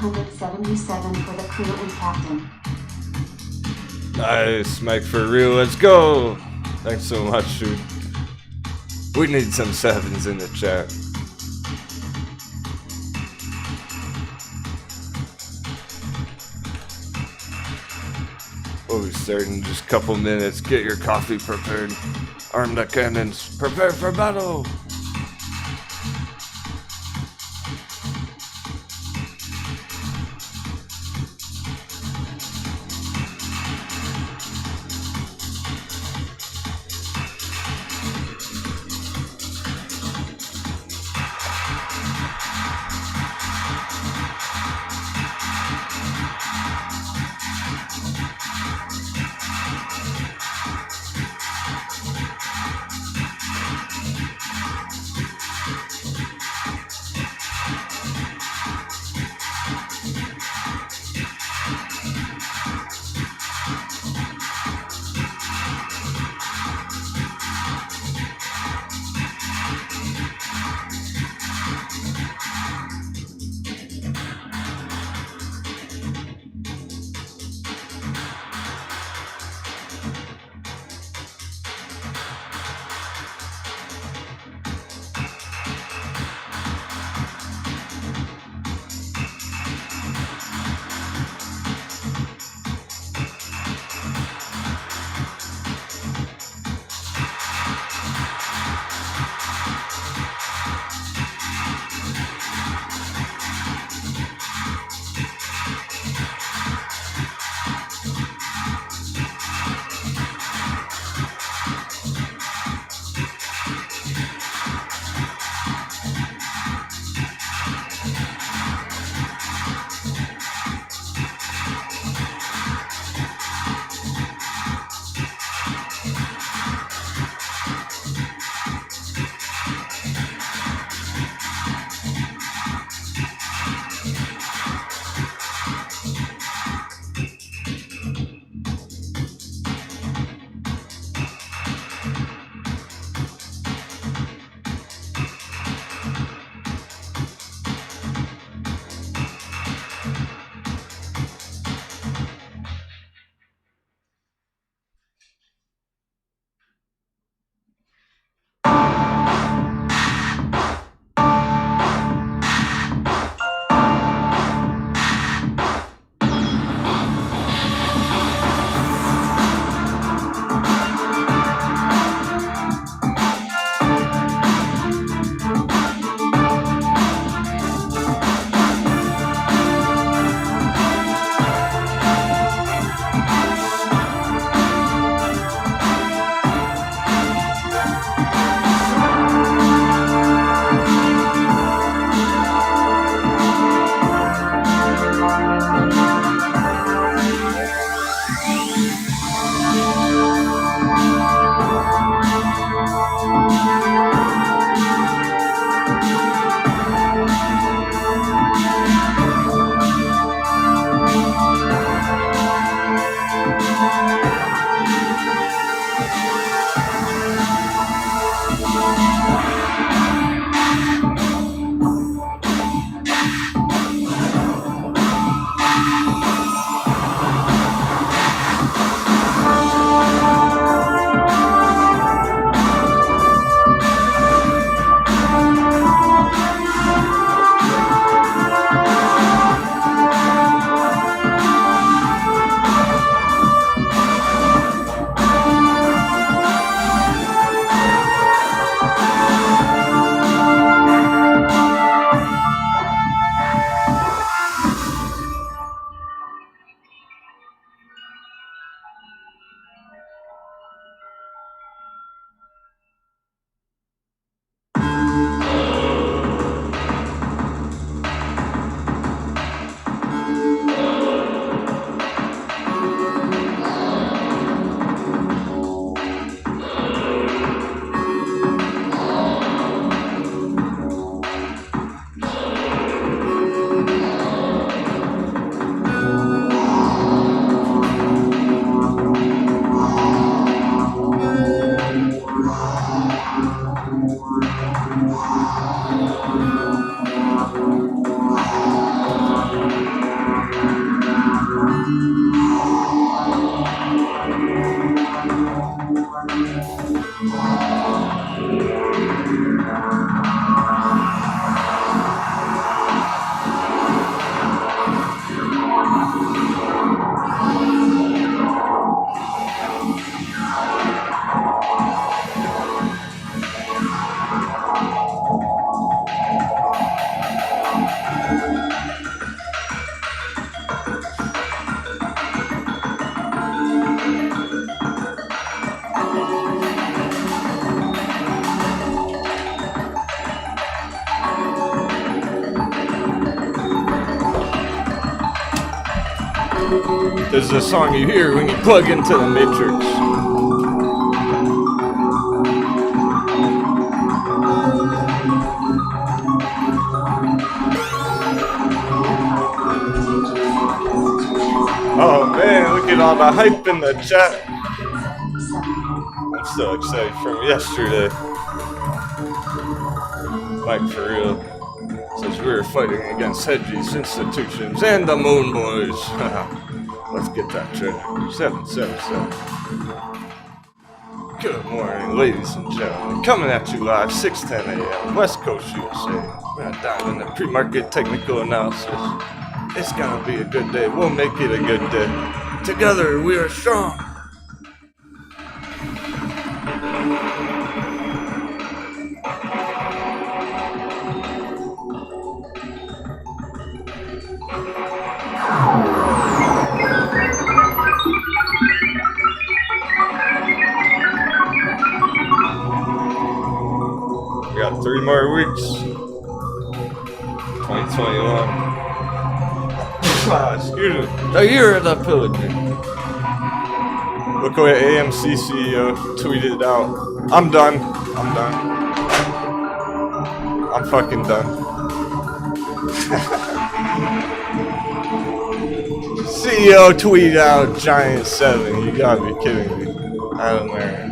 177 for the crew and captain. Nice, Mike, for real. Let's go. Thanks so much, dude. We need some sevens in the chat. We'll be starting in just a couple minutes. Get your coffee prepared. Arm the cannons. Prepare for battle. This is a song you hear when you plug into the Matrix. Oh man, look at all the hype in the chat. I'm so excited from yesterday. Like for real. Says we were fighting against Hedgie's institutions and the Moon Boys. Let's get that treasure. 777. Good morning, ladies and gentlemen. Coming at you live, 6:10 a.m. West Coast USA. We're gonna dive into pre-market technical analysis. It's gonna be a good day. We'll make it a good day. Together, we are strong. We got 3 more weeks. 2021. Excuse me. The year of the pillager. Look what AMC CEO tweeted out. I'm done. I'm done. I'm fucking done. CEO tweeted out Giant 7. You gotta be kidding me. I don't know.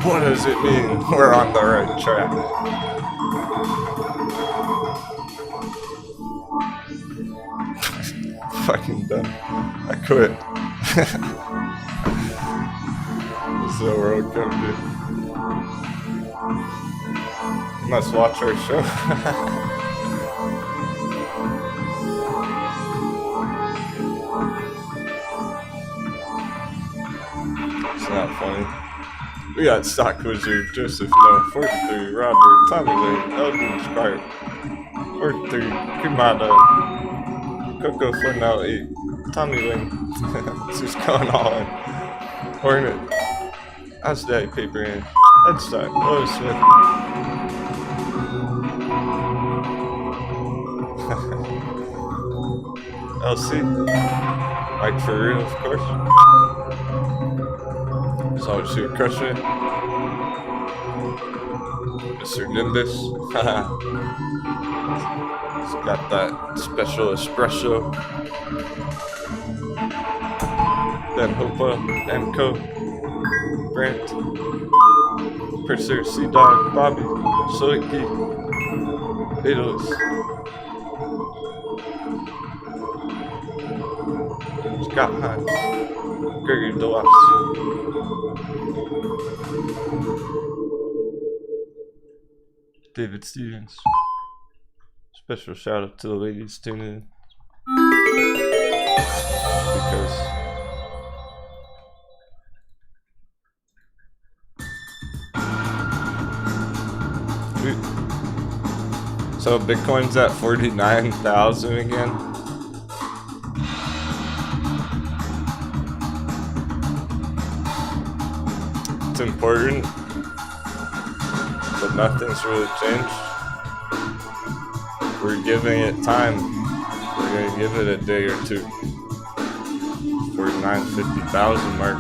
What does it mean? We're on the right track. Fucking done. I quit. This is the world come to. You must watch our show. It's not funny. We got Stock Wizard, Joseph No, 43, Robert, Tommy Lane, Eldridge Scribe, 43, Kumada, Coco for now 8, Tommy Lane, this is going on, Hornet, Asdaq, Paper Hand, Headstock, Lois Smith, LC, Mike for real, of course. So she would crush it. Mr. Nimbus. He's got that special espresso. Then Hopa, Emco, Brant, Purser, Sea Dog, Bobby, Soiki, Beatles. Scott Hines, Gregory Deluxe. David Stevens. Special shout out to the ladies tuning in. Because so Bitcoin's at 49,000 again. It's important. But nothing's really changed. We're giving it time. We're gonna give it a day or two. 49,000-50,000 mark.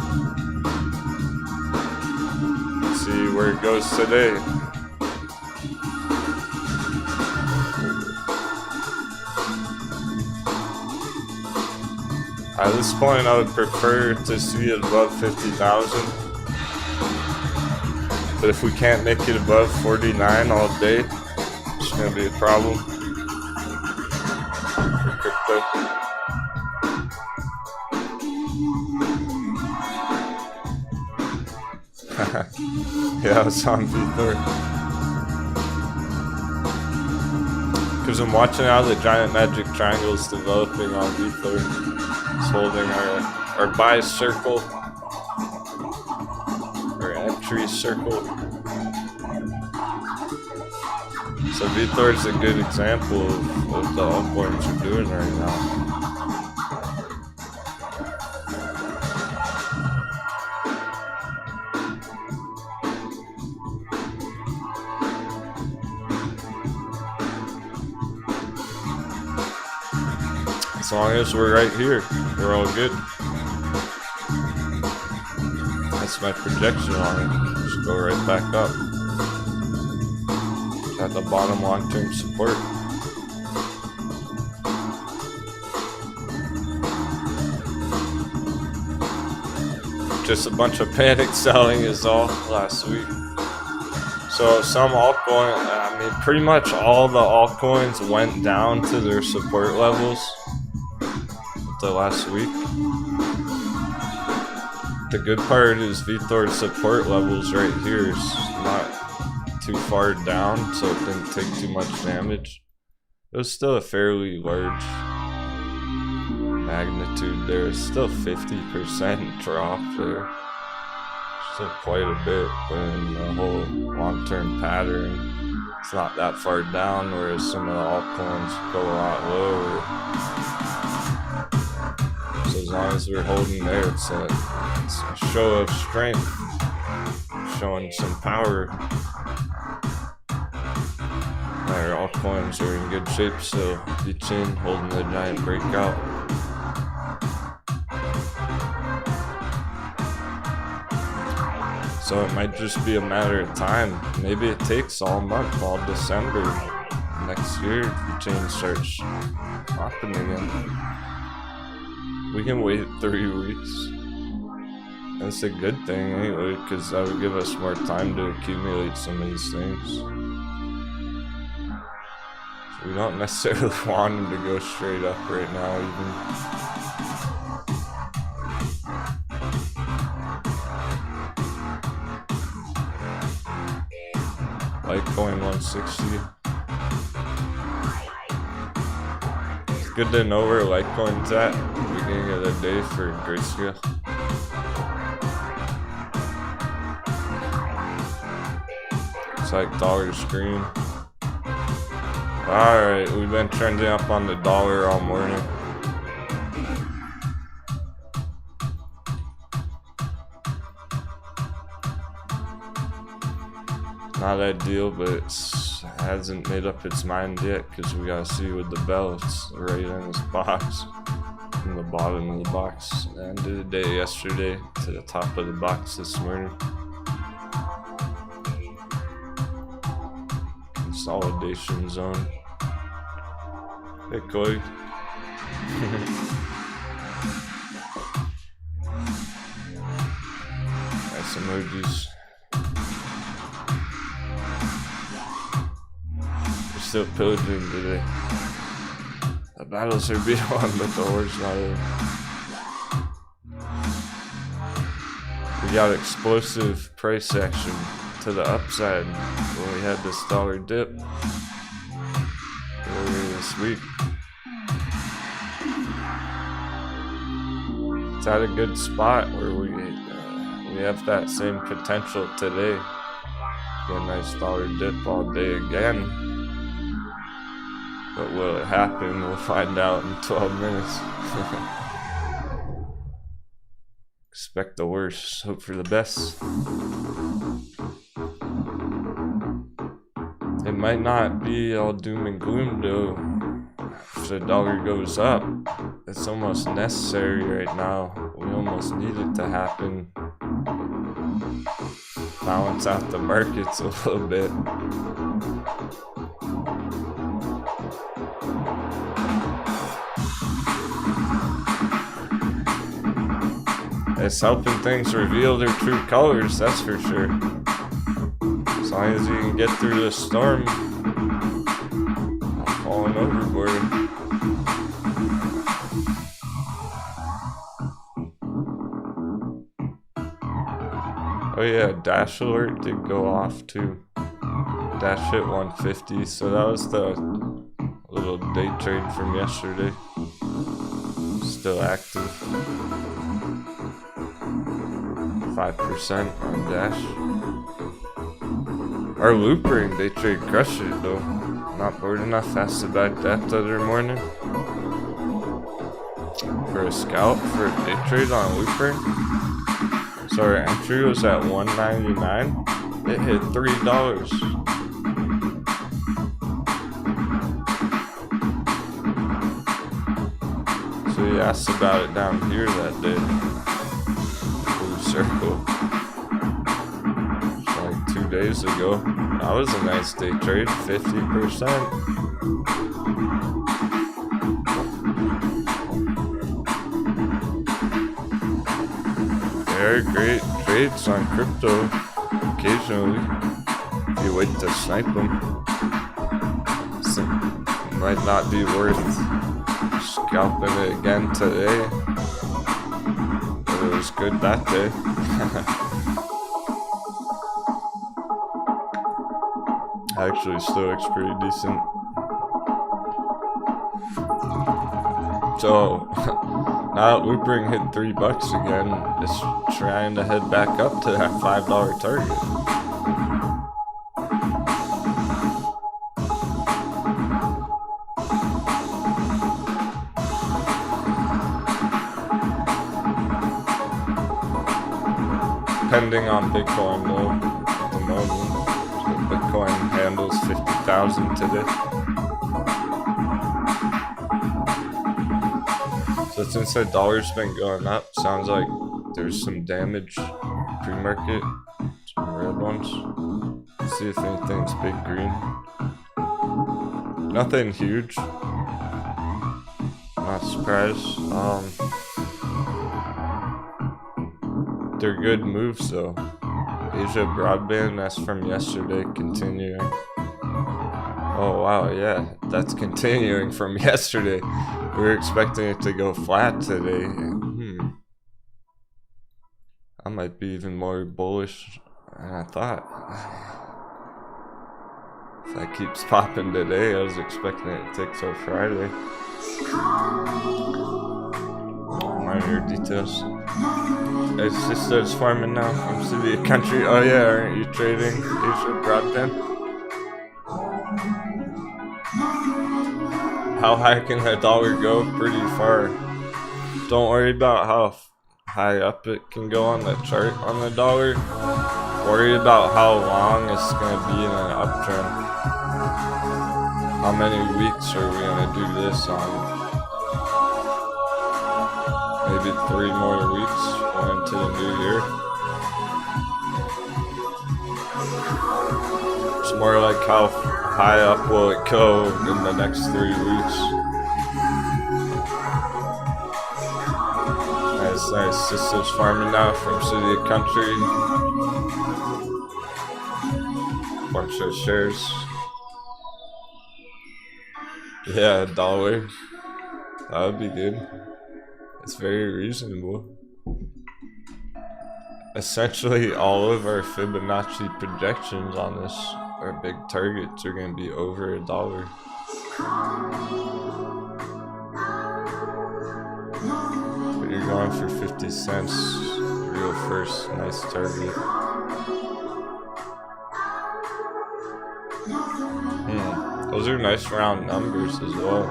Let's see where it goes today. At this point, I would prefer to see it above 50,000. But if we can't make it above 49 all day, it's gonna be a problem for crypto. Yeah, it's on V3. Because I'm watching how the giant magic triangle is developing on V3. It's holding our buy circle. Entry circle. So VThor is a good example of the altcoins we're doing right now. As long as we're right here, we're all good. That's my projection on it. Just go right back up. At the bottom, long-term support. Just a bunch of panic selling is all last week. So some altcoin, I mean, pretty much all the altcoins went down to their support levels the last week. The good part is VThor's support levels right here is not too far down, so it didn't take too much damage. It was still a fairly large magnitude there. It's still 50% drop there. Still quite a bit, but in the whole long-term pattern, it's not that far down, whereas some of the altcoins go a lot lower. So as long as we're holding there, it's a show of strength, showing some power. Our altcoins are in good shape, so Elliottician holding the giant breakout. So it might just be a matter of time. Maybe it takes all month, all December. Next year, Elliottician starts popping again. We can wait 3 weeks. That's a good thing anyway, because that would give us more time to accumulate some of these things. So we don't necessarily want them to go straight up right now even. Litecoin 160. It's good to know where Litecoin's at the beginning of the day for Grayscale. It's like dollar screen. Alright, we've been trending up on the dollar all morning. Not ideal, but it hasn't made up its mind yet because we gotta see with the bell. It's right in this box, in the bottom of the box. End of the day yesterday to the top of the box this morning. Consolidation zone. Hey, Cody. Nice emojis. Still pillaging today. The battles are being won, but the war's not in. We got explosive price action to the upside when we had this dollar dip earlier this week. It's at a good spot where we have that same potential today. Get a nice dollar dip all day again. But will it happen? We'll find out in 12 minutes. Expect the worst, hope for the best. It might not be all doom and gloom though. If the dollar goes up, it's almost necessary right now. We almost need it to happen. Balance out the markets a little bit. It's helping things reveal their true colors, that's for sure. As long as you can get through the storm, not falling overboard. Oh yeah, Dash alert did go off too. Dash hit 150, so that was the little day trade from yesterday. Still active. 5% on Dash. Our loop ring day trade crushed it though. Not bored enough, asked about that the other morning. For a scalp for a day trade on loop ring. So our entry was at $1.99. It hit $3. Somebody asked about it down here that day. Blue circle. Like 2 days ago. That was a nice day trade. 50%. There are great trades on crypto occasionally. If you wait to snipe them. So it might not be worth scalping it again today. But it was good that day. Actually still looks pretty decent. So now that Loopring hit $3 again, it's trying to head back up to that $5 target. Depending on Bitcoin though, at the moment. So Bitcoin handles 50,000 today. So since the dollar's been going up, sounds like there's some damage pre-market. Some red ones. Let's see if anything's big green. Nothing huge. Not surprised. They're good moves though. Asia broadband, that's from yesterday, continuing. Oh wow, yeah, that's continuing from yesterday. We were expecting it to go flat today. I might be even more bullish than I thought. If that keeps popping today, I was expecting it to take till Friday. Minor details. It's just it's farming now from city to country. Oh yeah, aren't you trading Asia broadband? How high can the dollar go? Pretty far. Don't worry about how high up it can go on the chart on the dollar. Worry about how long it's going to be in an uptrend. How many weeks are we going to do this on? Maybe 3 more weeks going into the new year. It's more like how high up will it go in the next 3 weeks. Nice. Sisters farming now from city to country. Bunch of shares. Yeah, $1. That would be good. It's very reasonable. Essentially, all of our Fibonacci projections on this, our big targets, are going to be over $1. But you're going for 50 cents, real first, nice target. Those are nice round numbers as well.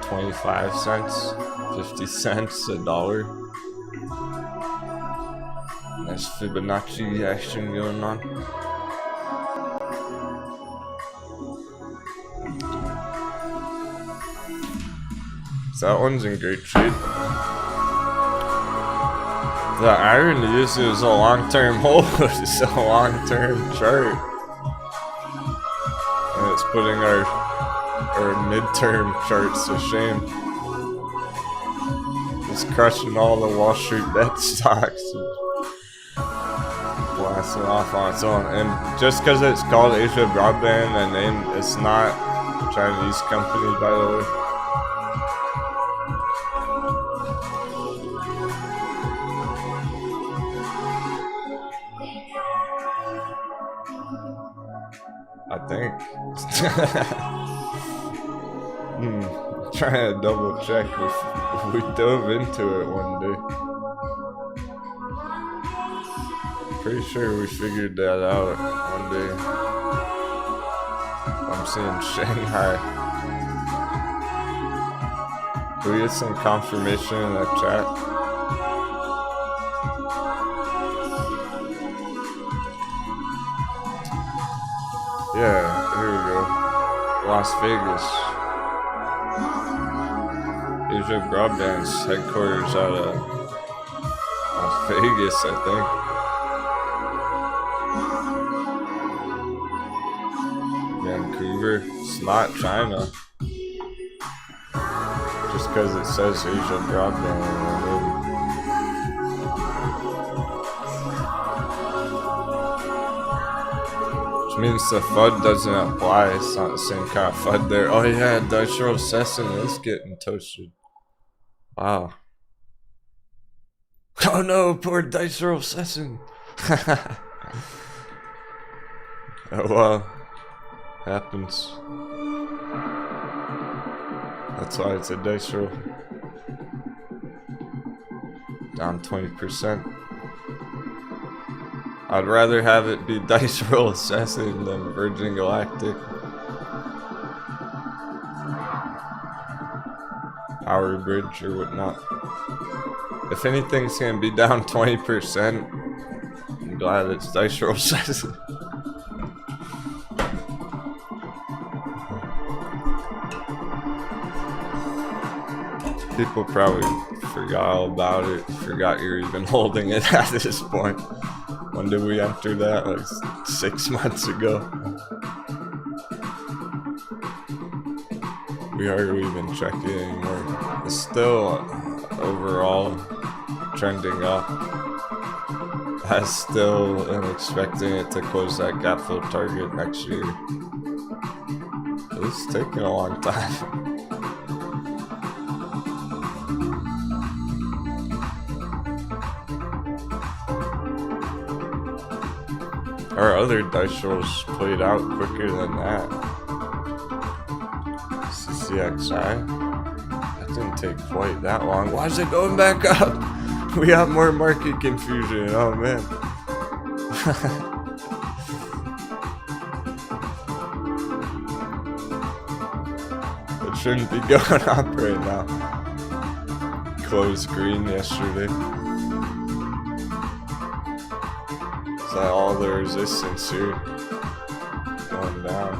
25 cents, 50 cents, $1. Nice Fibonacci action going on. So that one's in great shape. The irony is it was a long-term hold. It's a long-term chart. And it's putting our midterm charts to shame. It's crushing all the Wall Street debt stocks. Blasting off on its own. And just because it's called Asia Broadband, the name, it's not a Chinese company, by the way. I think. Trying to double check if we dove into it one day. Pretty sure we figured that out one day. I'm seeing Shanghai. Can we get some confirmation in the chat? Yeah, here we go. Las Vegas. Asia Broadband's headquarters out of Las Vegas, I think. Vancouver. It's not China. Just because it says Asia Broadband. Which means the FUD doesn't apply. It's not the same kind of FUD there. Oh yeah, Elliottician is getting toasted. Wow. Oh no, poor Elliottician. Oh well. Happens. That's why it's a dice roll. Down 20%. I'd rather have it be Dice Roll Assassin than Virgin Galactic. Power Bridge or whatnot. If anything's gonna be down 20%, I'm glad it's Dice Roll Assassin. People probably forgot all about it, forgot you're even holding it at this point. When did we enter that? Like 6 months ago. We hardly even check it anymore. It's still overall trending up. I still am expecting it to close that gap fill target next year. It's taking a long time. Our other dice rolls played out quicker than that. CCXI? That didn't take quite that long. Why is it going back up? We have more market confusion. Oh man. It shouldn't be going up right now. Closed green yesterday. All the resistance here going down.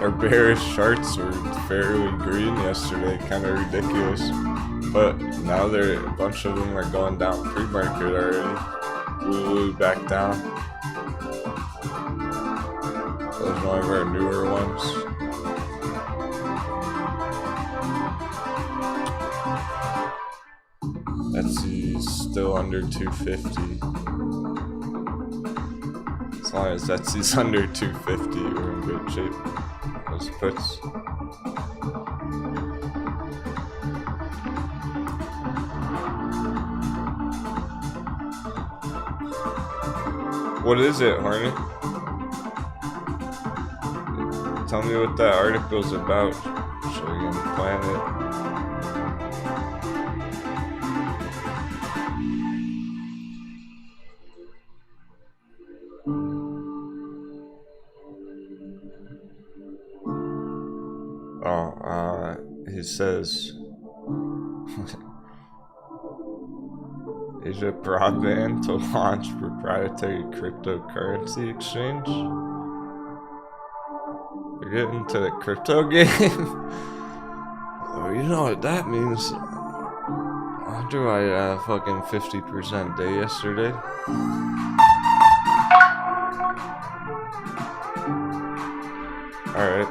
Our bearish charts were fairly green yesterday, kind of ridiculous, but now a bunch of them are going down pre-market already. Woo back down. Those are one of our newer ones. Etsy's still under 250. As long as Etsy's under 250, we're in good shape. Those puts. What is it, Hornet? Tell me what that article's about. So we can plan it. He says Asia Broadband to launch proprietary cryptocurrency exchange. We're getting to the crypto game. Oh, you know what that means. I wonder I had a fucking 50% day yesterday. Alright.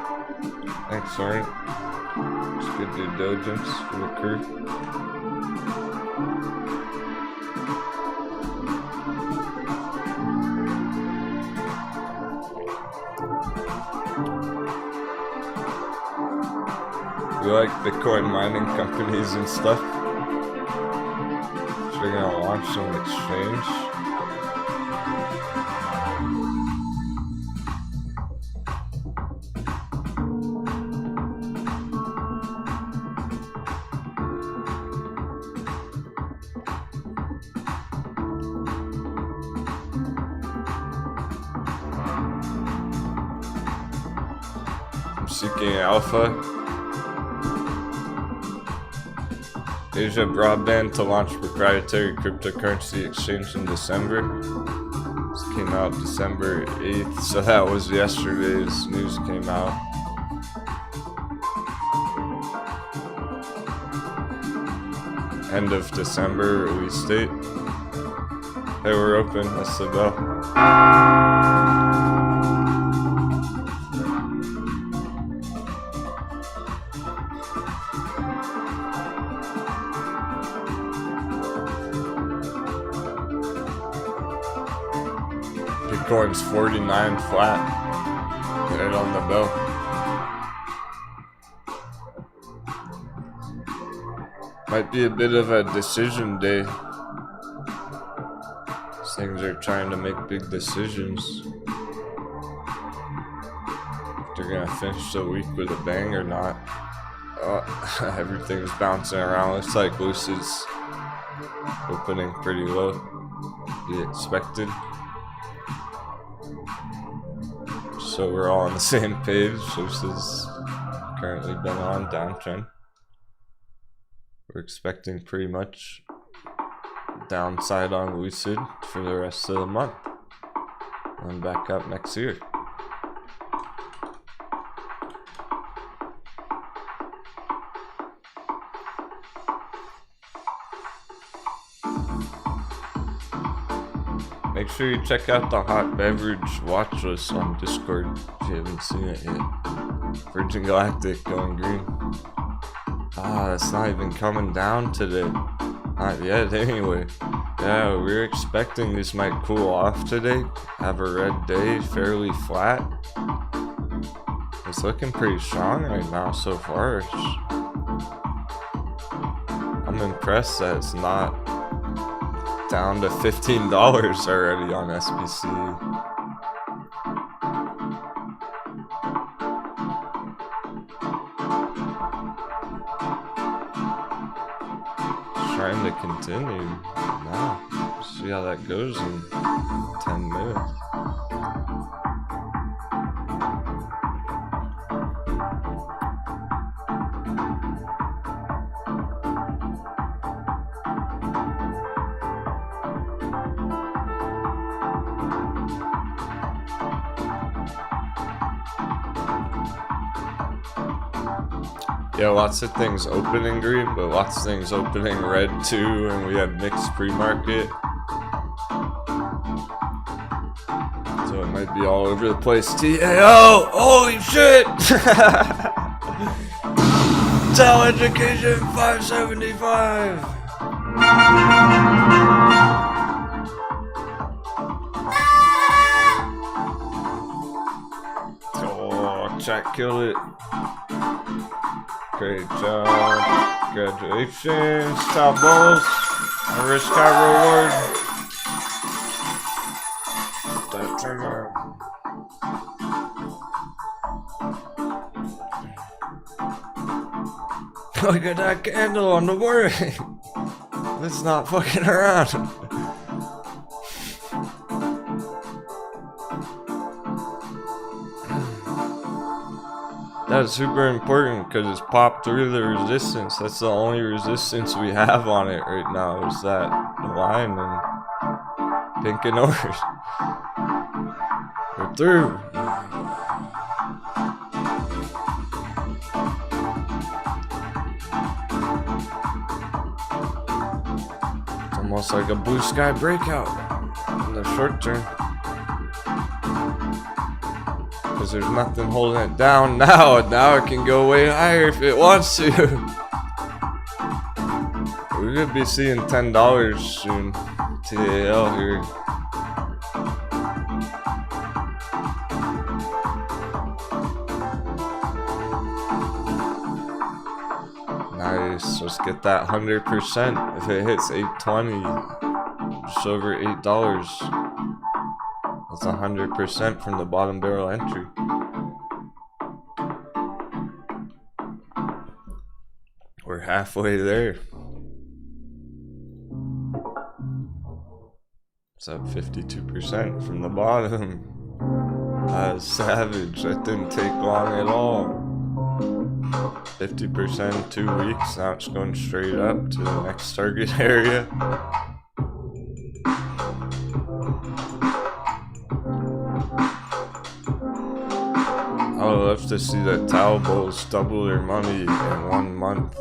Thanks, Sorry. Just good due diligence for the crew. We like Bitcoin mining companies and stuff. So we're gonna launch some exchange. Seeking alpha. Asia Broadband to launch proprietary cryptocurrency exchange in December. This came out December 8th, so that was yesterday's news came out. End of December release date. Hey, we're open. That's the bell. Bitcoin's 49 flat. Get it on the bell. Might be a bit of a decision day. These things are trying to make big decisions. If they're gonna finish the week with a bang or not. Everything's bouncing around. Looks like Lucid's opening pretty low. Be expected. So we're all on the same page. Lucid's currently been on downtrend. We're expecting pretty much downside on Lucid for the rest of the month. And back up next year. Make sure you check out the hot beverage watch list on Discord if you haven't seen it yet. Virgin Galactic going green. It's not even coming down today. Not yet, anyway. Yeah, we're expecting this might cool off today. Have a red day, fairly flat. It's looking pretty strong right now so far. I'm impressed that it's not down to $15 already on SBC. Trying to continue now. See how that goes in 10 minutes. Yeah, lots of things opening green, but lots of things opening red too, and we have mixed pre-market. So it might be all over the place. TAO! Holy shit! Elliottician 575! Oh, chat killed it. Great job. Congratulations, top balls. Risk high reward. That trigger. Look at that candle on the morning. Let's not fucking around. That's super important because it's popped through the resistance. That's the only resistance we have on it right now is that line in pink and orange. We're through. It's almost like a blue sky breakout in the short term. Because there's nothing holding it down now, and now it can go way higher if it wants to. We could be seeing $10 soon. TAL here. Nice. Let's get that 100%. If it hits 820, just over $8. That's 100% from the bottom barrel entry. We're halfway there. It's up 52% from the bottom. That's savage. That didn't take long at all. 50% in 2 weeks. Now it's going straight up to the next target area. I would love to see the Tau Bulls double their money in 1 month.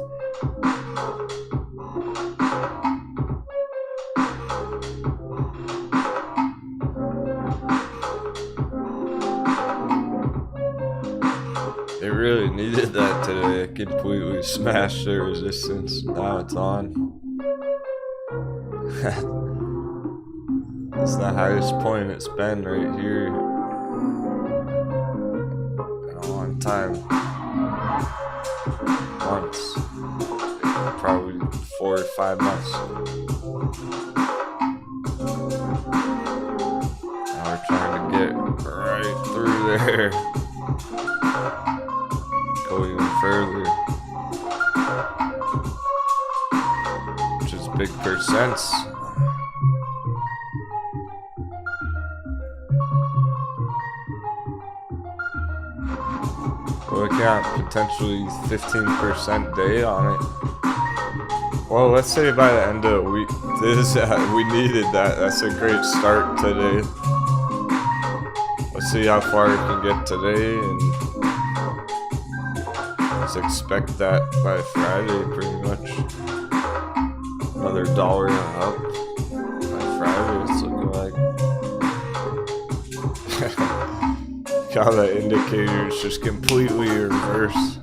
today. It completely smashed the resistance. Now it's on. It's the highest point it's been right here in a long time. Months. Probably 4 or 5 months. Now we're trying to get right through there. Go even further. Which is big percents. We're looking at potentially 15% day on it. Well, let's say by the end of the week, we needed that. That's a great start today. Let's see how far we can get today, and let's expect that by Friday, pretty much. Another $1 up by Friday, it's looking like. How that indicator is just completely reversed.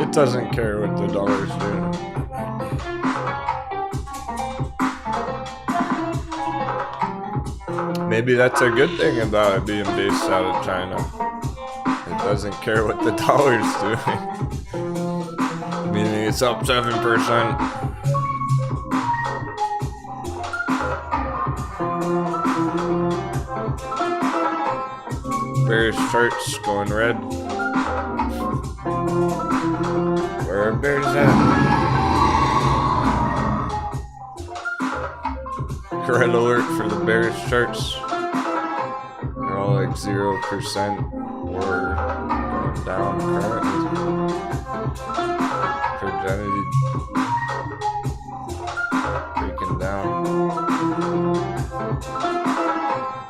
It doesn't care what the dollar's doing. Maybe that's a good thing about it being based out of China. It doesn't care what the dollar's doing. Meaning it's up 7%. Bearish charts going red. Where are bears at? Red alert for the bearish charts. They're all like 0% or going down currently. Virginity breaking down.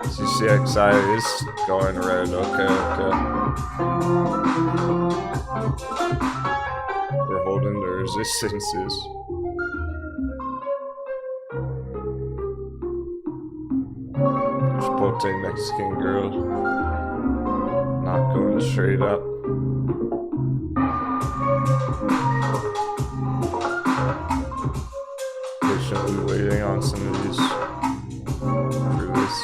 CCXI is going red. Okay. We're holding the resistances. Chipotle Mexican girl, not going straight up. Patiently waiting on some of these for this.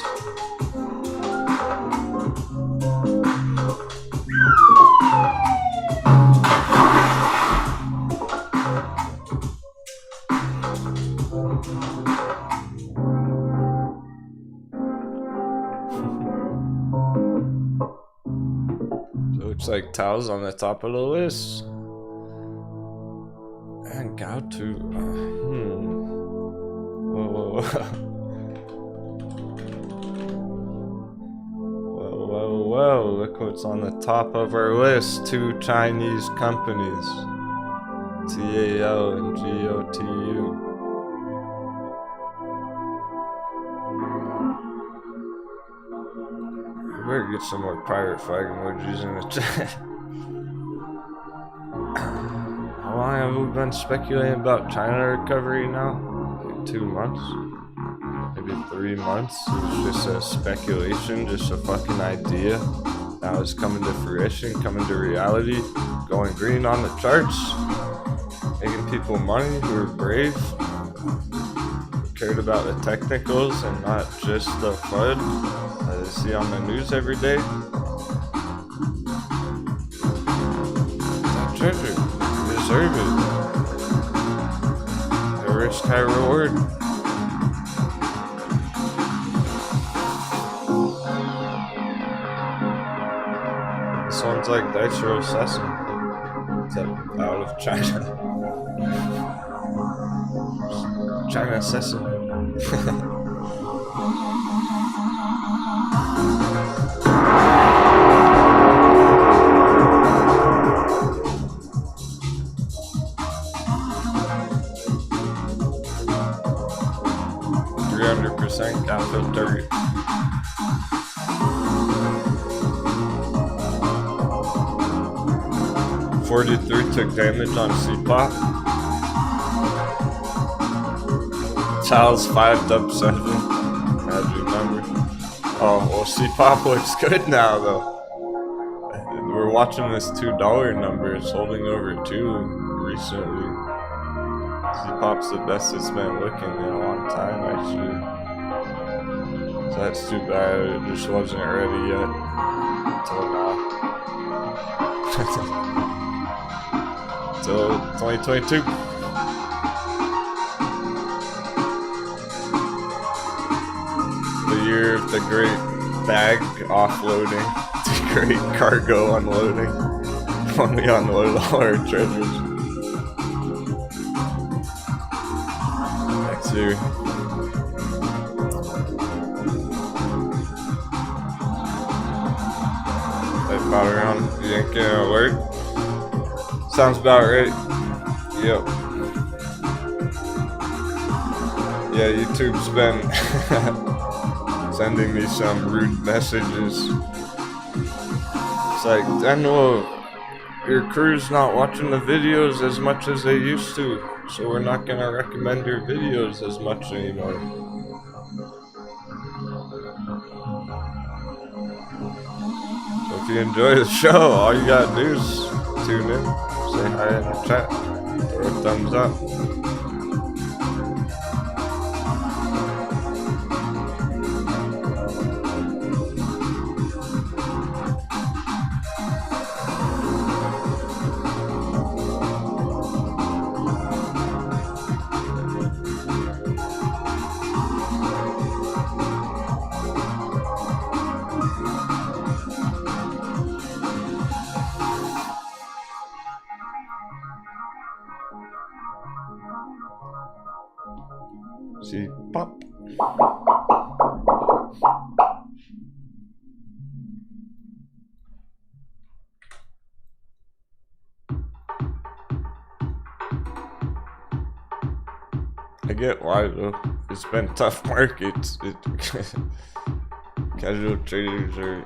Looks like Tao's on the top of the list. And Gautu. Whoa. Whoa. Look what's on the top of our list. 2 Chinese companies. TAL and GOTU. Better get some more pirate flag emojis in the chat. How long have we been speculating about China recovery now? Like 2 months? Maybe 3 months? It was just a speculation, just a fucking idea. Now it's coming to fruition, coming to reality, going green on the charts, making people money who are brave, cared about the technicals and not just the FUD. I see on the news every day. That treasure, you deserve it. High risk, high reward. This one's like Daisho Sesame, except out of China. China Sesame. 300% capital dirt. 43 took damage on C-Pop. Child's 5'7". As you remember. Oh, well, C-Pop looks good now, though. We're watching this $2 number. It's holding over 2 recently. C-Pop's the best it's been looking in a long time, actually. So that's too bad. It just wasn't ready yet. Until now. Until 2022. The year of the great bag offloading. The great cargo unloading. When we unload all our treasures. Next year. About around yanking an alert. Sounds about right. Yep. Yeah, YouTube's been sending me some rude messages. It's like, Denwo, your crew's not watching the videos as much as they used to, so we're not gonna recommend your videos as much anymore. If you enjoy the show, all you gotta do is tune in, say hi in the chat, throw a thumbs up. See, pop. I get why though. It's been tough markets. Casual traders are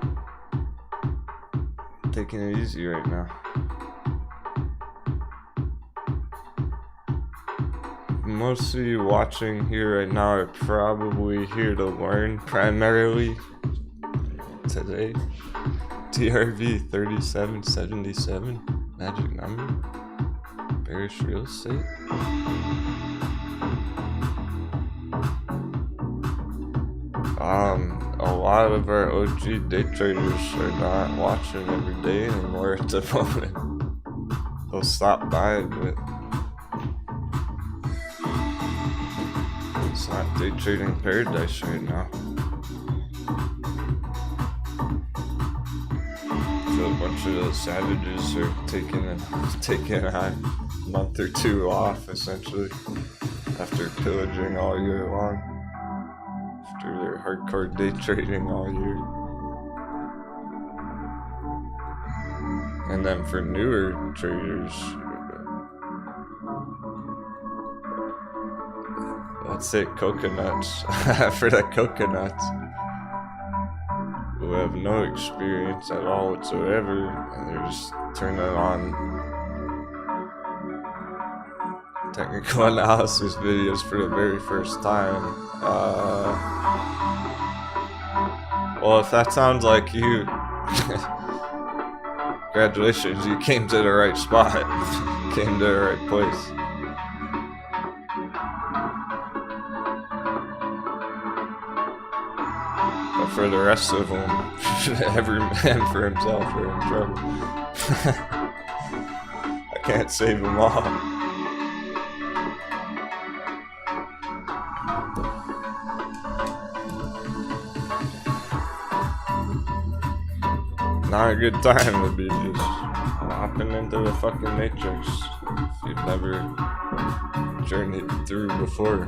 taking it easy right now. Mostly watching here right now are probably here to learn primarily today. TRV 3777 magic number. Bearish real estate. A lot of our OG day traders are not watching every day anymore at the moment. They'll stop by, but it's not day trading paradise right now. So a bunch of those savages are taking a month or two off, essentially, after pillaging all year long. After their hardcore day trading all year. And then for newer traders, let's say coconuts, for the coconuts, who have no experience at all whatsoever, and they're just turning on technical analysis videos for the very first time. Well, if that sounds like you, congratulations, you came to the right spot. You came to the right place. But for the rest of them, every man for himself are in trouble. I can't save them all. Not a good time to be just hopping into the fucking matrix if you've never journeyed through before.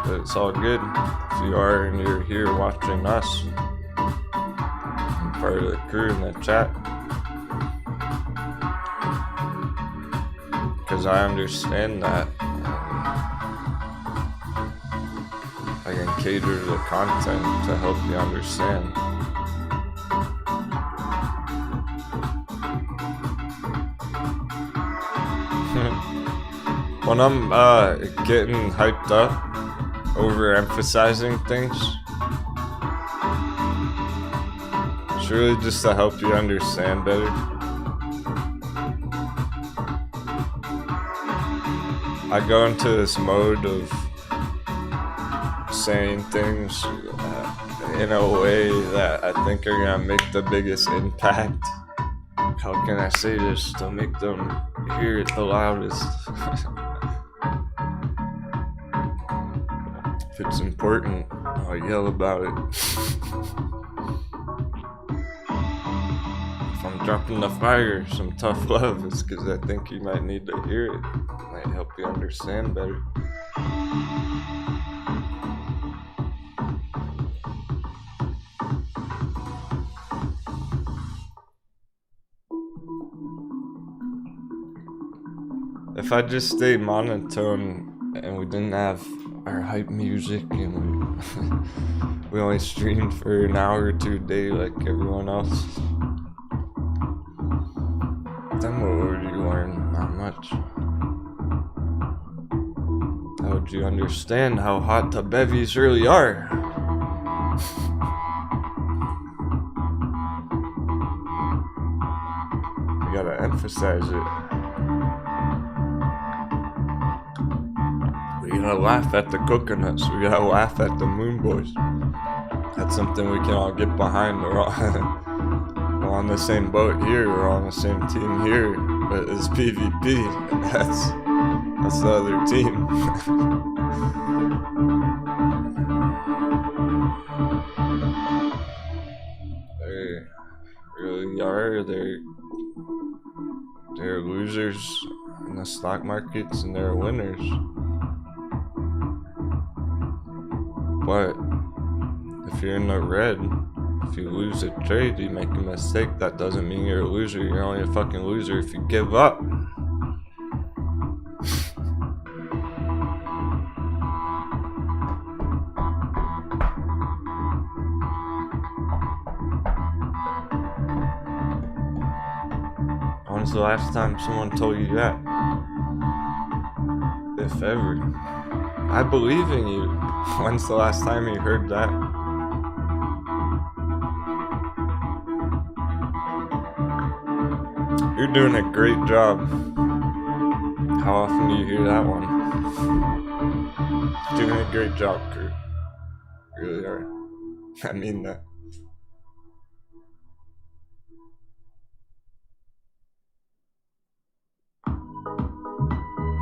But it's all good if you are and you're here watching us. I'm part of the crew in the chat. Because I understand that. I can cater the content to help you understand. When I'm getting hyped up, overemphasizing things, it's really just to help you understand better. I go into this mode of saying things in a way that I think are gonna make the biggest impact. How can I say this to make them hear it the loudest? If it's important, I'll yell about it. If I'm dropping the fire, some tough love, it's because I think you might need to hear it. It might help you understand better. If I just stayed monotone and we didn't have our hype music and we only streamed for an hour or two a day like everyone else, then what would you learn? Not much. How would you understand how hot the bevies really are? You gotta emphasize it. We gotta laugh at the coconuts. We gotta laugh at the moon boys. That's something we can all get behind. We're all on the same boat here. We're on the same team here. But it's PvP. That's the other team. They really are. They're losers in the stock markets and they're winners. But if you're in the red, if you lose a trade, you make a mistake, that doesn't mean you're a loser. You're only a fucking loser if you give up. When's the last time someone told you that? If ever. I believe in you. When's the last time you heard that? You're doing a great job. How often do you hear that one? Doing a great job, Kurt. You really are. I mean that.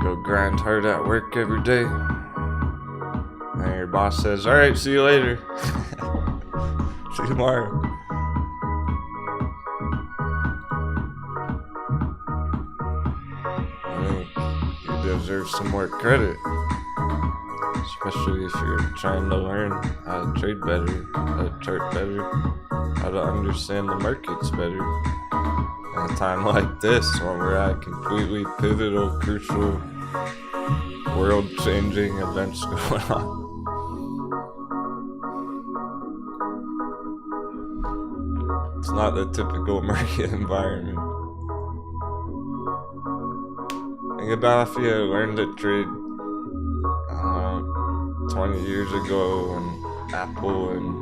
Go grind hard at work every day. And your boss says, alright, see you later. See you tomorrow. I think you deserve some more credit. Especially if you're trying to learn how to trade better, how to chart better, how to understand the markets better. At a time like this, when we're at completely pivotal, crucial, world-changing events going on. It's not the typical market environment. Think about if you had learned to trade 20 years ago when Apple and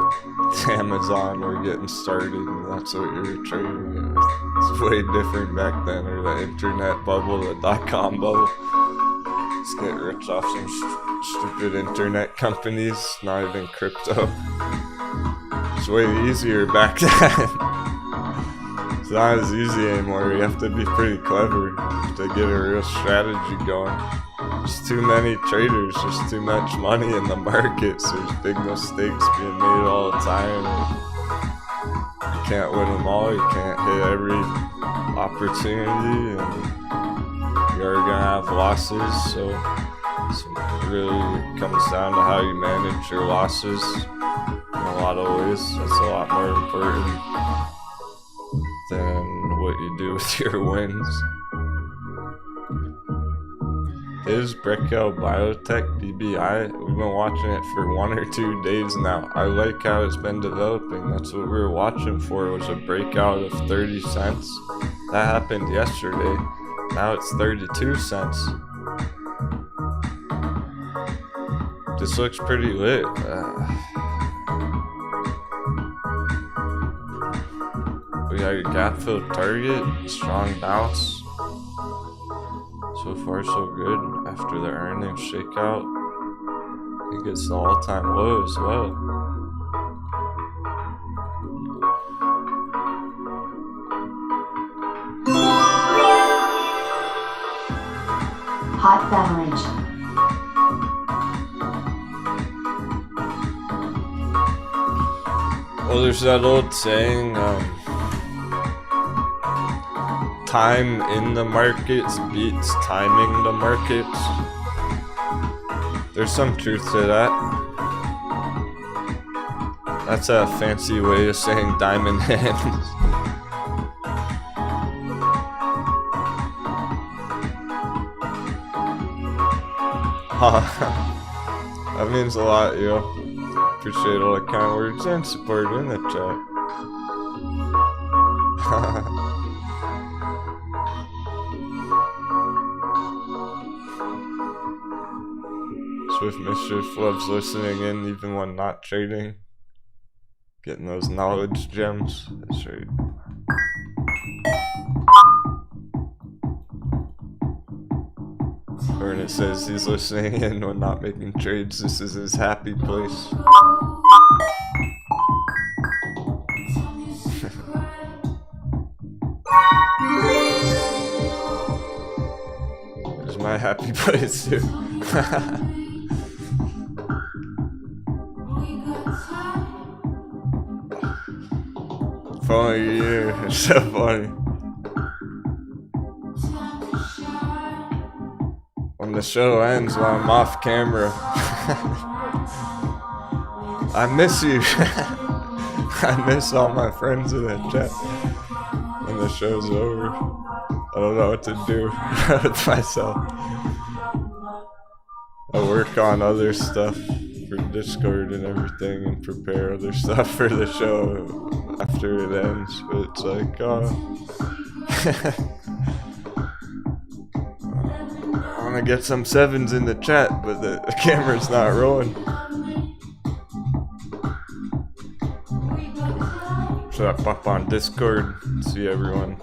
Amazon were getting started and that's what you were trading. It's way different back then, or the internet bubble, the dot-com bubble. Just get rich off some stupid internet companies, not even crypto. It's way easier back then. It's not as easy anymore. You have to be pretty clever to get a real strategy going. There's too many traders, there's too much money in the markets, there's big mistakes being made all the time. You can't win them all, you can't hit every opportunity, and you're gonna have losses, so it really comes down to how you manage your losses in a lot of ways. That's a lot more important than what you do with your wins. Is Breakout Biotech BBI? We've been watching it for 1 or 2 days now. I like how it's been developing. That's what we were watching for, was a breakout of 30 cents. That happened yesterday. Now it's 32 cents. This looks pretty lit. We got your gap filled target, strong bounce. So far so good after the earnings shakeout. I think it's the all-time low as well. Hot beverage. Well, there's that old saying, time in the markets beats timing the markets. There's some truth to that. That's a fancy way of saying diamond hands. That means a lot, yo. Appreciate all the kind words and support in the chat. Swift Mischief loves listening in even when not trading. Getting those knowledge gems. That's right. When it says he's listening in when not making trades, this is his happy place. It's my happy place too. Funny year, it's so funny. When the show ends, when I'm off camera, I miss you. I miss all my friends in the chat. When the show's over, I don't know what to do with myself. I work on other stuff for Discord and everything and prepare other stuff for the show after it ends. But it's like, I want to get some sevens in the chat, but the camera's not rolling. So I pop on Discord, see everyone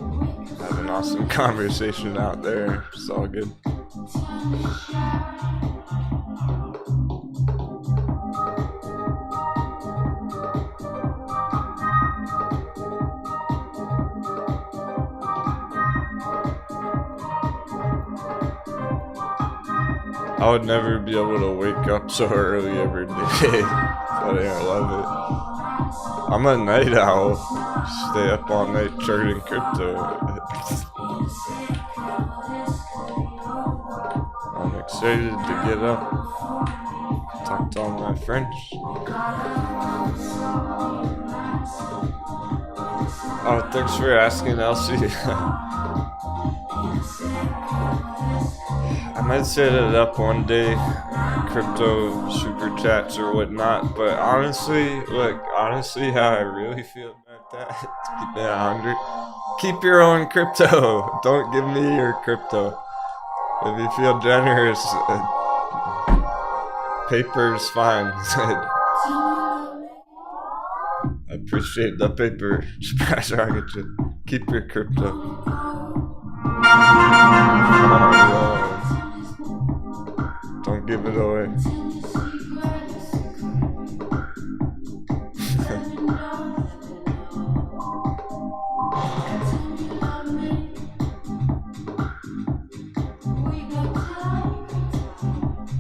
have an awesome conversation out there. It's all good. I would never be able to wake up so early every day, but I love it. I'm a night owl. Stay up all night charting crypto. I'm excited to get up, talk to all my friends. Oh, thanks for asking, LC. I might set it up one day, crypto super chats or whatnot, but honestly, how I really feel about that, keep it 100, keep your own crypto, don't give me your crypto. If you feel generous, paper's fine. I appreciate the paper, Surprise Rocket. Keep your crypto. Don't give it away.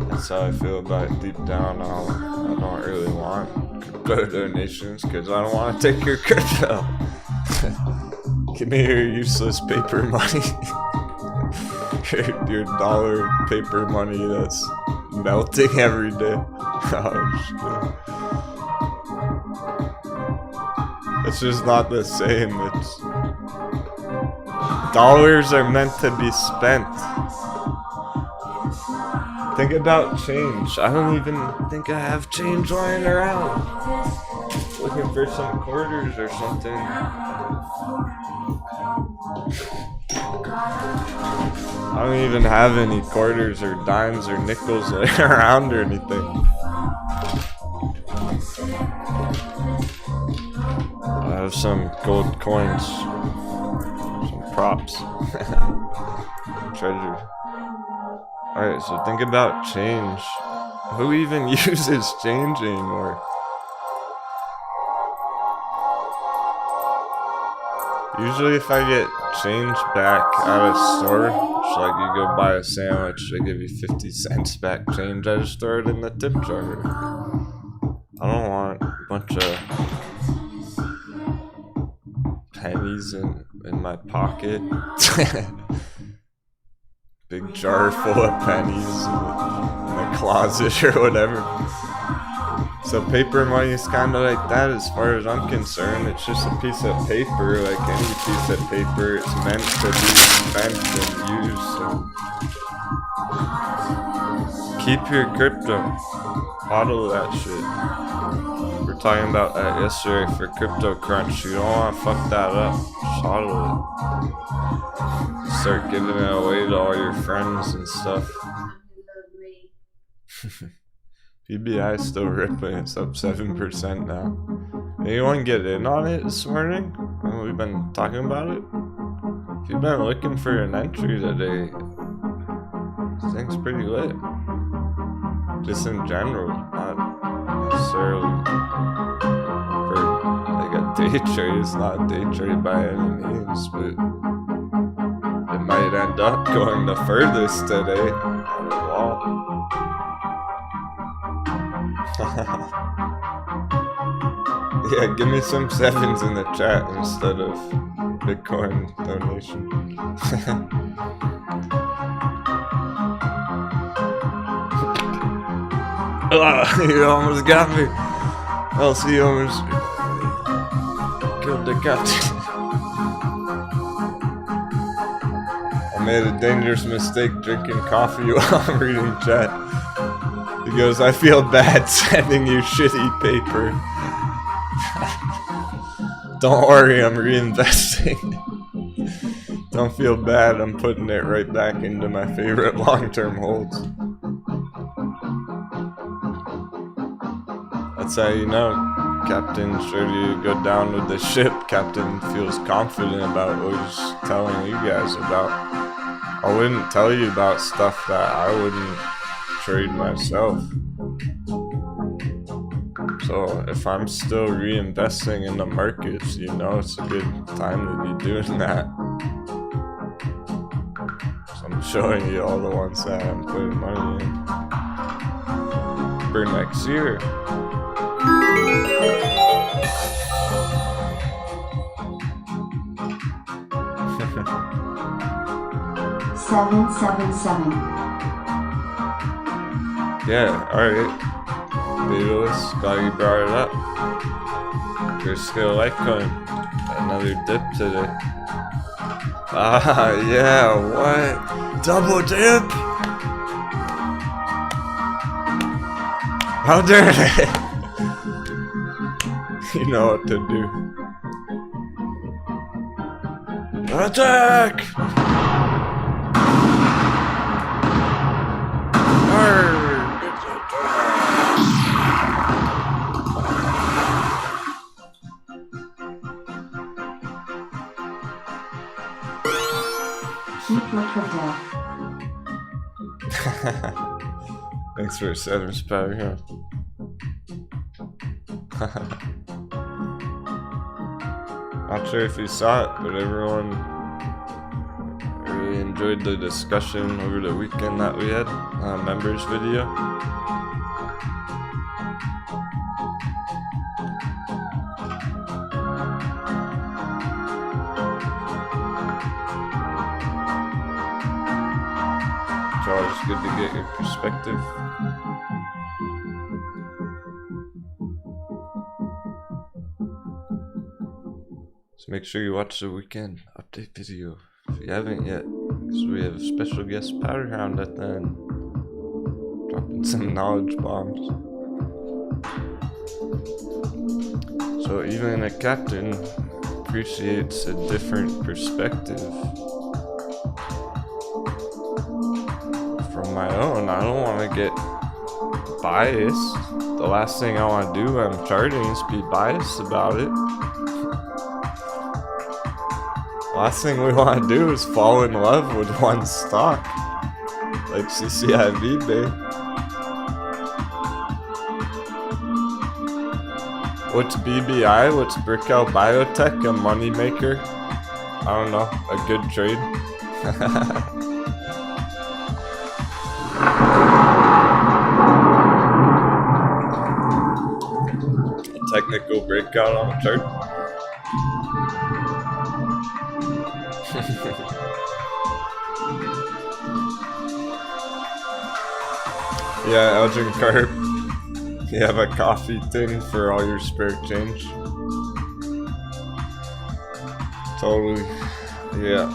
That's how I feel about it deep down. I don't really want crypto donations because I don't want to take your crypto. Give me your useless paper money. your dollar paper money that's melting every day. It's just not the same. It's dollars are meant to be spent. Think about change. I don't even think I have change lying around. Looking for some quarters or something. I don't even have any quarters or dimes or nickels laying around or anything. have some gold coins, some props, treasure. Alright, so think about change. Who even uses change anymore? Usually if I get change back at a store, it's like you go buy a sandwich, they give you 50 cents back change, I just throw it in the tip jar. I don't want a bunch of pennies in my pocket. Big jar full of pennies in the closet or whatever. So paper money is kind of like that as far as I'm concerned. It's just a piece of paper, like any piece of paper. It's meant to be spent and used. So keep your crypto. Hodl that shit. We're talking about that yesterday for Crypto Crunch. You don't want to fuck that up. Just hodl it. Start giving it away to all your friends and stuff. PBI is still rippling, it's up 7% now. Anyone get in on it this morning? We've been talking about it. If you've been looking for an entry today, this thing's pretty lit. Just in general, not necessarily for like a day trade. It's not a day trade by any means, but it might end up going the furthest today. Wow. Yeah, give me some sevens in the chat instead of Bitcoin donation. You almost got me. LC almost killed the captain. I made a dangerous mistake drinking coffee while I'm reading chat. He goes, I feel bad sending you shitty paper. Don't worry, I'm reinvesting. Don't feel bad, I'm putting it right back into my favorite long-term holds. That's how you know. Captain's ready to go down with the ship. Captain feels confident about what he's telling you guys about. I wouldn't tell you about stuff that I wouldn't trade myself. So if I'm still reinvesting in the markets, you know it's a good time to be doing that. So I'm showing you all the ones that I'm putting money in for next year. 777. Yeah, alright. Beatles, glad you brought it up. Your skill Litecoin. Another dip today. Ah, yeah, what? Double dip? How dare they? You know what to do. Attack! Keep your crypto. Thanks for 7 spouting, huh? Not sure if you saw it, but everyone really enjoyed the discussion over the weekend that we had. Members video. It's always good to get your perspective. So make sure you watch the weekend update video if you haven't yet, because we have special guest Powderhound at the end, dropping some knowledge bombs. So even a captain appreciates a different perspective from my own. I don't want to get biased. The last thing I want to do when I'm charting is be biased about it. Last thing we want to do is fall in love with one stock. Like CCIV, babe. What's BBI? What's Brickell Biotech? A moneymaker? I don't know. A good trade? A technical breakout on the chart? Yeah, Elgin Carp. You have a coffee tin for all your spare change? Totally. Yeah.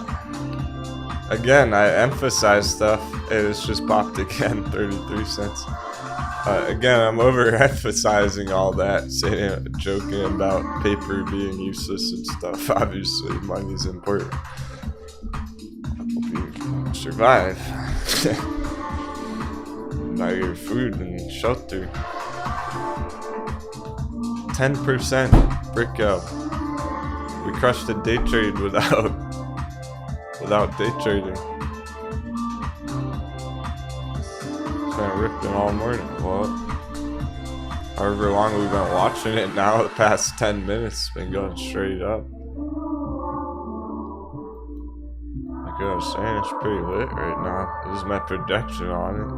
Again, I emphasize stuff. It's just popped again, 33 cents. Again, I'm overemphasizing all that, saying, joking about paper being useless and stuff. Obviously, money's important. Hope you survive. Buy your food and shelter. 10% Brickell. We crushed a day trade without day trading. It's been ripping all morning. Well, however long we've been watching it now, the past 10 minutes, it's been going straight up. Like I was saying, it's pretty lit right now. This is my projection on it.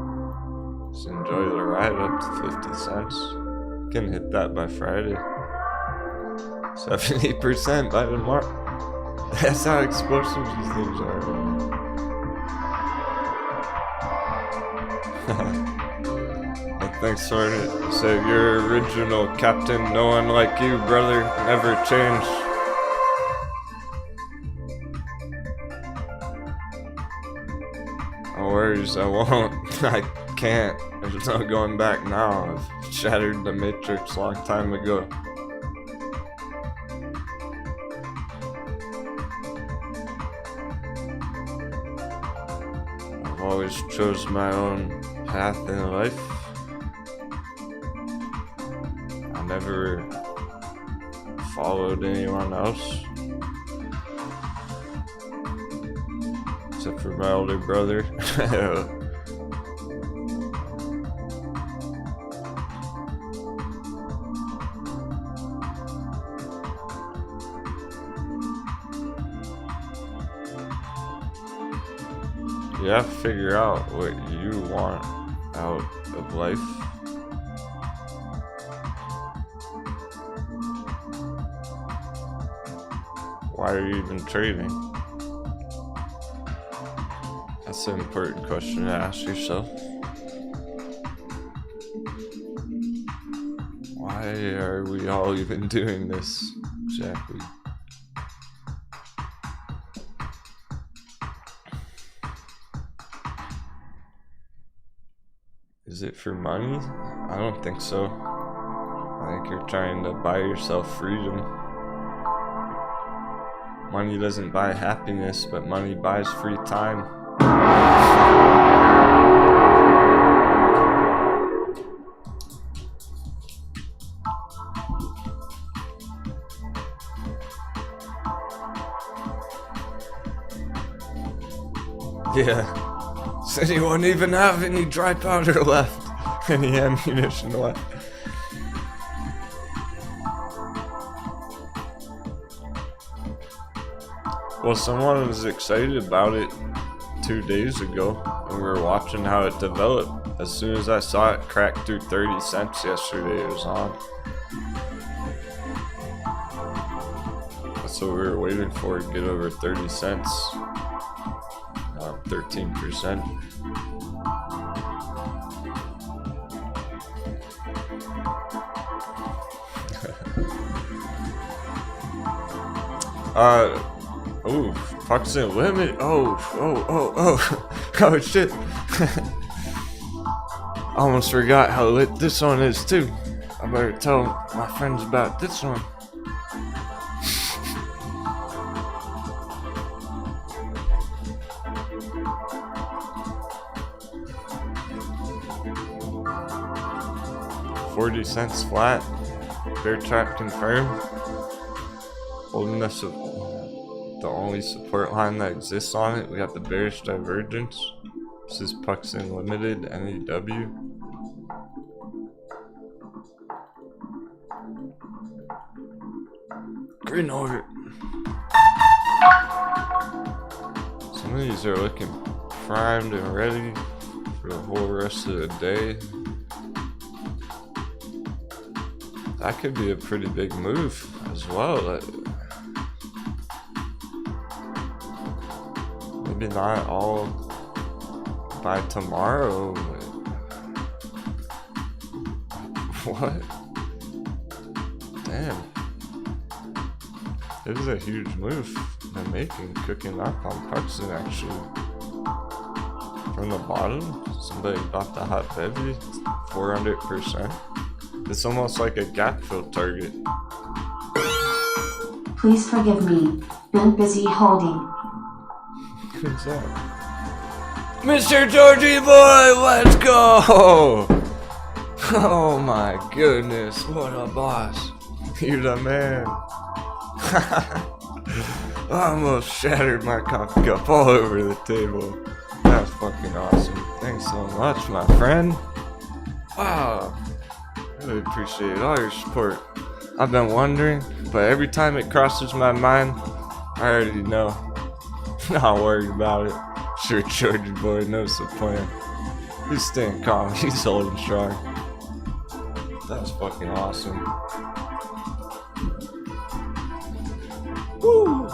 Just enjoy the ride up to 50 cents. Can hit that by Friday. 70% by tomorrow. That's how explosive these things are. Thanks, Hornet. So your original captain, no one like you, brother, never changed. No worries, I won't. I can't. There's no going back now. I've shattered the matrix a long time ago. I've always chose my own path in life. I never followed anyone else. Except for my older brother. You have to figure out what you want out of life. Why are you even trading? That's an important question to ask yourself. Why are we all even doing this exactly? Is it for money? I don't think so. I think you're trying to buy yourself freedom. Money doesn't buy happiness, but money buys free time. Yeah. Said he won't even have any dry powder left. Any ammunition left. Well, someone was excited about it 2 days ago, and we were watching how it developed. As soon as I saw it crack through 30 cents yesterday, it was on. That's what we were waiting for, to get over 30 cents. 13%. Oh, proximate limit. Oh, shit. Almost forgot how lit this one is, too. I better tell my friends about this one. $0.40 flat. Bear trap confirmed. Holding us the only support line that exists on it. We got the bearish divergence. This is Pucks Unlimited, NEW. Green order. Some of these are looking primed and ready for the whole rest of the day. That could be a pretty big move as well. Maybe not all by tomorrow. What? Damn. This is a huge move they're making, cooking up on Puxton actually. From the bottom, somebody bought the hot bevy, 400%. It's almost like a gap fill target. Please forgive me. Been busy holding. Who's that? Mr. Georgie Boy, let's go! Oh my goodness, what a boss. You're the man. I almost shattered my coffee cup all over the table. That's fucking awesome. Thanks so much, my friend. Wow. Really appreciate all your support. I've been wondering, but every time it crosses my mind, I already know. Not worried about it. Sure, Georgie Boy knows the plan. He's staying calm. He's holding strong. That's fucking awesome. Woo!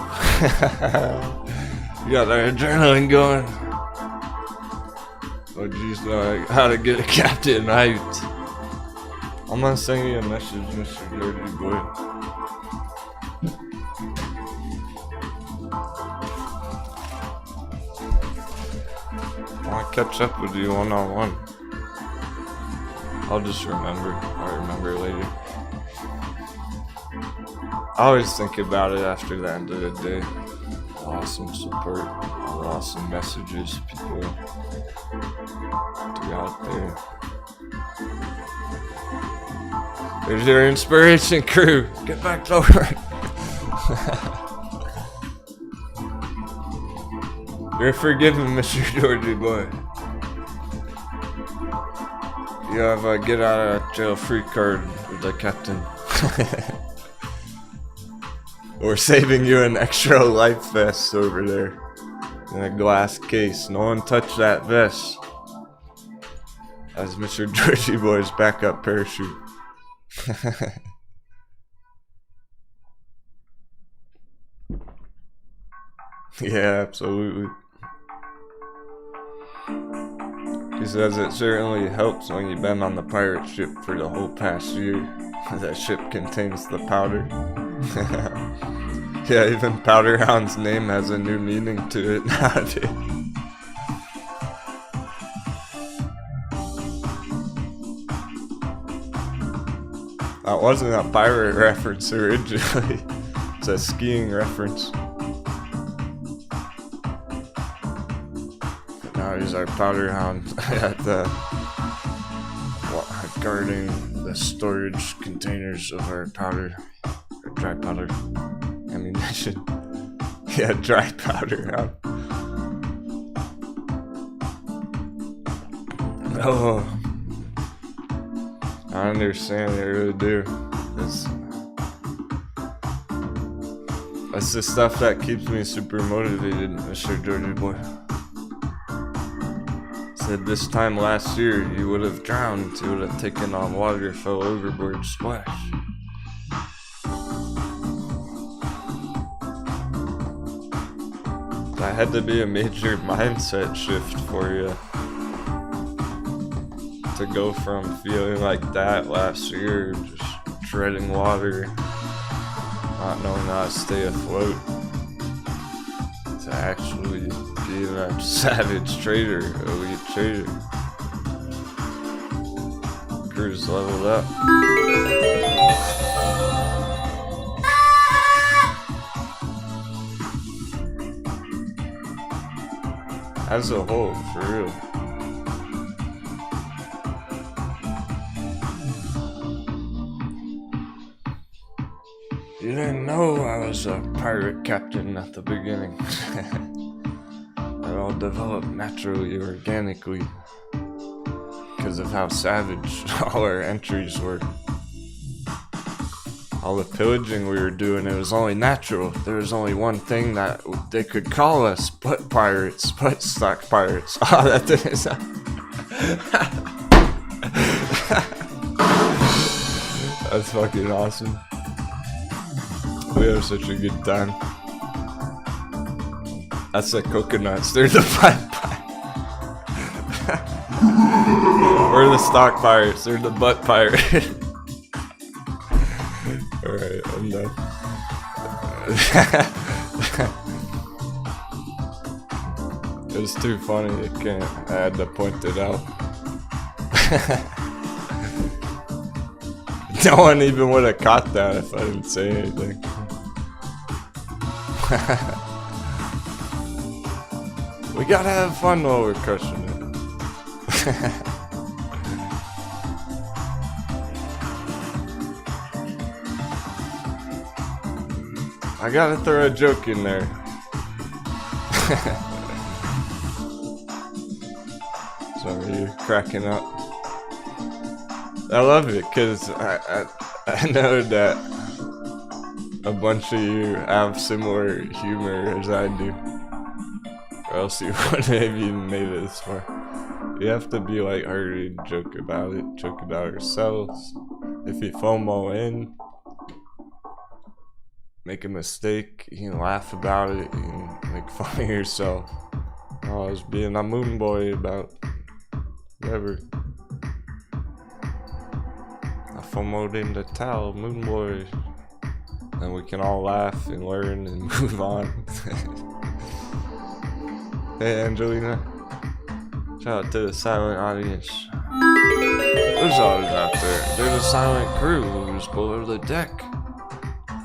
You got that adrenaline going. Oh geez, know how to get a captain right. I'm gonna send you a message, Mr. Dirty Boy. I'll catch up with you one-on-one. I'll just remember. I'll remember later. I always think about it after the end of the day. Awesome support, all the awesome messages people do out there. There's your inspiration crew. Get back to work. You're forgiven, Mr. Georgie Boy. You have a get out of jail free card with the captain. We're saving you an extra life vest over there in a glass case. No one touch that vest. As Mr. Georgie Boy's backup parachute. Yeah, absolutely. He says it certainly helps when you've been on the pirate ship for the whole past year. That ship contains the powder. Yeah, even Powder Hound's name has a new meaning to it nowadays. That wasn't a pirate reference originally. It's a skiing reference. But now he's our Powder Hound at the guarding the storage containers of our powder, or dry powder ammunition. Yeah, dry powder hound. Oh, I understand, I really do. That's the stuff that keeps me super motivated, Mr. Georgie Boy. Said this time last year you would have drowned, you would have taken on water, fell overboard, splash. That had to be a major mindset shift for you. To go from feeling like that last year, just treading water, not knowing how to stay afloat, to actually being a savage trader, elite trader. Crew's leveled up. As a whole, for real. You You didn't know I was a pirate captain at the beginning. It all developed naturally, organically, because of how savage all our entries were. All the pillaging we were doing, it was only natural. There was only one thing that they could call us, but pirates, but stock pirates. Oh, that didn't sound... That's fucking awesome. We have such a good time. That's the coconuts. They're the butt pirates. We're the stock pirates. They're the butt pirates. Alright, I'm done. It was too funny. I had to point it out. No one even would have caught that if I didn't say anything. We gotta have fun while we're crushing it. I gotta throw a joke in there. Sorry, you're cracking up. I love it because I know that a bunch of you have similar humor as I do. Or else you wouldn't have even made it this far. You have to be lighthearted, joke about it, joke about ourselves. If you FOMO in, make a mistake, you can laugh about it, you can make fun of yourself. I was being a moon boy about whatever. I FOMO'd in the towel, moon boy. And we can all laugh and learn and move on. Hey Angelina. Shout out to the silent audience. There's always out there. They're the silent crew who's below the deck.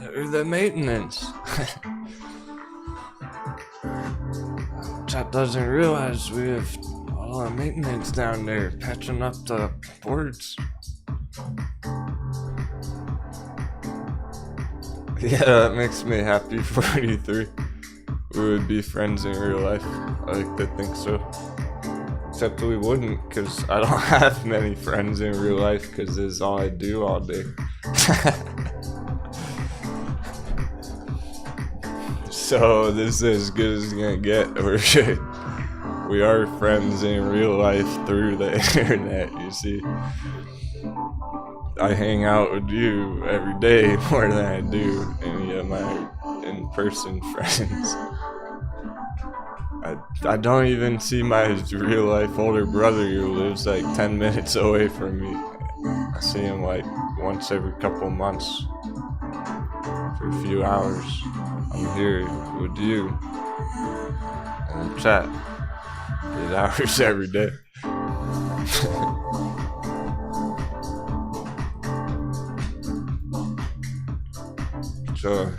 They're the maintenance. Chat doesn't realize we have all our maintenance down there patching up the boards. Yeah, that makes me happy. 43. We would be friends in real life. I like to think so. Except we wouldn't, because I don't have many friends in real life, because this is all I do all day. So this is as good as it's gonna get. We are friends in real life through the internet, you see. I hang out with you every day more than I do any of my in-person friends. I don't even see my real life older brother who lives like 10 minutes away from me. I see him like once every couple months for a few hours. I'm here with you and chat 8 hours every day. So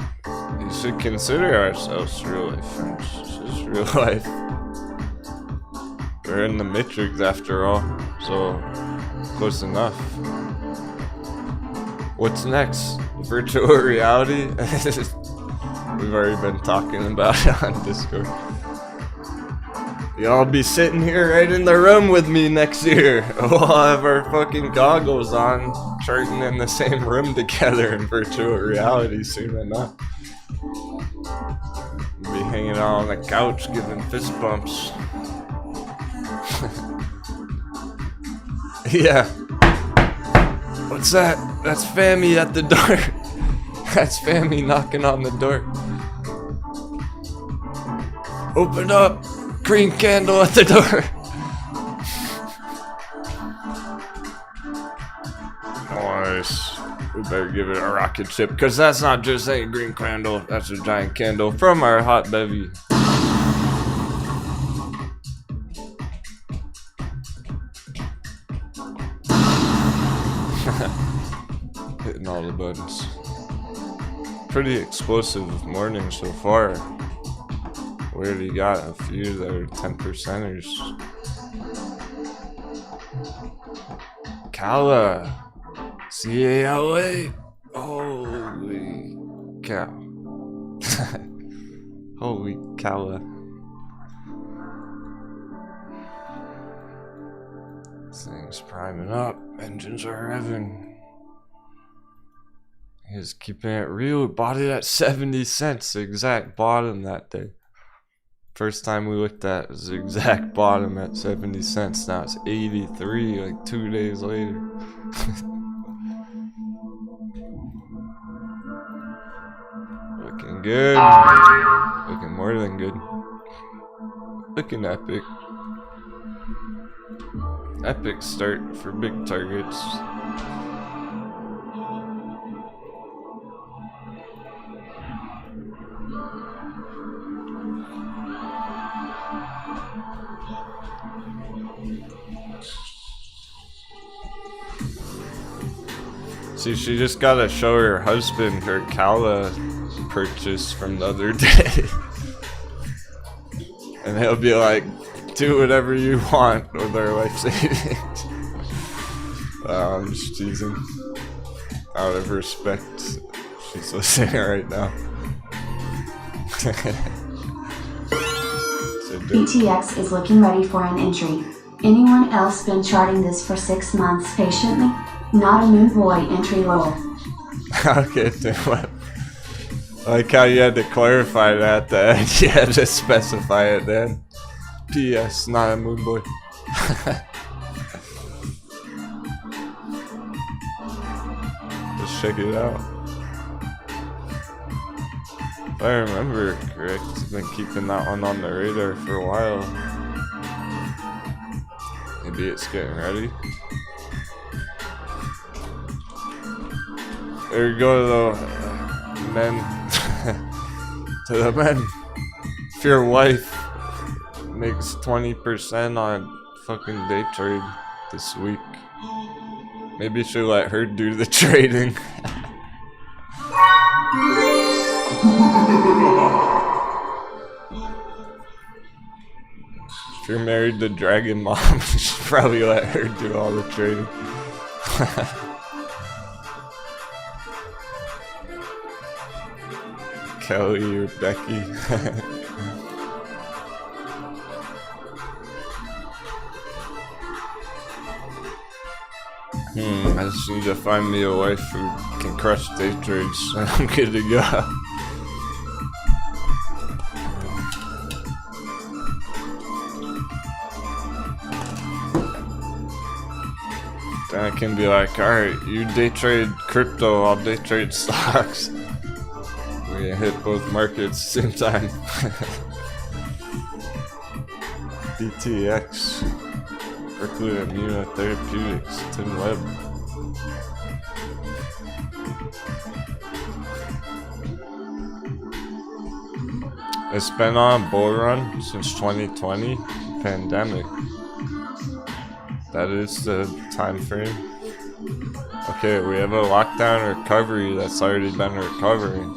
you should consider ourselves real life friends. This is real life. We're in the Matrix after all, so close enough. What's next? Virtual reality? We've already been talking about it on Discord. Y'all be sitting here right in the room with me next year. We'll have our fucking goggles on, charting in the same room together in virtual reality soon enough. We'll be hanging out on the couch giving fist bumps. Yeah. What's that? That's Fammy at the door. That's Fammy knocking on the door. Open up! Green candle at the door! Nice. We better give it a rocket ship, because that's not just a green candle, that's a giant candle from our hot bevy. Hitting all the buttons. Pretty explosive morning so far. We already got a few that are 10%ers. Cala. C-A-L-A. Holy. cow. Holy cow. This thing's priming up. Engines are revving. He's keeping it real. Bought it at 70 cents. The exact bottom that day. First time we looked at was the exact bottom at 70 cents. Now it's 83 like 2 days later. Looking good. Looking more than good. Looking epic. Epic start for big targets. See, she just gotta show her husband her Kala purchase from the other day. And he'll be like, do whatever you want with our life savings. I'm just teasing. Out of respect, she's listening right now. BTX is looking ready for an entry. Anyone else been charting this for 6 months patiently? Not a moon boy entry lol. Okay, Denwo. I like how you had to clarify that at the end. You had to specify it then. P.S. Not a moon boy. Just check it out. If I remember correct, I've been keeping that one on the radar for a while. Maybe it's getting ready. There you go, though, men. To the men. If your wife makes 20% on fucking day trade this week, maybe you should let her do the trading. If you're married to Dragon Mom, you should probably let her do all the trading. Kelly or Becky. I just need to find me a wife who can crush day trades and I'm good to go. Then I can be like, alright, you day trade crypto, I'll day trade stocks. We hit both markets at the same time. DTX, Berkeley Immunotherapeutics, Denwo. It's been on a bull run since 2020, pandemic. That is the time frame. Okay, we have a lockdown recovery that's already been recovering.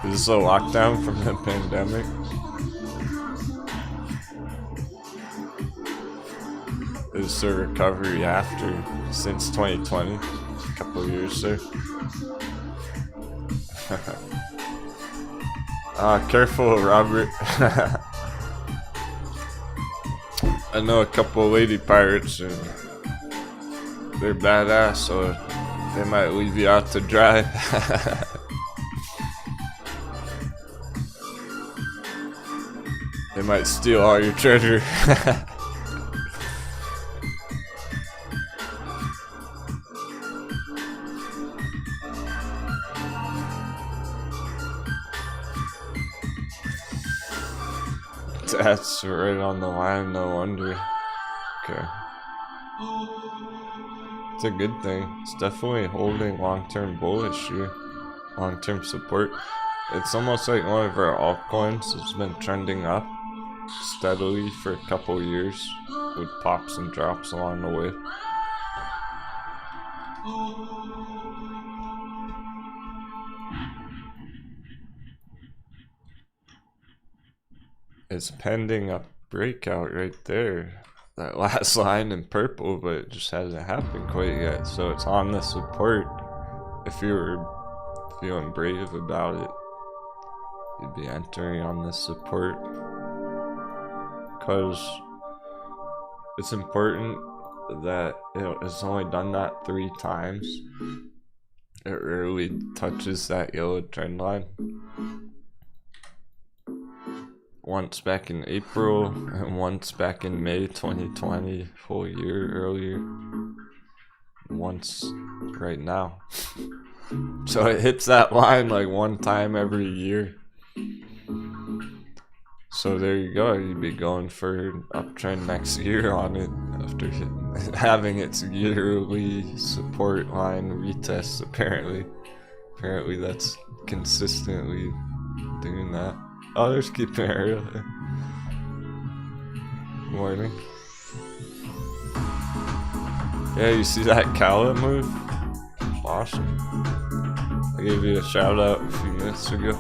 Is this a lockdown from the pandemic? Is the recovery after, since 2020? A couple of years there. Careful, Robert. I know a couple of lady pirates and they're badass, so they might leave you out to dry. They might steal all your treasure. That's right on the line, no wonder. Okay. It's a good thing. It's definitely holding long-term bullish here. Long-term support. It's almost like one of our altcoins has been trending up steadily for a couple years with pops and drops along the way. It's pending a breakout right there. that last line in purple, but it just hasn't happened quite yet. So it's on the support. If you were feeling brave about it, you'd be entering on this support, because it's important that it's only done that 3 times. It rarely touches that yellow trend line. Once back in April and once back in May 2020, full year earlier. Once right now. So it hits that line like 1 time every year. So there you go, you'd be going for an uptrend next year on it after having its yearly support line retests. Apparently that's consistently doing that. Oh, there's keeping area. Morning. Yeah, you see that Kala move? Awesome. I gave you a shout out a few minutes ago.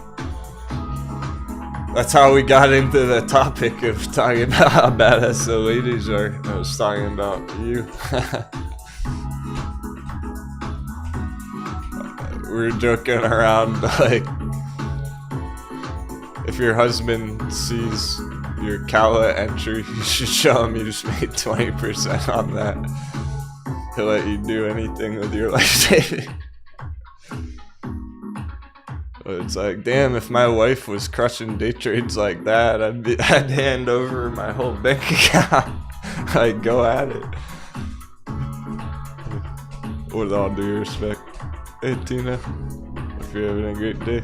That's how we got into the topic of talking about how badass the ladies are. I was talking about you. We were joking around, like, if your husband sees your Kala entry, you should show him you just made 20% on that. He'll let you do anything with your life savings. It's like, damn, if my wife was crushing day trades like that, I'd hand over my whole bank account. I'd go at it. With all due respect. Hey Tina, if you're having a great day.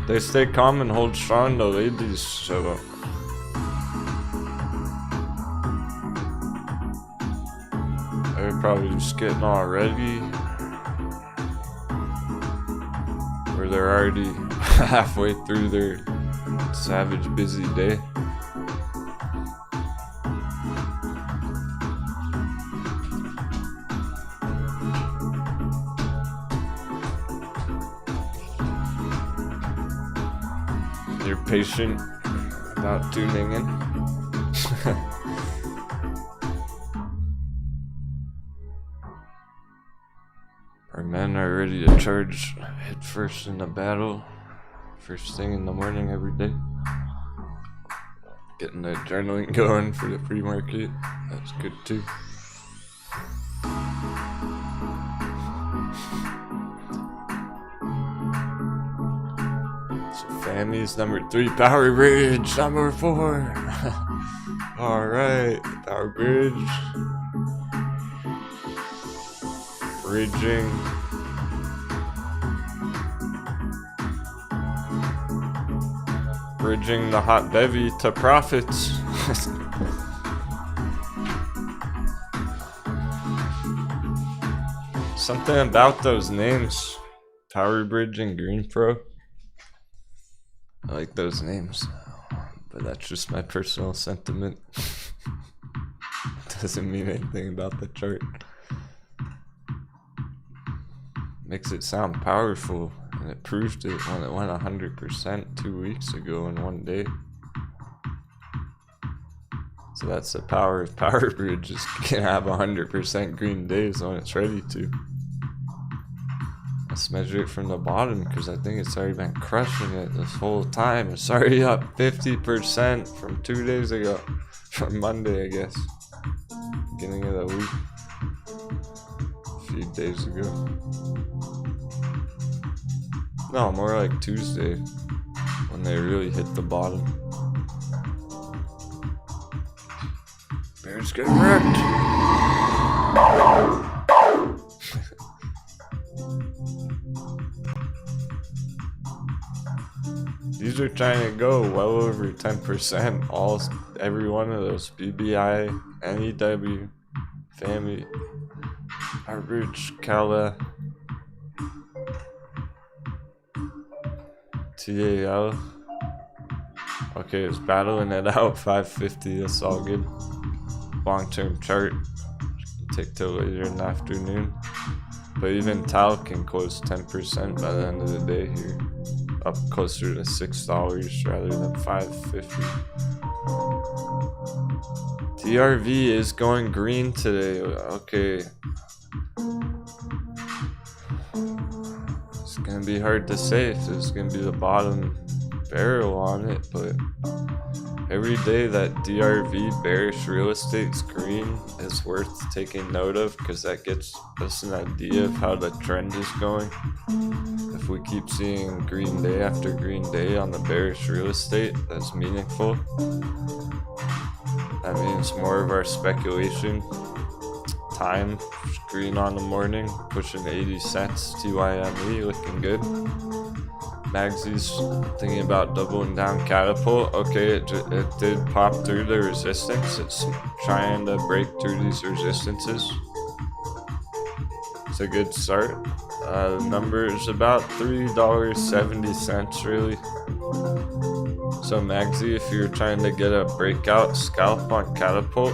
They stay calm and hold strong, the ladies, so they're probably just getting all ready, or they're already halfway through their savage busy day. You're patient about tuning in. Our men are ready to charge head first in the battle. First thing in the morning every day. Getting the adrenaline going for the pre-market. That's good too. Sammy's number 3, Power Bridge, number 4. Alright, Power Bridge. Bridging. Bridging the hot bevy to profits. Something about those names. Power Bridge and Green Pro. I like those names, but that's just my personal sentiment. Doesn't mean anything about the chart. Makes it sound powerful, and it proved it when it went 100% 2 weeks ago in one day. So that's the power of Power Bridge, is can have 100% green days when it's ready to. Let's measure it from the bottom, because I think it's already been crushing it this whole time. It's already up 50% from 2 days ago. From Monday, I guess. Beginning of the week. A few days ago. No, more like Tuesday. When they really hit the bottom. Bears getting wrecked. These are trying to go well over 10%. Every one of those. BBI, NEW, FAMI, Average, Kala, TAL. Okay, it's battling it out. 550. That's all good. Long-term chart. Take till later in the afternoon. But even Tal can close 10% by the end of the day here. Up closer to $6 rather than $5.50. TRV is going green today. Okay. It's gonna be hard to say if this is gonna be the bottom barrel on it, but every day that DRV bearish real estate's green is worth taking note of, because that gets us an idea of how the trend is going. If we keep seeing green day after green day on the bearish real estate, that's meaningful. That means more of our speculation time. Green on the morning, pushing 80 cents. TYME looking good. Magsy's thinking about doubling down Catapult. Okay, it did pop through the resistance. It's trying to break through these resistances. It's a good start. The number is about $3.70 really. So Magsy, if you're trying to get a breakout scalp on Catapult,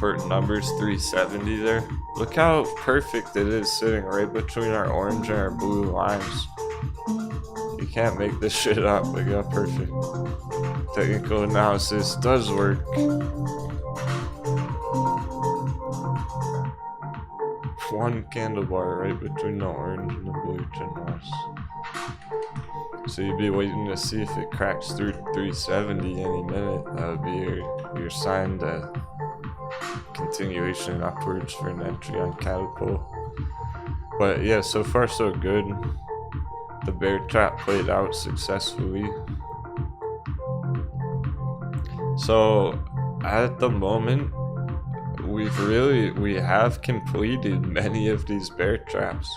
for numbers 370 there. Look how perfect it is sitting right between our orange and our blue lines. You can't make this shit up. Look how perfect. Technical analysis does work. One candle bar right between the orange and the blue channels. So you'd be waiting to see if it cracks through 370 any minute. That would be your sign to continuation upwards for an entry on Catapult. But yeah, so far so good. The bear trap played out successfully. So at the moment, we have completed many of these bear traps.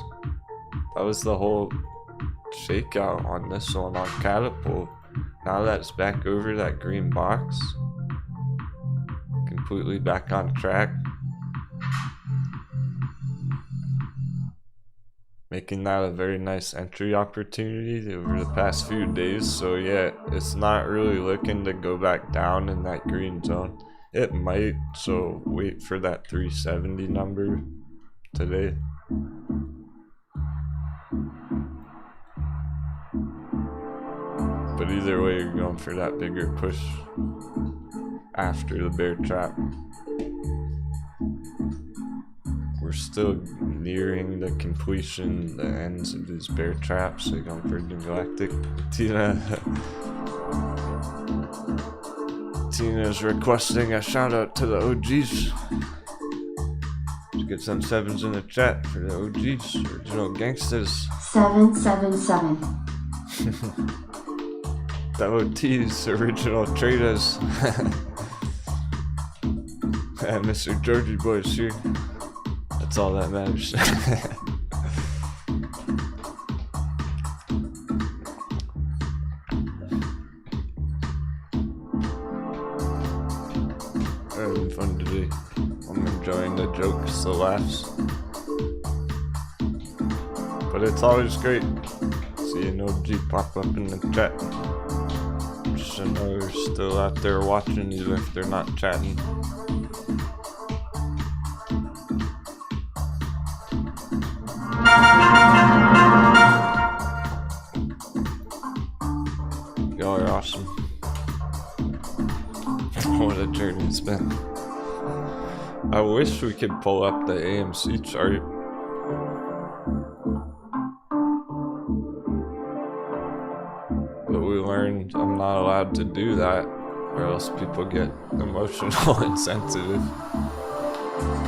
That was the whole shakeout on this one on Catapult. Now that's back over that green box, completely back on track, making that a very nice entry opportunity over the past few days. So yeah, it's not really looking to go back down in that green zone. It might, so wait for that 370 number today. But either way, you're going for that bigger push after the bear trap. We're still nearing the completion, the ends of these bear traps. So you're going for the Galactic. Tina's requesting a shout out to the OGs. Let's get some sevens in the chat for the OGs, original gangsters. 777. Devotees, original traders. And Mr. Georgie Boy's here. That's all that matters. Having fun today. I'm enjoying the jokes, the laughs. But it's always great seeing OG pop up in the chat. Just to know they're still out there watching, even if they're not chatting. Y'all are awesome. What a journey it's been. I wish we could pull up the AMC chart. But we learned I'm not allowed to do that, or else people get emotional and sensitive.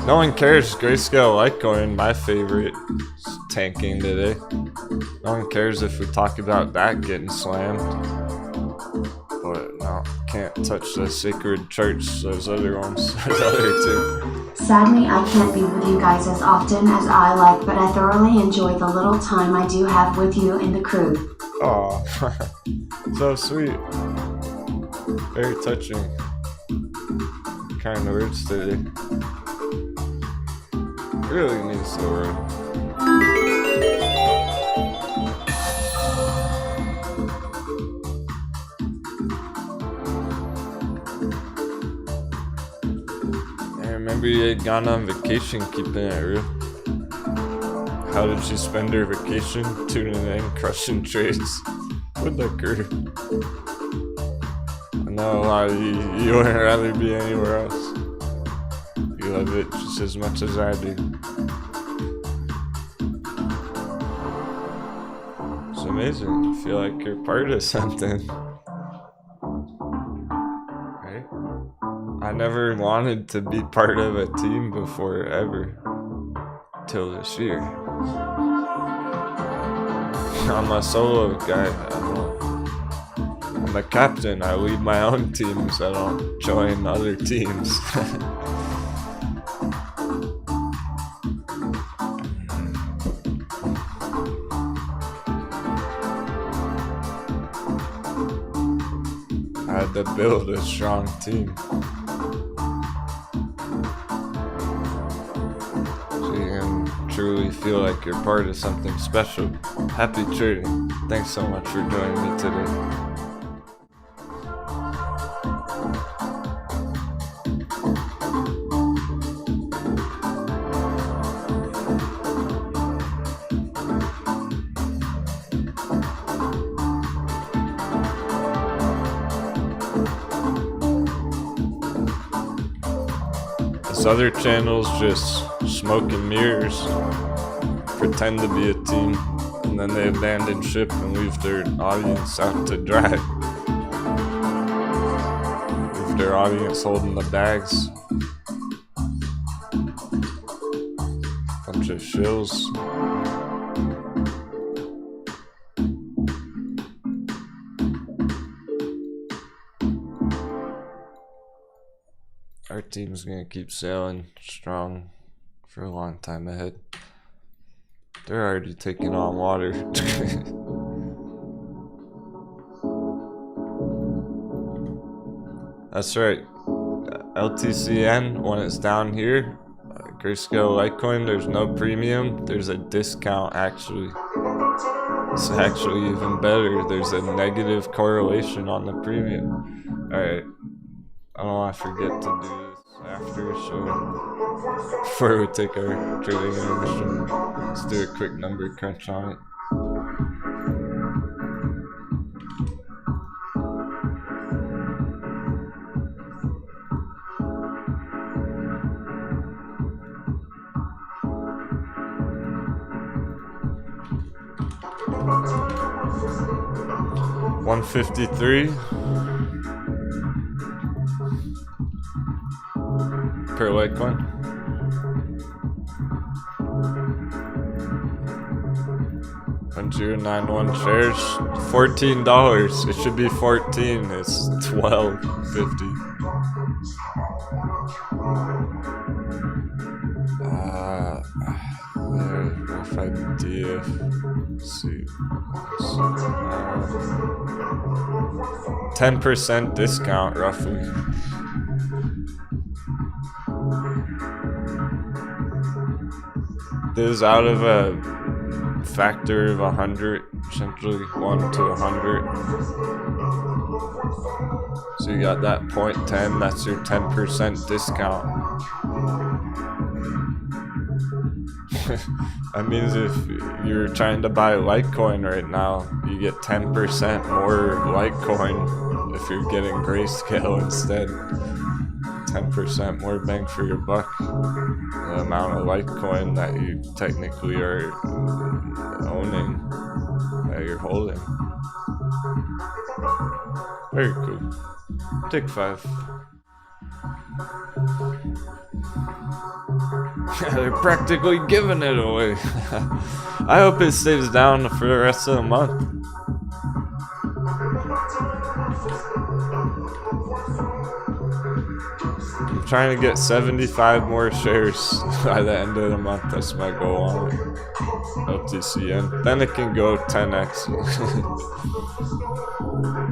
No one cares. Grayscale Litecoin, my favorite, is tanking today. No one cares if we talk about that getting slammed. But no, can't touch the sacred charts, those other ones, those other two. Sadly, I can't be with you guys as often as I like, but I thoroughly enjoy the little time I do have with you and the crew. Aw, so sweet. Very touching. Kind words today. Really needs the word. I remember you had gone on vacation keeping it real. How did she spend her vacation? Tuning in, crushing trades with the crew. I know a lot of you wouldn't rather be anywhere else. You love it just as much as I do. It's amazing. You feel like you're part of something. Right? I never wanted to be part of a team before, ever. Till this year. I'm a solo guy. I'm a captain. I lead my own teams. I don't join other teams. I had to build a strong team. Truly feel like you're part of something special. Happy trading. Thanks so much for joining me today. This other channel's just smoke and mirrors, pretend to be a team, and then they abandon ship and leave their audience out to dry. Leave their audience holding the bags. Bunch of shills. Our team's gonna keep sailing strong for a long time ahead. They're already taking on water. That's right. LTCN, when it's down here, Grayscale Litecoin, there's no premium. There's a discount actually. It's actually even better. There's a negative correlation on the premium. Alright. I don't want to forget to do this after, so before we take our trading intermission, let's do a quick number crunch on it. $153 per Litecoin. $191 shares, $14. It should be 14. It's $12.50. If I DF, see, 10% discount roughly. This is out of a factor of 100, essentially 1 to 100. So you got that 0.10, that's your 10% discount. That means if you're trying to buy Litecoin right now, you get 10% more Litecoin if you're getting Grayscale instead. 10% more bang for your buck. The amount of Litecoin that you technically are owning, that you're holding. Very cool. Take 5. They're practically giving it away. I hope it stays down for the rest of the month. I'm trying to get 75 more shares by the end of the month. That's my goal on it. LTCN. Then it can go 10x.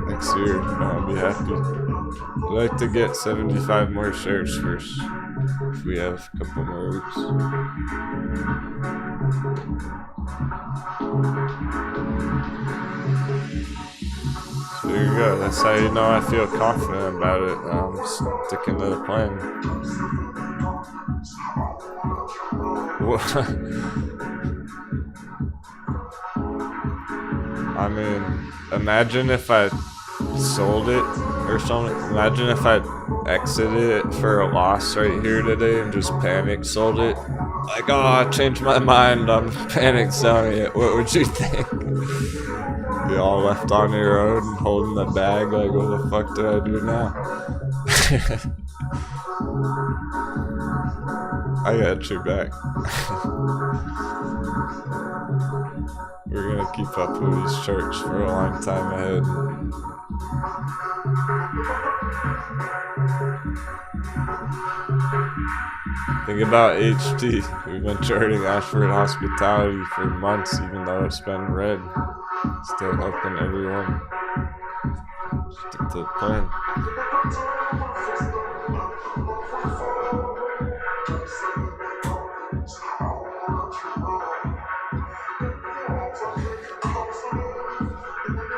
Next year, I'll be happy. I'd like to get 75 more shares first. If we have a couple more weeks. So there you go. That's how you know I feel confident about it. I'm sticking to the plan. I mean, imagine if I sold it or something. Imagine if I exited it for a loss right here today and just panic sold it. Like, oh, I changed my mind, I'm panic selling it. What would you think? You all left on your own holding the bag, like, what the fuck do I do now? I got your back. We're gonna keep up with these charts for a long time ahead. Think about HT. We've been charting Ashford Hospitality for months, even though it's been red. Still helping everyone. Stick to the plan.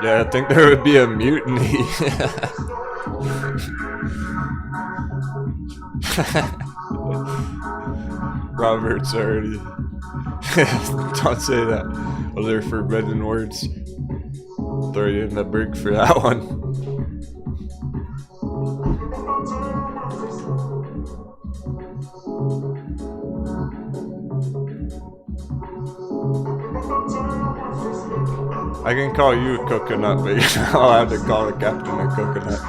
Yeah, I think there would be a mutiny. Robert's already. Don't say that. Those are forbidden words. Throw you in the brig for that one. I can call you a coconut, but you're not allowed to call the captain a coconut.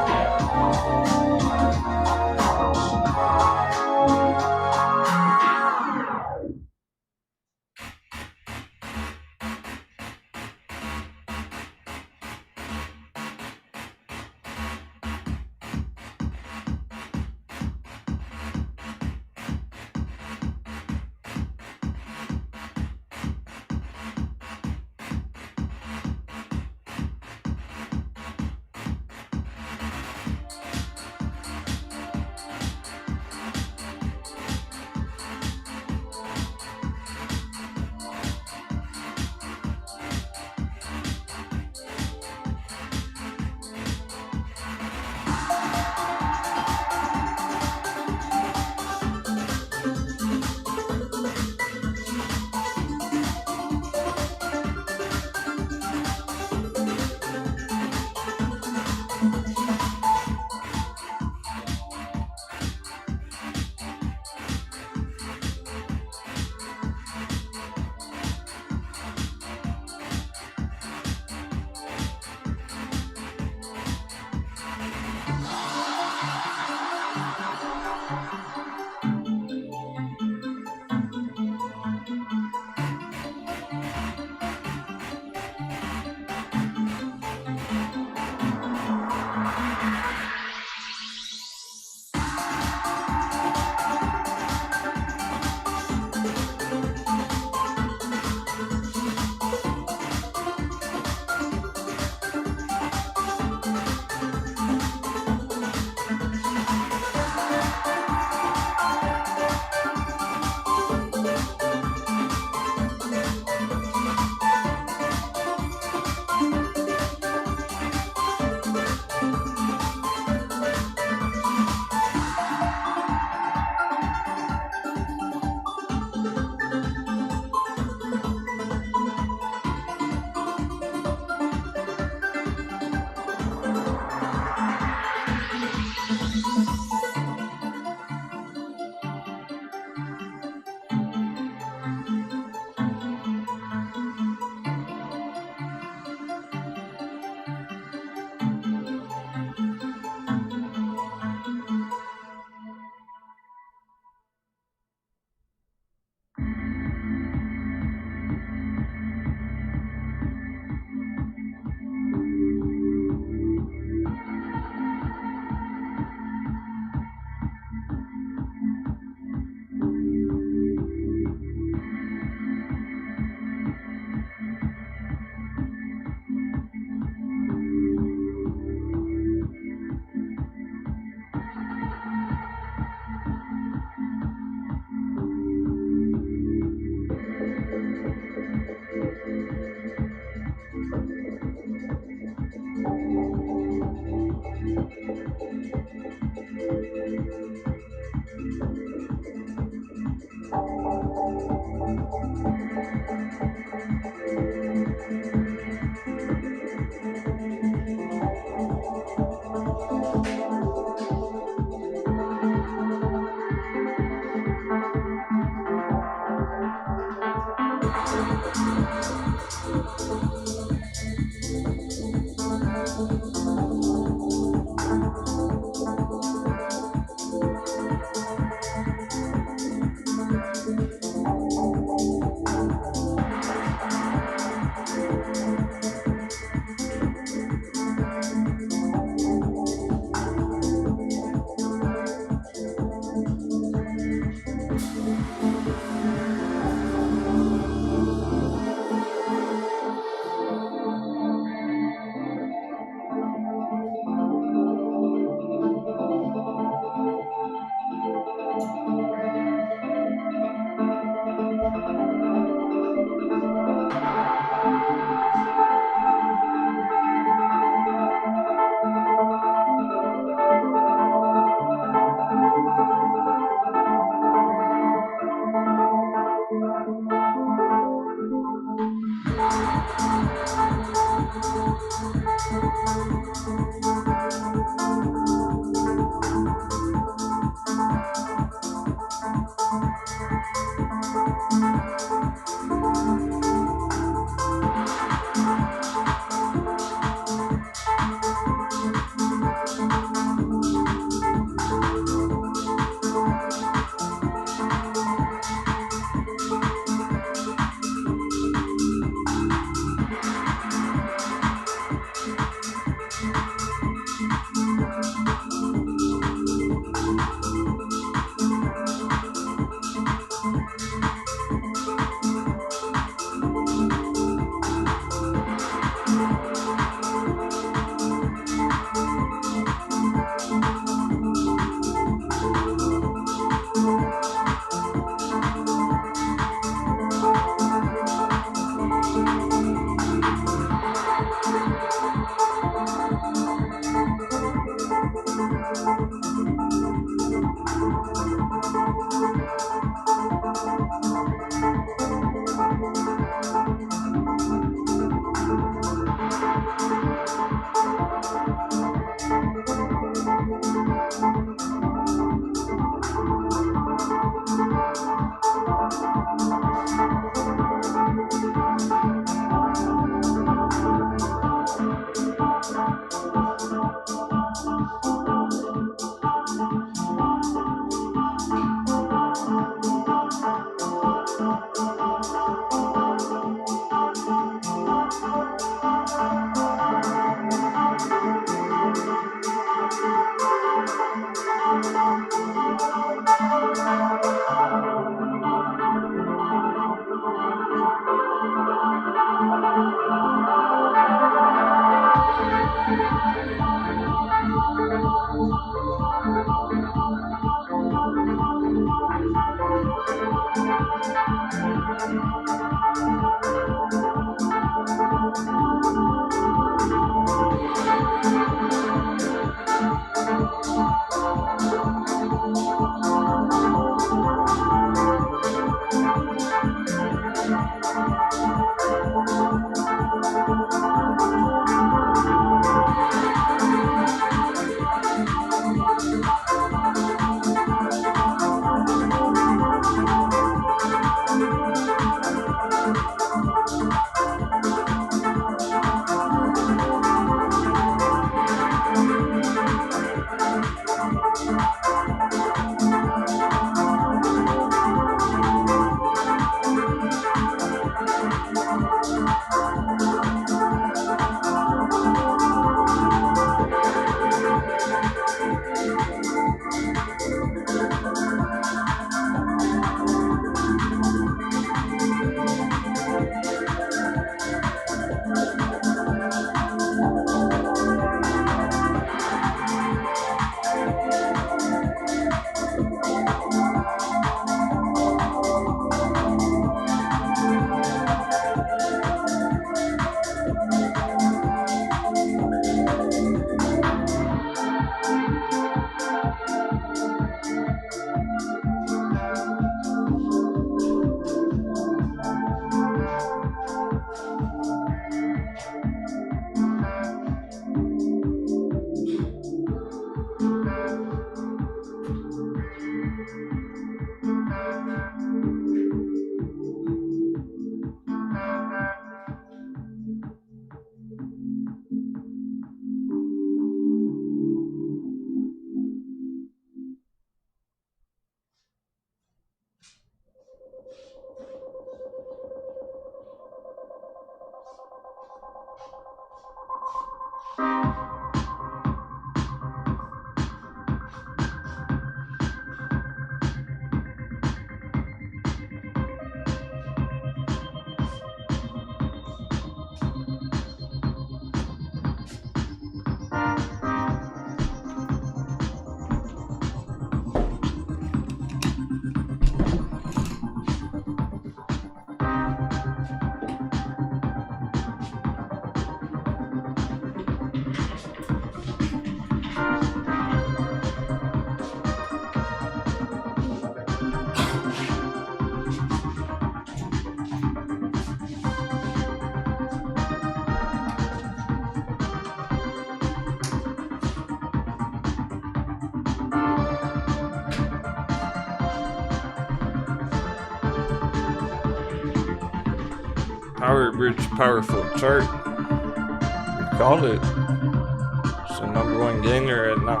Power Bridge Powerful chart. We called it. It's the #1 gainer right now.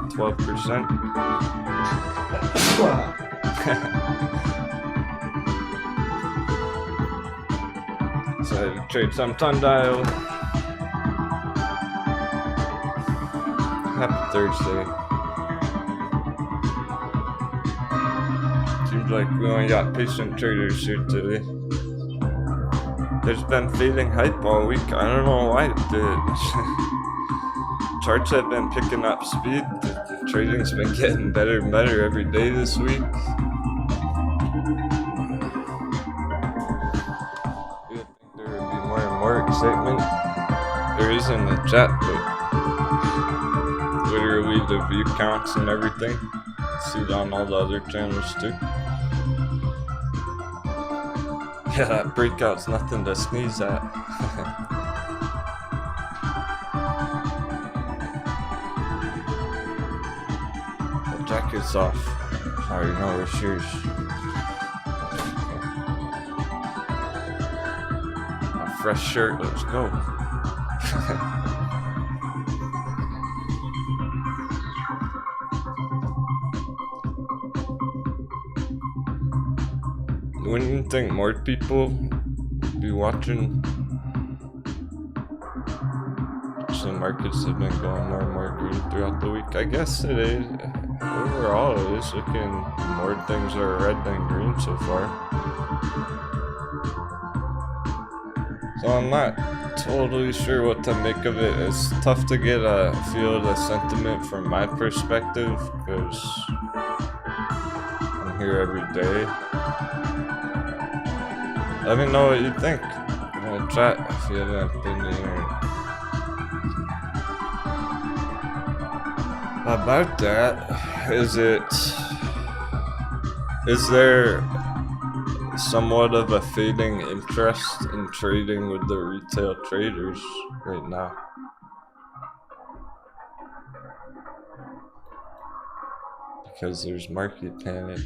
12%. So I trade some sundial. Happy Thursday. Seems like we only got patient traders here today. There's been fading hype all week. I don't know why. The charts have been picking up speed. The trading's been getting better and better every day this week. You'd think there would be more and more excitement. There is in the chat, but literally the view counts and everything. See it on all the other channels too. Yeah, that breakout's nothing to sneeze at. The jacket's off. Sorry, no, it's yours. A fresh shirt, let's go. Wouldn't you think more people would be watching? So the markets have been going more and more green throughout the week. I guess today, overall, it is looking more things are red than green so far. So I'm not totally sure what to make of it. It's tough to get a feel of the sentiment from my perspective because I'm here every day. Let me know what you think in the chat if you haven't been here. About that, is there somewhat of a fading interest in trading with the retail traders right now? Because there's market panic.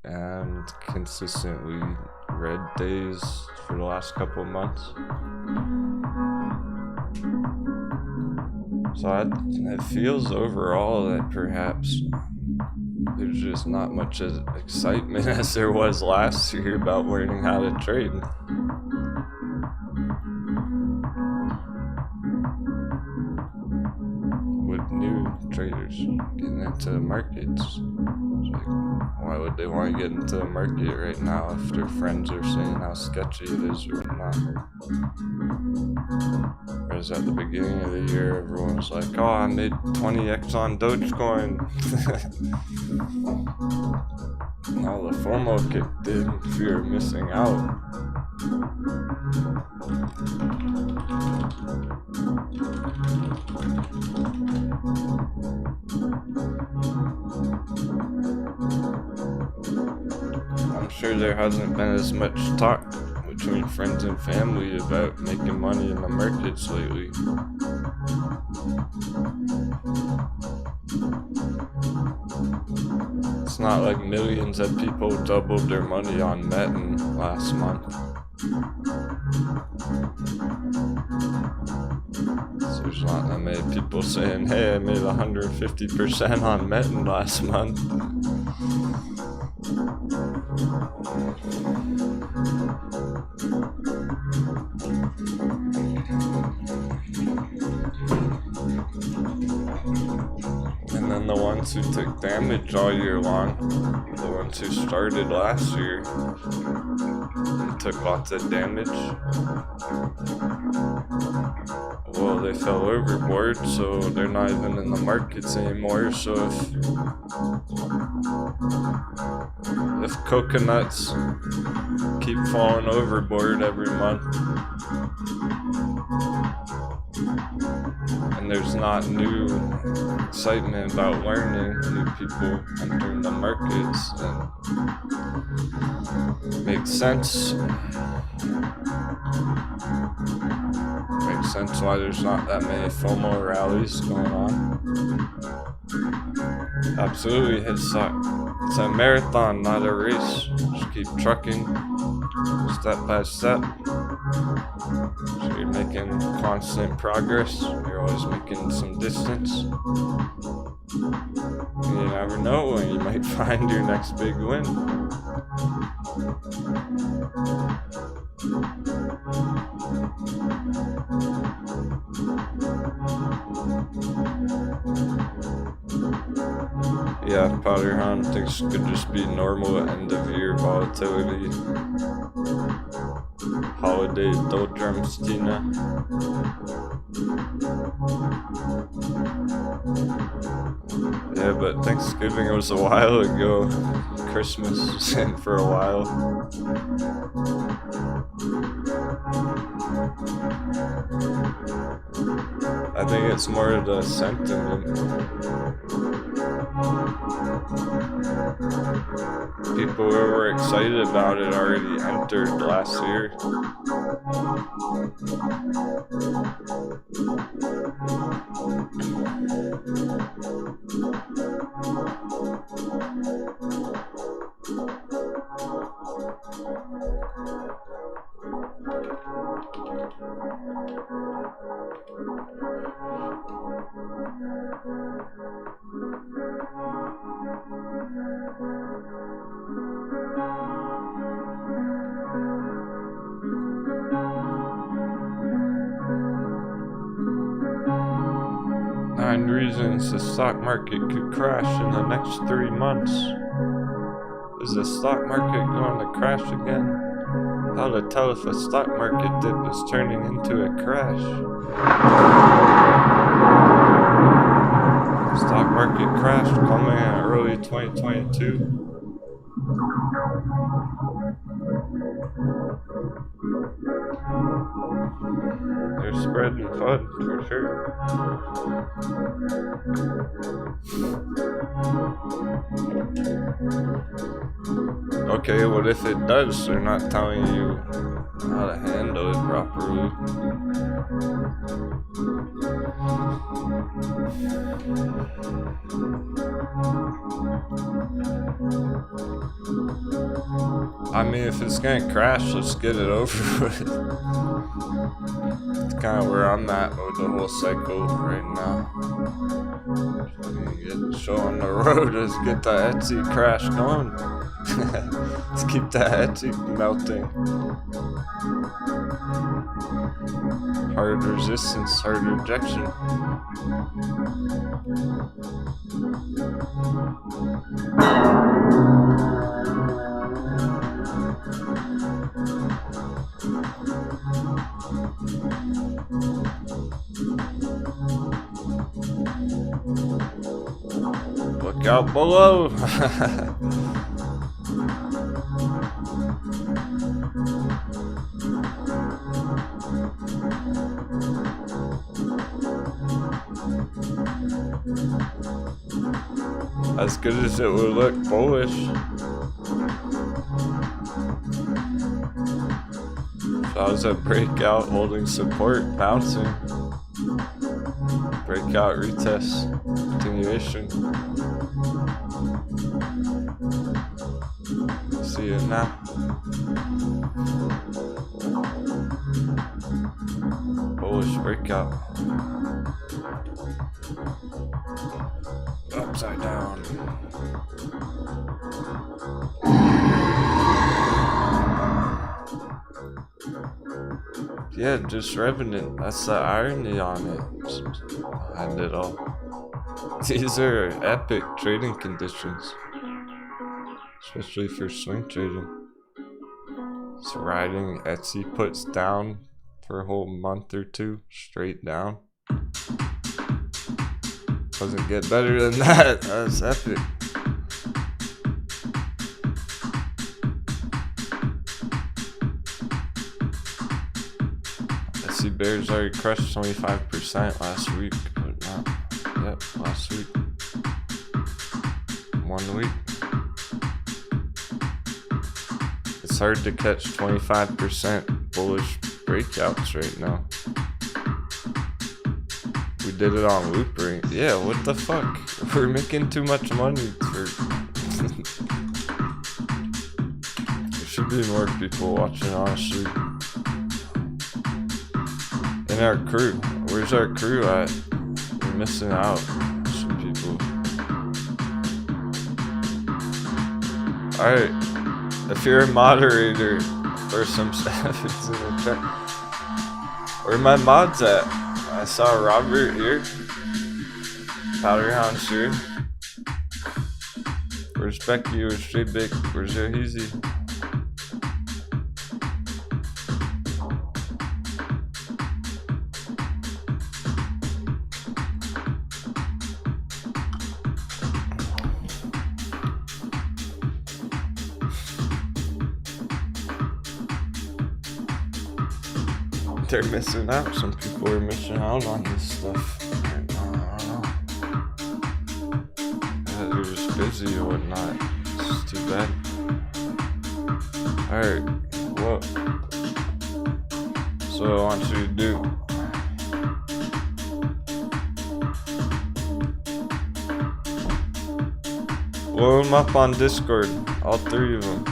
And consistently red days for the last couple of months. So it feels overall that perhaps there's just not much excitement as there was last year about learning how to trade. With new traders getting into the markets. Why would they want to get into the market right now if their friends are saying how sketchy it is right now? Whereas at the beginning of the year, everyone was like, oh, I made 20x on Dogecoin. Now the FOMO kicked in, fear of missing out. I'm sure there hasn't been as much talk between friends and family about making money in the markets lately. It's not like millions of people doubled their money on Metin last month. So there's not that many people saying, hey, I made 150% on Metin last month. ones who took damage all year long, the ones who started last year and took lots of damage, well, they fell overboard, so they're not even in the markets anymore. So if coconuts keep falling overboard every month, and there's not new excitement about learning, new people entering the markets, and makes sense. Makes sense why there's not that many FOMO rallies going on. Absolutely, it's a marathon, not a race. Just keep trucking, step by step. So you're making constant progress. You're always making some distance. And you never know when you might find your next big win. Yeah, Powder Hound thinks it could just be normal end of year volatility. Holiday doldrums, Tina. Yeah, but Thanksgiving was a while ago. Christmas was in for a while. I think it's more of the sentiment. People who were excited about it already entered last year. Nine reasons the stock market could crash in the next 3 months. Is the stock market going to crash again? How to tell if a stock market dip is turning into a crash? Stock market crash coming in early 2022. They're spreading FUD for sure. Okay, what if it does? They're not telling you how to handle it properly. I mean, if it's gonna crash, let's get it over with. It's kind of where I'm at with the whole cycle right now. Get the show on the road. Let's get the Etsy crash going. Let's keep that Etsy melting. Hard resistance, hard rejection. Look out below. As good as it would look bullish. That was a breakout holding support, bouncing. Breakout, retest, continuation. See it now. Bullish breakout. Upside down. Yeah, just Revenant. That's the irony on it. Behind it all. These are epic trading conditions, especially for swing trading. It's riding, Etsy puts down for a whole month or two, straight down. Doesn't get better than that. That's epic. Etsy bears already crushed 25% last week. But not, yep, last week. 1 week. It's hard to catch 25% bullish breakouts right now. We did it on looping. Yeah, what the fuck? We're making too much money for... There should be more people watching, honestly. And our crew. Where's our crew at? We're missing out on some people. Alright. If you're a moderator or some savage in the chat, where my mods at? I saw Robert here. Powderhound sure. Where's Becky? Where's J-Big? Where's Yohizi? They're missing out. Some people are missing out on this stuff. I don't know. Yeah, they're just busy or whatnot. It's too bad. Alright, well. So what I want you to do. Blow them up on Discord. All 3 of them.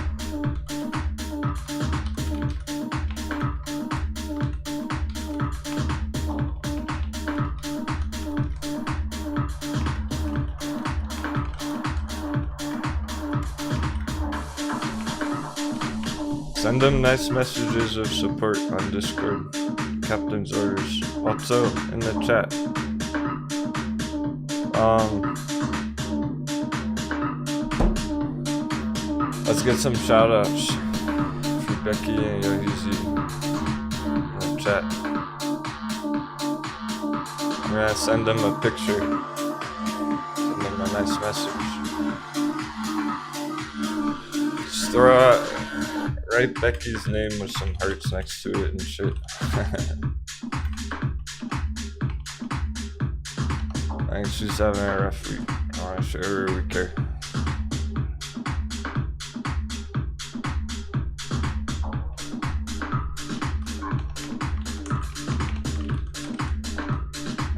Send them nice messages of support on Discord. Captain's orders. Also in the chat. Let's get some shoutouts for Becky and Yohizi in the chat. I'm gonna send them a picture. Send them a nice message. Just throw out. Write Becky's name with some hearts next to it and shit. I think she's having a rough week. I wanna show her we care.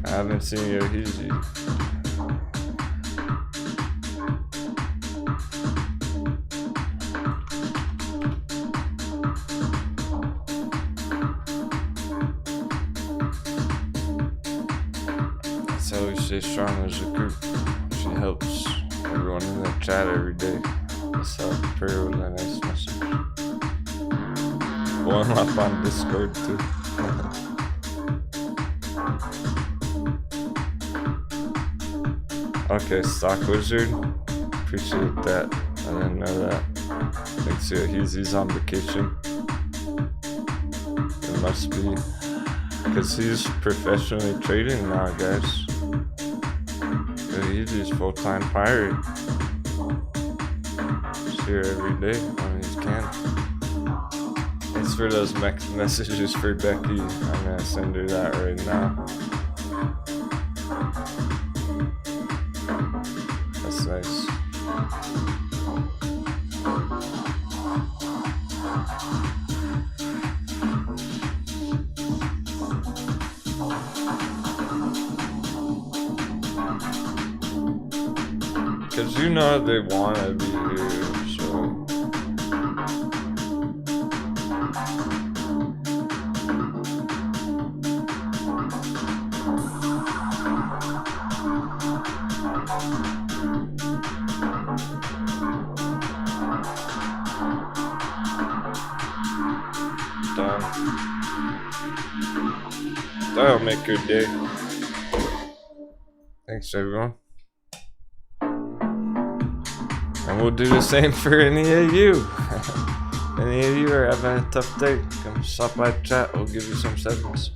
I haven't seen Yohizi. Stay strong as a group. She helps everyone in the chat every day. Let's help her with a nice message. Blowing up on Discord too. Okay, Stock Wizard. Appreciate that. I didn't know that. Thanks to he's on vacation. It must be because he's professionally trading now, guys. He's full-time pirate. He's here every day when he can. Thanks for those messages for Becky. I'm gonna send her that right now. That's nice. Cause you know they wanna be here, so done. That'll make your day. Thanks, everyone. And we'll do the same for any of you. Any of you are having a tough day, come stop by the chat, we'll give you some sevens.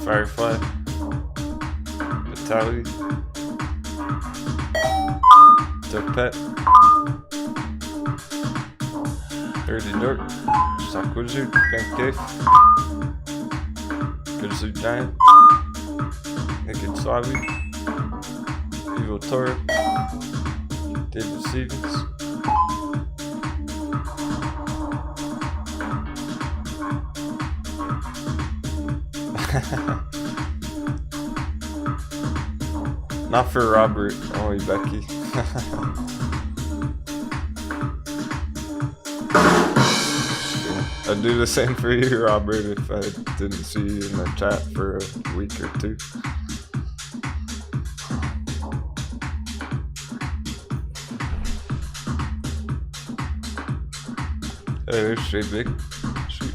Firefly, Vitaly, Topet, Dirty Dirt, Stock Wizard, Bank Cave, Grizzly Giant, Naked Slavi, Evil Torah, David Stevens. Not for Robert, only Becky. I'd do the same for you, Robert, if I didn't see you in the chat for a week or two. Hey, there's Shay Big. Sweet.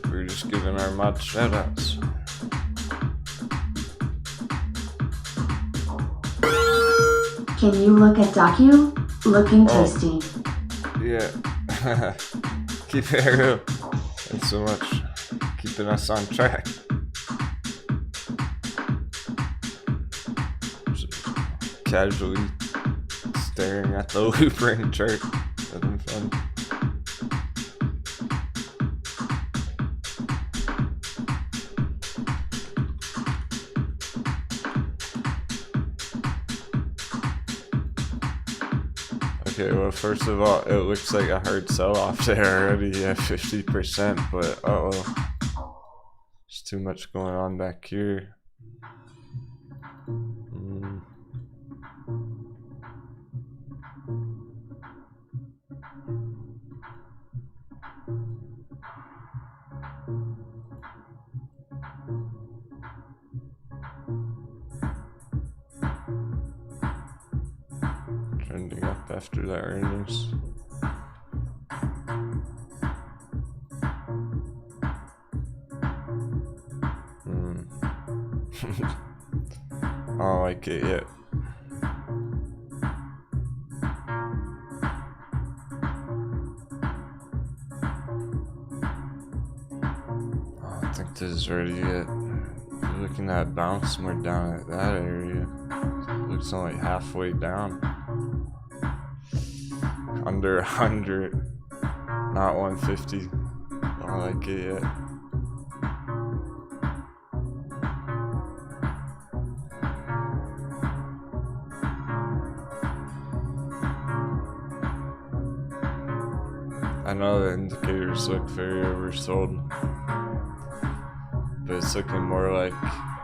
We're just giving our mod shoutouts. Can you look at Docu? Looking tasty. Yeah. Keep it real. Thanks so much. Keeping us on track. Just casually staring at the loop ring chart. Having fun. Okay, well, first of all, it looks like a hard sell-off there already at 50%, but there's too much going on back here. Trending up after that earnings. I don't like it yet. I don't think this is ready yet. If you're looking at bounce more down at that area, it looks only halfway down. Under 100, not 150. I don't like it yet. I know the indicators look very oversold, but it's looking more like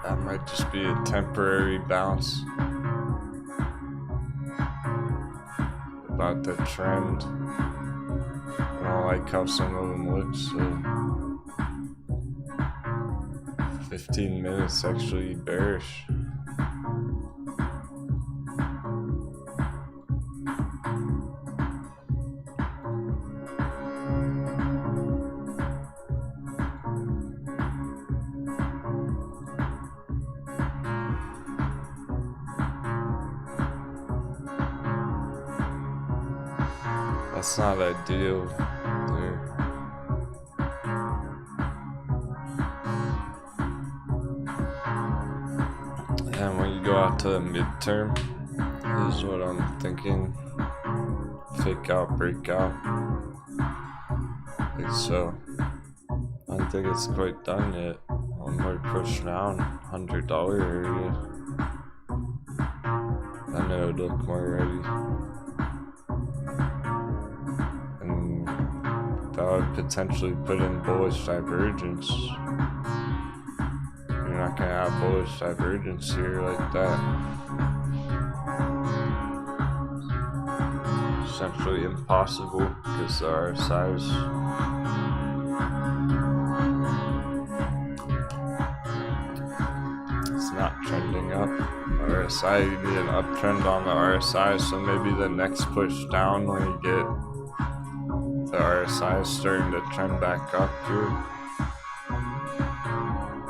that might just be a temporary bounce. About the trend. I don't like how some of them look, so 15 minutes actually bearish. That's not ideal there. And when you go out to the midterm, this is what I'm thinking. Fake out, break out. Like so. I don't think it's quite done yet. One more push down, $100 area. Then it would look more ready. That would potentially put in bullish divergence. You're not gonna have bullish divergence here like that. Essentially impossible because the RSI's it's not trending up. RSI, you need an uptrend on the RSI, so maybe the next push down when you get the RSI is starting to trend back up here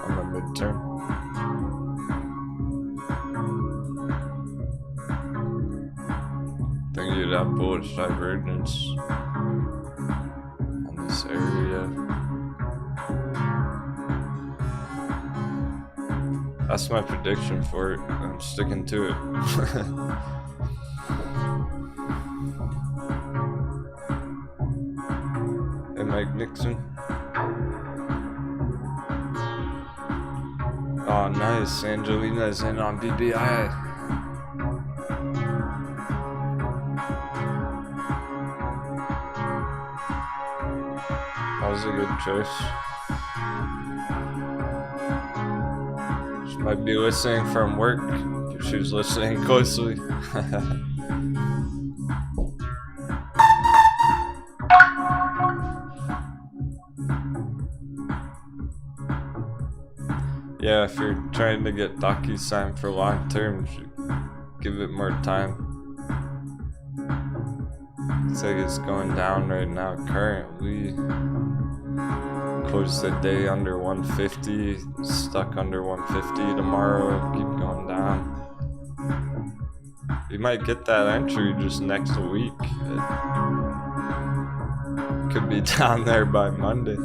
on the midterm. I think you'd have bullish divergence on this area. That's my prediction for it. I'm sticking to it. Hey, Mike Nixon. Oh, nice. Angelina's in on BBI. That was a good choice. She might be listening from work if she's listening closely. Yeah, if you're trying to get DocuSign for long term, you should give it more time. Looks like it's going down right now. Currently, close the day under 150, stuck under 150 tomorrow, keep going down. You might get that entry just next week. It could be down there by Monday.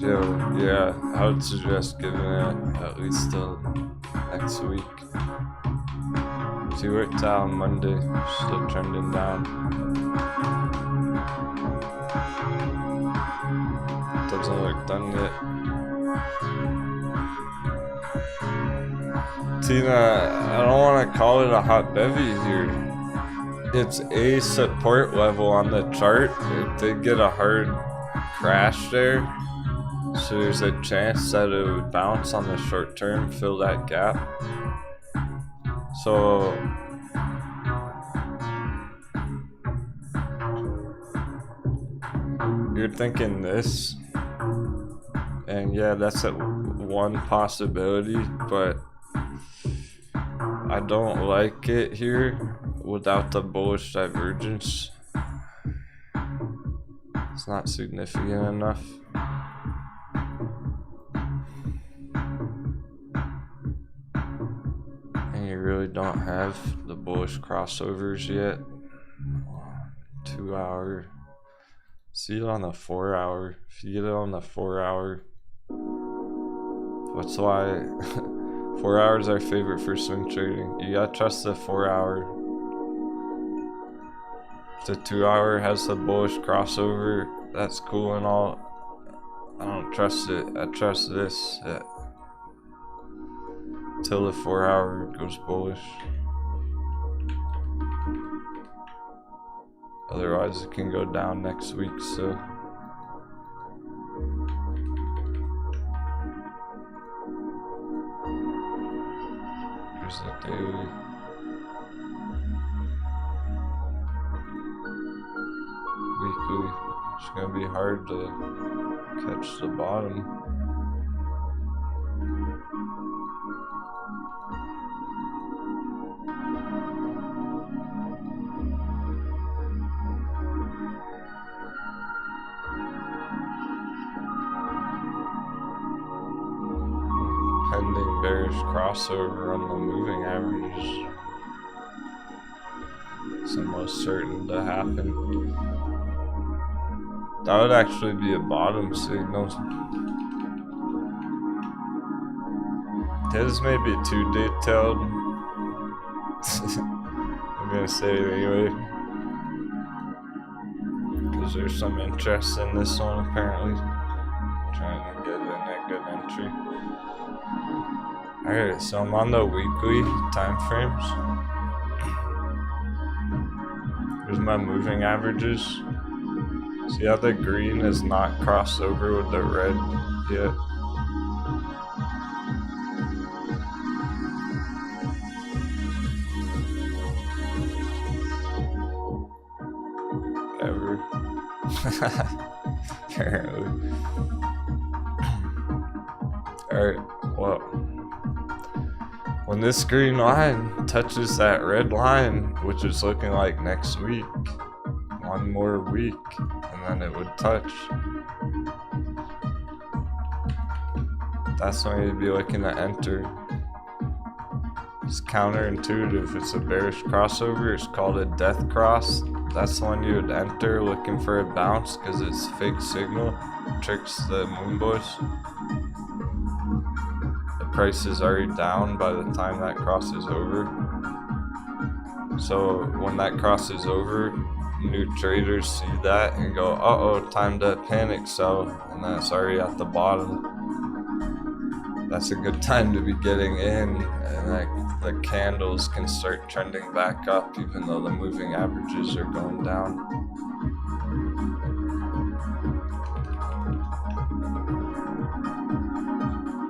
So, yeah, I would suggest giving it at least till next week. See where it's at on Monday, still trending down. Doesn't look done yet. Tina, I don't want to call it a hot bevy here. It's a support level on the chart. It did get a hard crash there. So there's a chance that it would bounce on the short term, fill that gap. So you're thinking this, and yeah, that's one possibility, but I don't like it here without the bullish divergence. It's not significant enough. Really don't have the bullish crossovers yet. 2 hour. See it on the 4 hour. If you get it on the 4 hour, that's why 4 hours are favorite for swing trading. You gotta trust the 4 hour. If the 2 hour has the bullish crossover, that's cool and all. I don't trust it. I trust this. Till the 4 hour goes bullish. Otherwise it can go down next week, so here's the daily. Weekly. It's gonna be hard to catch the bottom. Pending bearish crossover on the moving averages. It's almost certain to happen. That would actually be a bottom signal. His may be too detailed. I'm gonna say it anyway. Because there's some interest in this one apparently. Trying to get in a good entry. Alright, so I'm on the weekly time frames. Here's my moving averages. See how the green is not crossed over with the red yet? Ever. Apparently. Alright, well. When this green line touches that red line, which is looking like next week, one more week, and then it would touch. That's when you'd be looking to enter. It's counterintuitive. It's a bearish crossover. It's called a death cross. That's the one you would enter looking for a bounce because it's fake signal. Tricks the moon boys. The price is already down by the time that crosses over. So when that crosses over, new traders see that and go, uh-oh, time to panic sell, and that's already at the bottom. That's a good time to be getting in, and like the candles can start trending back up even though the moving averages are going down.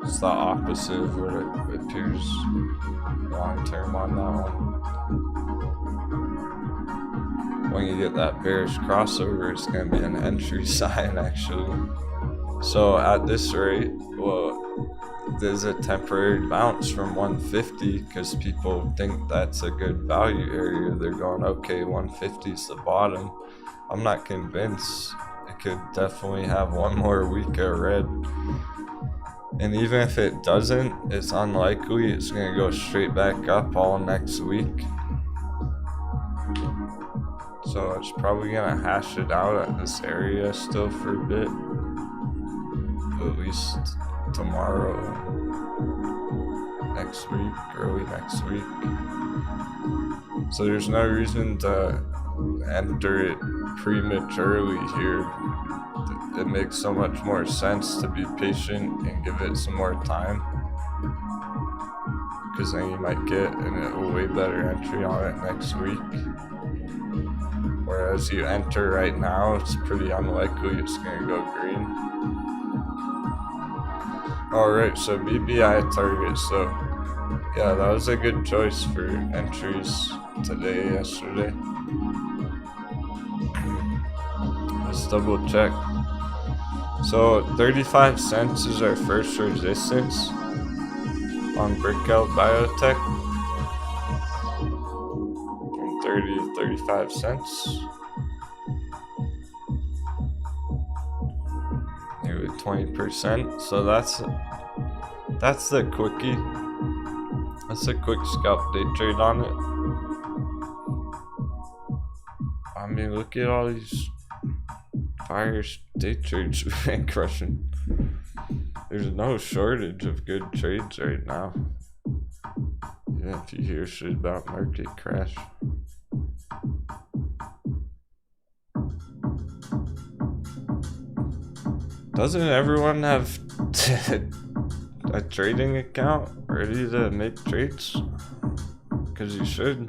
It's the opposite of what it appears long term on that one. When you get that bearish crossover, it's going to be an entry sign actually. So at this rate, well, there's a temporary bounce from 150 because people think that's a good value area. They're going, okay, 150 is the bottom. I'm not convinced. It could definitely have one more week of red. And even if it doesn't, it's unlikely it's going to go straight back up all next week. So it's probably going to hash it out at this area still for a bit. At least tomorrow, next week, early next week. So there's no reason to enter it prematurely here. It makes so much more sense to be patient and give it some more time, because then you might get a way better entry on it next week. Whereas you enter right now, it's pretty unlikely it's going to go green. Alright, so BBI target. So yeah, that was a good choice for entries today, yesterday. Let's double check. So 35 cents is our first resistance on Breakout Biotech. From 30 to 35 cents. Nearly 20%. So that's the quickie. That's a quick scalp day trade on it. I mean, look at all these fire day trades we've been crushing. There's no shortage of good trades right now. Yeah, if you hear shit about market crash. Doesn't everyone have a trading account ready to make trades? Because you should.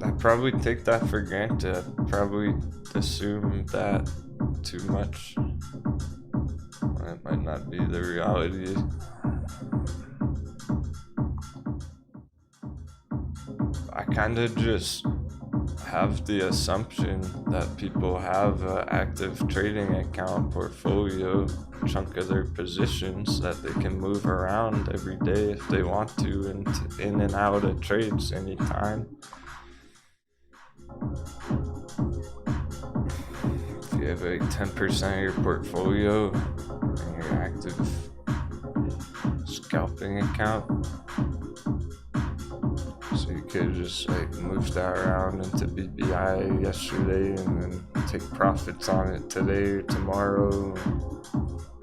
I probably take that for granted. I probably assume that too much. It might not be the reality. I kind of just have the assumption that people have an active trading account portfolio, chunk of their positions that they can move around every day if they want to, and in and out of trades anytime. If you have like 10% of your portfolio in your active scalping account, so you could just like move that around into BBI yesterday and then take profits on it today or tomorrow,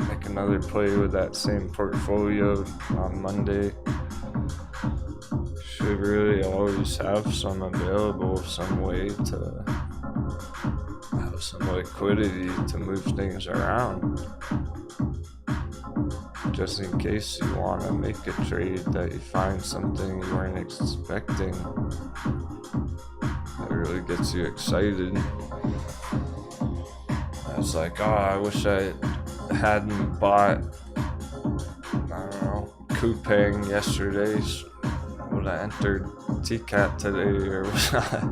make another play with that same portfolio on Monday. Should really always have some available, some way to have some liquidity to move things around, just in case you want to make a trade that you find something you weren't expecting that really gets you excited. I was like, oh, I wish I hadn't bought, I don't know, Coupang yesterday. Would I entered TCAT today or what?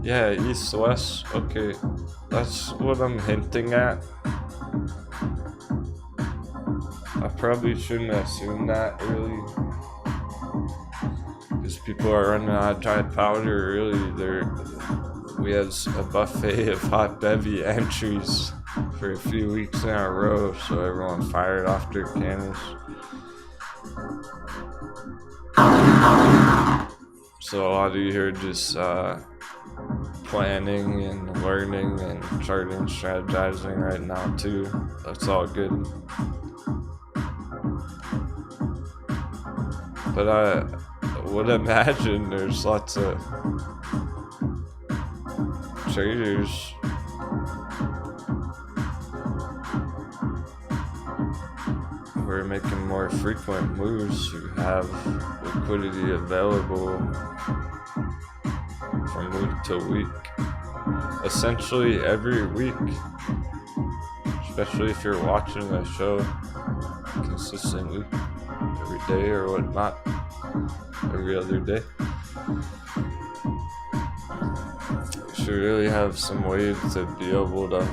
Yeah, east-west. Okay, that's what I'm hinting at. I probably shouldn't assume that early, because people are running out of dry powder early. We had a buffet of hot bevy entries for a few weeks in a row, so everyone fired off their cannons. So a lot of you are just planning and learning and charting, strategizing right now too. That's all good. But I would imagine there's lots of traders who are making more frequent moves, who have liquidity available from week to week. Essentially every week, especially if you're watching the show consistently every day or whatnot, every other day. You should really have some way to be able to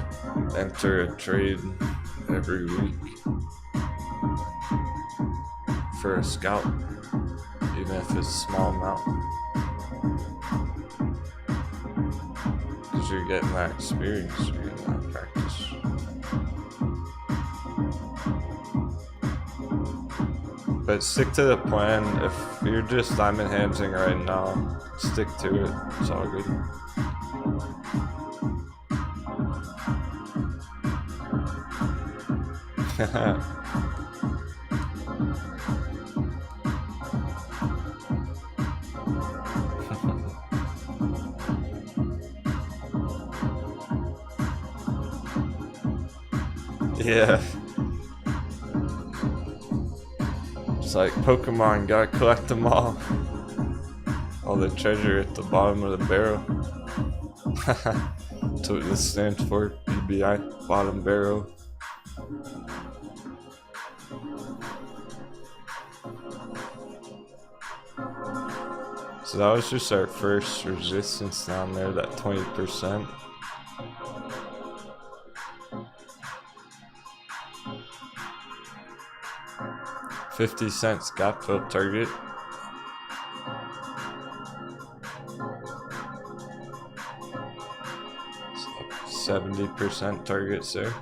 enter a trade every week for a scalp, even if it's a small amount. Because you're getting that experience, you're getting that practice. But stick to the plan. If you're just diamond handsing right now, stick to it. It's all good. Yeah. It's like Pokemon, gotta collect them all. All the treasure at the bottom of the barrel. That's what this stands for, BBI, bottom barrel. So that was just our first resistance down there, that 20%. $0.50 gap fill target. So 70% targets there.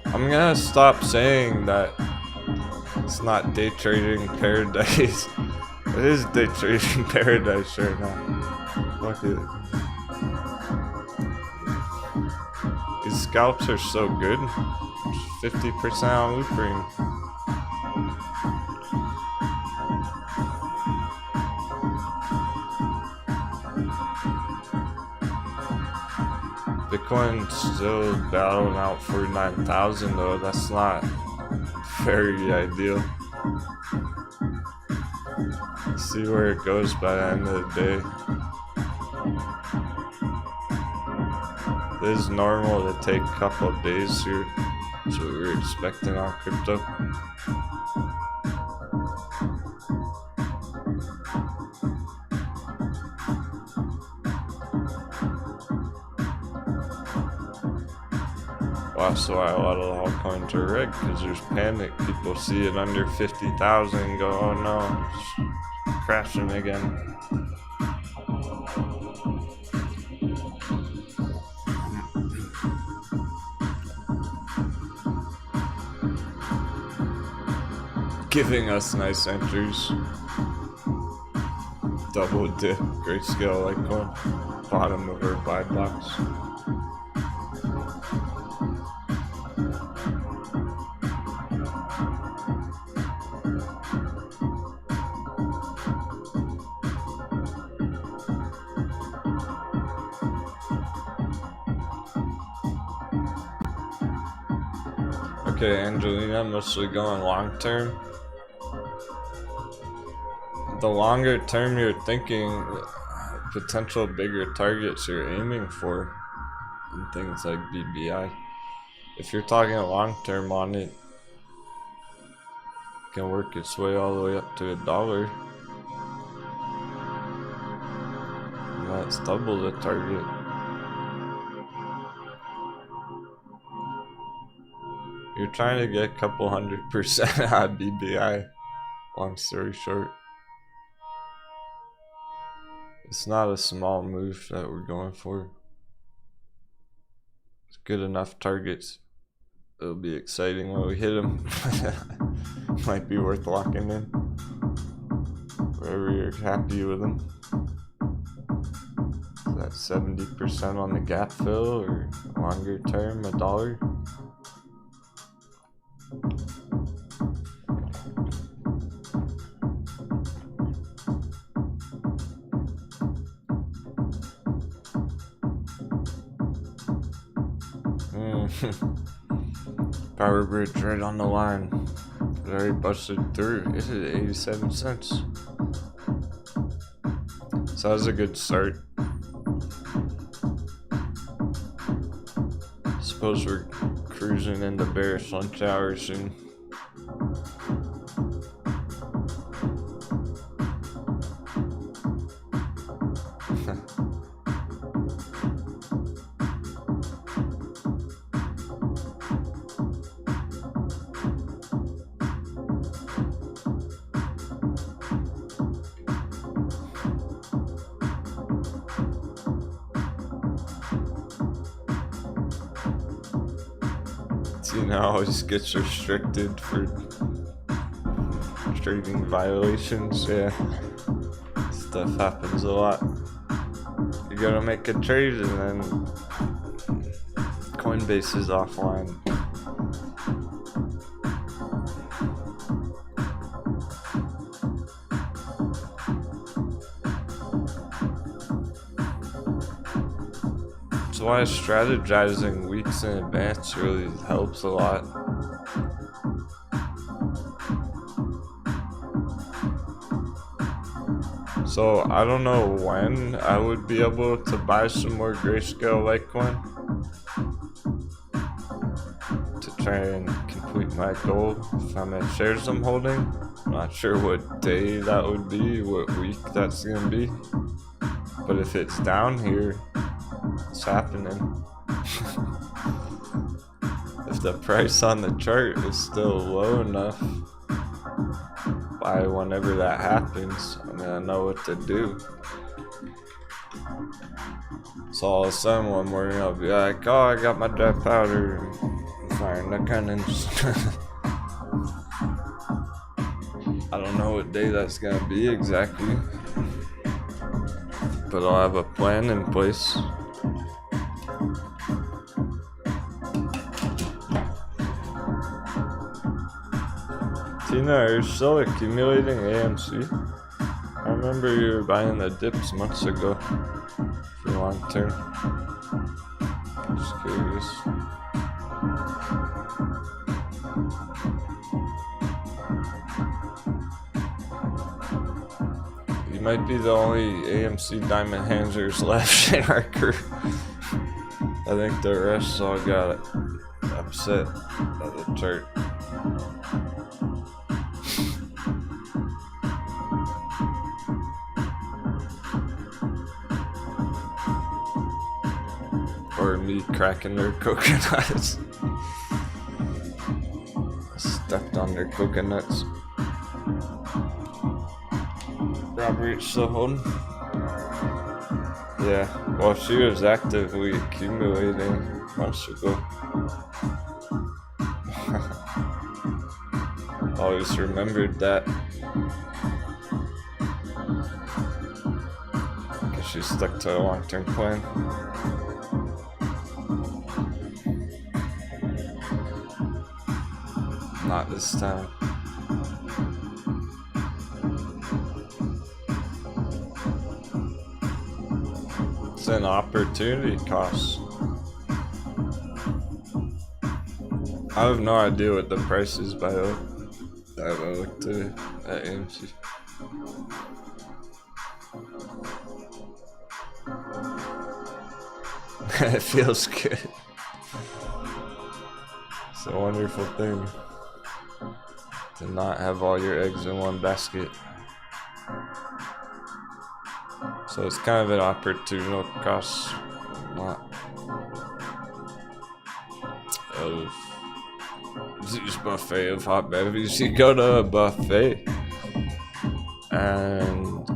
I'm gonna stop saying that it's not day trading paradise. It is day trading paradise right now. Fuck it. These scalps are so good. 50% on looping. Bitcoin's still battling out 49,000 though. That's not very ideal. See where it goes by the end of the day. It is normal to take a couple of days here. That's what we were expecting on crypto. That's why a lot of altcoins are rigged, because there's panic. People see it under 50,000 and go, oh no, it's crashing again. Giving us nice entries. Double dip, grayscale icon, bottom of our buy box. Okay, Angelina, mostly going long term. The longer term you're thinking, potential bigger targets you're aiming for in things like BBI. If you're talking long term on it, it can work its way all the way up to $1. And that's double the target. You're trying to get a couple 100% out of BBI, long story short. It's not a small move that we're going for. It's good enough targets. It'll be exciting when we hit them. Might be worth locking in. Wherever you're happy with them. Is that 70% on the gap fill or longer term, $1? Power bridge right on the line. It already busted through. It hit 87 cents. So that was a good start. Suppose we're cruising into bearish lunch hour soon. Always gets restricted for trading violations. Yeah, stuff happens a lot. You gotta make a trade and then Coinbase is offline. That's why strategizing weeks in advance really helps a lot. So I don't know when I would be able to buy some more grayscale Litecoin to try and complete my goal if how many shares I'm holding. I'm not sure what day that would be, what week that's gonna be. But if it's down here, it's happening. If the price on the chart is still low enough, by whenever that happens, I mean, I know what to do. So all of a sudden one morning I'll be like, oh, I got my dry powder and firing the cannons. I don't know what day that's gonna be exactly, but I'll have a plan in place. Tina, are you still accumulating AMC? I remember you were buying the dips months ago for long term. Just curious. You might be the only AMC diamond handlers left in our crew. I think the rest all got upset by the chart. Or me cracking their coconuts. Stepped on their coconuts. Robert still holding? Yeah, well, she was actively accumulating months ago. Always remembered that. She's stuck to a long-term plan. Not this time. It's an opportunity cost. I have no idea what the price is, by the way. I haven't looked at AMC. It feels good. It's a wonderful thing to not have all your eggs in one basket. So it's kind of an opportunity cost, not of this buffet of hot beverages. You go to a buffet, and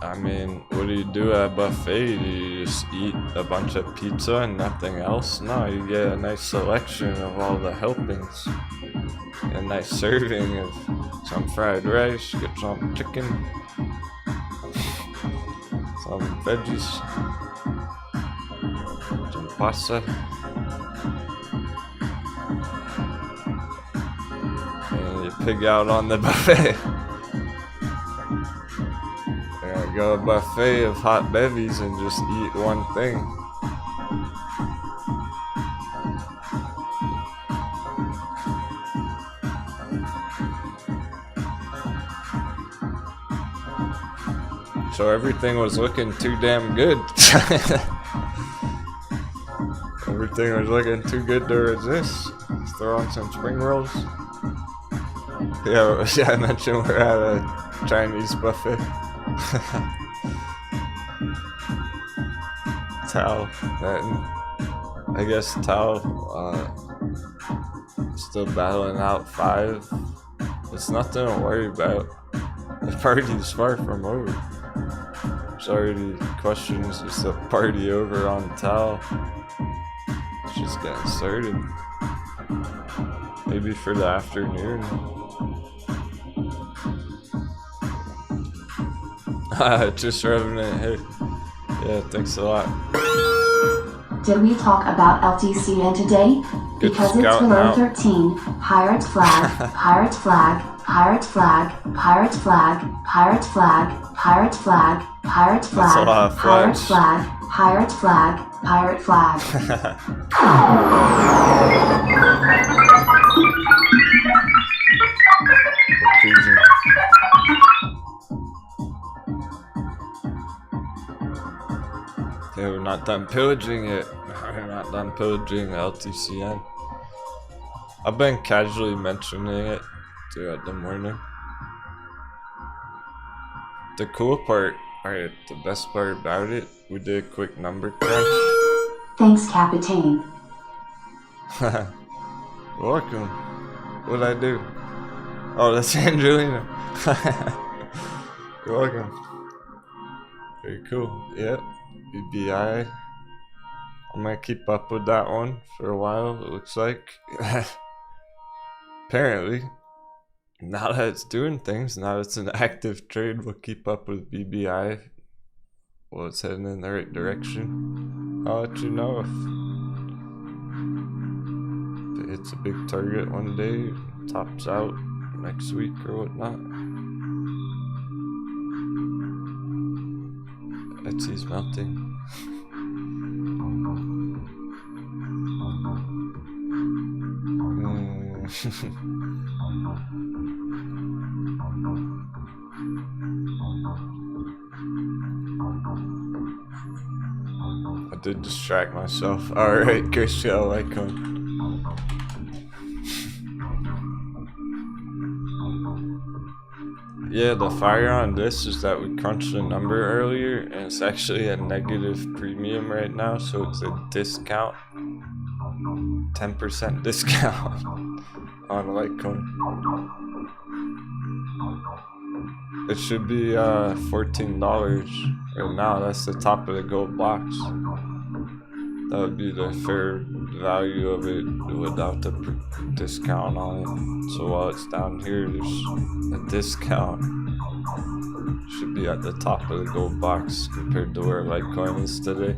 I mean, what do you do at a buffet? Do you just eat a bunch of pizza and nothing else? No, you get a nice selection of all the helpings. A nice serving of some fried rice, get some chicken, some veggies, some pasta, and you pig out on the buffet. Go a buffet of hot bevies and just eat one thing. So everything was looking too damn good. Everything was looking too good to resist. Let's throw on some spring rolls. Yeah, I mentioned we're at a Chinese buffet. Tao, I guess Tao still battling out 5. It's nothing to worry about. The party's far from over. There's already questions, is the party over on Tao? It's just getting started. Maybe for the afternoon. Just Revenant, hey. Yeah, thanks a lot. Did we talk about LTCN today? Good because it's below now. 13. Pirate flag, pirate flag, pirate flag, pirate flag, pirate flag, pirate flag, pirate flag, That's a lot of pirate flags. flag, pirate flag, pirate flag. Okay, we're not done pillaging it. We're not done pillaging LTCN. I've been casually mentioning it throughout the morning. The cool part, alright, the best part about it, we did a quick number crunch. Thanks, Captain. You're welcome. What'd I do? Oh, that's Angelina. You're welcome. Very cool. Yep. BBI. I'm gonna keep up with that one for a while, it looks like. Apparently. Now that it's doing things, now that it's an active trade, we'll keep up with BBI. Well, it's heading in the right direction. I'll let you know if it's a big target one day, tops out next week or whatnot. Etsy's melting. I did distract myself. Alright, Kirsty, I like him. Yeah, the fire on this is that we crunched a number earlier, and it's actually a negative premium right now, so it's a discount. 10% discount on Litecoin. It should be $14 right now. That's the top of the gold box. That would be the fair value of it without the discount on it. So while it's down here, there's a discount. should be at the top of the gold box compared to where Litecoin is today.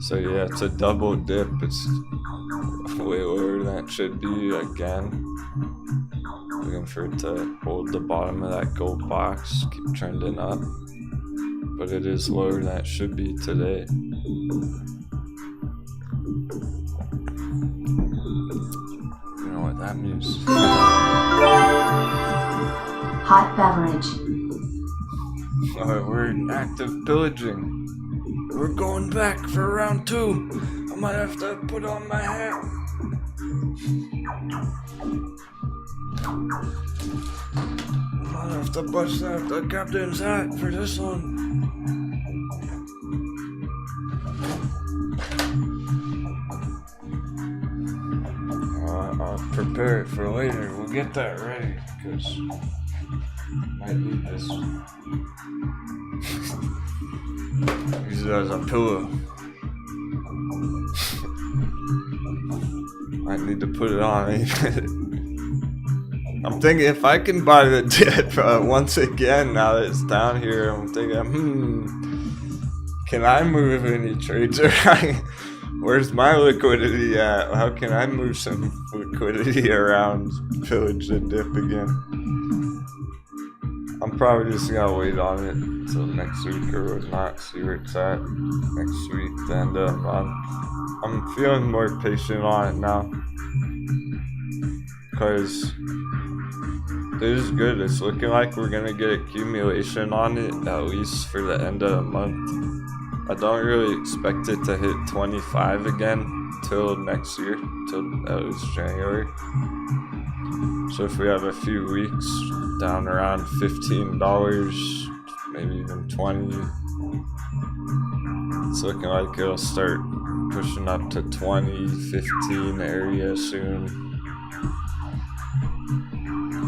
So yeah, it's a double dip. It's way lower than it should be again. Looking for it to hold the bottom of that gold box, keep trending up. But it is lower than it should be today. You know what that means? Hot beverage. Alright, we're in active pillaging. We're going back for round 2. I might have to put on my hat. I might have to bust out the captain's hat for this one. I'll prepare it for later. We'll get that ready, because might need this. Use it as a pillow. Might need to put it on. I'm thinking if I can buy the dip once again now that it's down here, I'm thinking, can I move any trades around? Where's my liquidity at? How can I move some liquidity around, pillage the dip again? I'm probably just gonna wait on it until next week or whatnot, see where it's at next week. And I'm feeling more patient on it now, because it is good. It's looking like we're gonna get accumulation on it, at least for the end of the month. I don't really expect it to hit 25 again till next year, till at least January. So if we have a few weeks down around $15, maybe even 20, it's looking like it'll start pushing up to 20, 15 area soon.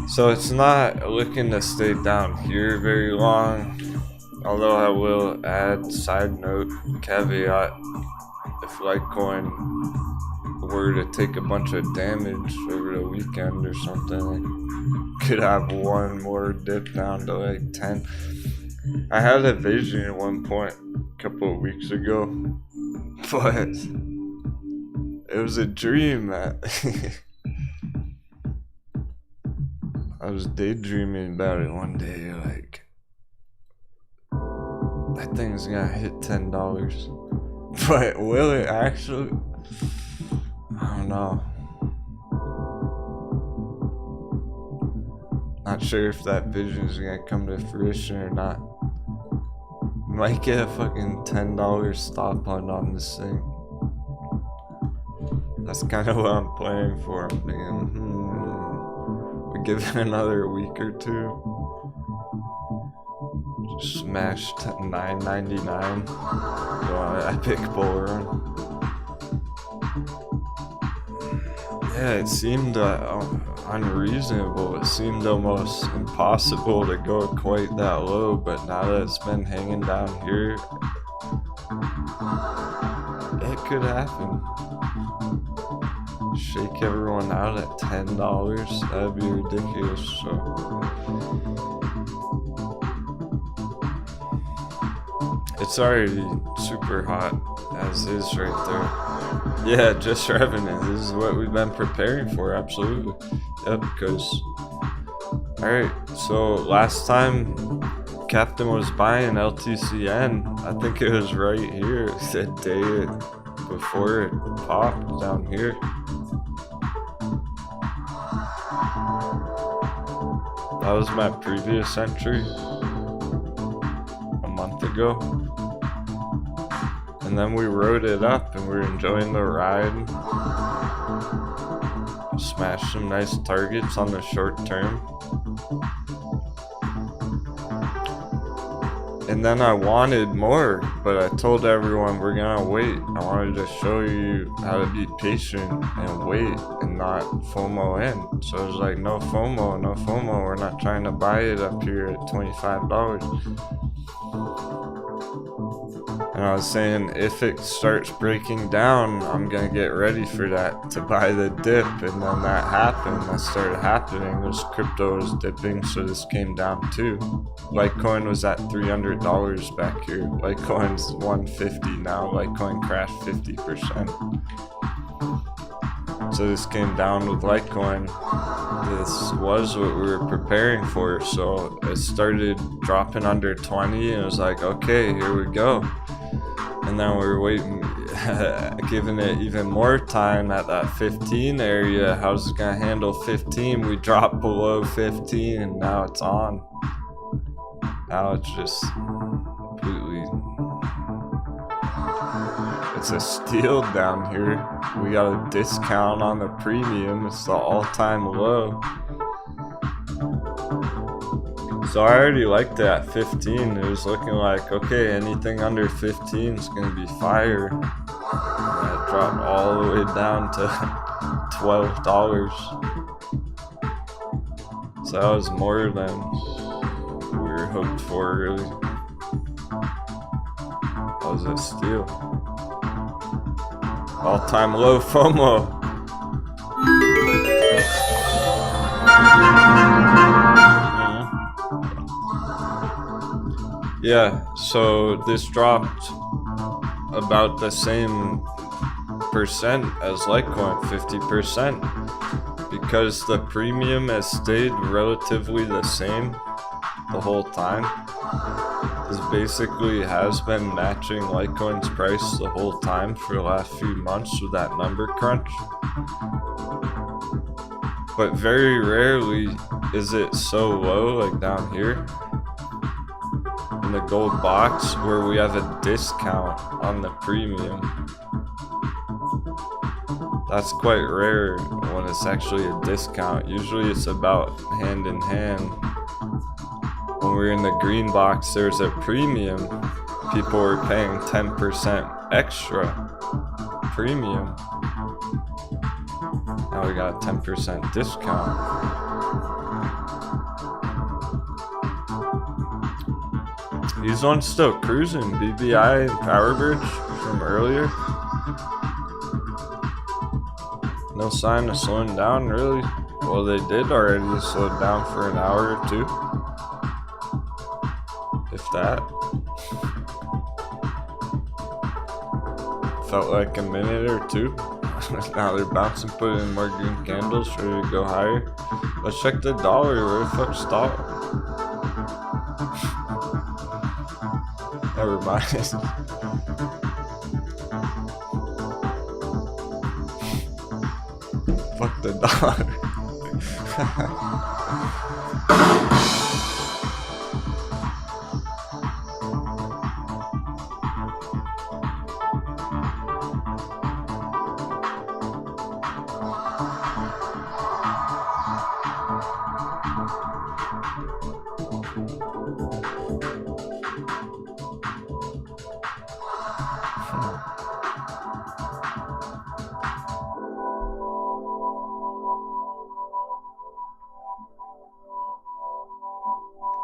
So it's not looking to stay down here very long. Although I will add, side note, caveat, if Litecoin were to take a bunch of damage over the weekend or something, I could have one more dip down to like 10. I had a vision at one point a couple of weeks ago, but it was a dream. I was daydreaming about it one day, like, that thing's gonna hit $10, but will it actually? I don't know. Not sure if that vision is gonna come to fruition or not. Might get a fucking $10 stop on this thing. That's kind of what I'm planning for. I'm thinking, we give it another week or two. Smashed $9.99. Go on an epic bull run. Yeah, it seemed unreasonable. It seemed almost impossible to go quite that low, but now that it's been hanging down here, it could happen. Shake everyone out at $10. That'd be ridiculous. So. It's already super hot as is right there. Yeah, just revenue. This is what we've been preparing for, absolutely. Yep, because... Alright, so last time Captain was buying LTCN, I think it was right here, the day before it popped down here. That was my previous entry a month ago. And then we rode it up and we're enjoying the ride. Smashed some nice targets on the short term. And then I wanted more, but I told everyone we're gonna wait. I wanted to show you how to be patient and wait and not FOMO in. So it was like, no FOMO, no FOMO. We're not trying to buy it up here at $25. And I was saying, if it starts breaking down, I'm gonna get ready for that to buy the dip. And then that happened. That started happening. This crypto was dipping, so this came down too. Litecoin was at $300 back here. Litecoin's 150 now. Litecoin crashed 50%. So this came down with Litecoin. This was what we were preparing for. So it started dropping under 20 and it was like, okay, here we go. And then we were waiting, giving it even more time at that 15 area. How's it gonna handle 15? We dropped below 15 and now it's on. Now it's just completely, it's a steal down here. We got a discount on the premium. It's the all-time low. So I already liked it at 15. It was looking like, okay, anything under 15 is gonna be fire. And it dropped all the way down to $12. So that was more than we were hoped for, really. That was a steal. All-time low FOMO. Yeah, so this dropped about the same percent as Litecoin, 50%, because the premium has stayed relatively the same the whole time. This basically has been matching Litecoin's price the whole time for the last few months with that number crunch. But very rarely is it so low, like down here in the gold box, where we have a discount on the premium. That's quite rare when it's actually a discount. Usually it's about hand in hand. When we're in the green box, there's a premium. People were paying 10% extra premium. Now we got a 10% discount. These ones still cruising. BBI and Powerbridge from earlier. No sign of slowing down, really. Well, they did already slow down for an hour or two. If that. Felt like a minute or two. Now they're bouncing, putting in more green candles, ready to go higher. Let's check the dollar. Where the fuck's dollar? Never mind. Fuck the dollar.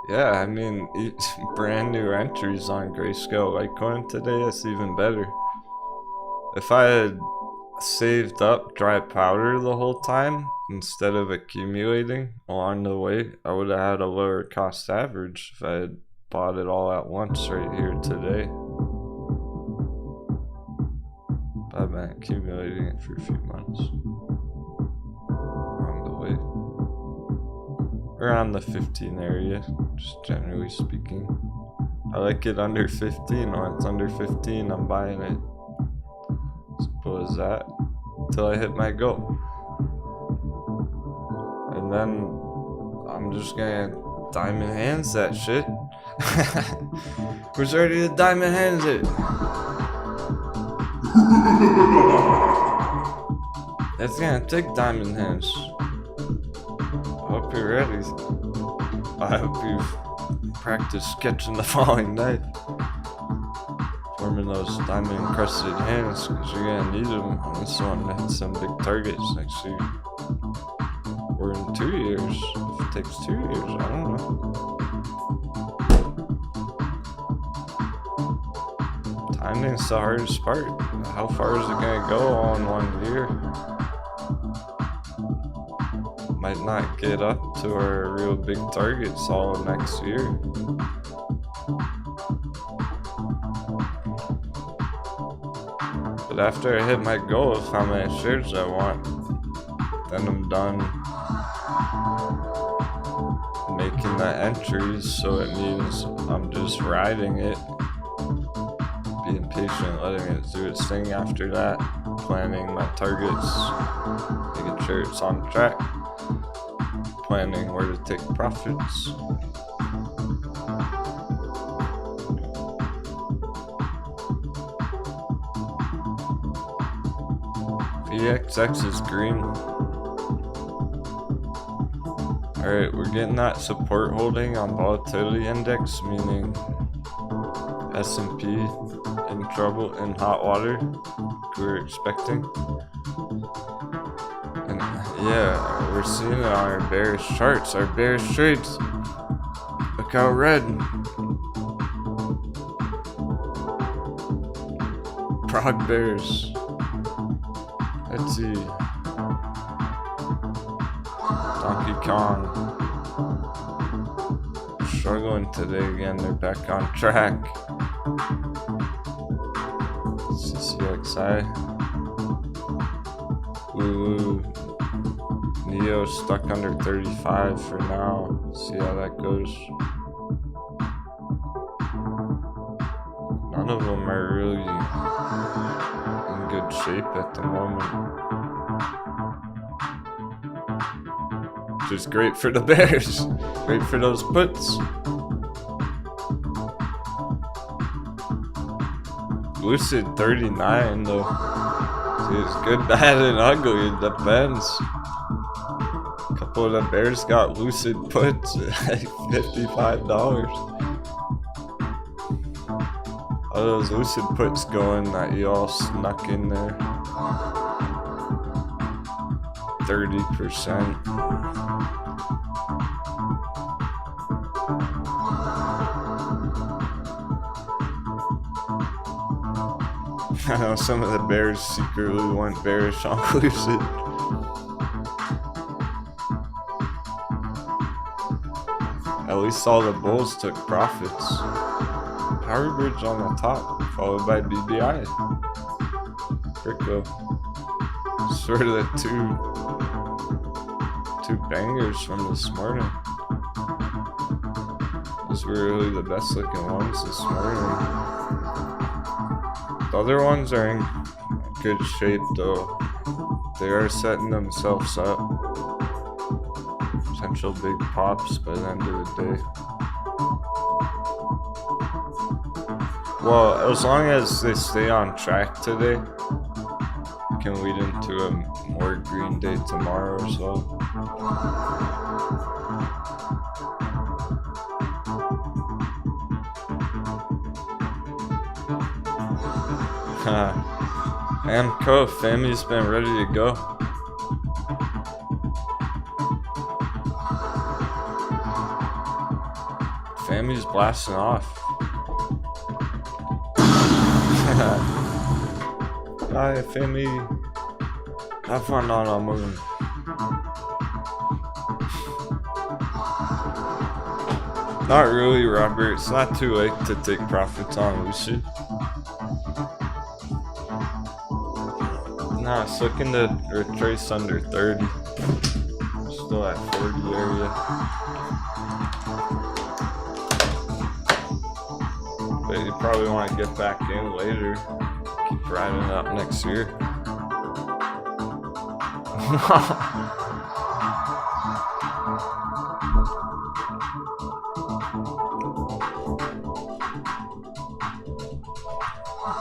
Yeah, I mean, brand new entries on Grayscale Litecoin today, that's even better. If I had saved up dry powder the whole time, instead of accumulating along the way, I would have had a lower cost average if I had bought it all at once right here today. But I've been accumulating it for a few months. Along the way. Around the 15 area, just generally speaking. I like it under 15. When it's under 15, I'm buying it. Simple as that. Until I hit my goal. And then I'm just gonna diamond hands that shit. Who's ready to diamond hands it? It's gonna take diamond hands. I hope you're ready. I hope you've practiced sketching the falling knife. Forming those diamond encrusted hands, because you're gonna need them on this one to hit some big targets next year. Or in 2 years. If it takes 2 years, I don't know. Timing's the hardest part. How far is it gonna go all in 1 year? might not get up to our real big targets all next year. But after I hit my goal of how many shares I want, then I'm done making the entries, so it means I'm just riding it, being patient, letting it do its thing after that, planning my targets, making sure it's on track, planning where to take profits. VXX is green. Alright, we're getting that support holding on volatility index, meaning S&P in trouble in hot water, like we were expecting. And yeah, we're seeing it on our bearish charts, our bearish trades. Look how red. Prog bears. Let's see. Donkey Kong. Struggling today again, they're back on track. CCXI. Ooh. Neo stuck under 35 for now. See how that goes. None of them are really in good shape at the moment. Which is great for the bears. Great for those puts. Lucid 39 though. See, it's good, bad, and ugly. It depends. A couple of the bears got lucid puts at $55. All those lucid puts going that you all snuck in there. 30%. I know some of the bears secretly went bearish on Lucid. At least all the bulls took profits. Power Bridge on the top, followed by BBI. Rico. Sort of the two bangers from this morning. Those were really the best looking ones this morning. The other ones are in good shape though. They are setting themselves up. Potential big pops by the end of the day. Well, as long as they stay on track today, we can lead into a more green day tomorrow or so. Amco, family's been ready to go. Family's blasting off. Bye, family. Have fun on our moon. Not really, Robert. It's not too late to take profits on Lucid. Nah, it's looking to retrace under 30. Still at 40 area. But you probably want to get back in later. Keep riding up next year.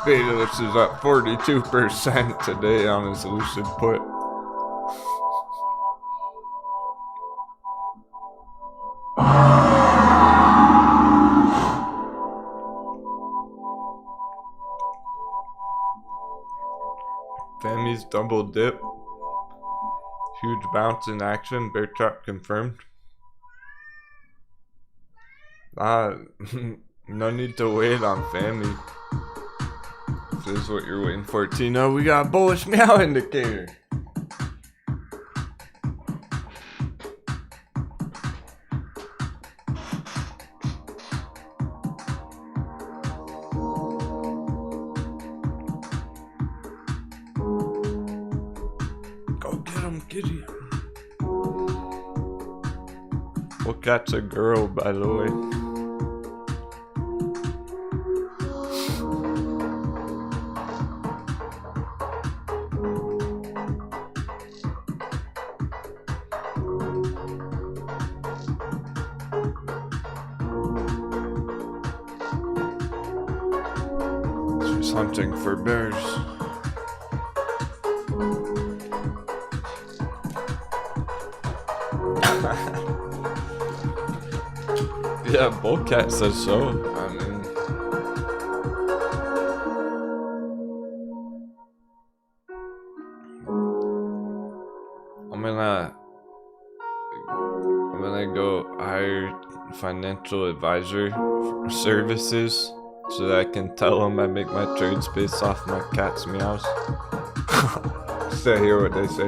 This is at 42% today on his Lucid put. Family's double dip. Huge bounce in action. Bear trap confirmed. No need to wait on Family. If this is what you're waiting for, Tino, we got a bullish meow indicator. kitty. Well, cat's a girl, by the way. She's hunting for bears. Yeah, Bullcat says so. I mean, I'm gonna go hire financial advisor services so that I can tell them I make my trades based off my cat's meows. Just to hear what they say.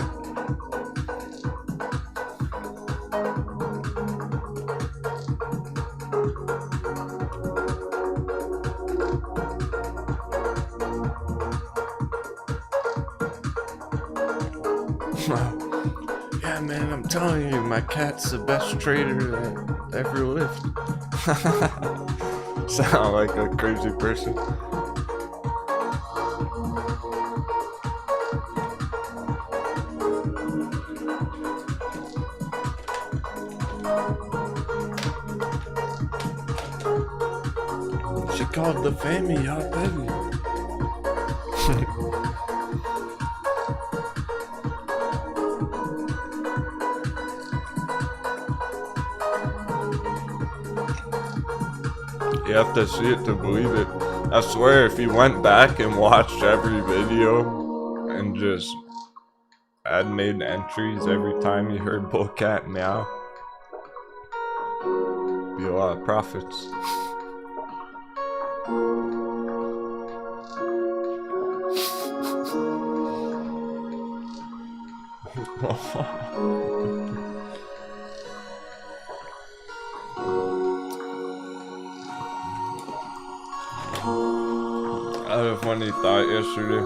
Yeah, man, I'm telling you, my cat's the best trader that ever lived. Sound like a crazy person. She called the family hot baby. You have to see it to believe it. I swear, if you went back and watched every video and just made entries every time you heard Bullcat meow, be a lot of profits. I had a funny thought yesterday.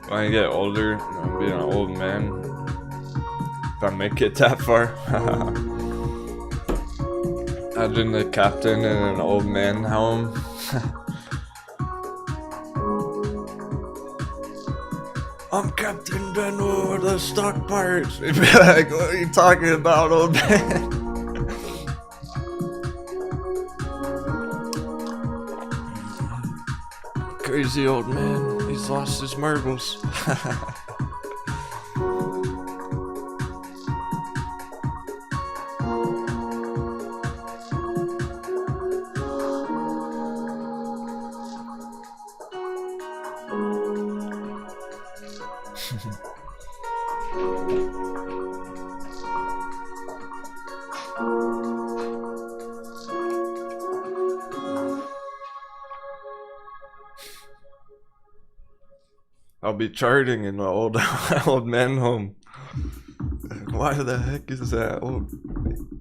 When I get older, I'm being an old man. If I make it that far. Imagine the captain in an old man home. I'm Captain Denwo of the Stock Pirates. He'd be like, what are you talking about, old man? Crazy old man, he's lost his marbles. I'll be charting in the old man home. Why the heck is that old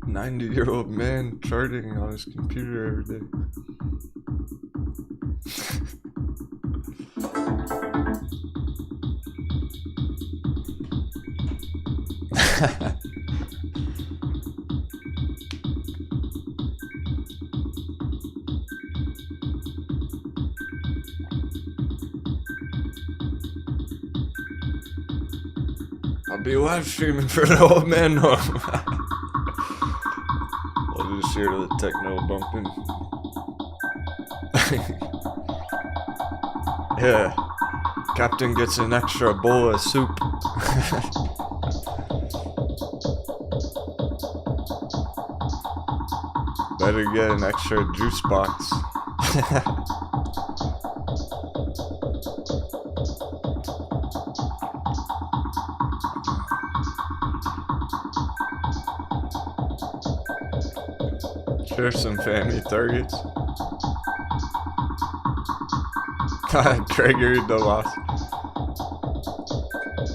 90-year-old man charting on his computer every day? I'll be live streaming for the old man home. I'll just hear the techno bumping. Yeah, Captain gets an extra bowl of soup. Better get an extra juice box. Sure, some family targets. Triggered the loss.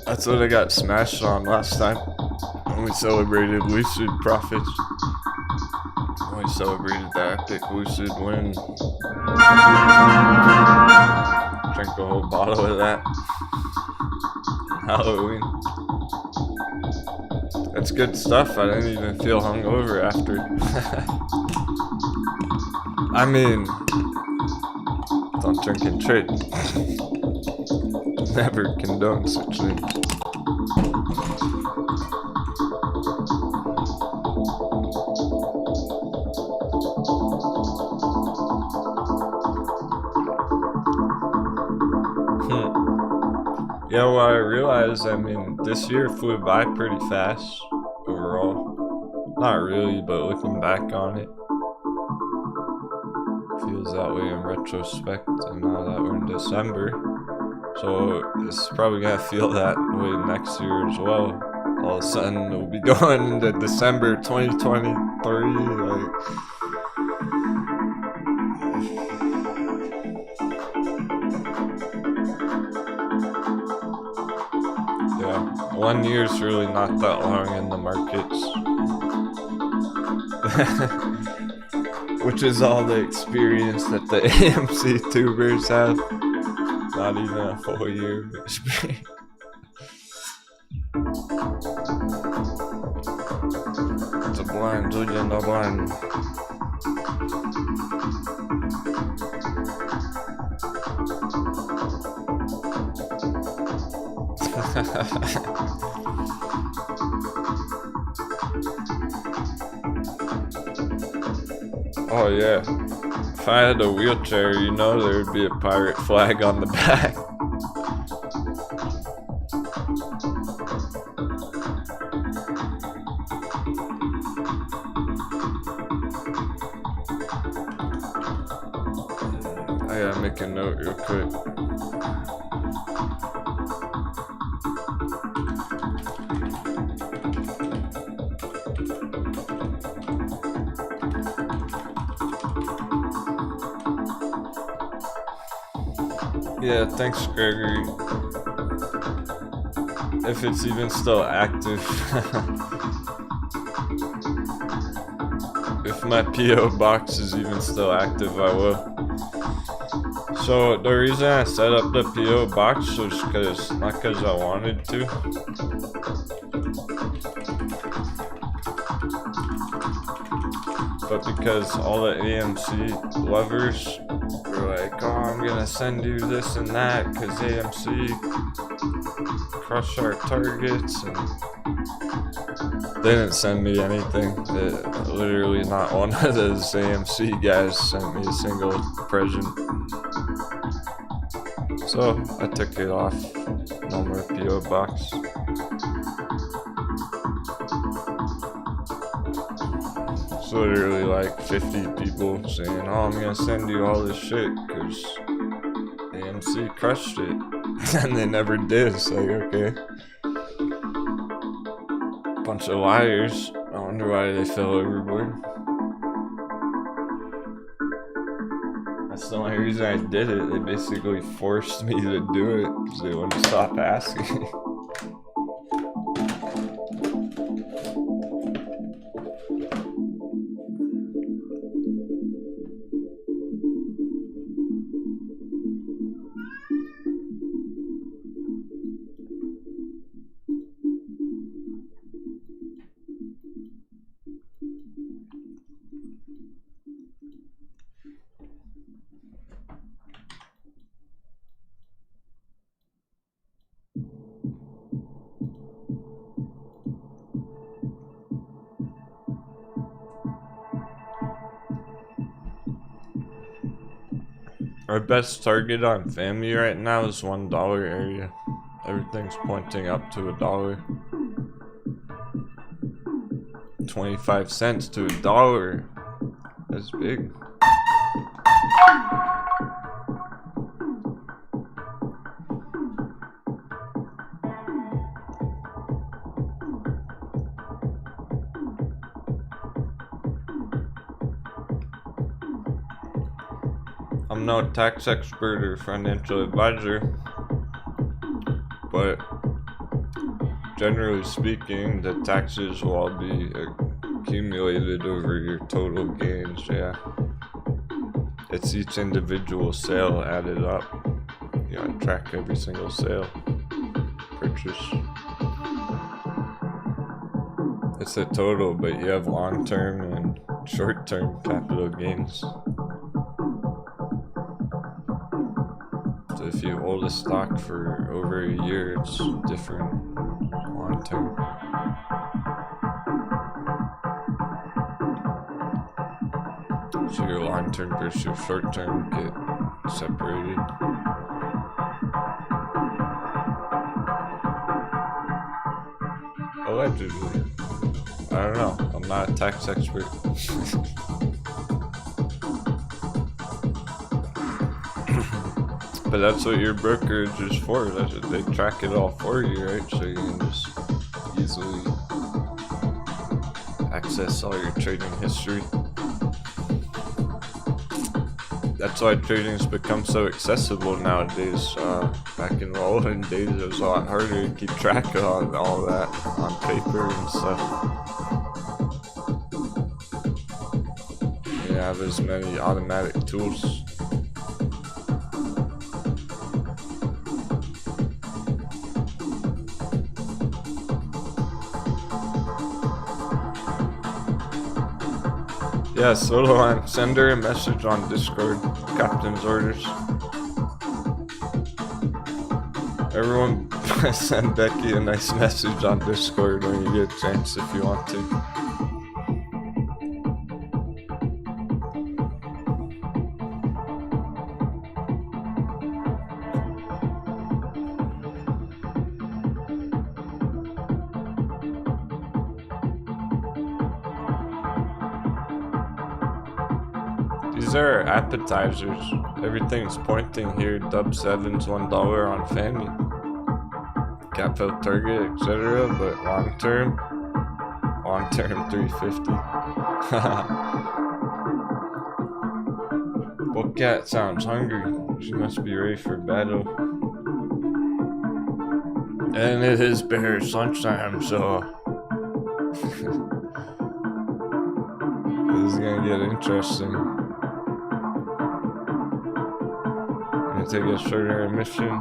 That's what I got smashed on last time when we celebrated lucid profits. We celebrated the epic lucid win. Drank a whole bottle of that on Halloween. That's good stuff. I didn't even feel hungover after. I mean, don't drink and trade. Never condone such things. Yeah, well, I realized, I mean, this year flew by pretty fast overall. Not really, but looking back on it, feels that way in retrospect, and now that we're in December. So it's probably gonna feel that way next year as well. All of a sudden, we'll be going into December 2023, like... Yeah, 1 year's really not that long in the markets. Which is all the experience that the AMC tubers have. Not even a full year of experience. It's a blind, legend, a blind. Oh yeah, if I had a wheelchair, you know there would be a pirate flag on the back. I gotta make a note real quick. Yeah, thanks, Gregory. If it's even still active. If my P.O. box is even still active, I will. So, the reason I set up the P.O. box was not because I wanted to. But because all the AMC lovers were like, oh, I'm gonna send you this and that because AMC crushed our targets, and they didn't send me anything. Literally not one of those AMC guys sent me a single present. So I took it off. No more P.O. box. It's literally like 50 people saying, oh, I'm gonna send you all this shit because AMC crushed it. And they never did. It's like, okay. Bunch of liars. I wonder why they fell overboard. That's the only reason I did it. They basically forced me to do it because they wouldn't stop asking. Our best target on family right now is $1 area. Everything's pointing up to $1. 25 cents to $1. That's big. I'm no tax expert or financial advisor, but generally speaking, the taxes will all be accumulated over your total gains, yeah. It's each individual sale added up. You gotta track every single sale, purchase. It's a total, but you have long-term and short-term capital gains. So if you hold a stock for over a year, it's different long-term. So your long-term versus your short-term get separated. Allegedly. I don't know. I'm not a tax expert. But that's what your brokerage is for. That's what they track it all for you, right? So you can just easily access all your trading history. That's why trading has become so accessible nowadays. Back in the olden days, it was a lot harder to keep track of all that on paper and stuff. You have as many automatic tools. Yeah, so send her a message on Discord, Captain's Orders. Everyone send Becky a nice message on Discord when you get a chance if you want to. These are appetizers. Everything's pointing here. Dub 7's $1 on Fanny. Cap fill target, etc. But long term 350. Bookcat sounds hungry. She must be ready for battle. And it is Bear's lunchtime, so this is gonna get interesting. Take a shorter mission.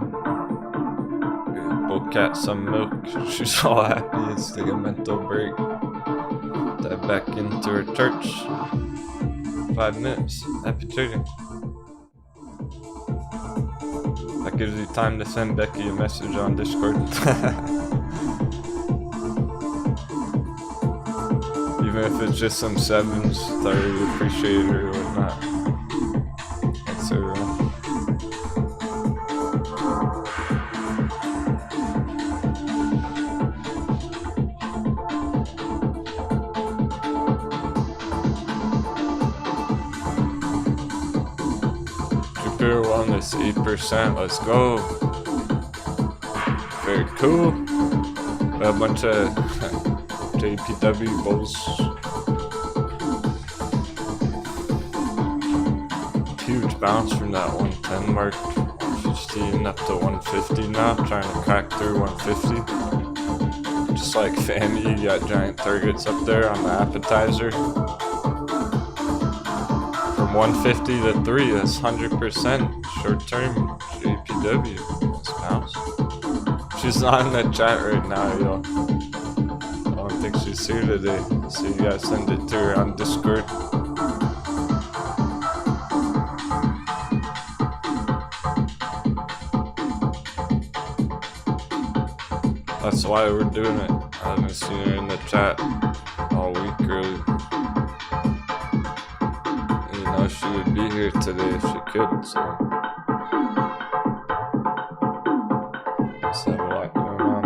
Bookcat some milk. She's all happy. Let's take a mental break. Dive back into her church. 5 minutes. Happy trading. That gives you time to send Becky a message on Discord. Even if it's just some 7s, I really appreciate it or whatnot. That's everyone. Wellness 8%, let's go. Very cool. A bunch of JPW bulls. Huge bounce from that 110 mark. 115 up to 150 now, trying to crack through 150. Just like Fanny, you got giant targets up there on the appetizer. 150 to 3, that's 100% short-term JPW. Let's bounce. She's not in the chat right now, yo. I don't think she's here today. So you guys send it to her on Discord. That's why we're doing it. I haven't seen her in the chat all week, really. She would be here today if she could, so let's have a lot going on.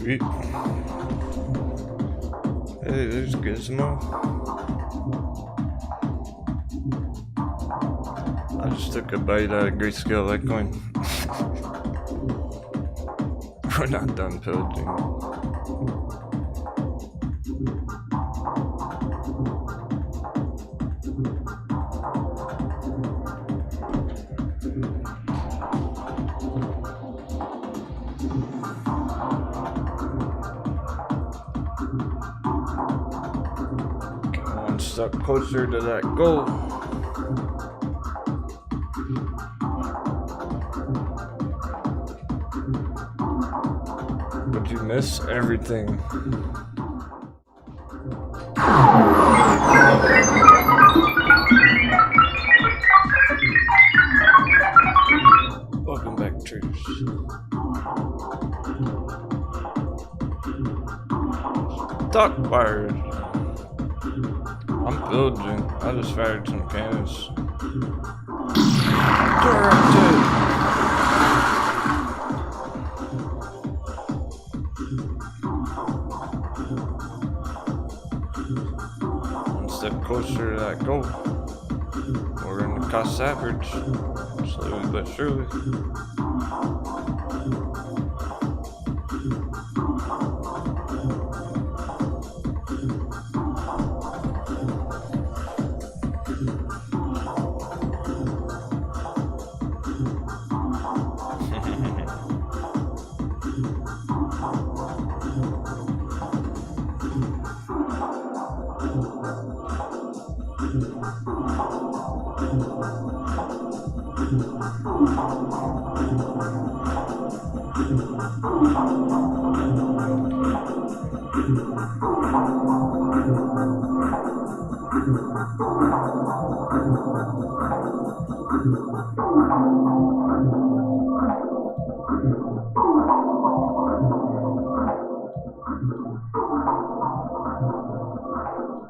Sweet. Hey, there's Gizmo. I just took a bite out of Grayscale Litecoin. We're not done pillaging. One step closer to that goal. But you miss everything. Welcome back, traders. Dock fired. I'm building. I just fired some cannons. One step closer to that goal. We're in the cost average. Slowly but surely.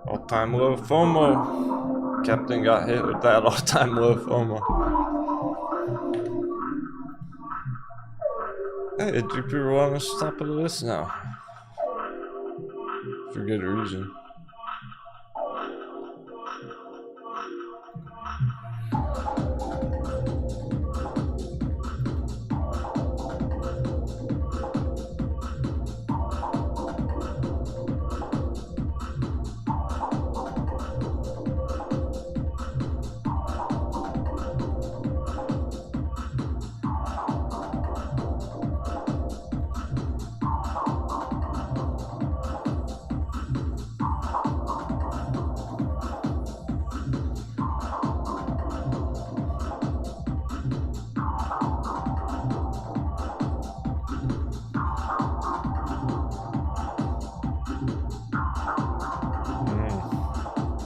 All-time low FOMO. Captain got hit with that all-time low FOMO. Hey, Jupiter Wellness top of the list now. For good reason.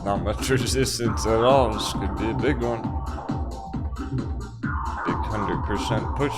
Not much resistance at all. This could be a big one. Big 100% push.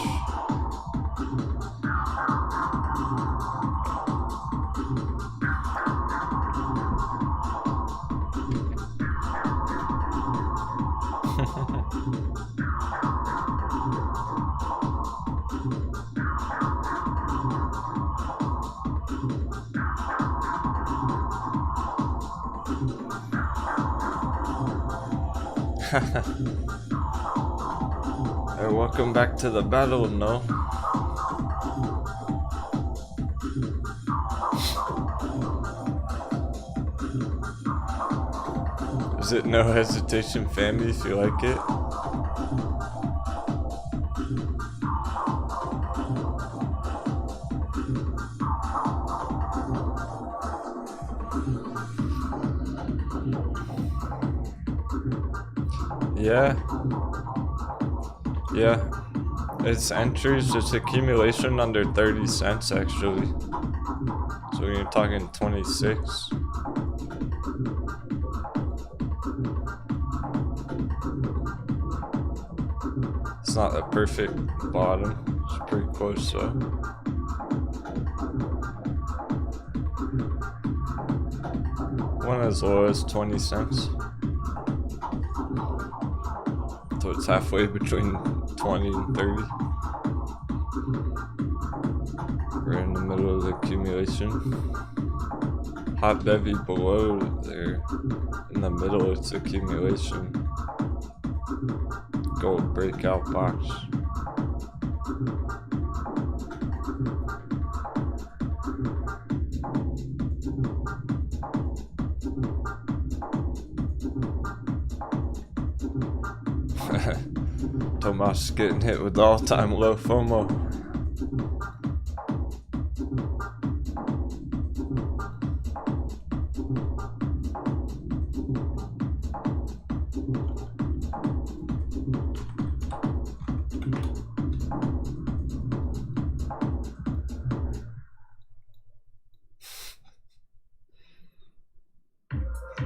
Hey, welcome back to the battle, no? Is it no hesitation family if you like it? Yeah, it's entries, it's accumulation under 30 cents actually. So you're talking 26. It's not a perfect bottom, it's pretty close though. One as low as 20 cents. So it's halfway between 20 and 30. Right in the middle of the accumulation. Hot bevy below there. In the middle, it's accumulation. Gold breakout box. Tomas getting hit with all-time low FOMO.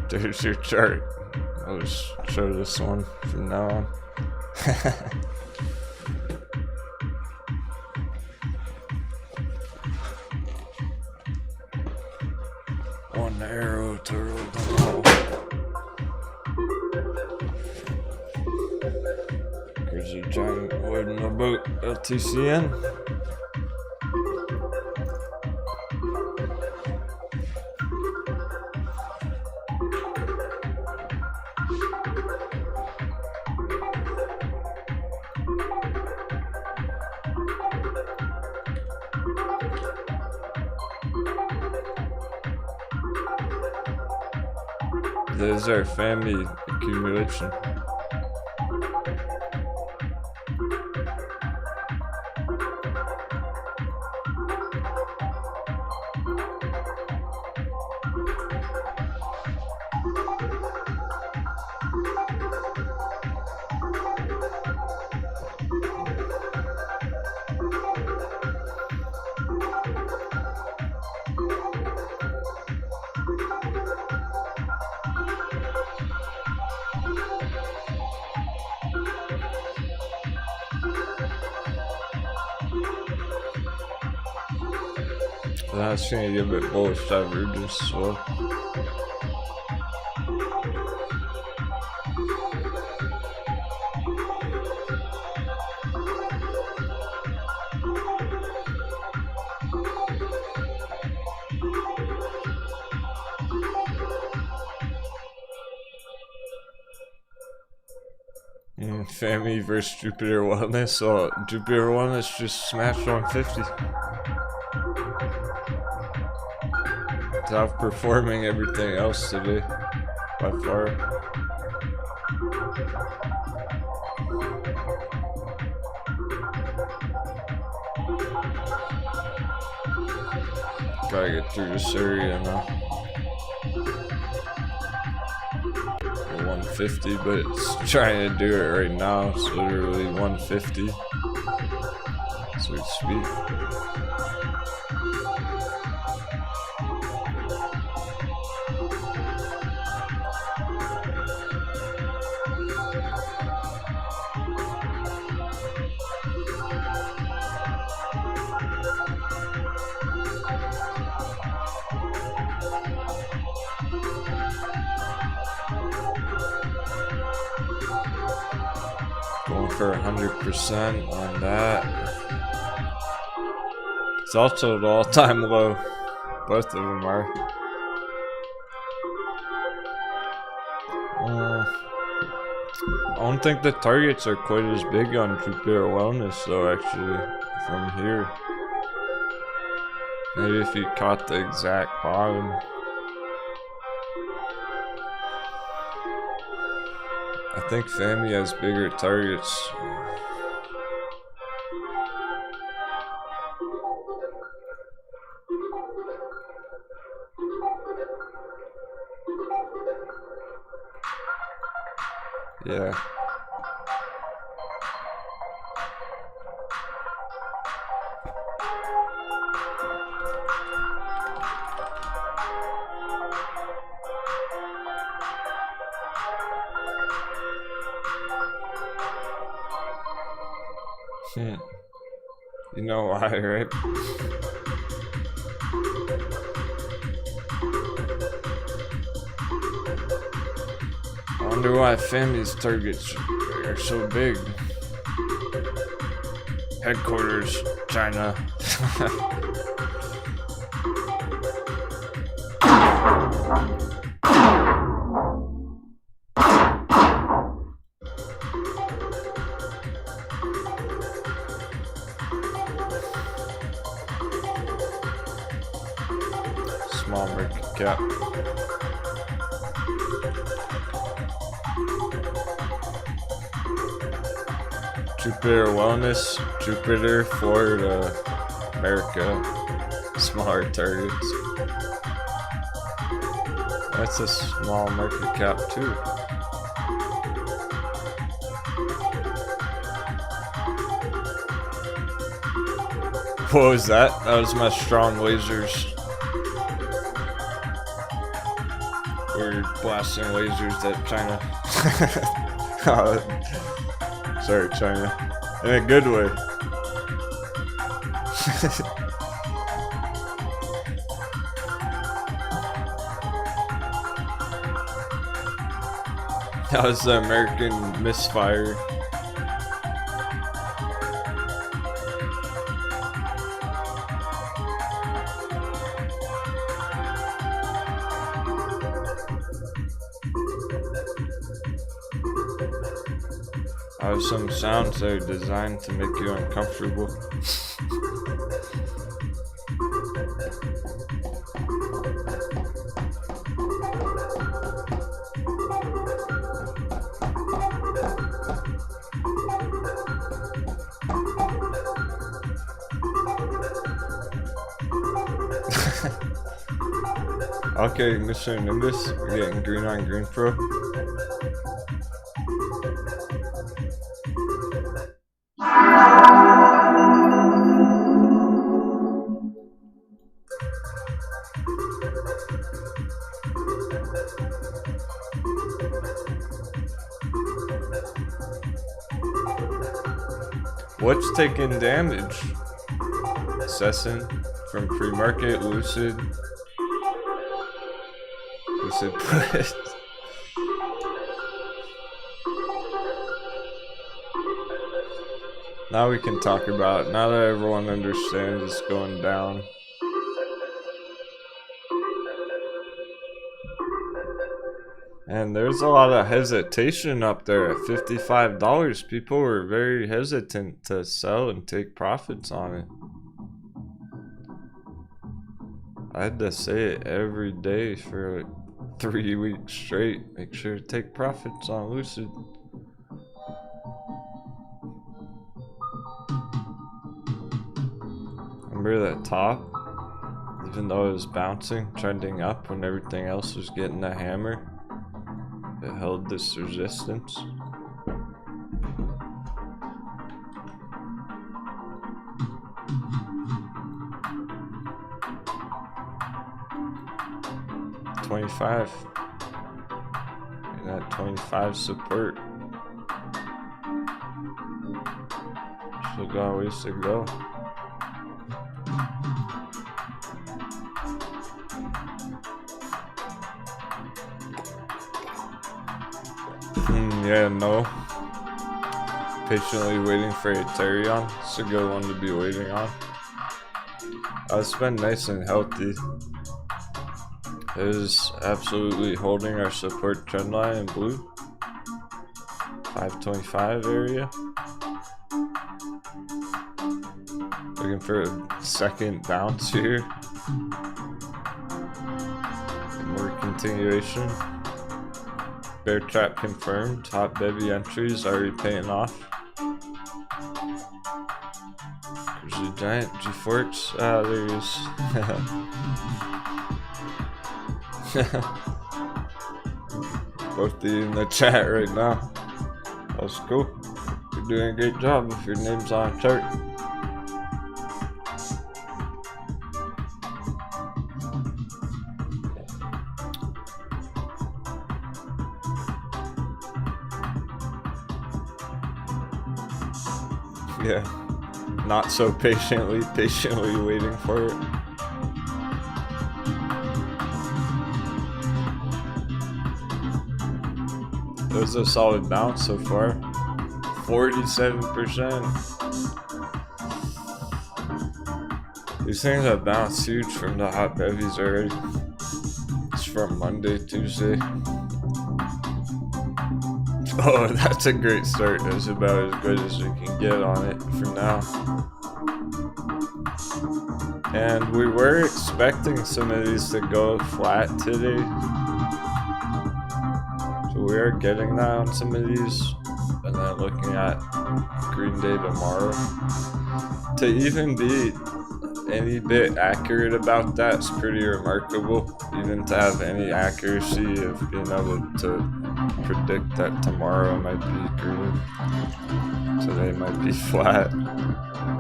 There's your chart. I'll just show this one from now on. One arrow to rule them all. There's a giant wooden boat, LTCN. There's our family accumulation. That's gonna give it bullish divergence as well. Family versus Jupiter Wellness. So Jupiter Wellness just smashed 150. It's outperforming everything else today by far. Gotta get through this area now. 150, but it's trying to do it right now. It's literally 150. Sweet speed. Going for 100% on that. It's also the all-time low. Both of them are. I don't think the targets are quite as big on Jupiter Wellness though, actually, from here. Maybe if you caught the exact bottom. I think Family has bigger targets. Yeah. You know why, right? I wonder why Family's targets are so big. Headquarters, China. cap. Jupiter Wellness, Jupiter, Florida, America, smaller targets. That's a small market cap too. What was that? That was my strong lasers. We're blasting lasers at China. Sorry, China. In a good way. That was the American misfire. I have some sounds that are designed to make you uncomfortable. Okay, Mr. Nimbus, we're getting green on green pro. What's taking damage? Assassin from pre-market, Lucid put. Now we can talk about it. Now that everyone understands it's going down. And there's a lot of hesitation up there at $55. People were very hesitant to sell and take profits on it. I had to say it every day for like 3 weeks straight. Make sure to take profits on Lucid. Remember that top? Even though it was bouncing, trending up when everything else was getting a hammer, it held this resistance. $25. And that 25 support. Still got a ways to go. Yeah, no. Patiently waiting for Ethereum. It's a good one to be waiting on. It's been nice and healthy. It is absolutely holding our support trend line in blue. 525 area. Looking for a second bounce here. More continuation. Bear trap confirmed. Top heavy entries already paying off. There's a giant G-Forks. Ah, there he is. Both of you in the chat right now. That's cool. You're doing a great job if your name's on a chart. Yeah, not so patiently waiting for it. It was a solid bounce so far. 47%. These things have bounced huge from the hot heavies already. It's from Monday, Tuesday. Oh, that's a great start. That's about as good as we can get on it for now. And we were expecting some of these to go flat today. So we are getting that on some of these. And then looking at green day tomorrow. To even be any bit accurate about that's pretty remarkable. Even to have any accuracy of being able to predict that tomorrow might be green. Today might be flat.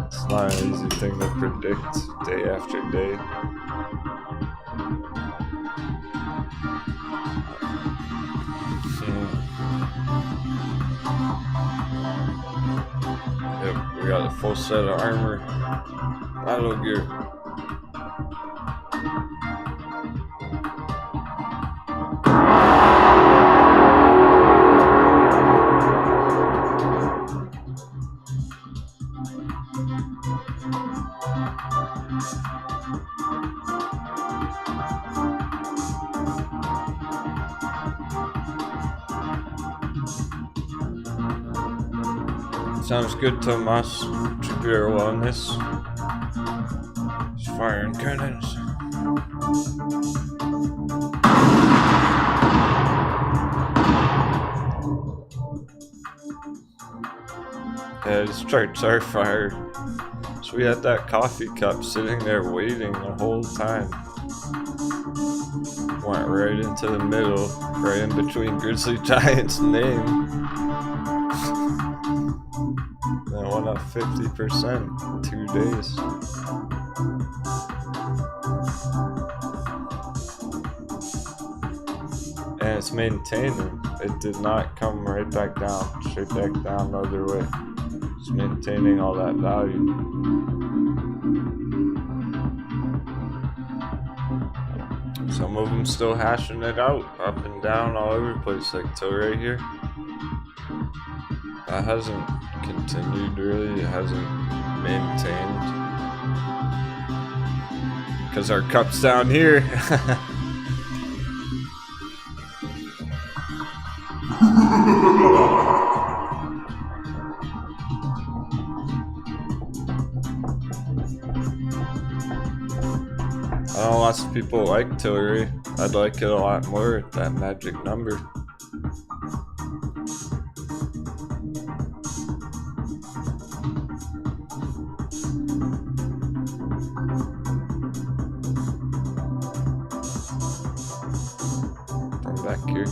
It's not an easy thing to predict day after day. Yep, we got a full set of armor. Battle gear. Sounds good, Tomas. Should be our wellness. Just firing cannons. Yeah, these charts are fired. So we had that coffee cup sitting there waiting the whole time. Went right into the middle, right in between Grizzly Giant's name. Then went up 50% in 2 days. And it's maintaining. It did not come right back down, straight back down the other way. It's maintaining all that value. Some of them still hashing it out, up and down all over the place, like till right here. That hasn't continued really, it hasn't maintained. Because our cup's down here. I know lots of people like Tillery. I'd like it a lot more, that magic number. Come back here.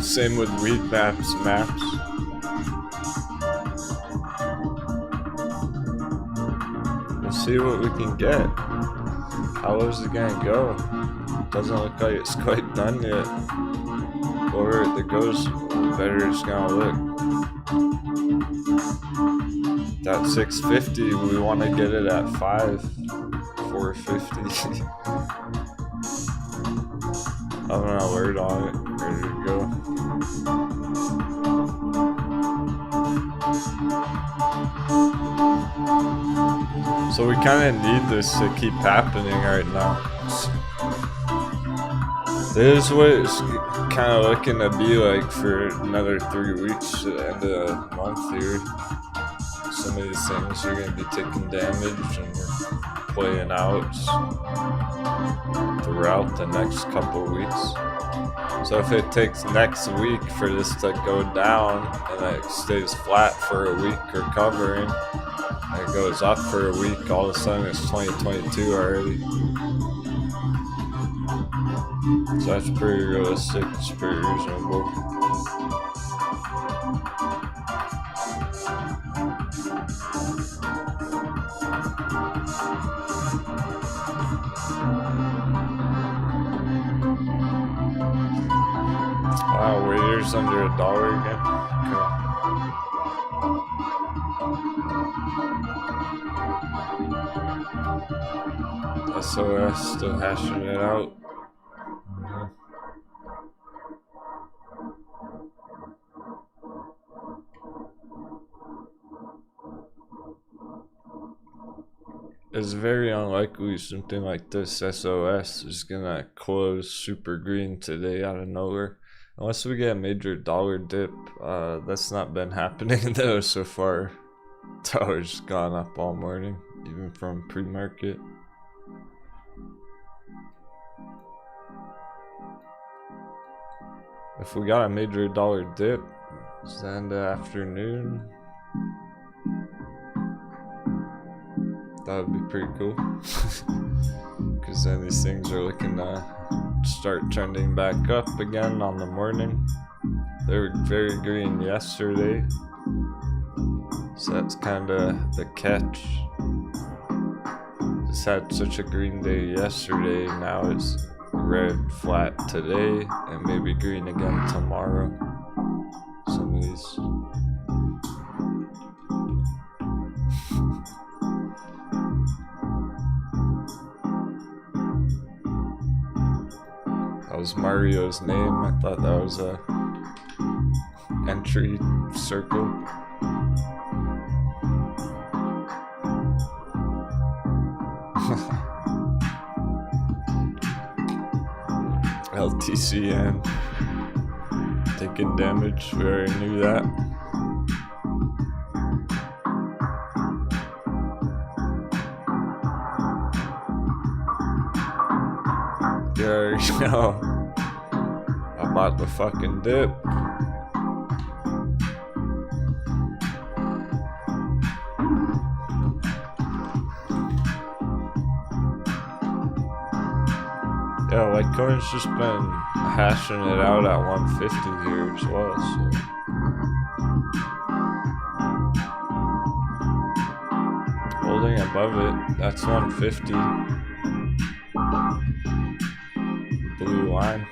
Same with weed maps. We'll see what we can get. How low is it gonna go? Doesn't look like it's quite done yet. The lower it goes, the better it's gonna look. That 650, we want to get it at 450. I'm an alert on it, ready to go. So we kind of need this to keep happening right now. This is what it's kind of looking to be like for another 3 weeks to the end of the month here. Some of these things are going to be taking damage and we're playing out throughout the next couple weeks. So if it takes next week for this to go down and it stays flat for a week recovering, and it goes up for a week, all of a sudden it's 2022 already. So that's pretty realistic, it's pretty reasonable. Wow, waiter's under $1 again. Okay. SOS still hashing it out. it's very unlikely something like this SOS is gonna close super green today out of nowhere. Unless we get a major dollar dip. That's not been happening though so far. Dollar's gone up all morning, even from pre-market. If we got a major dollar dip, it's the end of the afternoon. That would be pretty cool. Because then these things are looking to start trending back up again on the morning. They were very green yesterday. So that's kind of the catch. Just had such a green day yesterday, now it's red flat today, and maybe green again tomorrow. Some of these. That was Mario's name. I thought that was a entry circle. LTCN taking damage, we already knew that. You already know about the fucking dip. Yeah, Litecoin's just been hashing it out at 150 here as well, so. Holding above it, that's 150. Blue line.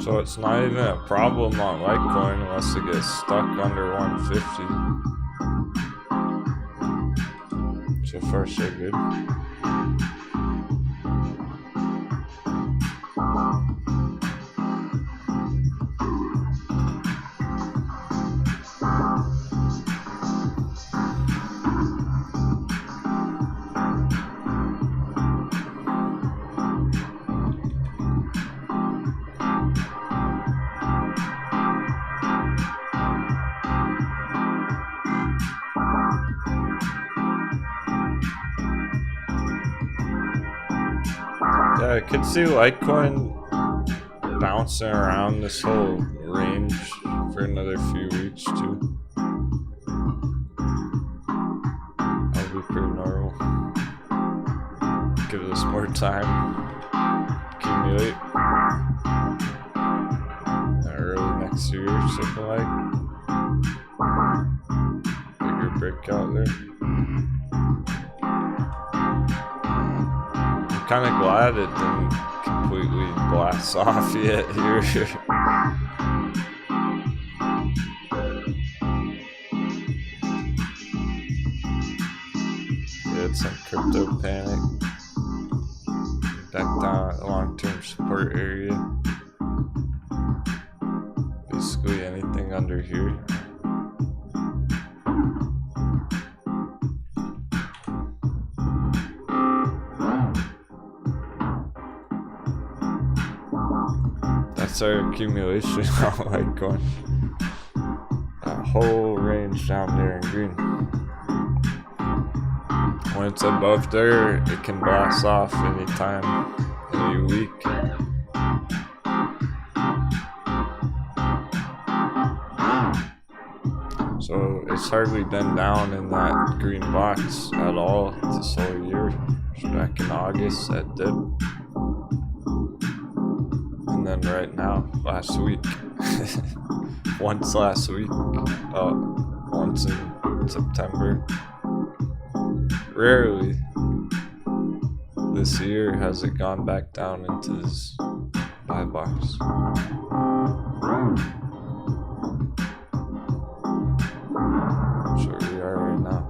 So it's not even a problem on Litecoin unless it gets stuck under 150. So far, so good. Yeah, I could see Litecoin bouncing around this whole range for another few weeks too. That'll be pretty normal. Give this more time. Accumulate. Early next year, something like. Bigger breakout there. Kind of glad it didn't completely blast off yet here. We had some crypto panic. Back down at the long-term support area. Basically anything under here. That's our accumulation on Litecoin. That whole range down there in green. When it's above there, it can blast off anytime, any week. So it's hardly been down in that green box at all this whole year. Back in August, that did. And then right now, last week, once last week, once in September. Rarely this year has it gone back down into this buy box. That's where we are right now.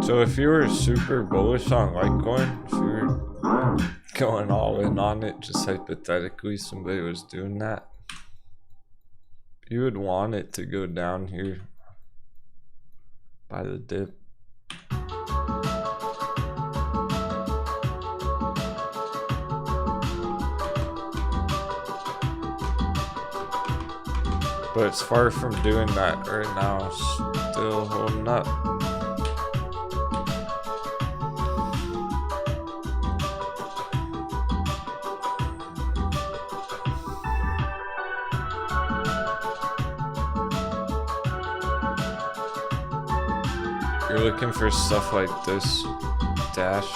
So if you were super bullish on Litecoin, if you were going all in on it, just hypothetically somebody was doing that, you would want it to go down here by the dip. But it's far from doing that right now. Still holding up. You're looking for stuff like this. Dash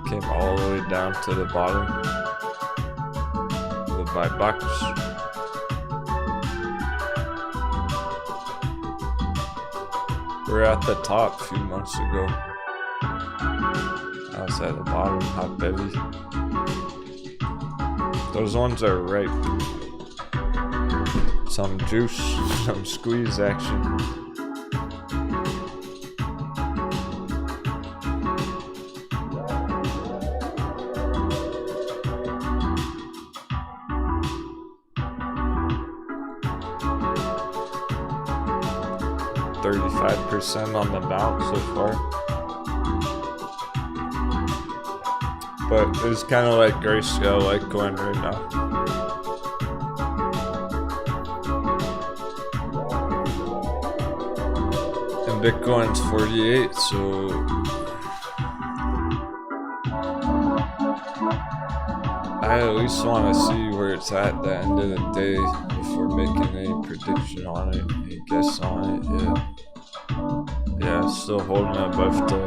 came all the way down to the bottom. The buy box. We were at the top a few months ago. I was at the bottom, hot heavy. Those ones are ripe. Some juice, some squeeze action. %, on the bounce so far, but it's kind of like grayscale Litecoin right now. And Bitcoin's 48, so I at least want to see where it's at the end of the day before making any prediction on it, any guess on it. Yeah, still holding above the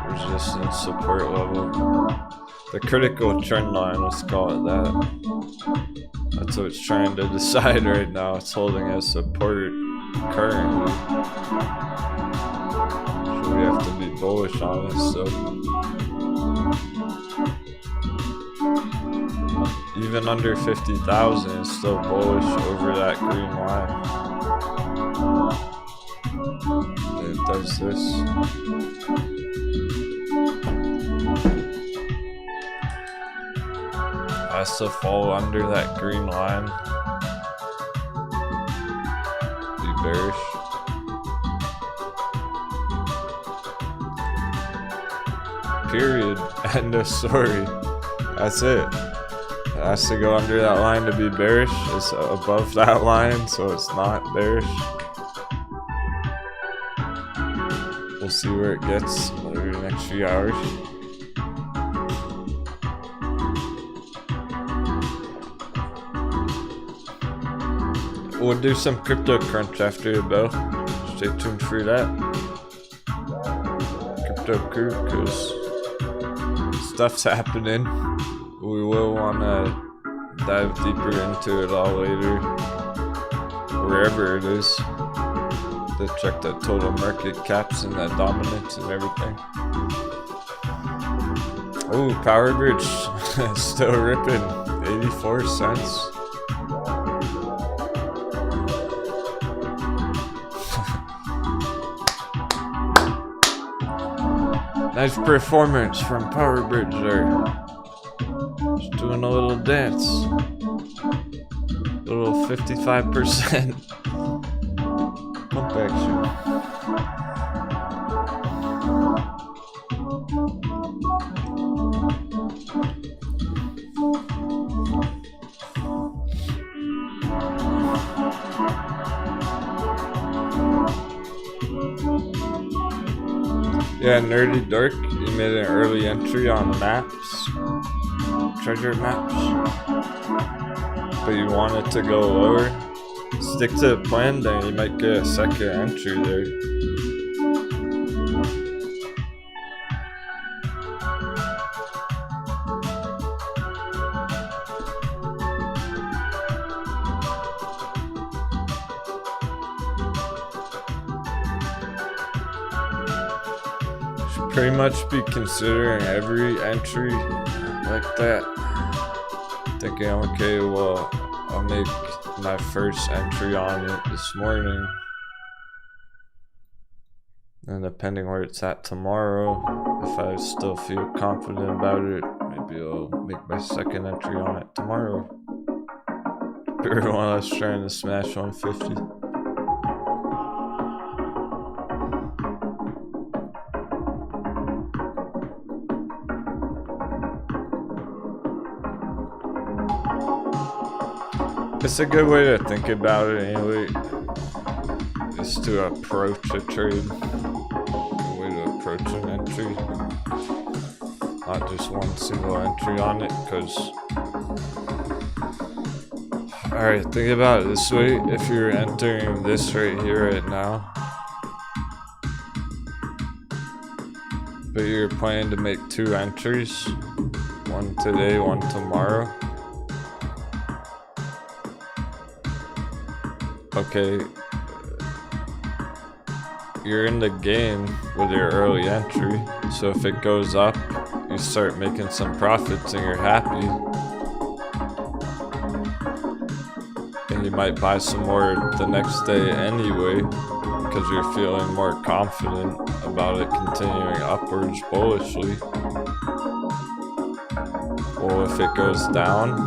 resistance support level. The critical trend line, let's call it that. That's what it's trying to decide right now. It's holding as support currently. So we have to be bullish on it, so. Even under 50,000 is still bullish over that green line. It does this. Has to fall under that green line. Be bearish. Period. End of story. That's it. It has to go under that line to be bearish. It's above that line, so it's not bearish. We'll see where it gets over the next few hours. We'll do some crypto crunch after the bell. Stay tuned for that. Crypto crew, because stuff's happening. We will want to dive deeper into it all later, wherever it is. To check the total market caps and the dominance and everything. Oh, Power Bridge still ripping, 84 cents. Nice performance from Power Bridge there. Just doing a little dance. Little 55%. Pump action. Yeah, Nerdy Dark, you made an early entry on maps, treasure maps, but you want it to go lower. Stick to the plan, then you might get a second entry there. Should pretty much be considering every entry like that. Thinking, okay, well, I'll make my first entry on it this morning. And depending where it's at tomorrow, if I still feel confident about it, maybe I'll make my second entry on it tomorrow. Remember when I was trying to smash 150? It's a good way to think about it anyway, is to approach a trade. Good way to approach an entry. Not just one single entry on it, because... Alright, think about it this way. If you're entering this right here right now, but you're planning to make 2 entries, one today, one tomorrow. Okay, you're in the game with your early entry, so if it goes up, you start making some profits and you're happy. And you might buy some more the next day anyway, because you're feeling more confident about it continuing upwards bullishly. Well, if it goes down,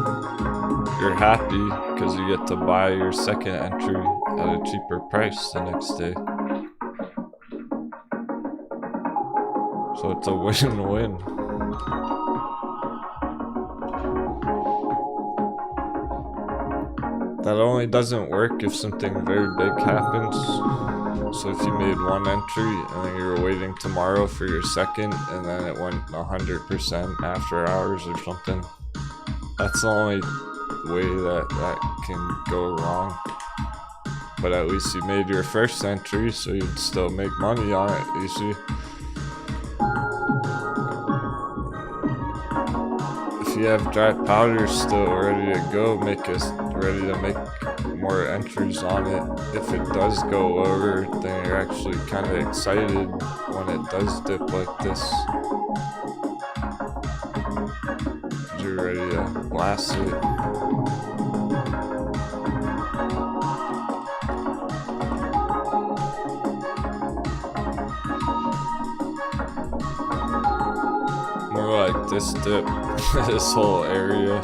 you're happy because you get to buy your second entry at a cheaper price the next day. So it's a win-win. That only doesn't work if something very big happens. So if you made 1 entry and then you were waiting tomorrow for your second and then it went 100% after hours or something, that's the only way that can go wrong. But at least you made your first entry, so you'd still make money on it, you see. If you have dry powder still ready to go, ready to make more entries on it. If it does go lower, then you're actually kind of excited when it does dip like this. You're ready to blast it. More like this dip, this whole area.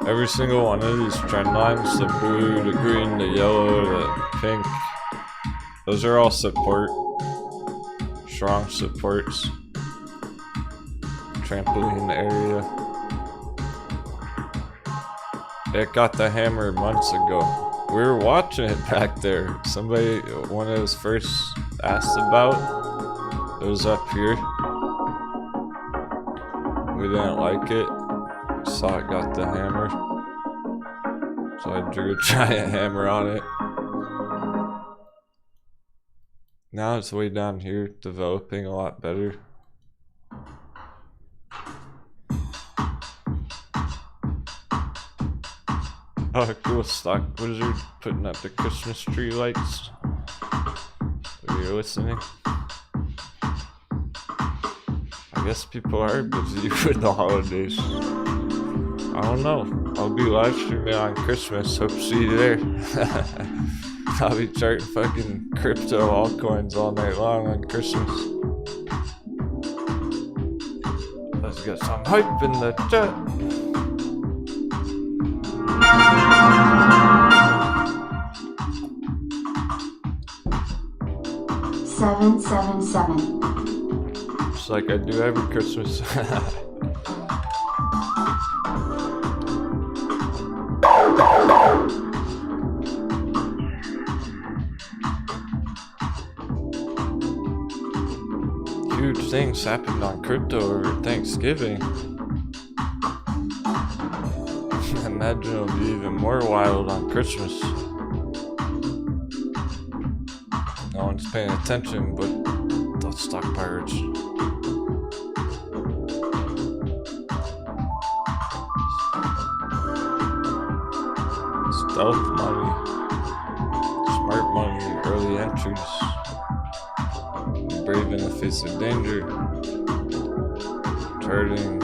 Every single one of these trend lines, the blue, the green, the yellow, the pink, those are all support, strong supports. Trampoline area. It got the hammer months ago. We were watching it back there. Somebody, when it was first asked about, it was up here. We didn't like it. Saw it got the hammer. So I drew a giant hammer on it. Now it's way down here, developing a lot better. Oh, cool. Stock Wizard putting up the Christmas tree lights. Are you listening? I guess people are busy with the holidays. I don't know. I'll be live streaming on Christmas. Hope to see you there. I'll be charting fucking crypto altcoins all night long on Christmas. Let's get some hype in the chat. $777. Just like I do every Christmas. Huge things happened on crypto over Thanksgiving. Imagine it'll be even more wild on Christmas. No one's paying attention, but the stock pirates. Stealth money, smart money, early entries, brave in the face of danger, charting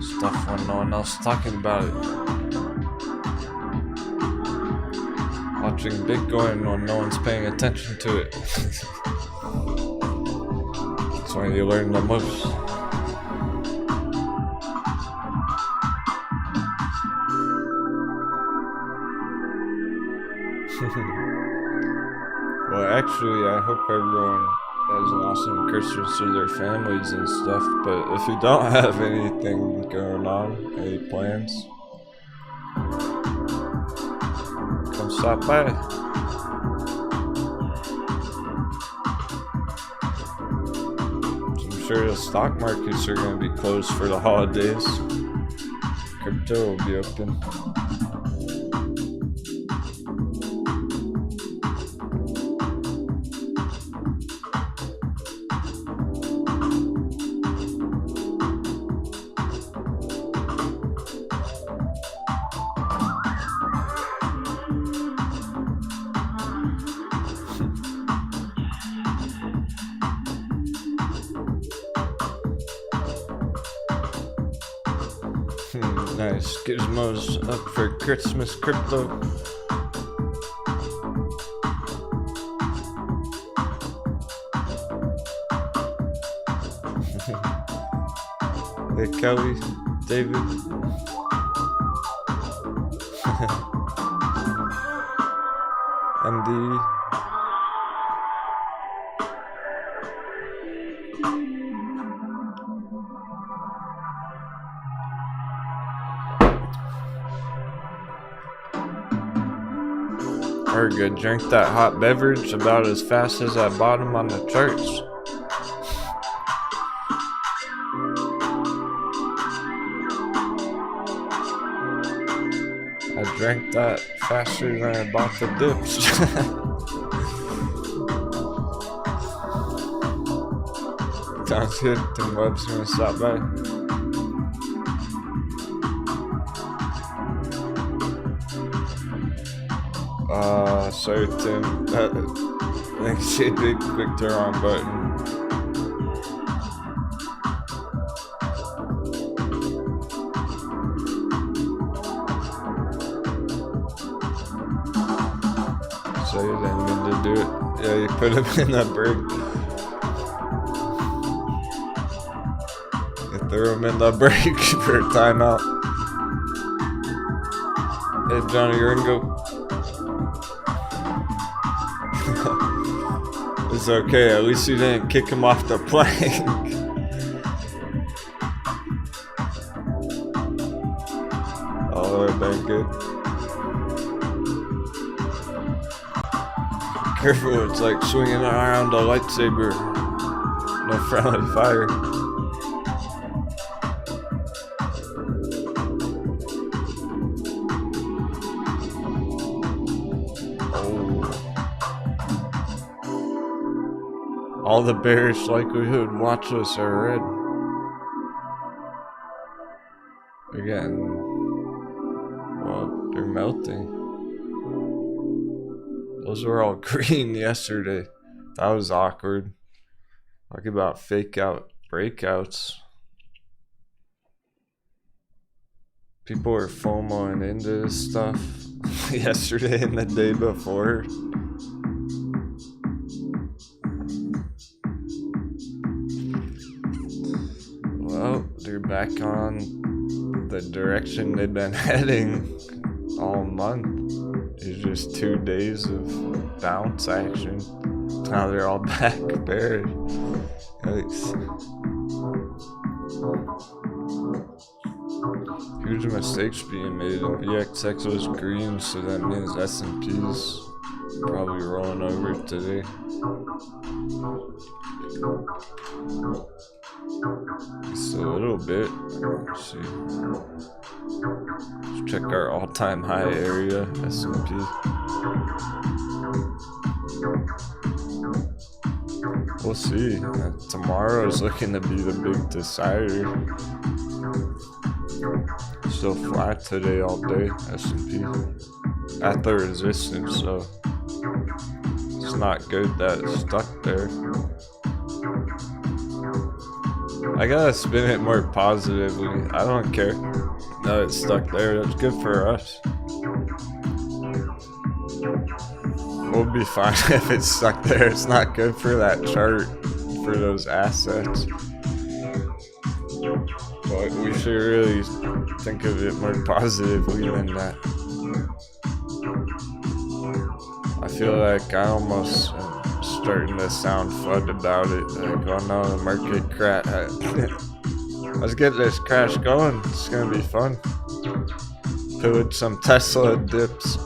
stuff when no one else is talking about it. watching Bitcoin when no one's paying attention to it. That's when you learn the most. Well, actually, I hope everyone has an awesome Christmas with their families and stuff, but if you don't have anything going on, any plans, come stop by. I'm sure the stock markets are going to be closed for the holidays. Crypto will be open. Nice. Gizmos up for Christmas crypto. Hey Kelly, David. MD. Arga drank that hot beverage about as fast as I bought them on the charts. I drank that faster than I bought the dips. Sounds good. Tim Webb's gonna stop by. Sorry Tim, I think she did click the wrong button. So you didn't mean to do it. Yeah, you put him in that break. You threw him in the break for a timeout. Hey Johnny, you're gonna go. It's okay, at least you didn't kick him off the plank. Oh, that would've been good. Careful, it's like swinging around a lightsaber. No friendly fire. All the bearish likelihood watch lists are red. Again, well, they're melting. Those were all green yesterday. That was awkward. Talk about fake out breakouts. People were FOMOing into this stuff yesterday and the day before. Well, they're back on the direction they've been heading all month. It's just 2 days of bounce action. Now they're all back bearish. Yikes. Huge mistakes being made, and VXX was green, so that means S&P's probably rolling over today. Just a little bit. Let's see. Let's check our all-time high area, S&P. We'll see. Tomorrow is looking to be the big decider. Still flat today all day, S&P. At the resistance, so it's not good that it's stuck there. I gotta spin it more positively. I don't care that it's stuck there. That's good for us. We'll be fine if it's stuck there. It's not good for that chart, for those assets. But we should really think of it more positively than that. I feel like I almost am starting to sound FUD about it. Like, oh no, the market crash. Let's get this crash going. It's gonna be fun. Pillage some Tesla dips.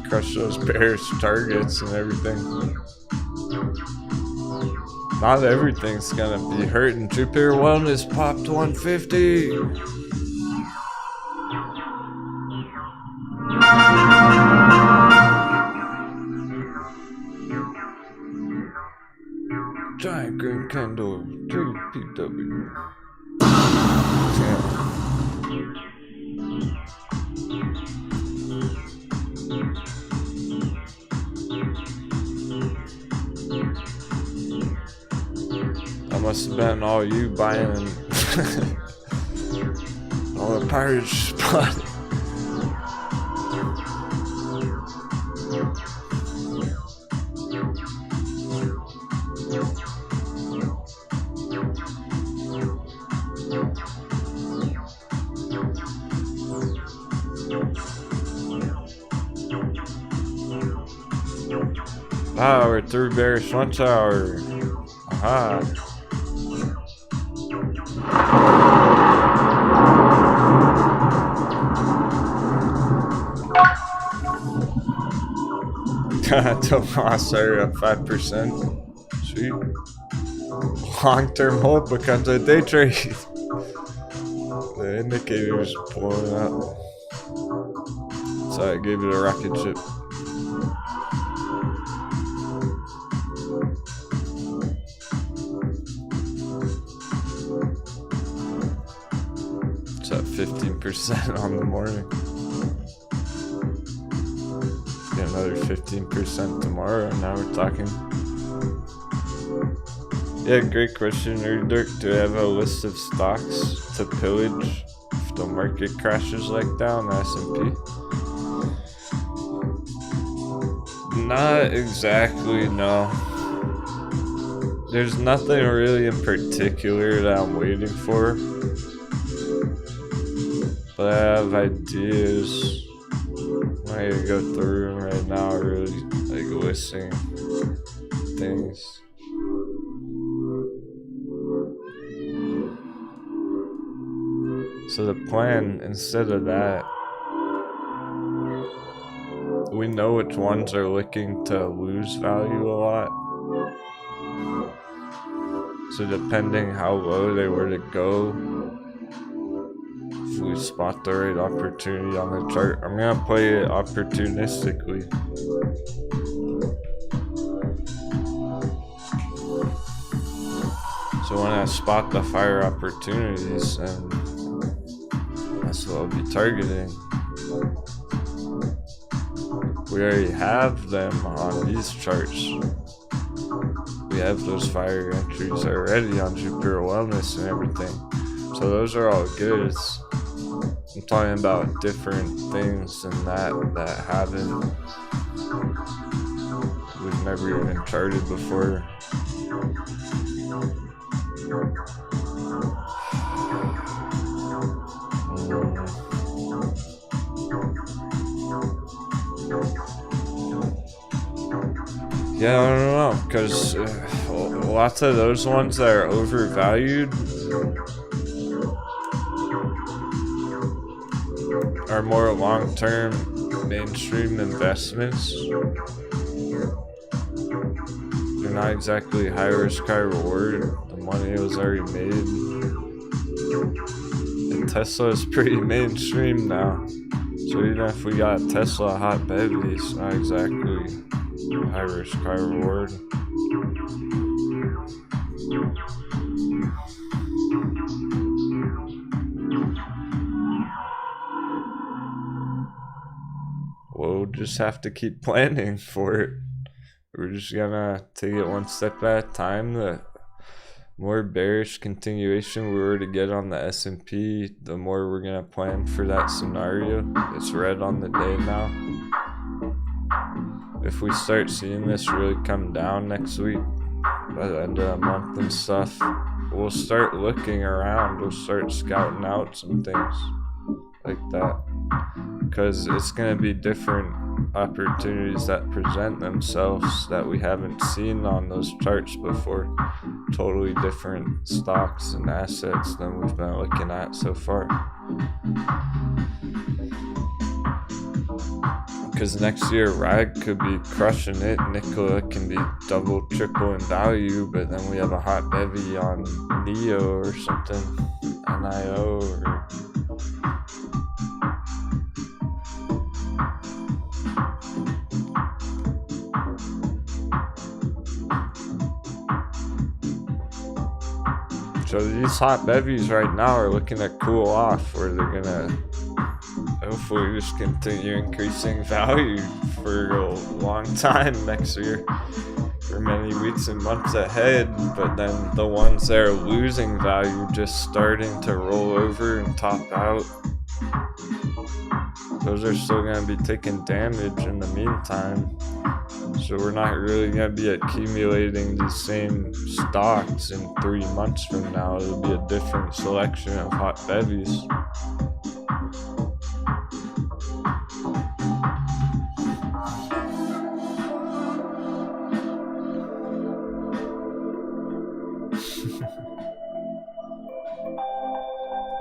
Crush those bearish targets and everything. Not everything's gonna be hurting. Jupiter Wellness popped 150. Giant green candle, 2 PW. Yeah. That must have been all you buying all the pirate spot. Ah, we're through bearish lunch hour. Aha. Tomas are up 5%. Sweet. Long-term hold becomes a day trade. The indicator's blowing up. So I gave it a rocket ship. It's at 15% on the morning. Get another 15% tomorrow, and now we're talking. Yeah, great question, Dirk. Do I have a list of stocks to pillage if the market crashes like that on the S&P? Not exactly, no. There's nothing really in particular that I'm waiting for. But I have ideas. I'm gonna go through them right now, really like listing things. So the plan, instead of that, we know which ones are looking to lose value a lot. So depending how low they were to go, if we spot the right opportunity on the chart, I'm gonna play it opportunistically. So when I spot the fire opportunities, and that's what I'll be targeting. We already have them on these charts. We have those fire entries already on Jupiter Wellness and everything. So those are all good. I'm talking about different things than that haven't. We've never even charted before. Yeah, I don't know, because lots of those ones that are overvalued are more long-term mainstream investments. They're not exactly high risk, high reward. The money was already made. And Tesla is pretty mainstream now. So even if we got Tesla hot bevy, it's not exactly high risk, high reward. We'll just have to keep planning for it. We're just gonna take it one step at a time. The more bearish continuation we were to get on the S&P, the more we're gonna plan for that scenario. It's red on the day now. If we start seeing this really come down next week, by the end of the month and stuff, we'll start looking around, we'll start scouting out some things like that, because it's going to be different opportunities that present themselves that we haven't seen on those charts before. Totally different stocks and assets than we've been looking at so far. Because next year RAG could be crushing it, Nikola can be double, triple in value, but then we have a hot bevy on NEO or something, NIO or... So these hot bevies right now are looking to cool off, where they're gonna hopefully just continue increasing value for a long time next year, for many weeks and months ahead. But then the ones that are losing value just starting to roll over and top out, those are still going to be taking damage in the meantime. So we're not really going to be accumulating these same stocks in 3 months from now. It'll be a different selection of hot bevies.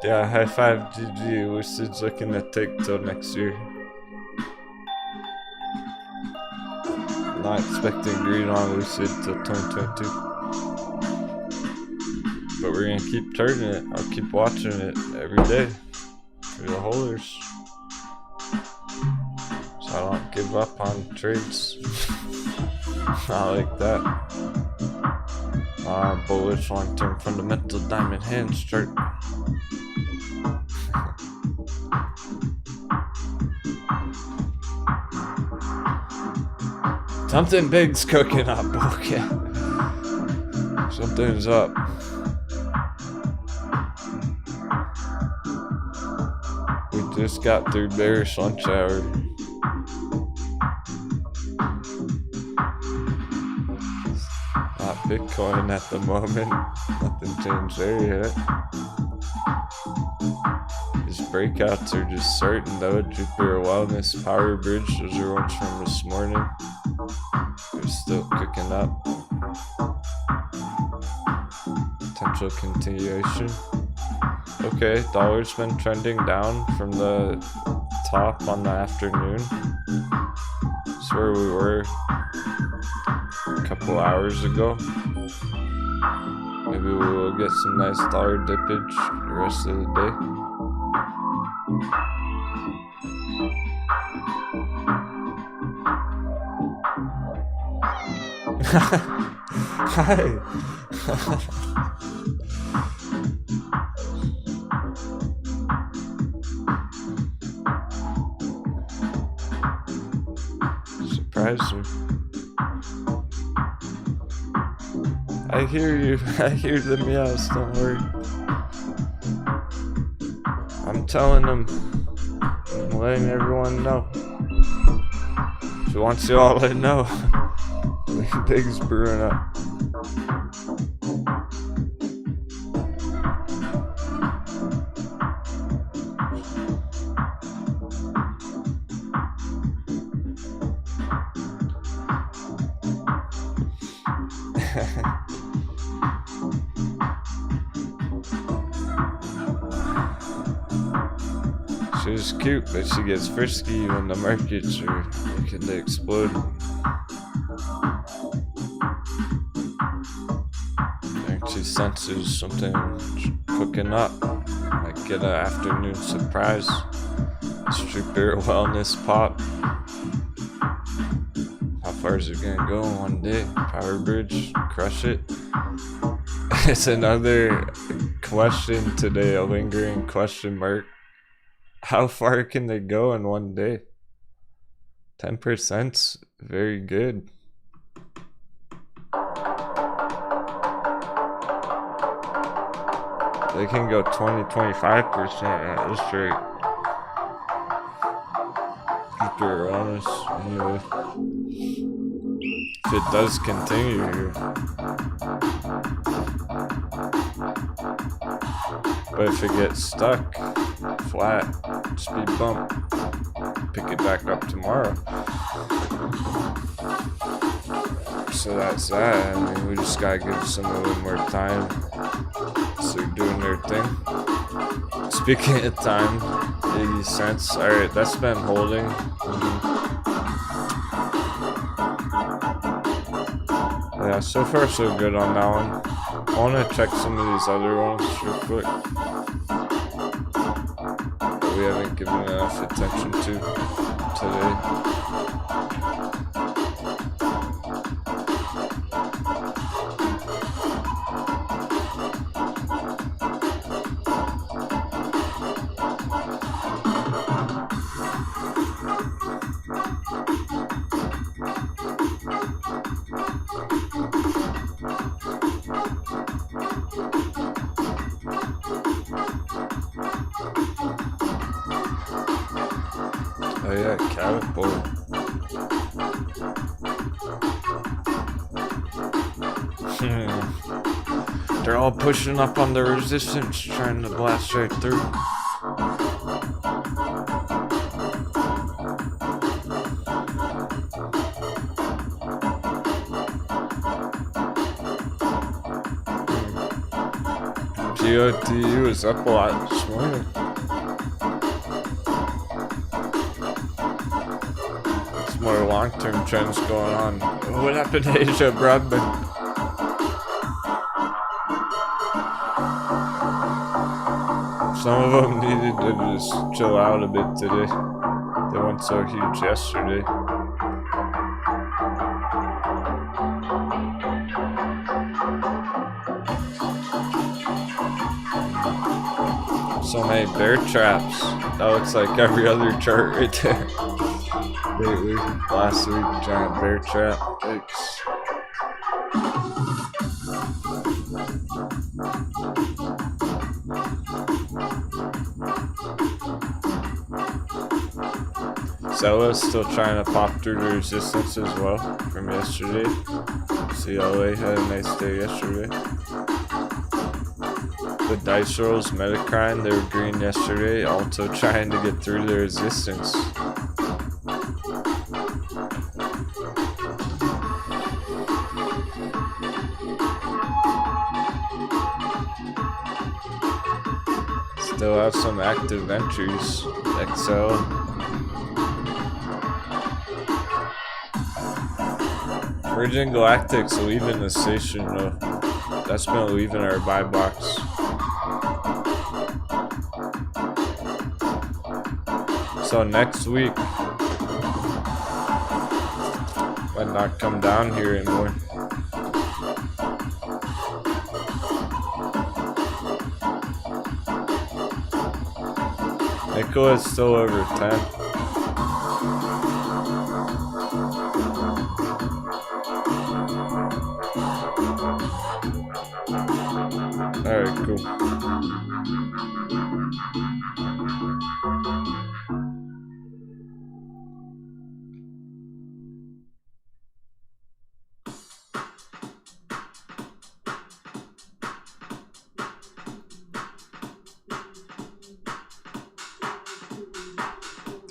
Yeah, high five GG. Lucid's looking to take till next year. Not expecting green on Lucid till 2022. But we're gonna keep turning it. I'll keep watching it every day for the holders, so I don't give up on trades. Not like that. Bullish long-term fundamental diamond hands chart. Something big's cooking up, okay. Something's up. We just got through bearish lunch hour. Not Bitcoin at the moment. Nothing changed there yet. These breakouts are just starting though. Jupiter Wellness, Power Bridge, those are ones from this morning. They're still cooking up. Potential continuation. Okay, dollar's been trending down from the top on the afternoon. That's where we were a couple hours ago. Maybe we will get some nice dollar dippage the rest of the day. Hi. Surprise me. I hear you. I hear the meows, don't worry. I'm telling them. I'm letting everyone know. She wants you all to know. Things brewing up. She's cute, but she gets frisky when the markets are looking to explode. She senses something cooking up. Might get an afternoon surprise. Jupiter Wellness pop. How far is it gonna go in one day? Power Bridge, crush it. It's another question today, a lingering question mark. How far can they go in one day? 10%'s very good. They can go 20-25% at this rate. If they're honest, anyway. If it does continue here. But if it gets stuck flat, speed bump, pick it back up tomorrow. So that's that. I mean, we just gotta give some a little more time. So they're doing their thing. Speaking of time, 80 cents. Alright, that's been holding. Yeah, so far so good on that one. I want to check some of these other ones real quick that we haven't given enough attention to today. Oh yeah, carrot bowl. They're all pushing up on the resistance, trying to blast right through. GOTU is up a lot this morning. More long-term trends going on. What happened to Asia broadband? Some of them needed to just chill out a bit today. They weren't so huge yesterday. So many bear traps. That looks like every other chart right there. Lately, last week, giant bear trap. Yikes. Zella's still trying to pop through the resistance as well from yesterday. CLA had a nice day yesterday. The dice rolls, Metacrine, they were green yesterday, also trying to get through the resistance. Still have some active entries. XL. Virgin Galactic's leaving the station though. That's been leaving our buy box. So next week might not come down here anymore. Nickel is still over 10. Alright, cool.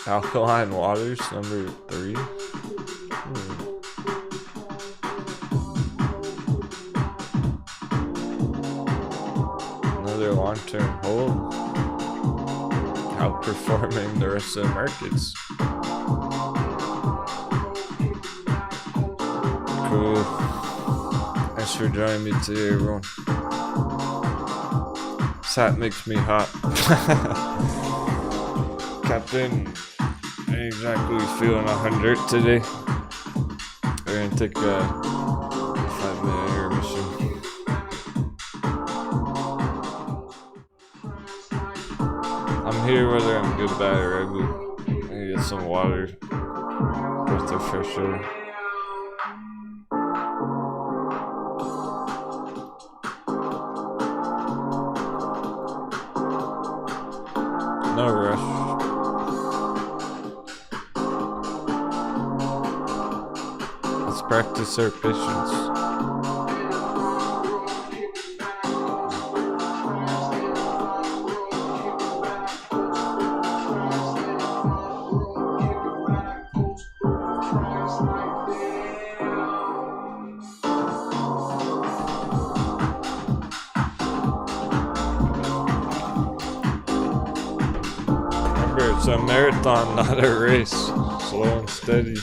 Alkaline waters, number 3. Another long-term hold. Outperforming the rest of the markets. Cool. Thanks for joining me today, everyone. This hat makes me hot. Captain, ain't exactly feeling 100 today. We're gonna take a 5-minute intermission. I'm here whether I'm good, bad, or ugly. I need to get some water. Breath of fresh air. no rush. Let's practice our patience. Remember, it's a marathon, not a race. Slow and steady.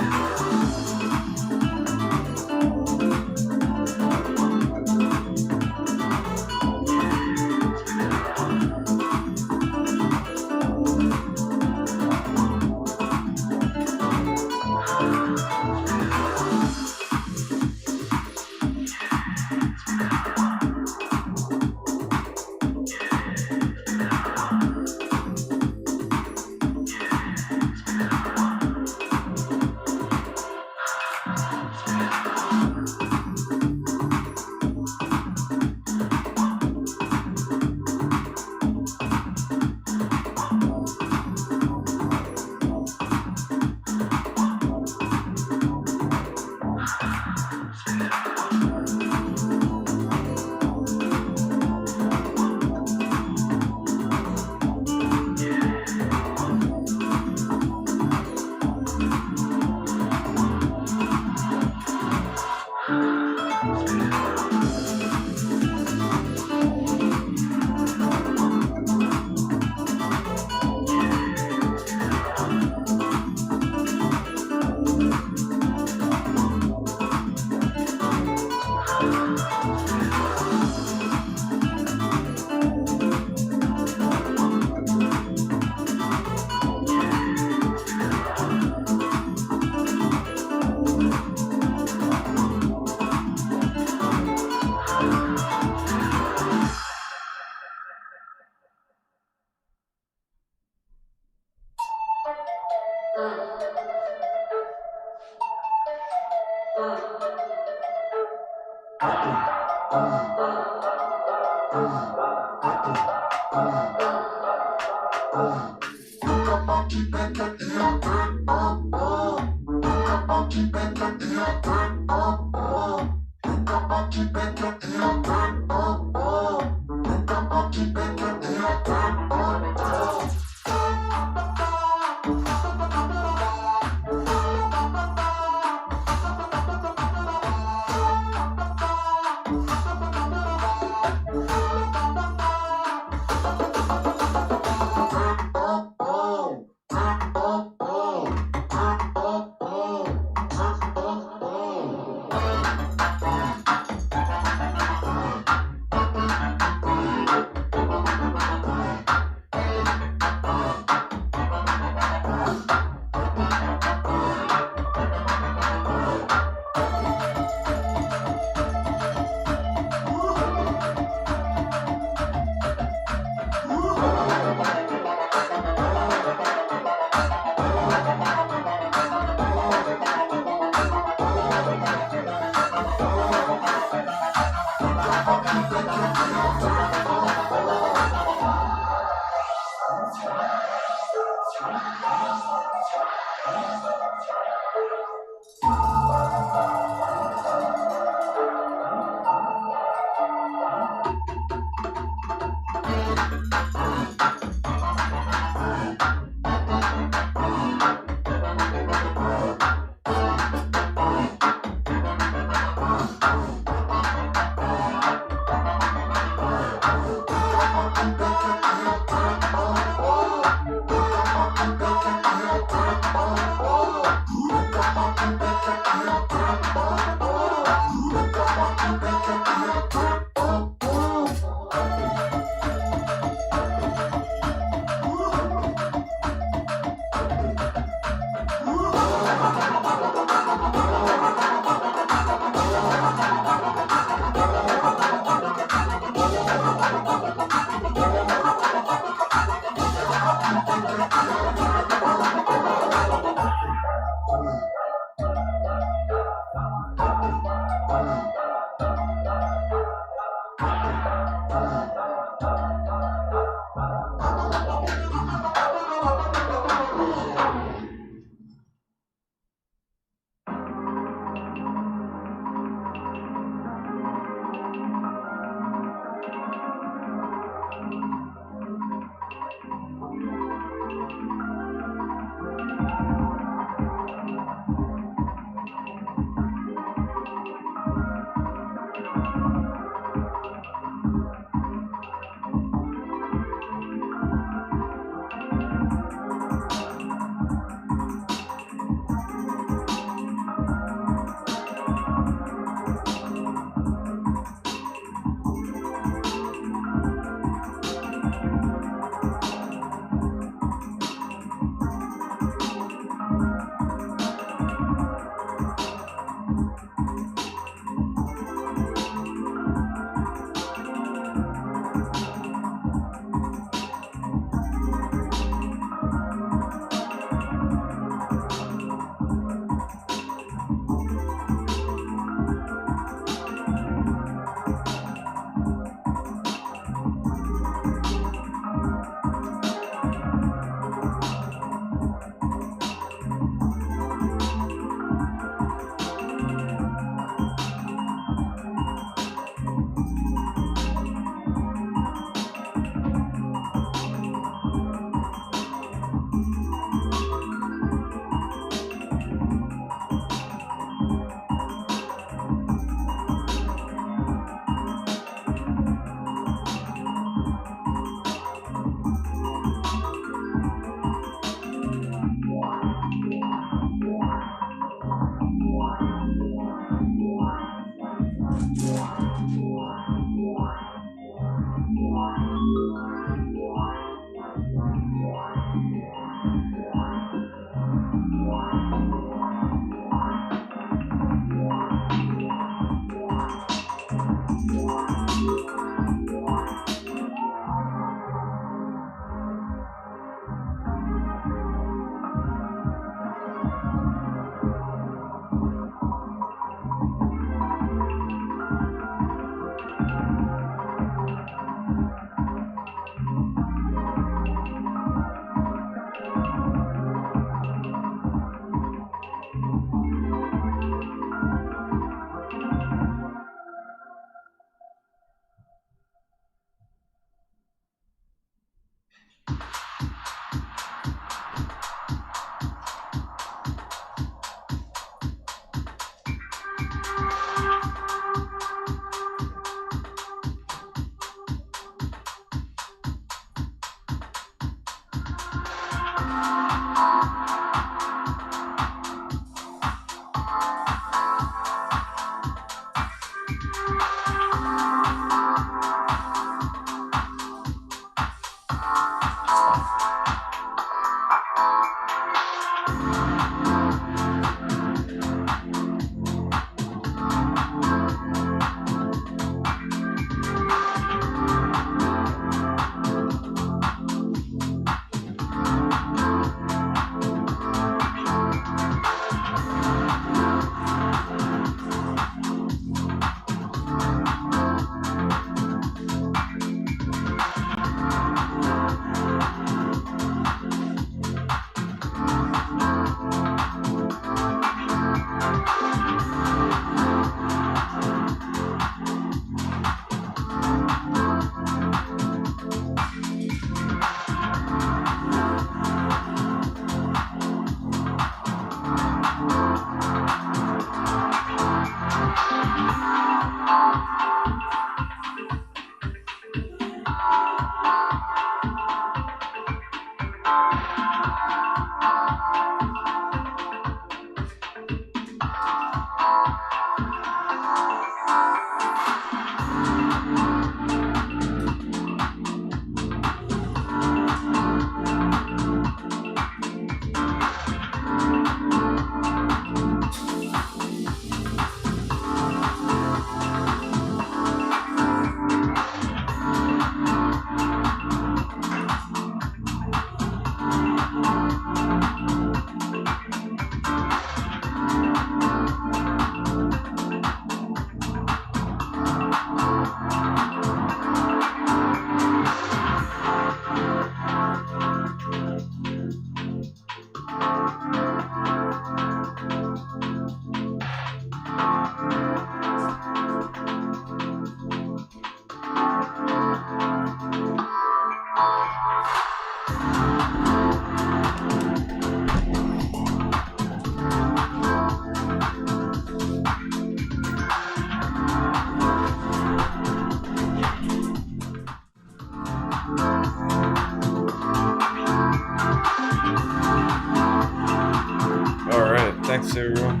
Thanks everyone.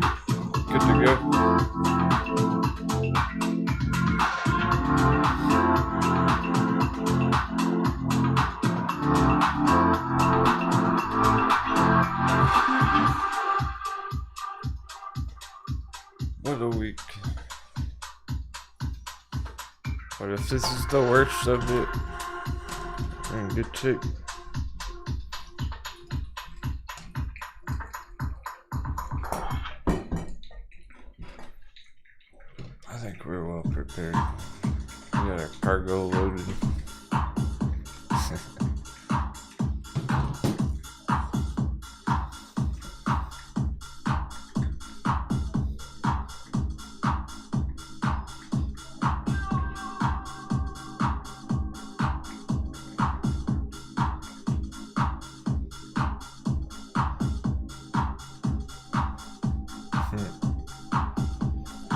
Good to go. What a week. But if this is the worst of it, we're in good shape. I think we're well prepared. We got our cargo loaded.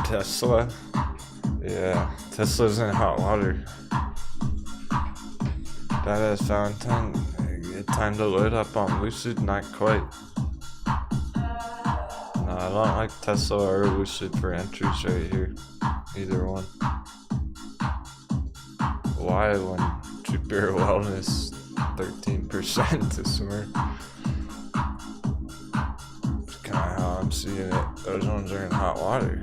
Tesla. Yeah, Tesla's in hot water. That is Valentine. Time to load up on Lucid? Not quite. No, I don't like Tesla or Lucid for entries right here. Either one. Why when Jupiter Wellness 13% this summer? It's kind of how I'm seeing it. Those ones are in hot water.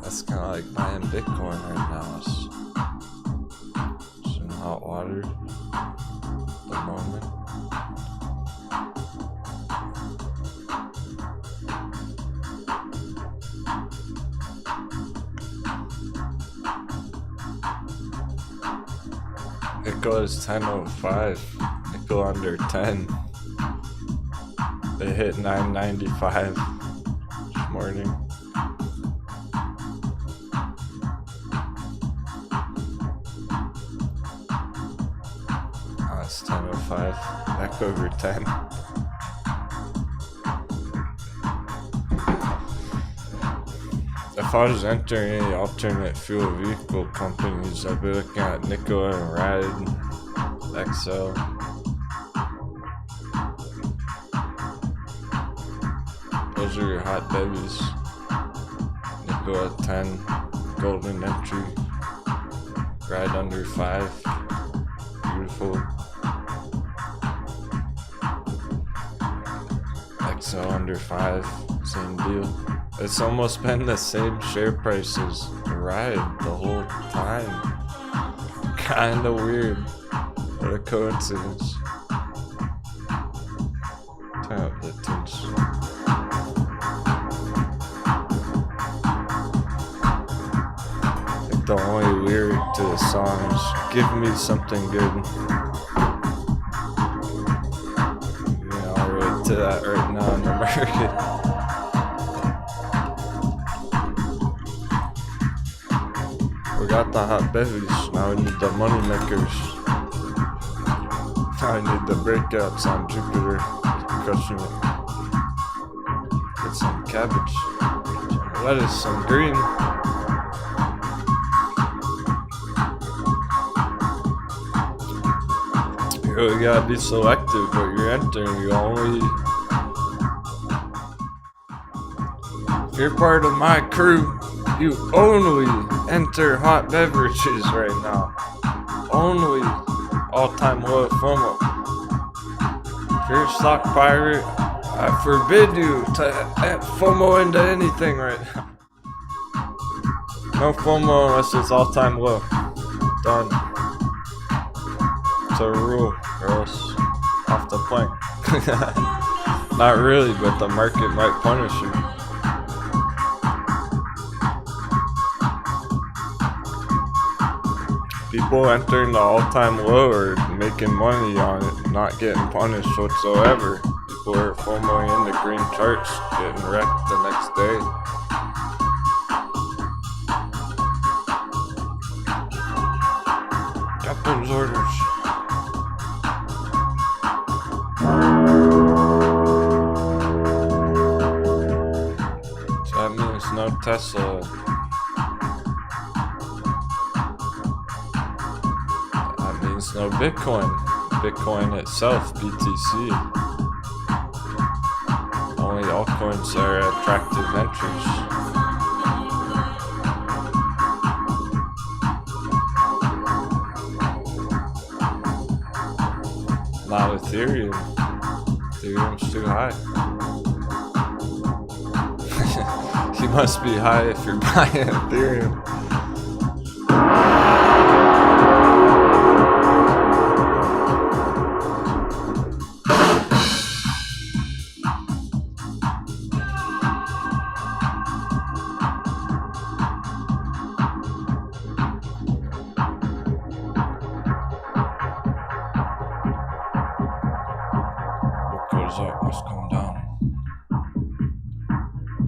That's kind of like buying Bitcoin right now. It's in hot water at the moment. Nickel is 10.05. Nickel under 10. They hit 9.95 this morning. It's 10.05, back over 10. If I was entering any alternate fuel vehicle companies, I'd be looking at Nikola and Ride, XL. Those are your hot bevies. Nikola 10, golden entry, Ride under 5. Beautiful. XL under 5, same deal. It's almost been the same share prices Ride the whole time. Kinda weird. What a coincidence. Turn up the tunes. I think the only lyric to the song is "Give me something good." I'll relate to that right now in the market. We got the hot bevies, now we need the money makers. Now we need the breakouts on Jupiter. Crushing it. Get some cabbage, some lettuce, some green. You really gotta be selective what you're entering. If you're part of my crew, you only enter hot beverages right now. Only all-time low FOMO. If you're a stock pirate, I forbid you to add FOMO into anything right now. No FOMO unless it's all-time low. Done. It's a rule, or else off the plank. Not really, but the market might punish you. People entering the all-time low are making money on it, not getting punished whatsoever. People are FOMOing into green charts, getting wrecked the next day. Got those orders. So that means no Tesla. That means no Bitcoin. Bitcoin itself, BTC. Only altcoins are attractive entries. Not Ethereum. Ethereum's too high. You must be high if you're buying Ethereum. Goes up must come down.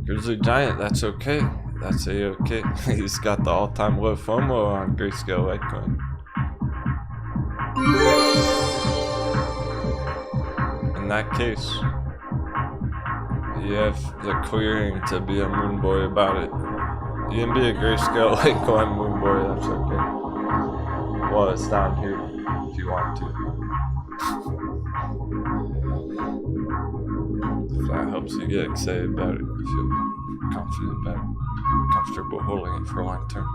Grizzly Giant, that's okay. That's a-okay. He's got the all-time low FOMO on Grayscale Litecoin. In that case, you have the clearing to be a moon boy about it. You can be a Grayscale Litecoin moon boy, that's okay. Well, it's down here if you want to. If that helps you get excited about it, you feel confident about it, comfortable holding it for long term.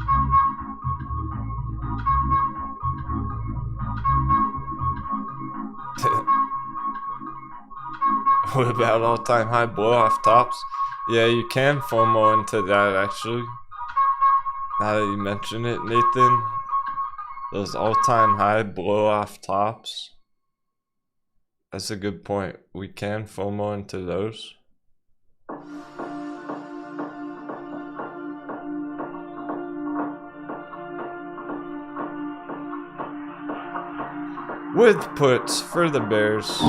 What about all-time high blow-off tops? Yeah, you can FOMO into that actually. Now that you mention it, Nathan, those all-time high blow-off tops. That's a good point. We can FOMO into those. With puts for the Bears.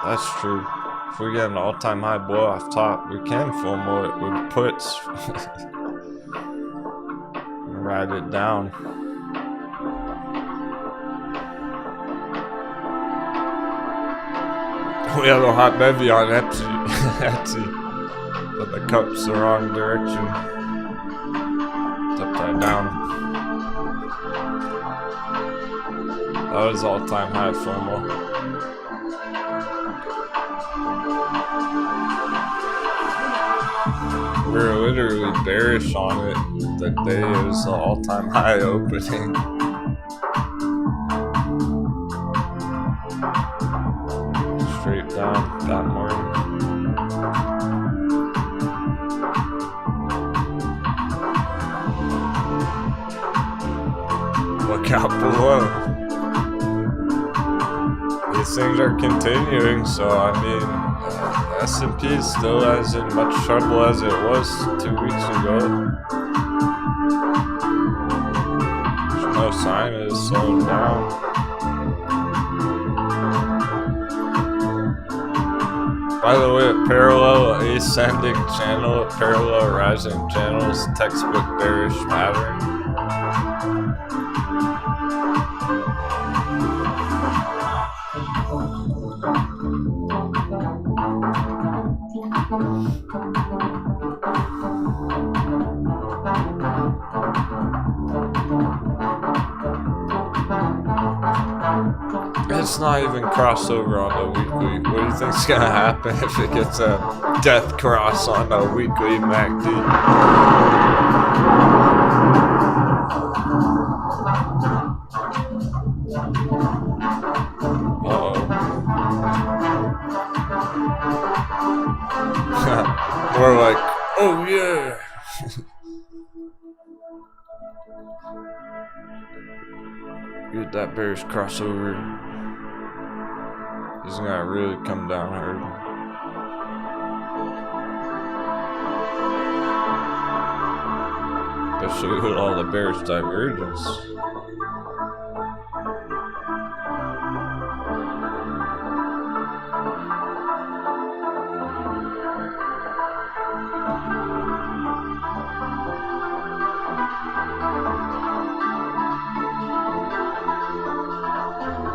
That's true. If we get an all-time high blow off top, we can FOMO it with puts. Ride it down. We have a hot bevy on Etsy, but the cup's the wrong direction. It's upside down. That was all-time high FOMO. We were literally bearish on it the day it was the all-time high opening. Straight down that morning. Look out below. These things are continuing, so I mean, S&P is still as in much trouble as it was 2 weeks ago. There's no sign of it slowing down. By the way, a parallel ascending channel, a parallel rising channel is textbook bearish pattern. It's not even crossover on the weekly. What do you think's gonna happen if it gets a death cross on the weekly MACD? More like, oh yeah. Get that bearish crossover. He's gonna really come down hard. Especially with all the bearish divergence.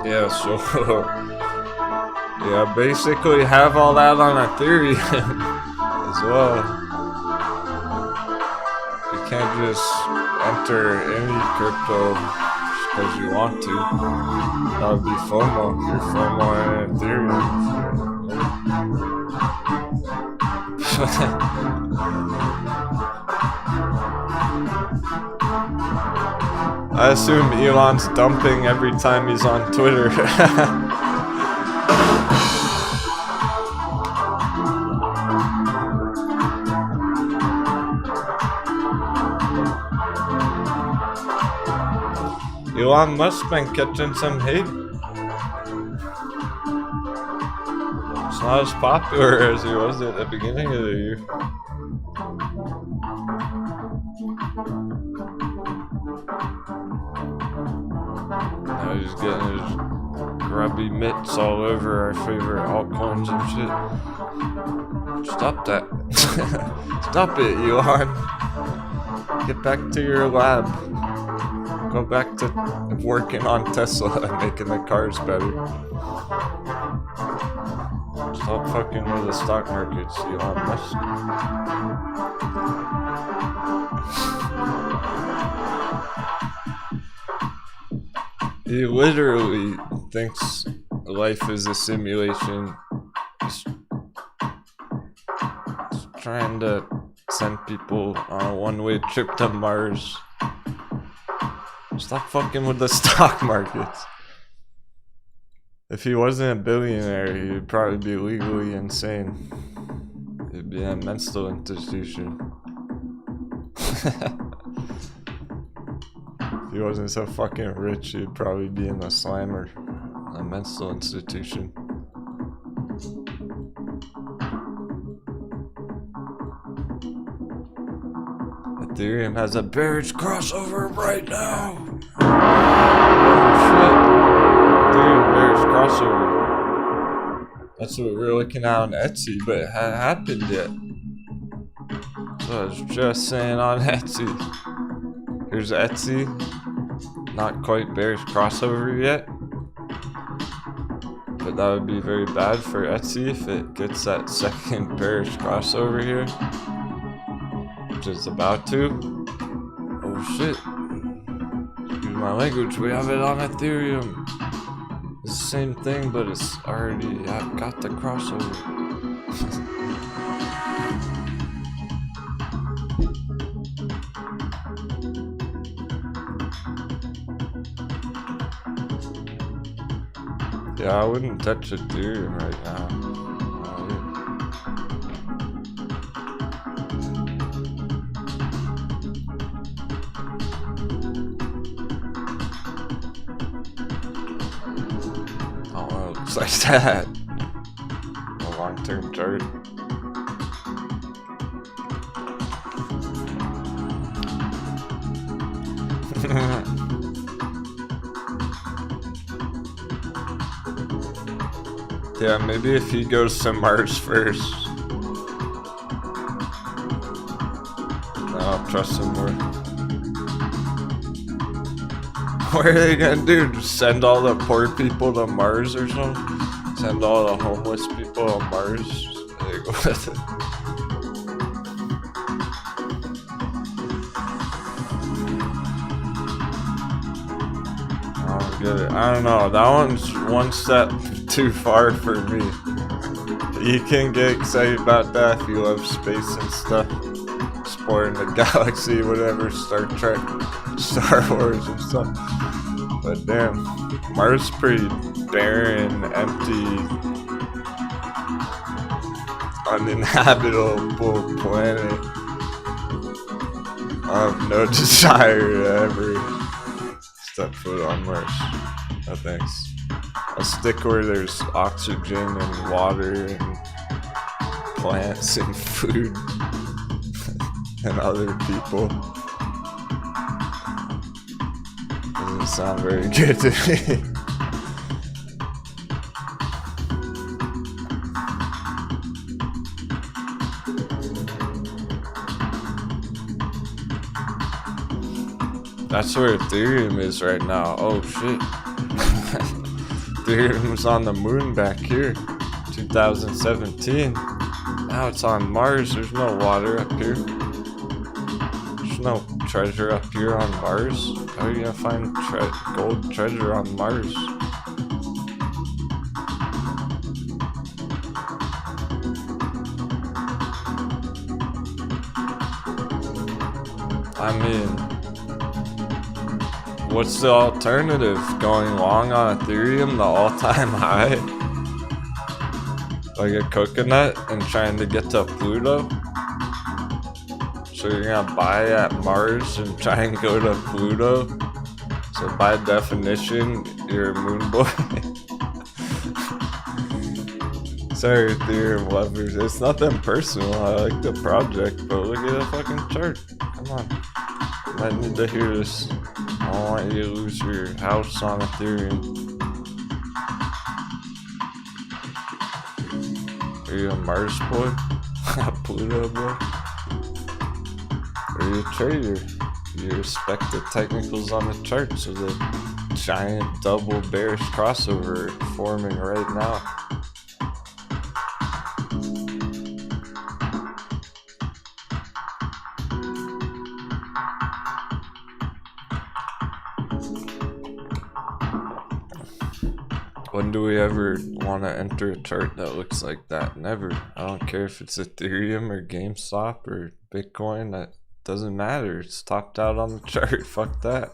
Yeah, so yeah, basically have all that on Ethereum as well. You can't just enter any crypto just because you want to. That would be FOMO. You're FOMO and Ethereum. I assume Elon's dumping every time he's on Twitter. Elon Musk's been catching some hate. It's not as popular as he was at the beginning of the year. Now he's getting his grubby mitts all over our favorite altcoins and shit. Stop that. Stop it, Elon. Get back to your lab. Go back to working on Tesla and making the cars better. Stop fucking with the stock markets, Elon Musk. He literally thinks life is a simulation. He's trying to send people on a one-way trip to Mars. Stop fucking with the stock markets. If he wasn't a billionaire, he'd probably be legally insane. He'd be a mental institution. If he wasn't so fucking rich, he'd probably be in a slammer, a mental institution. Ethereum has a bearish crossover right now. Oh shit. Ethereum bearish crossover. That's what we're looking at on Etsy, but it hadn't happened yet. So I was just saying on Etsy. Here's Etsy. Not quite bearish crossover yet. But that would be very bad for Etsy if it gets that second bearish crossover here. Which it's about to. Oh shit. Excuse my language, we have it on Ethereum. It's the same thing, but it's already got the crossover. Yeah, I wouldn't touch Ethereum right now. Like that. A long-term chart. Yeah, maybe if he goes to Mars first, then I'll trust him more. What are they gonna do? Just send all the poor people to Mars or something? Send all the homeless people to Mars? There you go with it. I don't get it. I don't know. That one's one step too far for me. You can get excited about that if you love space and stuff. Exploring the galaxy, whatever, Star Trek, Star Wars and stuff. But damn, Mars is pretty barren, empty. uninhabitable planet. I have no desire to ever step foot on Mars. No thanks. I'll stick where there's oxygen and water and plants and food and other people. Doesn't sound very good to me. That's where Ethereum is right now. Oh shit. Ethereum's on the moon back here. 2017. Now it's on Mars. There's no water up here. There's no treasure up here on Mars. How are you gonna find gold treasure on Mars? I mean, what's the alternative? Going long on Ethereum, the all-time high? Like a coconut and trying to get to Pluto? So you're gonna buy at Mars and try and go to Pluto? So by definition, you're a moon boy? Sorry, Ethereum lovers. It's nothing personal. I like the project, but look at the fucking chart. Come on. I need to hear this. I don't want you to lose your house on Ethereum. Are you a Mars boy? A Pluto boy? Are you a trader? You respect the technicals on the chart, so the giant double bearish crossover forming right now. When do we ever want to enter a chart that looks like that? Never. I don't care if it's Ethereum or GameStop or Bitcoin. That doesn't matter. It's topped out on the chart. Fuck that.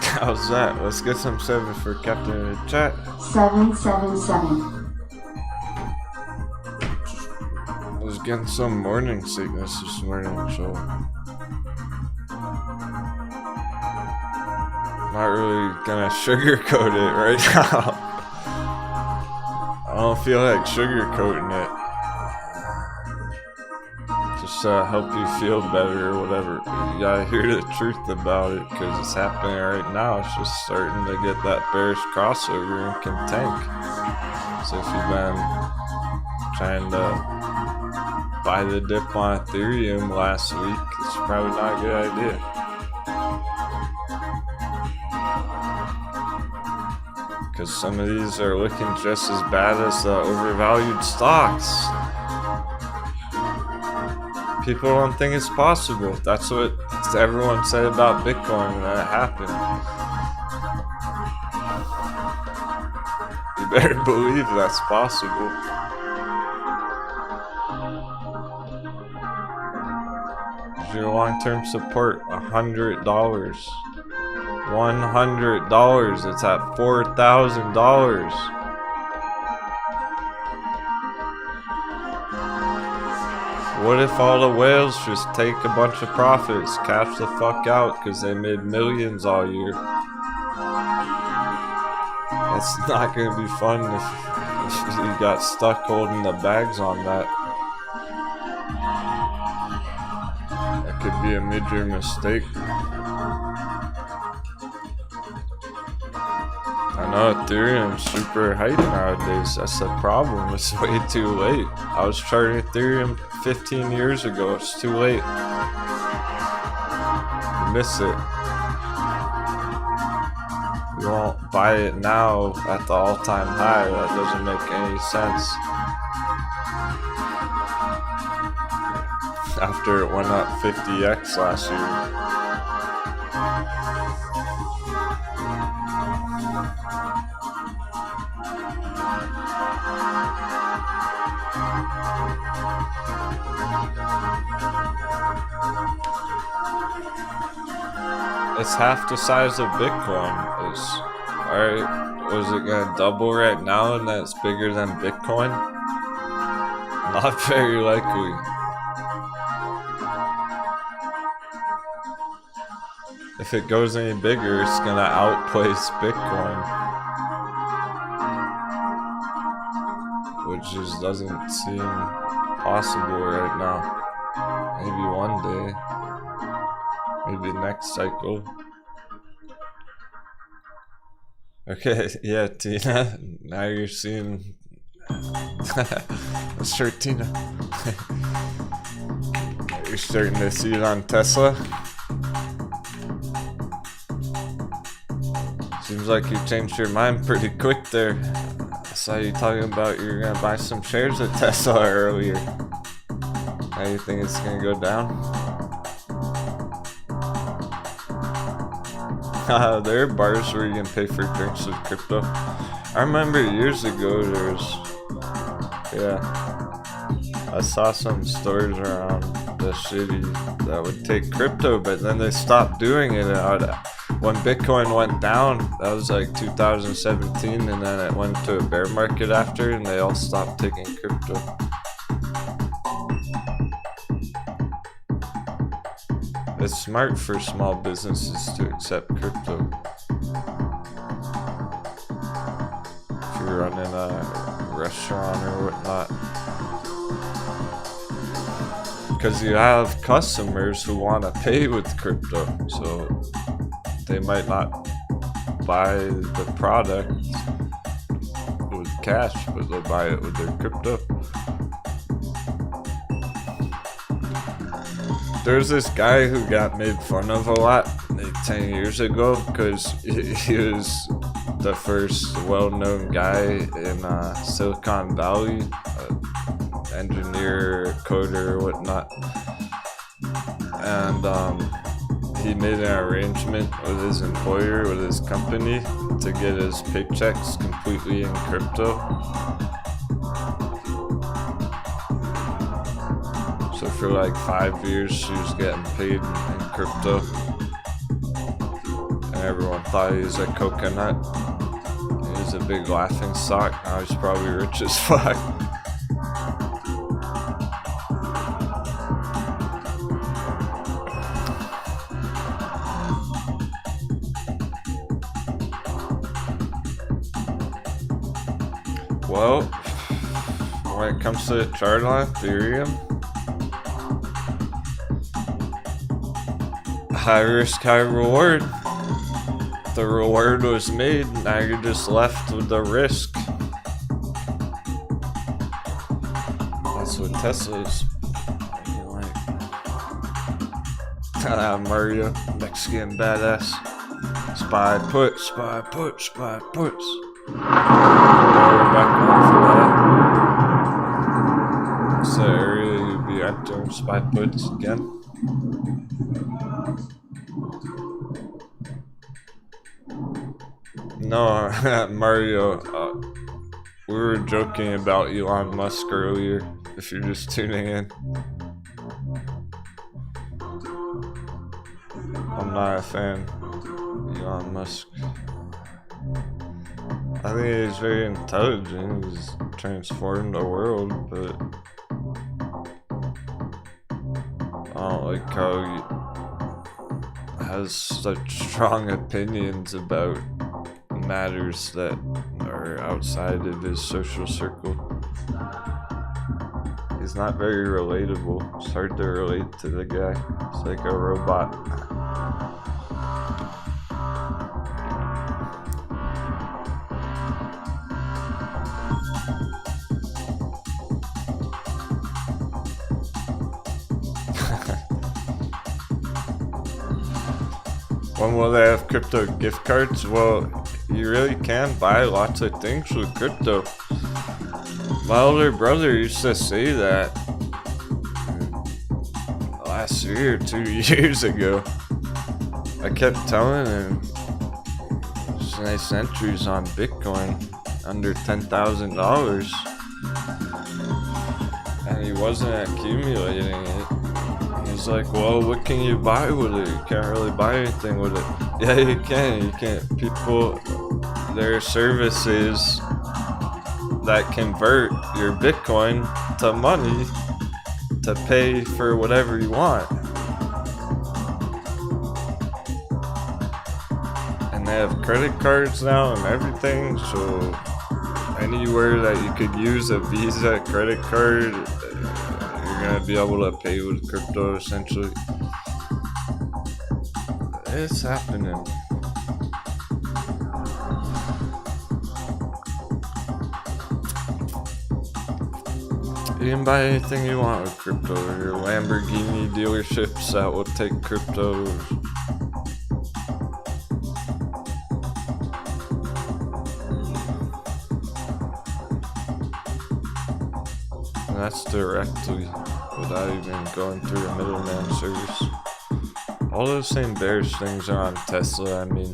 How's that? Let's get some 7 for Captain in the chat. 777. I was getting some morning sickness this morning, so not really gonna sugarcoat it right now. I don't feel like sugarcoating it. Just help you feel better or whatever. You gotta hear the truth about it because it's happening right now. It's just starting to get that bearish crossover and can tank. So if you've been trying to buy the dip on Ethereum last week, it's probably not a good idea. Because some of these are looking just as bad as the overvalued stocks. People don't think it's possible. That's what everyone said about Bitcoin when that happened. You better believe that's possible. Your long-term support, $100. $100. It's at $4,000. What if all the whales just take a bunch of profits, cash the fuck out because they made millions all year? That's not gonna be fun if you got stuck holding the bags on that. That could be a major mistake. I know Ethereum's super hyped nowadays. That's the problem. It's way too late. I was charting Ethereum 15 years ago. It's too late. You miss it. You won't buy it now at the all-time high. That doesn't make any sense. After it went up 50x last year. It's half the size of Bitcoin. Alright, was it gonna double right now and that's bigger than Bitcoin? Not very likely. If it goes any bigger, it's gonna outplace Bitcoin. Which just doesn't seem possible right now. Maybe one day. Maybe next cycle. Okay, yeah, Tina. Now you're seeing. Sure, Tina. You're starting to see it on Tesla. Seems like you changed your mind pretty quick there. I saw you talking about you're gonna buy some shares of Tesla earlier. How do you think it's gonna go down? There are bars where you can pay for drinks with crypto. I remember years ago there was, I saw some stores around the city that would take crypto, but then they stopped doing it. When Bitcoin went down, that was like 2017, and then it went to a bear market after, and they all stopped taking crypto. It's smart for small businesses to accept crypto. If you're running a restaurant or whatnot. Because you have customers who want to pay with crypto, so they might not buy the product with cash, but they'll buy it with their crypto. There's this guy who got made fun of a lot like 10 years ago because he was the first well-known guy in Silicon Valley, engineer, coder, whatnot, and he made an arrangement with his employer, with his company, to get his paychecks completely in crypto. So for like 5 years, she was getting paid in crypto, and everyone thought he was a coconut. He was a big laughing stock. Now he's probably rich as fuck. Well, when it comes to the chart on Ethereum, high risk, high reward. The reward was made, now you're just left with the risk. That's what Tesla's like. Mario, Mexican badass. Spy put, spy put, spy puts. Now we're back on for that. It's the area you'd be entering spy puts again. No, Mario, we were joking about Elon Musk earlier, if you're just tuning in. I'm not a fan of Elon Musk. I think he's very intelligent, he's transformed the world, but I don't like how he has such strong opinions about matters that are outside of his social circle. He's not very relatable. It's hard to relate to the guy. It's like a robot. When will they have crypto gift cards? Well, you really can buy lots of things with crypto. My older brother used to say that last year or 2 years ago. I kept telling him there's nice entries on Bitcoin under $10,000, and he wasn't accumulating it. He was He's like, well, what can you buy with it? You can't really buy anything with it. Yeah, you can. You can't. People, there are services that convert your Bitcoin to money to pay for whatever you want. And they have credit cards now and everything, so anywhere that you could use a Visa credit card, you're gonna be able to pay with crypto essentially. It's happening. You can buy anything you want with crypto. Your Lamborghini dealerships that will take crypto. And that's directly without even going through a middleman service. All those same bearish things are on Tesla. I mean,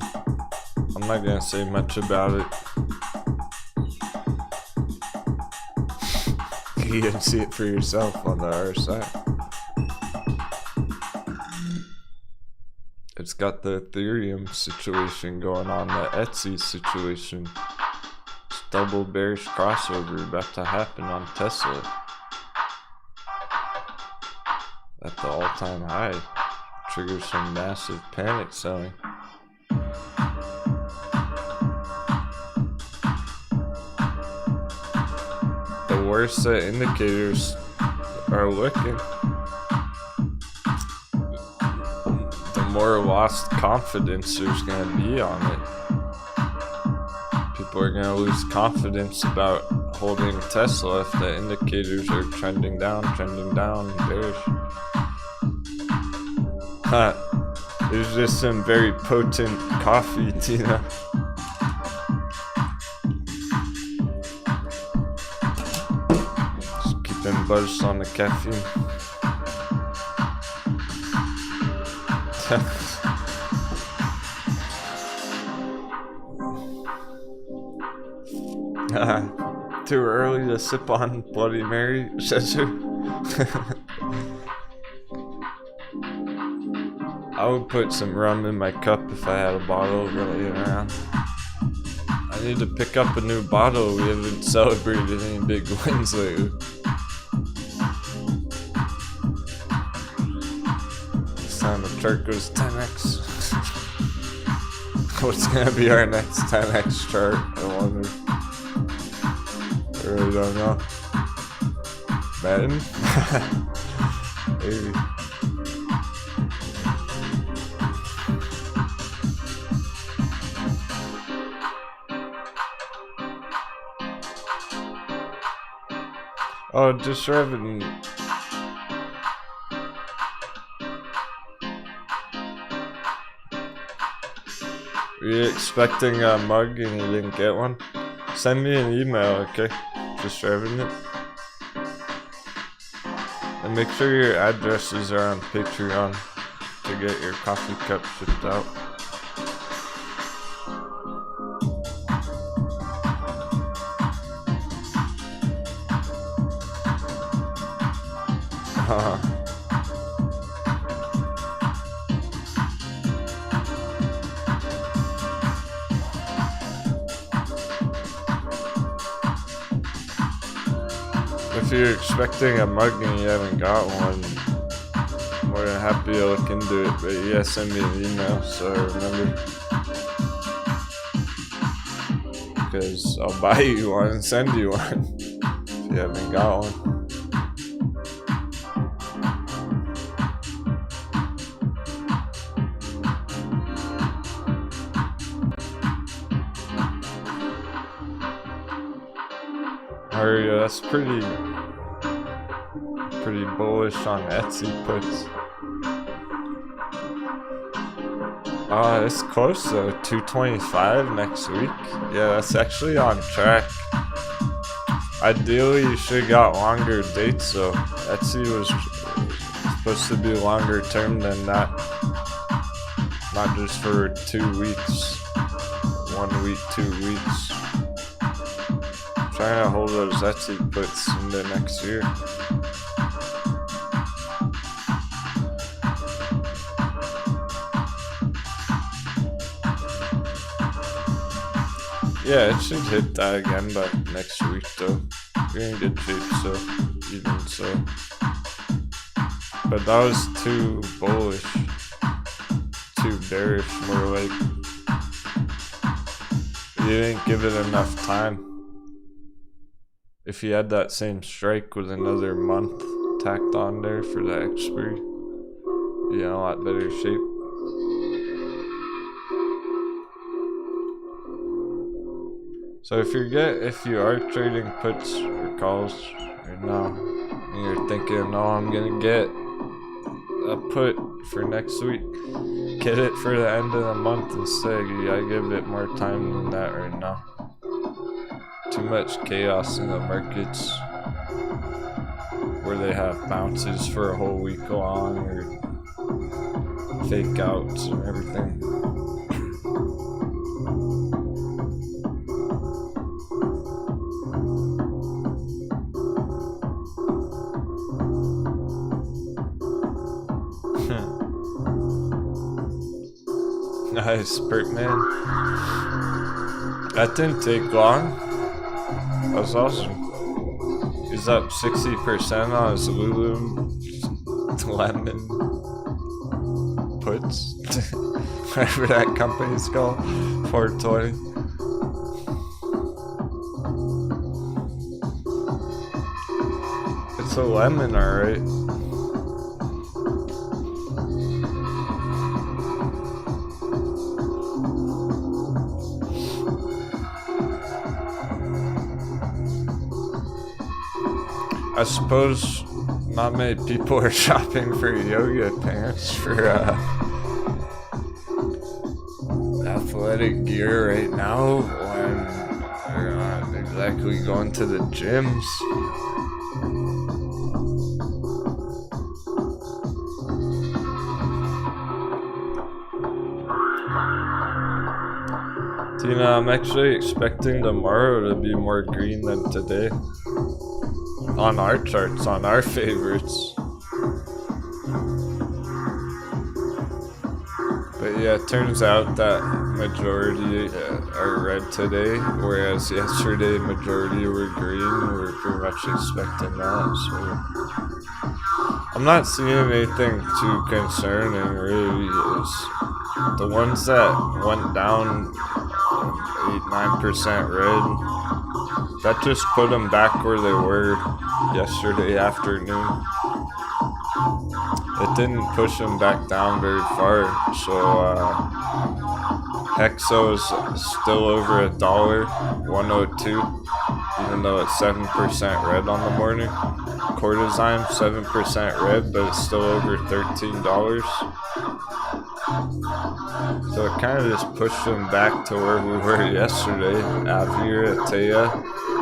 I'm not gonna say much about it. You can see it for yourself on the RSI. It's got the Ethereum situation going on, the Etsy situation. It's double bearish crossover about to happen on Tesla. At the all-time high. Triggers some massive panic selling. The worse the indicators are looking, the more lost confidence there's going to be on it. People are going to lose confidence about holding Tesla if the indicators are trending down, bearish. There's just some very potent coffee, Tina. Just keep them buzzed on the caffeine. Too early to sip on Bloody Mary, says who? I would put some rum in my cup if I had a bottle laying around. I need to pick up a new bottle. We haven't celebrated any big wins lately. This time the chart goes 10x. What's gonna be our next 10x chart? I wonder. I really don't know. Madden? Maybe. Oh, just revving. Were you expecting a mug and you didn't get one? Send me an email, okay? Just revving it. And make sure your addresses are on Patreon to get your coffee cup shipped out. If you're expecting a mug and you haven't got one, I'm more than happy to look into it, but you gotta send me an email so I remember. Because I'll buy you one and send you one if you haven't got one. That's pretty bullish on Etsy puts. It's close though, 225 next week. Yeah, that's actually on track. Ideally, you should have got longer dates though. Etsy was supposed to be longer term than that. Not just for 2 weeks. 1 week, 2 weeks. Trying to hold those Etsy puts into next year. Yeah, it should hit that again by next week though. You're in good shape, so even so. But that was too bullish, too bearish, more like. You didn't give it enough time. If you had that same strike with another month tacked on there for the expiry, be in a lot better shape. So if you are trading puts or calls right now, and you're thinking, "Oh, I'm gonna get a put for next week," get it for the end of the month instead. You gotta give it more time than that right now. Too much chaos in the markets where they have bounces for a whole week long or fake outs and everything. Nice, Perk Man. That didn't take long. That was awesome. He's up 60% on his Lululemon puts. Whatever that company's called. 420. It's a lemon, alright. I suppose not many people are shopping for yoga pants for athletic gear right now when they're not exactly going to the gyms. Tina, I'm actually expecting tomorrow to be more green than today. On our charts, on our favorites. But yeah, it turns out that majority are red today, whereas yesterday majority were green. We were pretty much expecting that, so I'm not seeing anything too concerning really. The ones that went down 8-9% red, that just put them back where they were yesterday afternoon. It didn't push them back down very far, so Hexo's still over $1, 102, even though it's 7% red on the morning. Courtesan 7% red, but it's still over $13. So it kind of just pushed them back to where we were yesterday. Avir at Taya,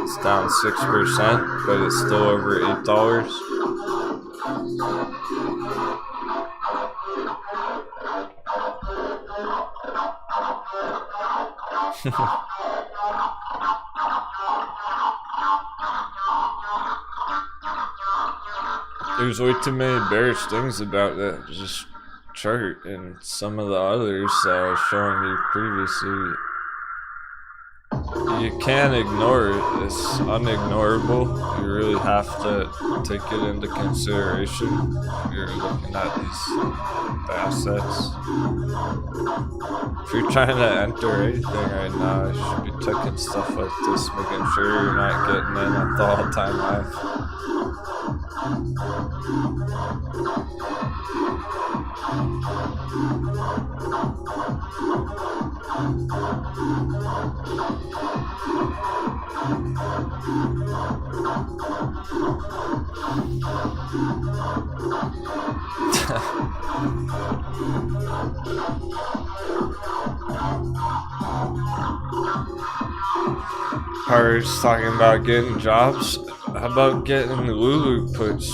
it's down 6%, but it's still over $8. There's way too many bearish things about that just chart, and some of the others that I was showing you previously, you can't ignore it. It's unignorable. You really have to take it into consideration if you're looking at these assets. If you're trying to enter anything right now, you should be checking stuff like this, making sure you're not getting in at the all-time high. Har's talking about getting jobs. How about getting the Lulu puts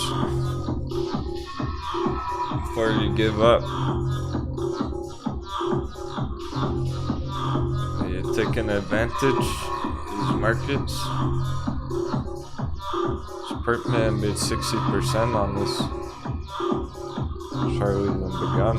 before you give up? Are you taking advantage of these markets? Perkman made 60% on this. Charlie even begun.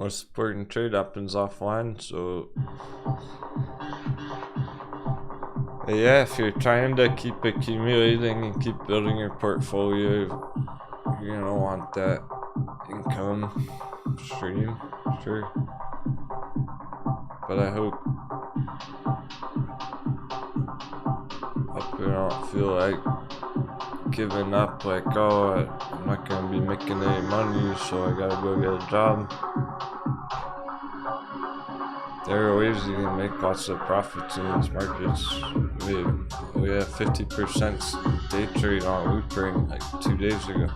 most important trade happens offline, so yeah, if you're trying to keep accumulating and keep building your portfolio, you're gonna want that income stream, sure. But I hope we don't feel like giving up, like, oh, I'm not gonna be making any money, so I gotta go get a job. There are ways you can make lots of profits in these markets. We have 50% day trade on Loopring like 2 days ago.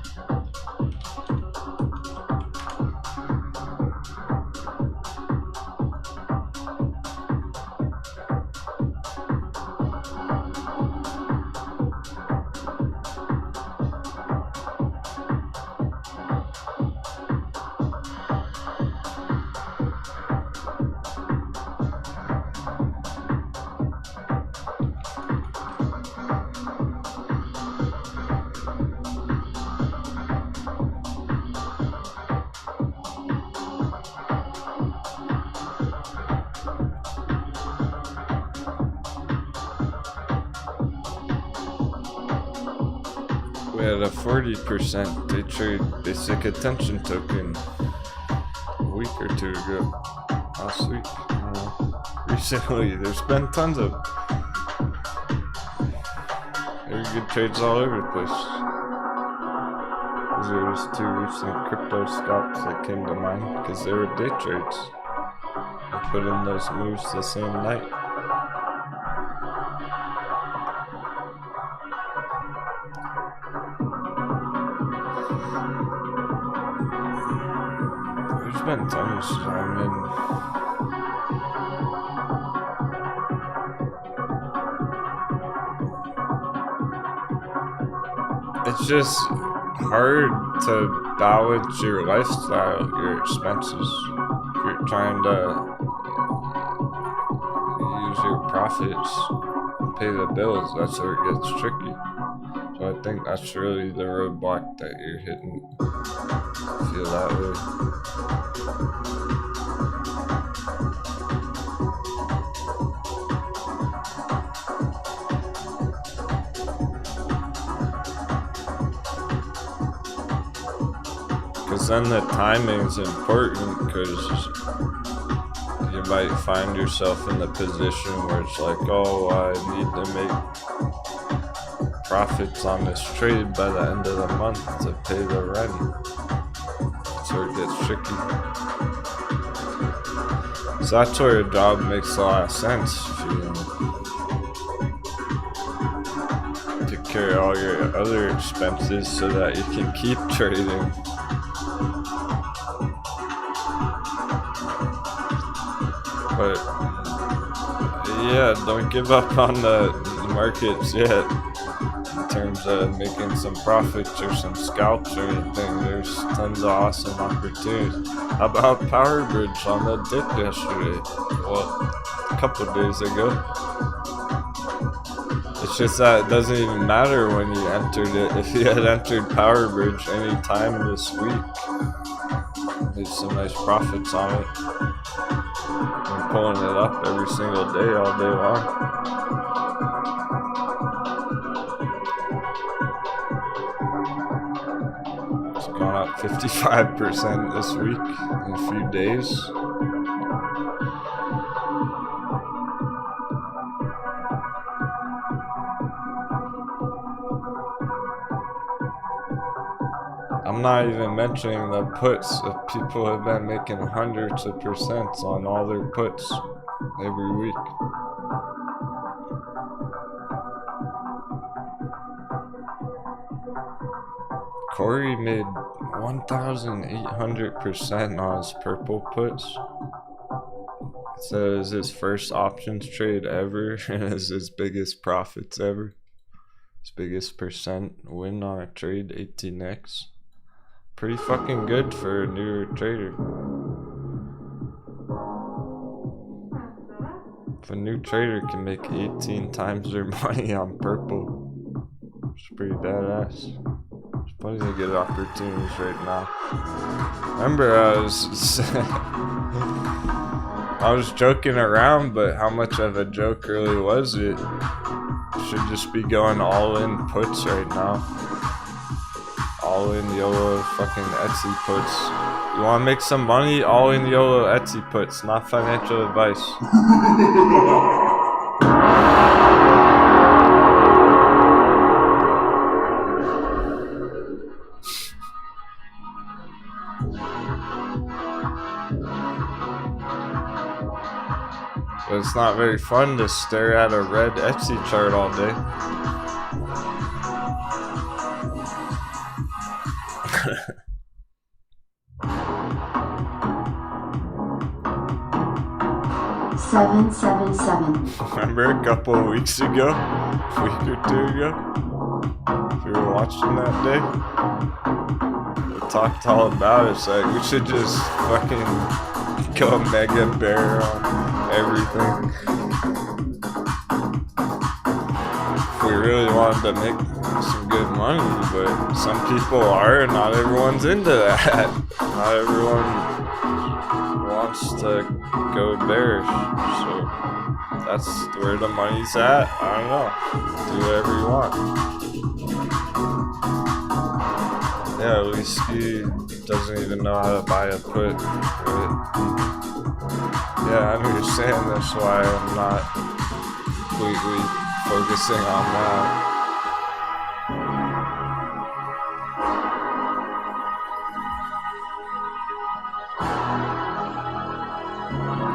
We had a 40% day trade basic attention token a week or two ago. Last week. Recently, there's been tons of very good trades all over the place. Those are just 2 recent crypto scalps that came to mind because they were day trades. I put in those moves the same night. There's been tons. I mean, it's just hard to balance your lifestyle, your expenses. If you're trying to use your profits and pay the bills, that's where it gets tricky. So I think that's really the roadblock that you're hitting. Feel that way. Because then the timing's important, because you might find yourself in the position where it's like, oh, I need to make profits on this trade by the end of the month to pay the rent. So it gets tricky. So that's where a job makes a lot of sense. If you take care of all your other expenses so that you can keep trading. But yeah, don't give up on the markets yet in terms of making some profits or some scalps or anything. There's tons of awesome opportunities. How about Power Bridge on the dip yesterday? Well, a couple of days ago. It's just that it doesn't even matter when you entered it. If you had entered Power Bridge any time this week, made some nice profits on it. I'm pulling it up every single day, all day long. It's gone up 55% this week in a few days. I'm not even mentioning the puts. People have been making hundreds of percents on all their puts every week. Corey made 1,800% on his purple puts. So it was his first options trade ever, and it's his biggest profits ever. His biggest percent win on a trade, 18x. Pretty fucking good for a newer trader. If a new trader can make 18 times their money on purple, it's pretty badass. It's plenty of good opportunities right now. Remember, I was joking around, but how much of a joke really was it? Should just be going all in puts right now. All in YOLO fucking Etsy puts. You want to make some money? All in YOLO Etsy puts, not financial advice. But it's not very fun to stare at a red Etsy chart all day. Seven, 7. Remember a couple of weeks ago? A week or two ago? If you were watching that day? We talked all about it. It's like, we should just fucking go mega bear on everything. If we really wanted to make some good money, but some people are, and not everyone's into that. Not everyone wants to go bearish, so that's where the money's at. I don't know. Do whatever you want. Yeah, Whiskey doesn't even know how to buy a put. But yeah, I understand. That's why I'm not completely focusing on that.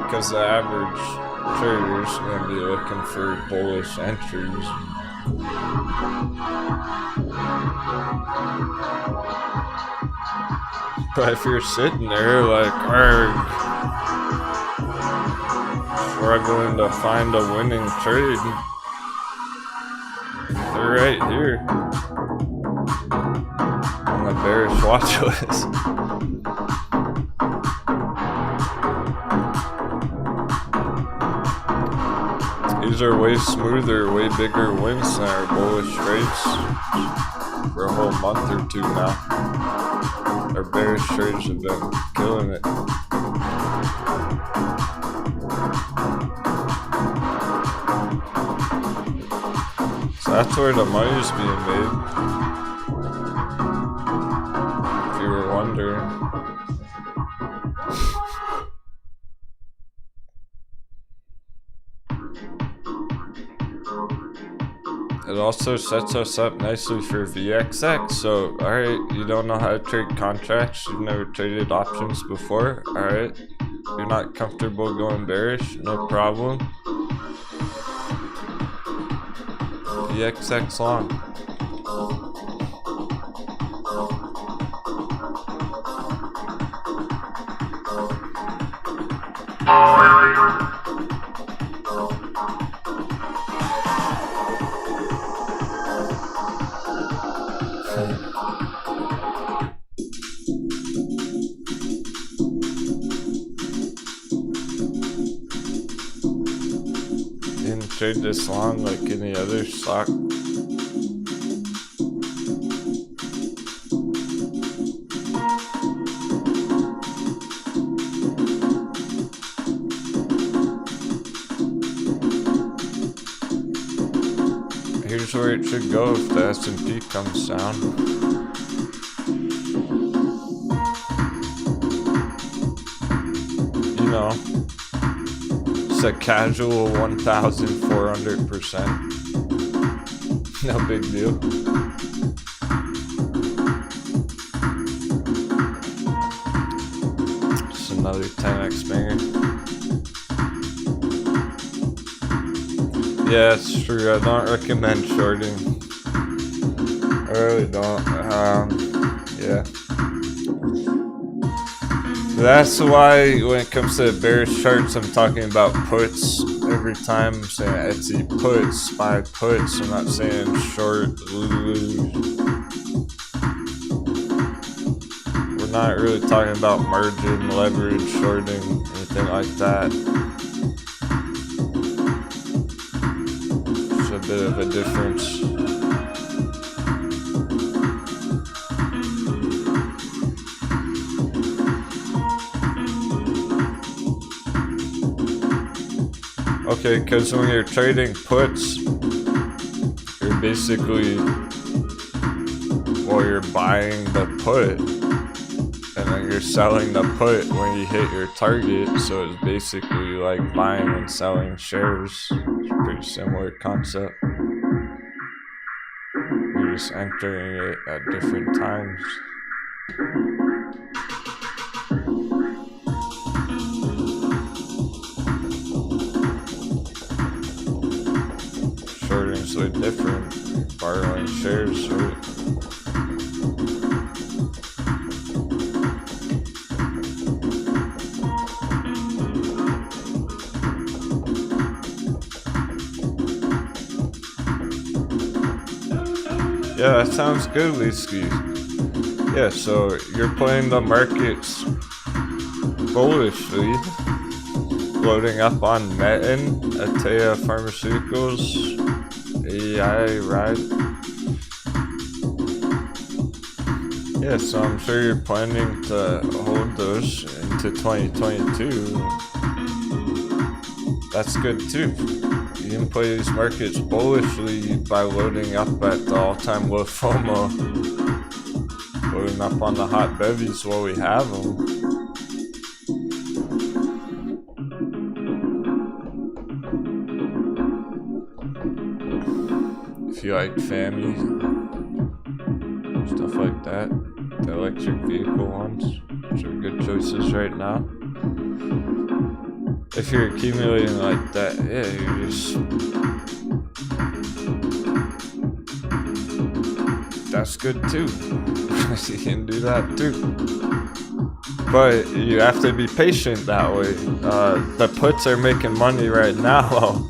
Because the average trader is going to be looking for bullish entries. But if you're sitting there like, struggling to find a winning trade, they're right here on the bearish watch list. These are way smoother, way bigger wins than our bullish trades for a whole month or two now. Our bearish trades have been killing it. So that's where the money's being made. If you were wondering. It also sets us up nicely for VXX. So, alright, you don't know how to trade contracts, you've never traded options before, alright. You're not comfortable going bearish, no problem. VXX long. Didn't trade this long like any other stock. Here's where it should go if the S&P comes down. You know, it's a casual 1,400%. No big deal. Just another 10x banger. Yeah, it's true. I don't recommend shorting. I really don't. Yeah. That's why when it comes to bearish charts, I'm talking about puts every time. I'm saying Etsy puts, buy puts. I'm not saying short, lose. We're not really talking about margin, leverage, shorting, anything like that. It's a bit of a difference. Okay, because when you're trading puts, you're basically, well, you're buying the put, and then you're selling the put when you hit your target, so it's basically like buying and selling shares. It's a pretty similar concept. You're just entering it at different times. Shorting's so different. Borrowing shares, right? Yeah, that sounds good, Lisky. Yeah, so you're playing the markets bullishly, loading up on Metin, Atea Pharmaceuticals, AI, right? Yeah, so I'm sure you're planning to hold those into 2022. That's good too. You can play these markets bullishly by loading up at the all-time low FOMO. Loading up on the hot bevies while we have them. If you like FAMI, stuff like that, the electric vehicle ones, which are good choices right now. If you're accumulating like that, yeah, you're just... That's good too. You can do that too. But you have to be patient that way. The puts are making money right now.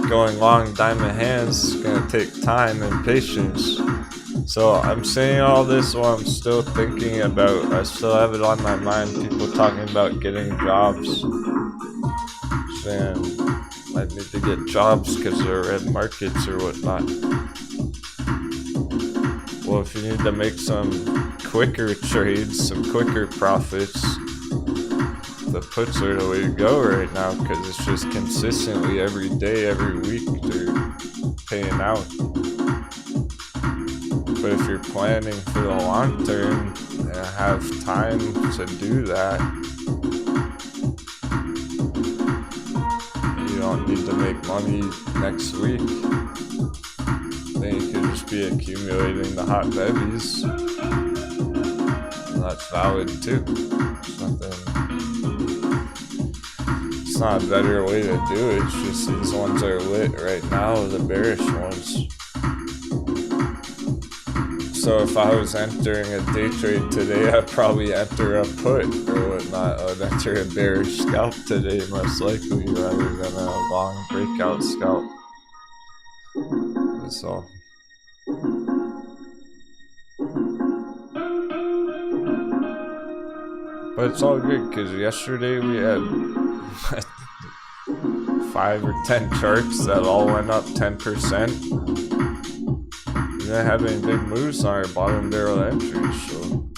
Going long diamond hands is gonna take time and patience. So I'm saying all this while I'm still thinking about, I still have it on my mind, people talking about getting jobs. Saying I need to get jobs because they're red markets or whatnot. Well, if you need to make some quicker trades, some quicker profits, the puts are the way to go right now because it's just consistently every day, every week they're paying out. But if you're planning for the long term and have time to do that, you don't need to make money next week. Then you could just be accumulating the hot bevies. And that's valid too. It's not a better way to do it, it's just these ones are lit right now, the bearish ones. So if I was entering a day trade today, I'd probably enter a put or whatnot. I would enter a bearish scalp today, most likely, rather than a long breakout scalp. That's all. But it's all good because yesterday we had 5 or 10 charts that all went up 10%. We didn't have any big moves on our bottom barrel entries, so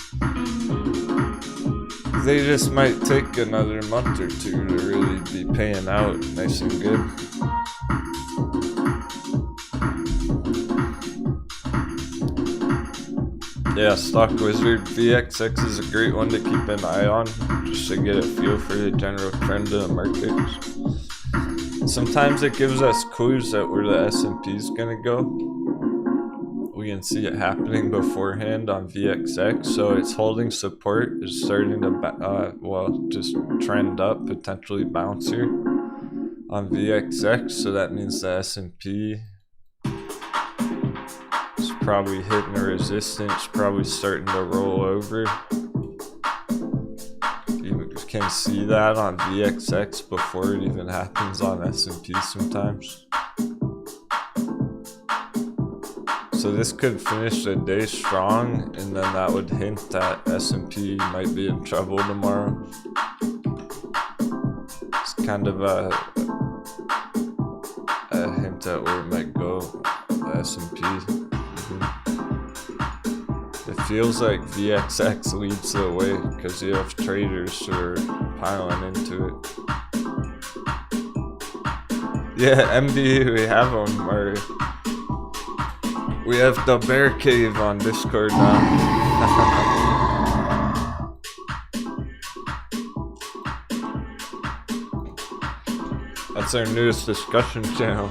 they just might take another month or two to really be paying out nice and good. Yeah, Stock Wizard VXX is a great one to keep an eye on, just to get a feel for the general trend of the markets. Sometimes it gives us clues at where the S&P is gonna go. We can see it happening beforehand on VXX, so it's holding support, it's starting to, just trend up, potentially bounce here on VXX, so that means the S&P is probably hitting a resistance, probably starting to roll over. You can see that on VXX before it even happens on S&P sometimes. So this could finish the day strong, and then that would hint that S&P might be in trouble tomorrow. It's kind of a hint at where it might go, the S&P. It feels like VXX leads the way because you have traders who are piling into it. Yeah, MD, we have them. We have the bear cave on Discord now. That's our newest discussion channel.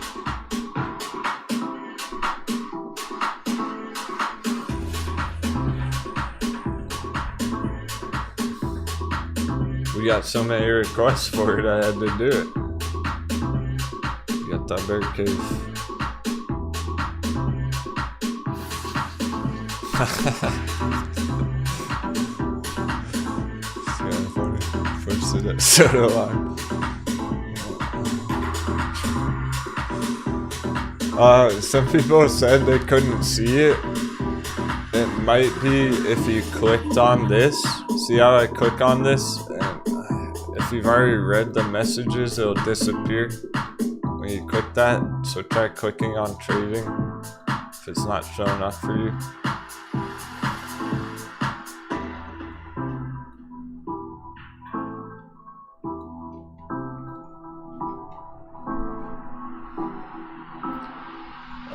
We got so many requests for it, I had to do it. We got that bear cave. It's kind of funny. Posted it so do I. Some people said they couldn't see it. It might be if you clicked on this. See how I click on this? And if you've already read the messages, it'll disappear when you click that. So try clicking on trading if it's not showing up for you.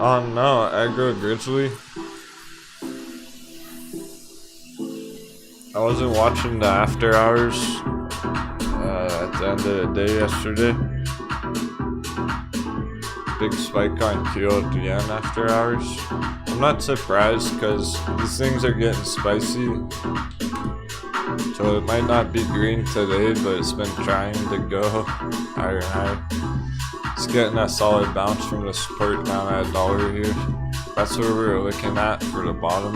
Oh no, Aggro Grizzly. I wasn't watching the after hours at the end of the day yesterday. Big spike on QLGN after hours. I'm not surprised because these things are getting spicy. So it might not be green today, but it's been trying to go higher and higher. It's getting a solid bounce from the support down at $1 here. That's where we were looking at for the bottom.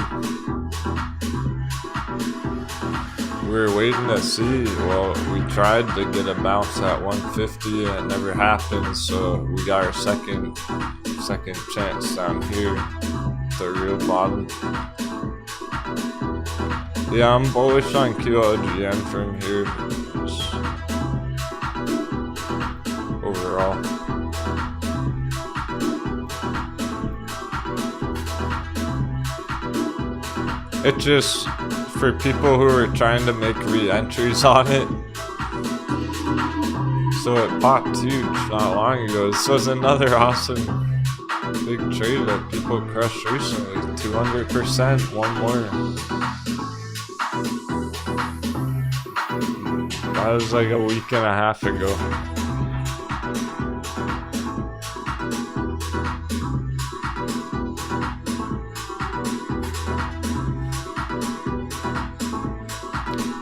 We were waiting to see. Well, we tried to get a bounce at 150 and it never happened, so we got our second chance down here, the real bottom. Yeah, I'm bullish on QLGN from here. Overall. It just, for people who are trying to make re-entries on it, so it popped huge not long ago. This was another awesome big trade that people crushed recently. 200%, one more. That was like a week and a half ago.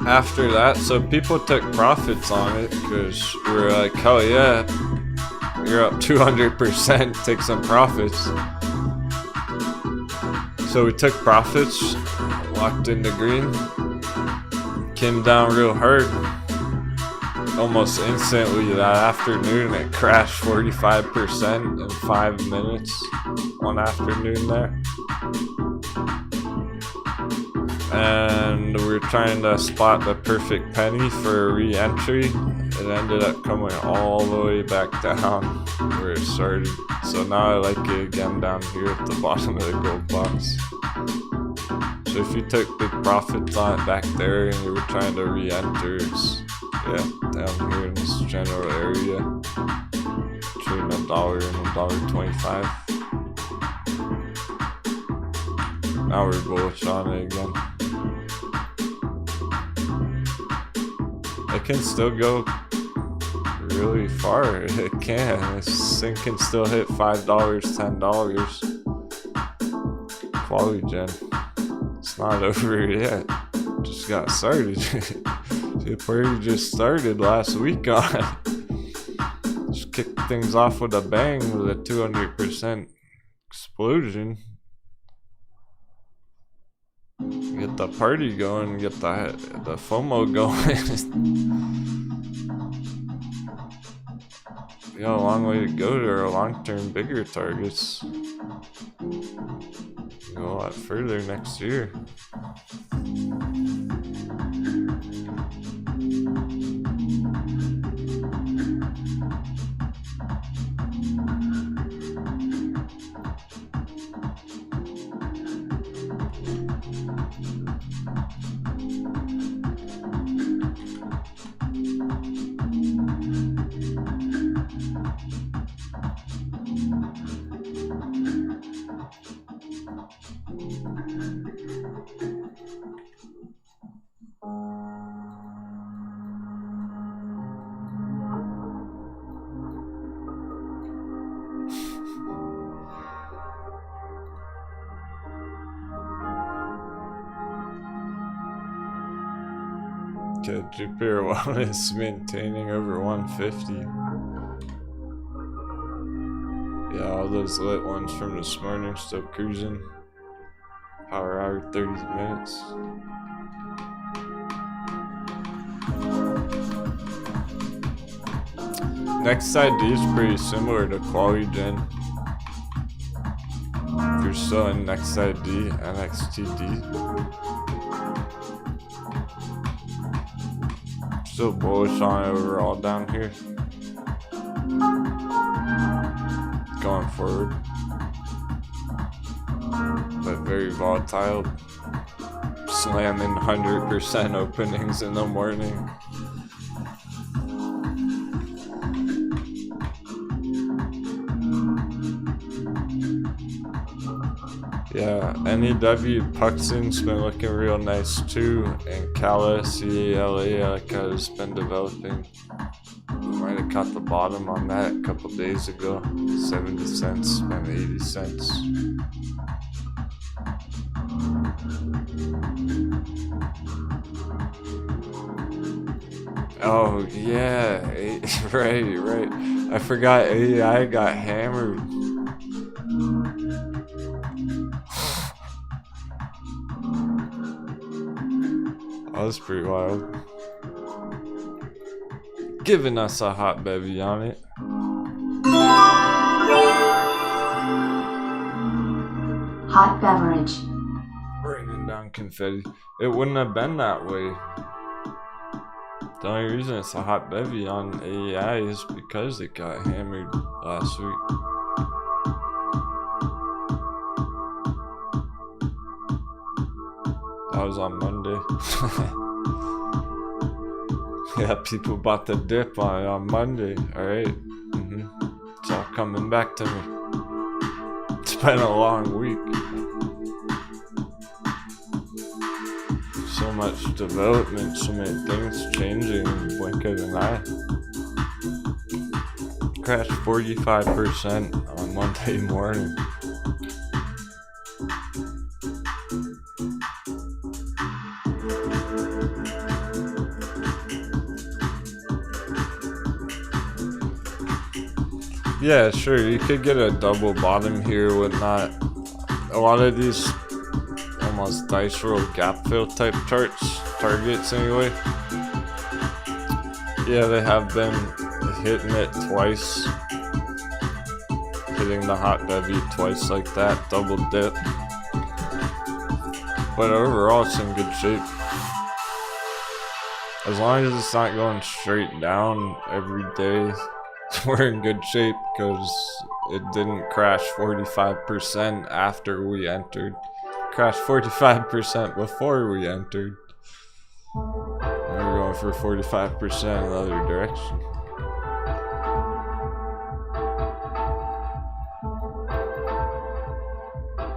After that, so people took profits on it because we were like, hell yeah, you're up 200%, take some profits. So we took profits, locked in the green, came down real hard. Almost instantly that afternoon, it crashed 45% in 5 minutes one afternoon there. And we were trying to spot the perfect penny for a re-entry. It ended up coming all the way back down where it started. So now I like it again down here at the bottom of the gold box. So if you took big profits on it back there and you were trying to re-enter, it's down here in this general area between $1 and $1.25. Now we're bullish on it again. It can still go really far. It can. This thing can still hit $5, $10. Quality gen. It's not over yet. Just got started. The party just started last week on it. Just kicked things off with a bang with a 200% explosion. Get the party going, get the FOMO going. We got a long way to go to our long-term bigger targets. Go a lot further next year. Okay, Jupiter Wellness maintaining over 150. Yeah, all those lit ones from this morning still cruising. Power hour 30 minutes. Next ID is pretty similar to Qualigen. If you're still in Next ID, NXTD. Still bullish on it overall down here. Going forward. But very volatile. Slamming 100% openings in the morning. Yeah, NEW Puxton's been looking real nice too, and Cala, CALA, has been developing. We might have caught the bottom on that a couple days ago. 70 cents, and 80 cents. Oh yeah, right. I forgot AI got hammered. That was pretty wild. Giving us a hot bevy on it. Hot beverage. Raining down confetti. It wouldn't have been that way. The only reason it's a hot bevy on AEI is because it got hammered last week. That was on Monday. Yeah, people bought the dip on Monday. Alright. It's all coming back to me. It's been a long week. So much development, so many things changing in the blink of an eye. Crashed 45% on Monday morning. Yeah, sure, you could get a double bottom here with not a lot of these almost dice roll gap fill type targets anyway. Yeah, they have been hitting it twice, hitting the hot bevy twice like that, double dip. But overall it's in good shape. As long as it's not going straight down every day, we're in good shape, because it didn't crash 45% after we entered. It crashed 45% before we entered. We're going for 45% in the other direction.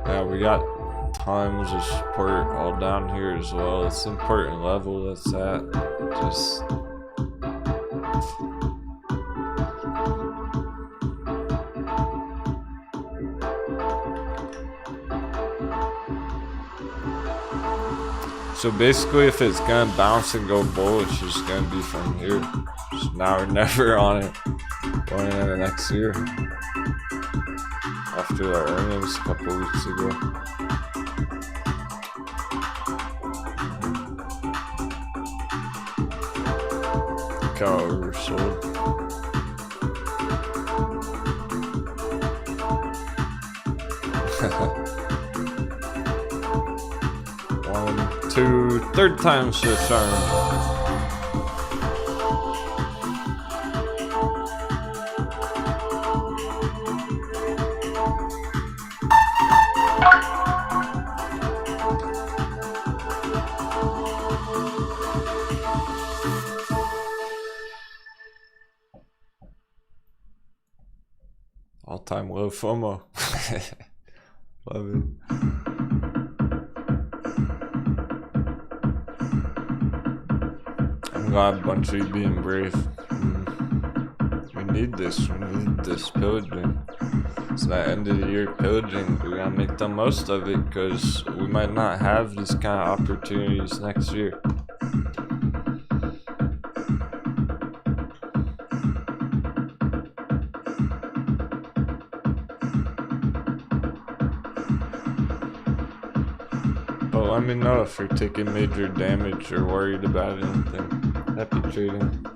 Yeah, we got tons of support all down here as well. It's an important level that's at. Just so basically, if it's gonna bounce and go bullish, it's gonna be from here. So now or never on it going into the next year. After our earnings a couple weeks ago. Look how oversold. Third time's the charm. All-time low FOMO. Love it. I'm glad a bunch of you being brave. We need this pillaging. It's that end of the year pillaging. We gotta make the most of it, because we might not have these kind of opportunities next year. let me know if you're taking major damage or worried about anything. Happy trading.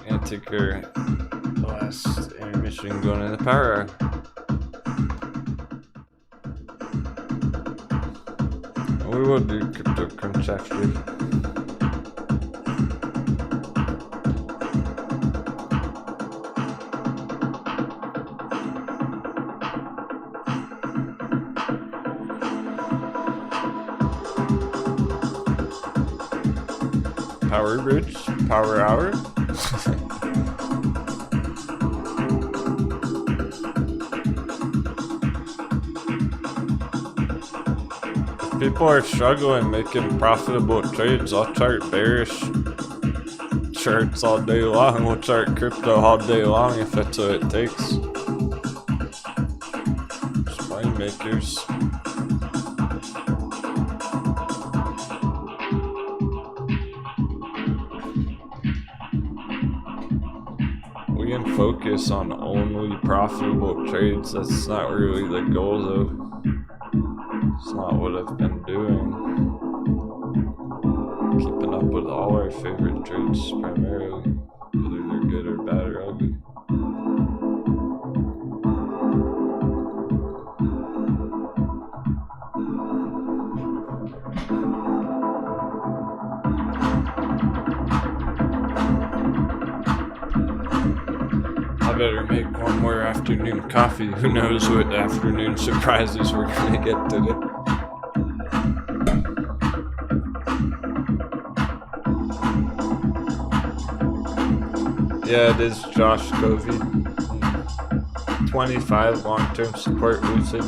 And take your last intermission going in the power hour. We will do crypto crunch after. Power bridge, power hour. People are struggling making profitable trades. I'll chart bearish charts all day long. We'll chart crypto all day long if that's what it takes. Just money makers. We can focus on only profitable trades. That's not really the goal though. It's not what I've been doing. Keeping up with all our favorite trades primarily, whether they're good or bad or ugly. I better make one more afternoon coffee. Who knows what afternoon surprises we're gonna get today. Yeah, it is Josh Covey. 25 long-term support lucid.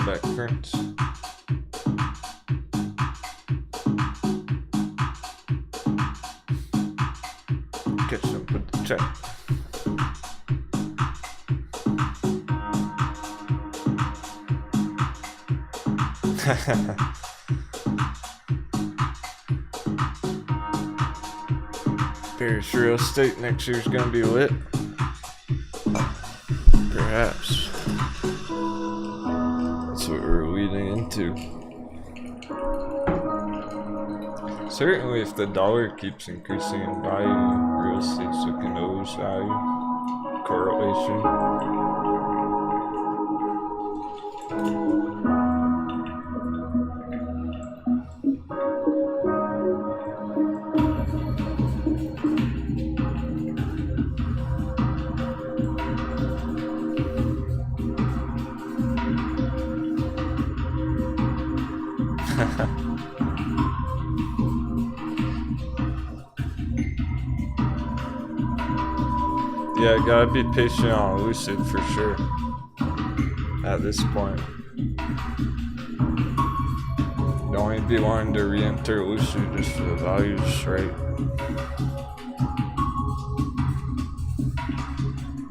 Back currents. Catch them with the check. Paris real estate next year's gonna be lit. Perhaps. That's what we're leading into. Certainly if the dollar keeps increasing in value, real estate's looking to lose value. Correlation. Yeah, gotta be patient on Lucid for sure. At this point. Don't only be wanting to re-enter Lucid just for the values, right?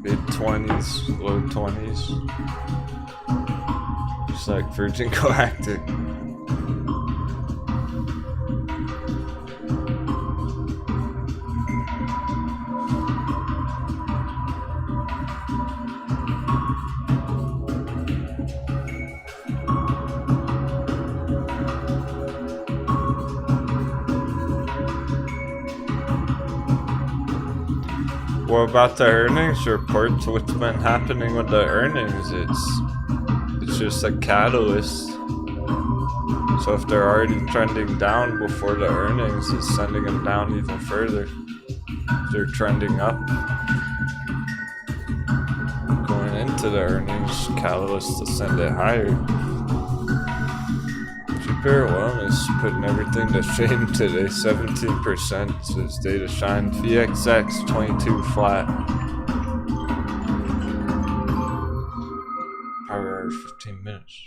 Mid-20s, low 20s. Just like Virgin Galactic. What about the earnings reports? What's been happening with the earnings? It's just a catalyst. So if they're already trending down before the earnings, it's sending them down even further. If they're trending up going into to the earnings catalyst to send it higher. Jupiter Wellness putting everything to shame today. 17% says data shine. VXX 22 flat. Power hour 15 minutes.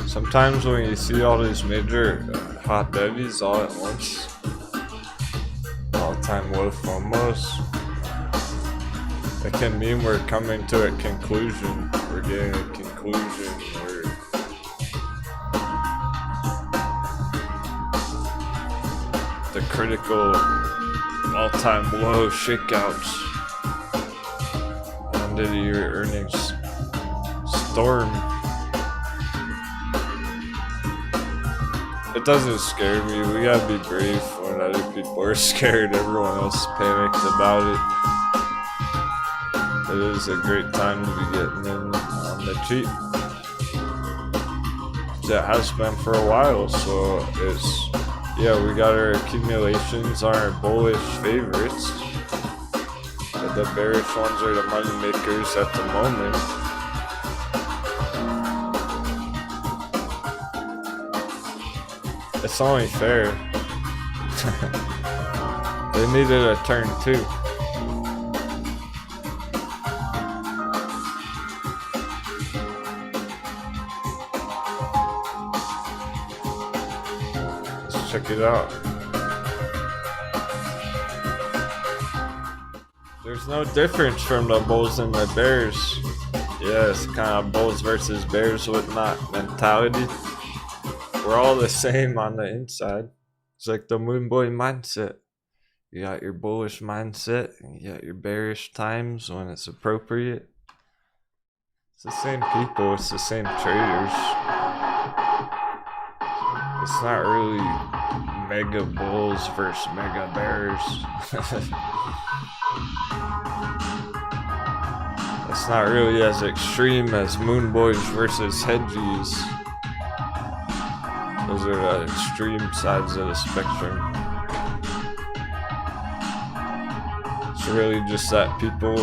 Sometimes when you see all these major hot bevies all at once, all-time low FOMOs, it can mean we're coming to a conclusion. We're getting a conclusion where the critical all-time low shakeouts, end of the year earnings storm. It doesn't scare me. We gotta be brave when other people are scared. Everyone else panicked about it. It is a great time to be getting in on the cheap. It has been for a while, so it's, yeah, we got our accumulations on our bullish favorites. But the bearish ones are the money makers at the moment. It's only fair. They needed a turn too. Let's check it out. There's no difference from the bulls and the bears. Yeah, it's kind of bulls versus bears with not mentality. We're all the same on the inside. It's like the moon boy mindset. You got your bullish mindset, and you got your bearish times when it's appropriate. It's the same people, it's the same traders. It's not really mega bulls versus mega bears. It's not really as extreme as moon boys versus hedgies. Those are the extreme sides of the spectrum. It's really just that people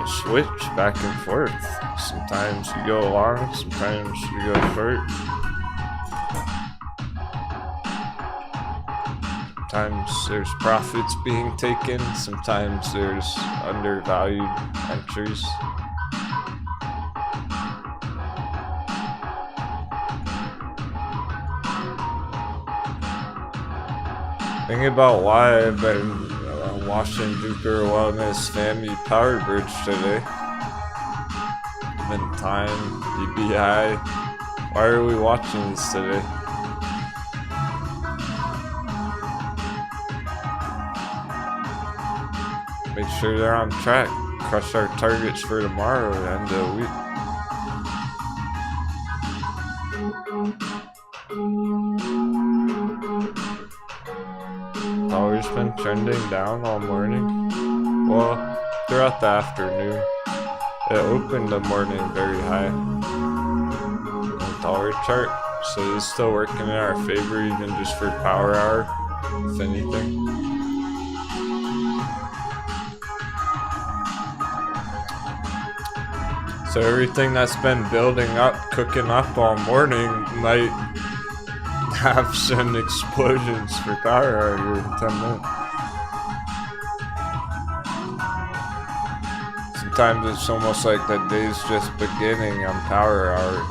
switch back and forth. Sometimes you go long, sometimes you go short. Sometimes there's profits being taken, sometimes there's undervalued entries. Think about why I've been watching Jupiter Wellness Family Power Bridge today. Been time, EBI. Why are we watching this today? Make sure they're on track. Crush our targets for tomorrow and end of the week. Always been trending down all morning. Well, throughout the afternoon. It opened the morning very high. The dollar chart, so it's still working in our favor, even just for power hour, if anything. So everything that's been building up, cooking up all morning might have some explosions for power hour here in 10 minutes. Sometimes it's almost like the day's just beginning on power hour.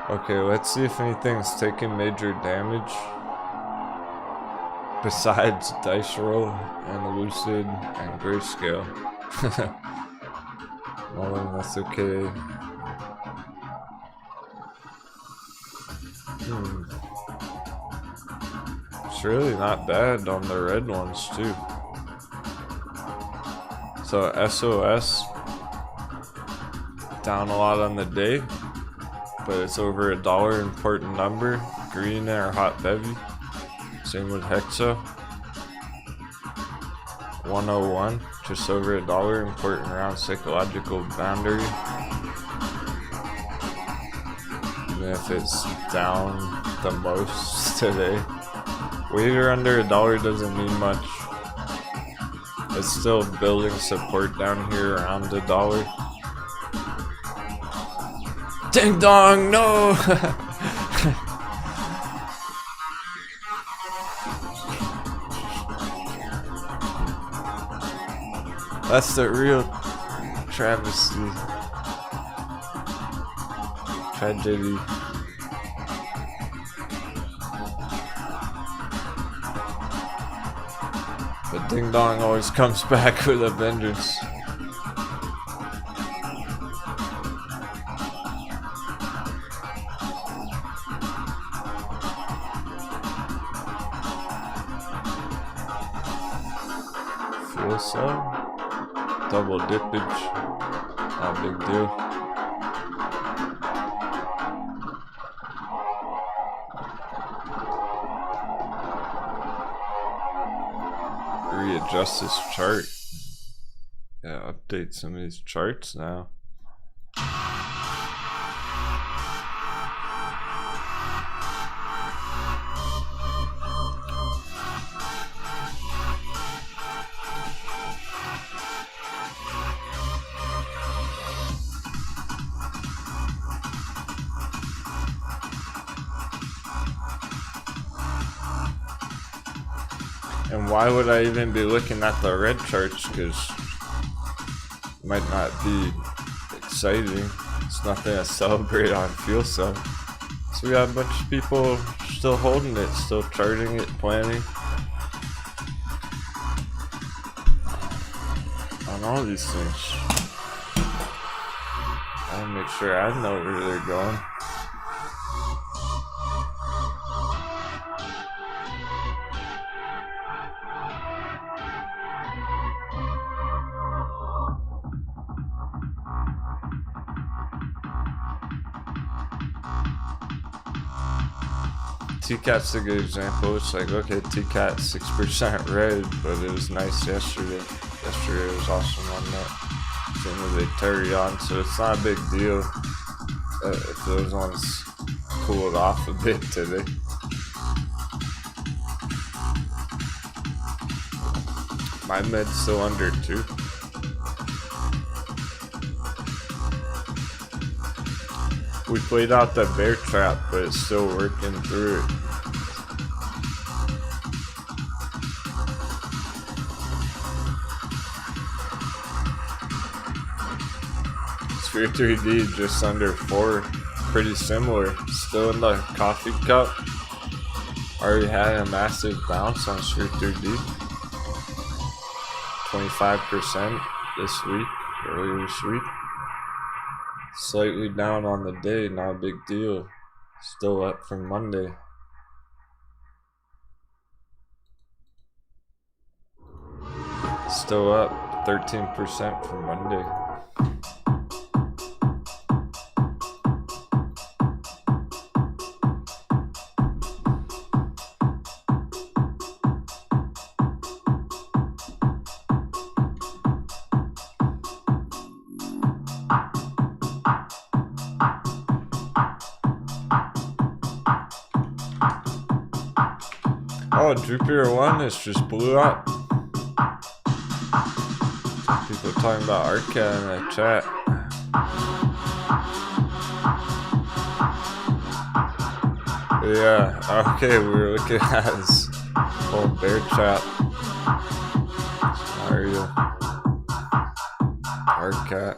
Okay, let's see if anything's taking major damage besides dice roll and lucid and grayscale. Well, that's okay. It's really not bad on the red ones too. So SOS down a lot on the day. but it's over $1 important number. Green or hot bevy. Same with Hexa. 101, just over $1 important round psychological boundary. Even if it's down the most today. Weight or under $1 doesn't mean much. It's still building support down here around $1. Ding dong, no! That's the real travesty. Tragedy. But ding dong always comes back with a vengeance. Full sell. Double dippage, not a big deal. Readjust this chart. Yeah, update some of these charts now. And why would I even be looking at the red charts? Because it might not be exciting. It's nothing to celebrate on Fuel Cell. So we got a bunch of people still holding it, still charting it, planning on all these things. I want to make sure I know where they're going. TCAT's a good example. It's like, okay, TCAT 6% red, but it was nice yesterday. Yesterday was awesome on that. Same with Ethereum, so it's not a big deal if those ones cooled off a bit today. My med's still under 2. We played out the bear trap, but it's still working through it. Sphere 3D just under 4, pretty similar. Still in the coffee cup. Already had a massive bounce on Sphere 3D. 25% this week, earlier this week. Slightly down on the day, not a big deal. Still up from Monday. Still up 13% from Monday. Oh, Jupiter 1 is just blew up. People talking about Arca in the chat. Yeah, okay, we were looking at his whole bear trap. Mario. Arca.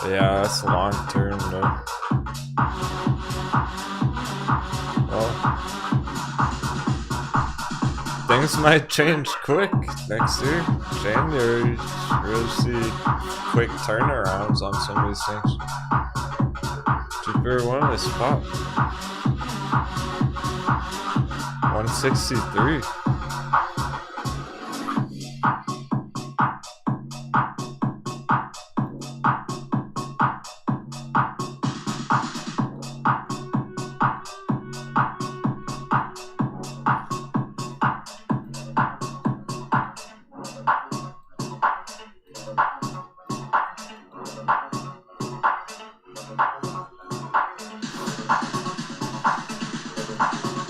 Yeah, that's long term though. Well, things might change quick next year. January, you'll see quick turnarounds on some of these things. Jupiter 1 is pop. 163.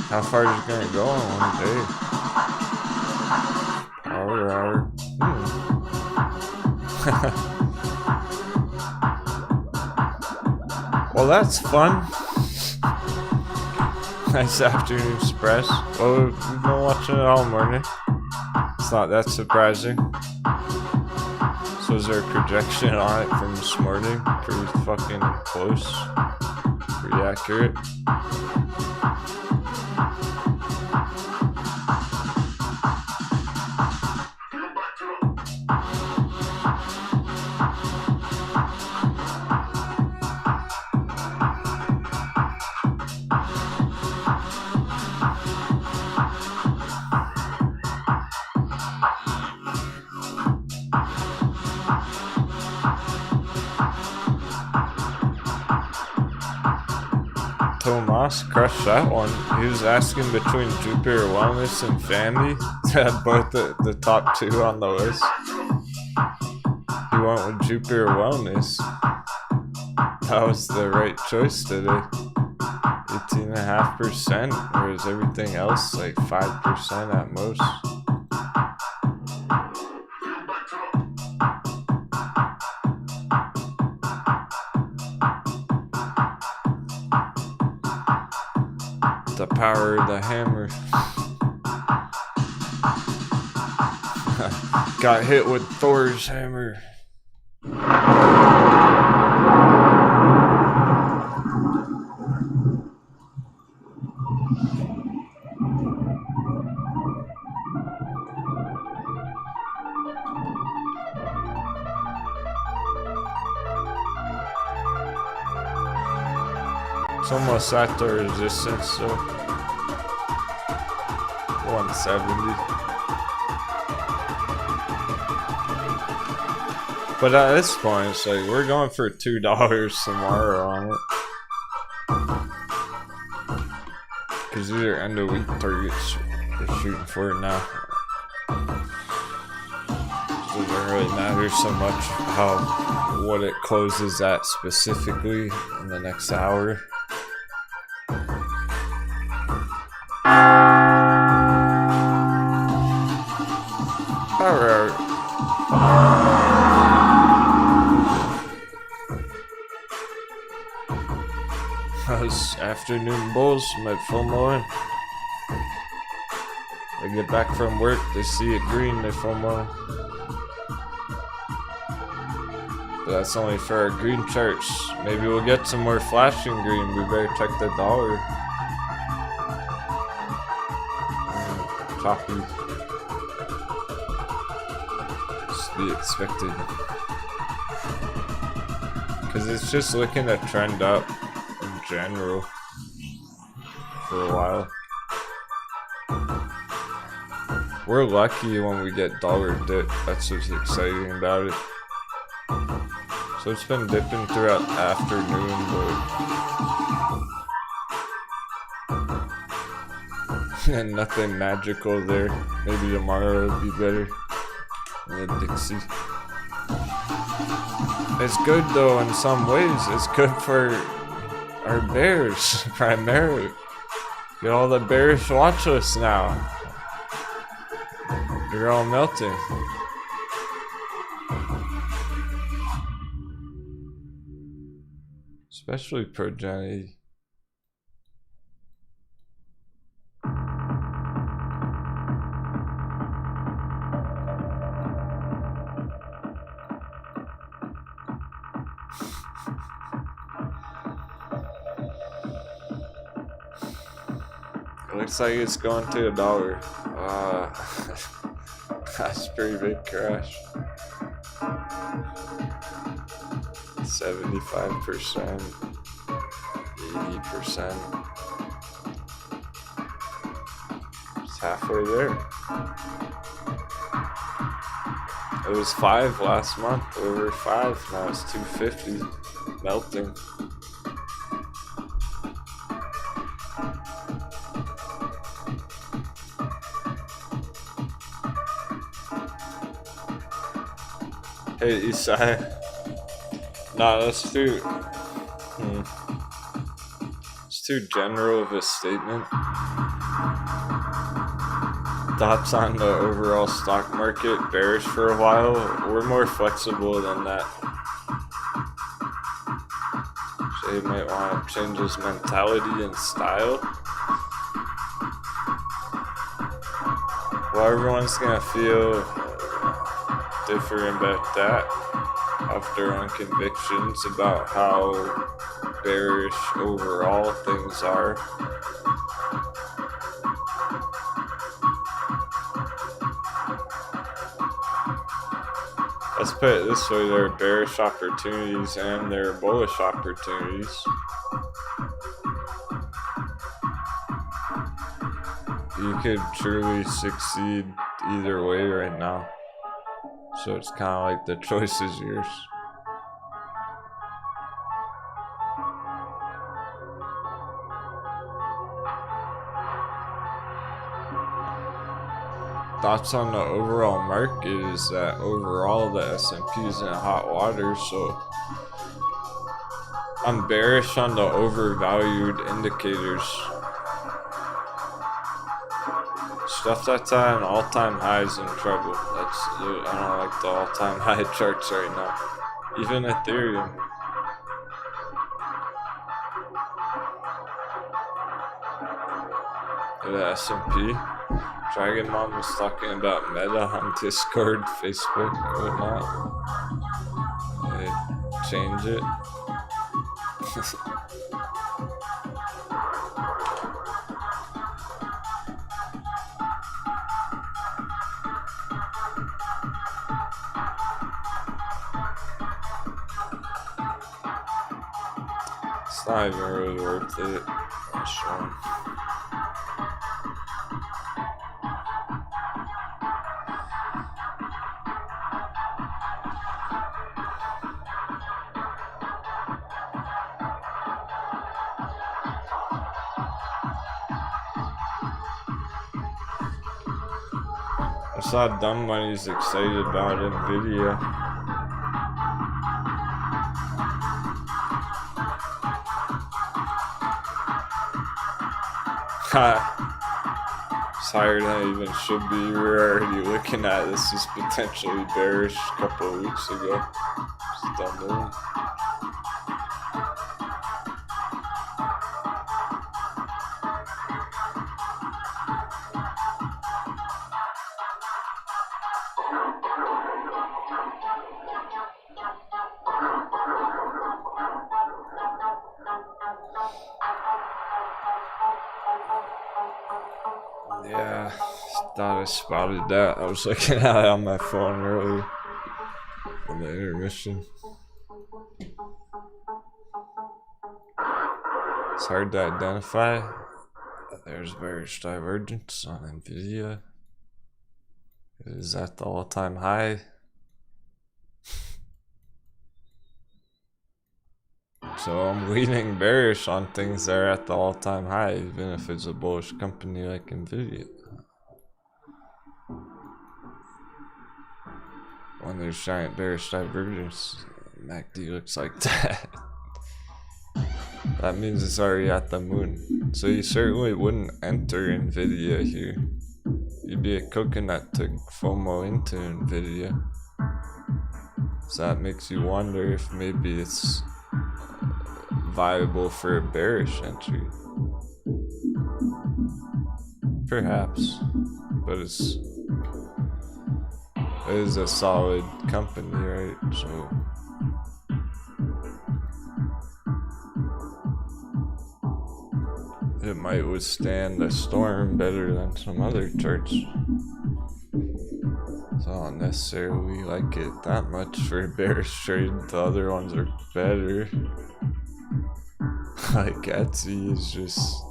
How far is it gonna go in one day? Hour. Well, that's fun. Nice afternoon express. Well, we've been watching it all morning. It's not that surprising. So is there a projection on it from this morning? Pretty fucking close. Pretty accurate. Tomas crushed that one. He was asking between Jupiter Wellness and Family. They had both the top two on the list. He went with Jupiter Wellness. That was the right choice today. 18.5%, whereas everything else like 5% at most. The power of the hammer. Got hit with Thor's hammer. It's almost at the resistance, so 170. But at this point, it's like we're going for $2 tomorrow on it. Because these are end of week targets they're shooting for now. It doesn't really matter so much what it closes at specifically in the next hour. Alright. Those afternoon bulls might FOMO in. They get back from work, they see it green, they FOMO. But that's only for our green charts. Maybe we'll get some more flashing green. We better check the dollar. Copy. Just be expected. Because it's just looking to trend up in general for a while. We're lucky when we get dollar dip. That's what's exciting about it. So it's been dipping throughout the afternoon, but and nothing magical there. Maybe tomorrow will be better. And the Dixie. It's good though in some ways. It's good for our bears primarily. Get all the bearish watch lists now. They're all melting. Especially progeny. Looks like it's going to $1. That's a pretty big crash. 75%, 80%. It's halfway there. It was 5 last month, over 5. Now it's 250, melting. Hey, Isai. Nah, that's too... It's too general of a statement. Thoughts on the overall stock market? Bearish for a while. We're more flexible than that. Jay might want to change his mentality and style. Well, everyone's gonna feel different about that off their own convictions about how bearish overall things are. Let's put it this way, there are bearish opportunities and there are bullish opportunities. You could truly succeed either way right now. So it's kind of like the choice is yours. Thoughts on the overall market is that overall the S&P is in hot water, so I'm bearish on the overvalued indicators. Stuff that's at an all-time high is in trouble. I don't like the all-time high charts right now. Even Ethereum. The S&P. Dragon Mom was talking about Meta on Discord, Facebook, whatnot. They change it. It's not even really worth it. Sure. I saw Dumb Money's excited about Nvidia. Higher than it even should be. We were already looking at this as potentially bearish a couple of weeks ago. Just dumb money. Yeah, thought I spotted that. I was looking at it on my phone earlier in the intermission. It's hard to identify. There's bearish divergence on Nvidia. It is at the all-time high. So I'm leaning bearish on things that are at the all-time high, even if it's a bullish company like Nvidia. When there's giant bearish divergence, MACD looks like that. That means it's already at the moon. So you certainly wouldn't enter Nvidia here. You'd be a coconut to FOMO into Nvidia. So that makes you wonder if maybe it's viable for a bearish entry. Perhaps, but it is a solid company, right? So it might withstand a storm better than some other charts. So I don't necessarily like it that much for a bearish trade. The other ones are better. Like Etsy is just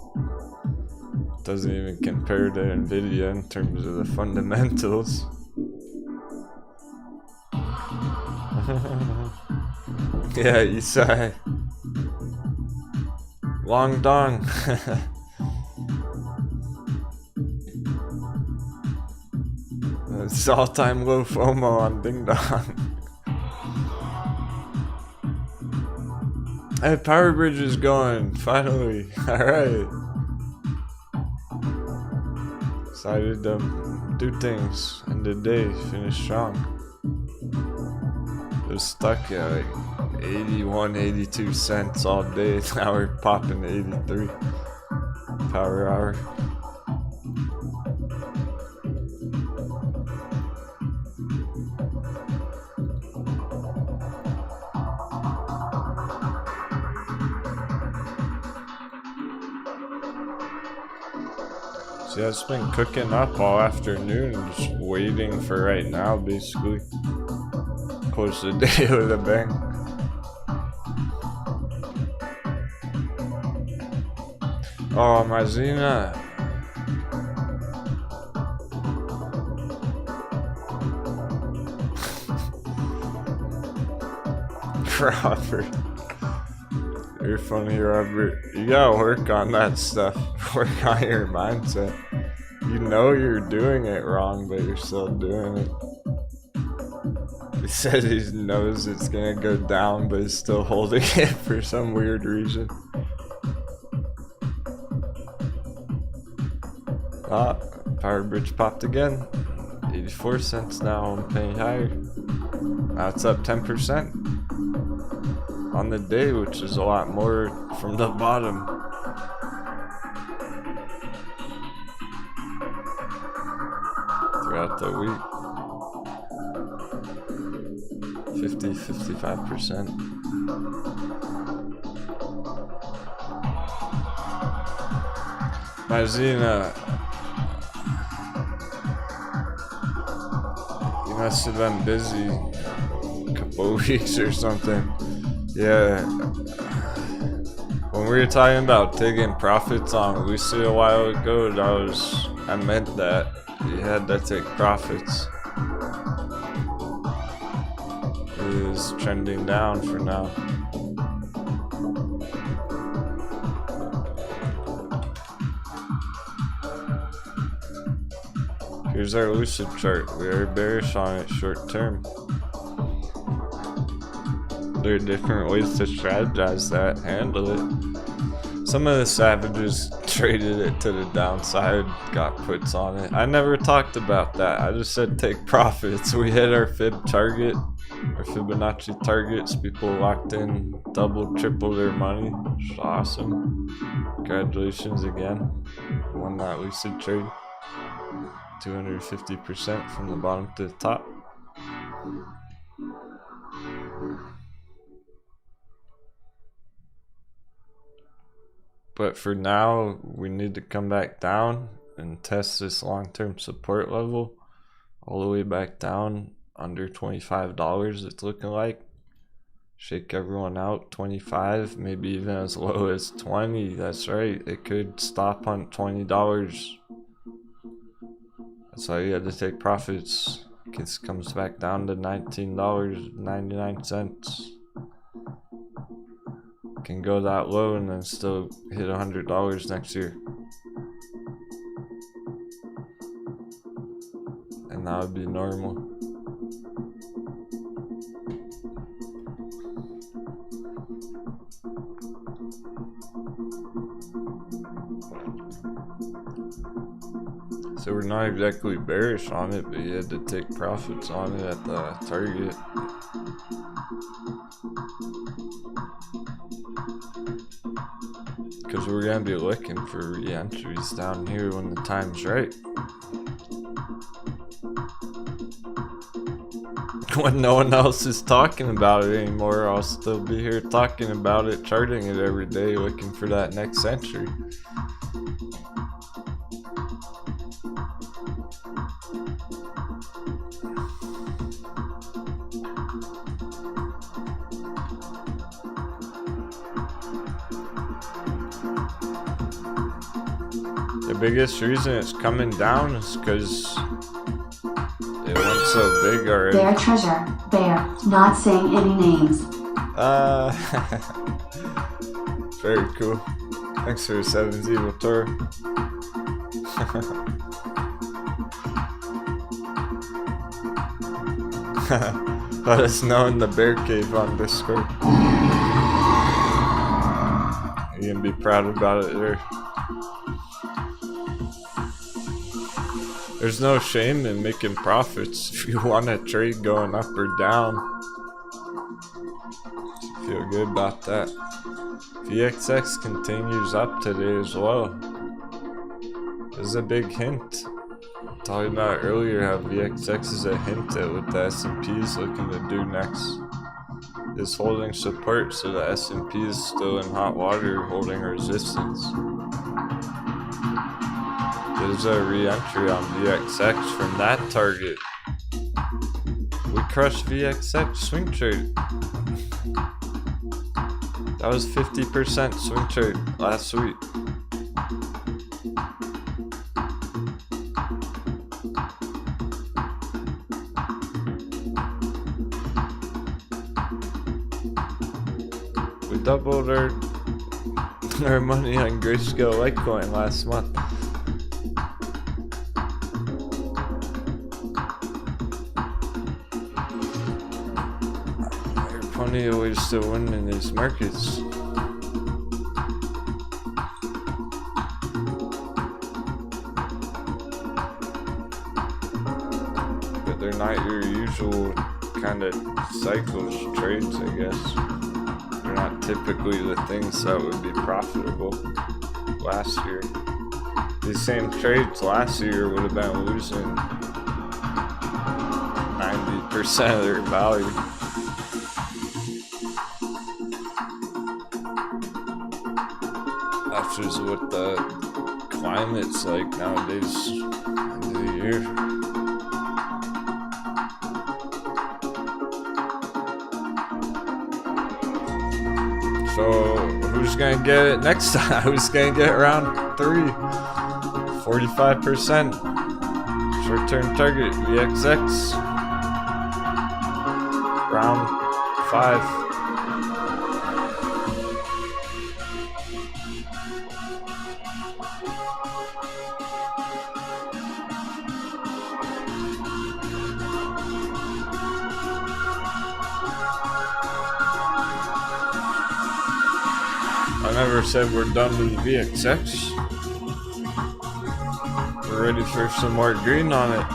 doesn't even compare to Nvidia in terms of the fundamentals. Yeah, Isai. Long dong. It's all-time low FOMO on Ding Dong. Hey, Power Bridge is going, finally. Alright. Decided to do things in the day, finish strong. It was stuck at like 81, 82 cents all day. Now we're popping to 83 power hour. Yeah, it's been cooking up all afternoon, just waiting for right now, basically. Close the day with a bang. Oh, my Xena. Robert. You're funny, Robert. You gotta work on that stuff. Work on your mindset. You know you're doing it wrong, but you're still doing it. He said he knows it's gonna go down, but he's still holding it for some weird reason. Ah, Power Bridge popped again. 84 cents now, I'm paying higher. Now it's up 10% on the day, which is a lot more from the bottom. Throughout the week. 50-55%. My Xena, you must have been busy a couple of weeks or something. Yeah. When we were talking about taking profits on Lucid a while ago, I meant that you had to take profits. It is trending down for now. Here's our Lucid chart. We are bearish on it short term. There are different ways to strategize that, handle it. Some of the savages traded it to the downside, got puts on it. I never talked about that. I just said take profits. We hit our Fib target, our Fibonacci targets. People locked in double, triple their money. Which is awesome. Congratulations again. Won that Lucid trade. 250% from the bottom to the top. But for now, we need to come back down and test this long-term support level all the way back down under $25, it's looking like. Shake everyone out, 25, maybe even as low as 20. That's right, it could stop on $20. That's why you had to take profits. It comes back down to $19.99. Can go that low and then still hit $100 next year. And that would be normal. So we're not exactly bearish on it, but you had to take profits on it at the target. Because we're going to be looking for re-entries down here when the time's right. When no one else is talking about it anymore, I'll still be here talking about it, charting it every day, looking for that next entry. The biggest reason it's coming down is because it went so big already. Bear treasure, bear, not saying any names. Very cool. Thanks for 7's evil tour. Let us know in the bear cave on Discord. You can be proud about it there. There's no shame in making profits if you want to trade going up or down. Feel good about that. VXX continues up today as well. This is a big hint. Talking about earlier how VXX is a hint at what the S&P is looking to do next. Is holding support, so the S&P is still in hot water, holding resistance. There's a re-entry on VXX from that target. We crushed VXX swing trade. That was 50% swing trade last week. We doubled our money on Grayscale Litecoin last month. There are plenty of ways to win in these markets. But they're not your usual kind of cycles trades, I guess. They're not typically the things that would be profitable last year. These same trades last year would have been losing 90% of their value. That's just what the climate's like nowadays end of the year. So, who's gonna get it next time? Who's gonna get round 3? 45%. Short-term target, VXX. Round 5. I never said we're done with VXX. We're ready for some more green on it.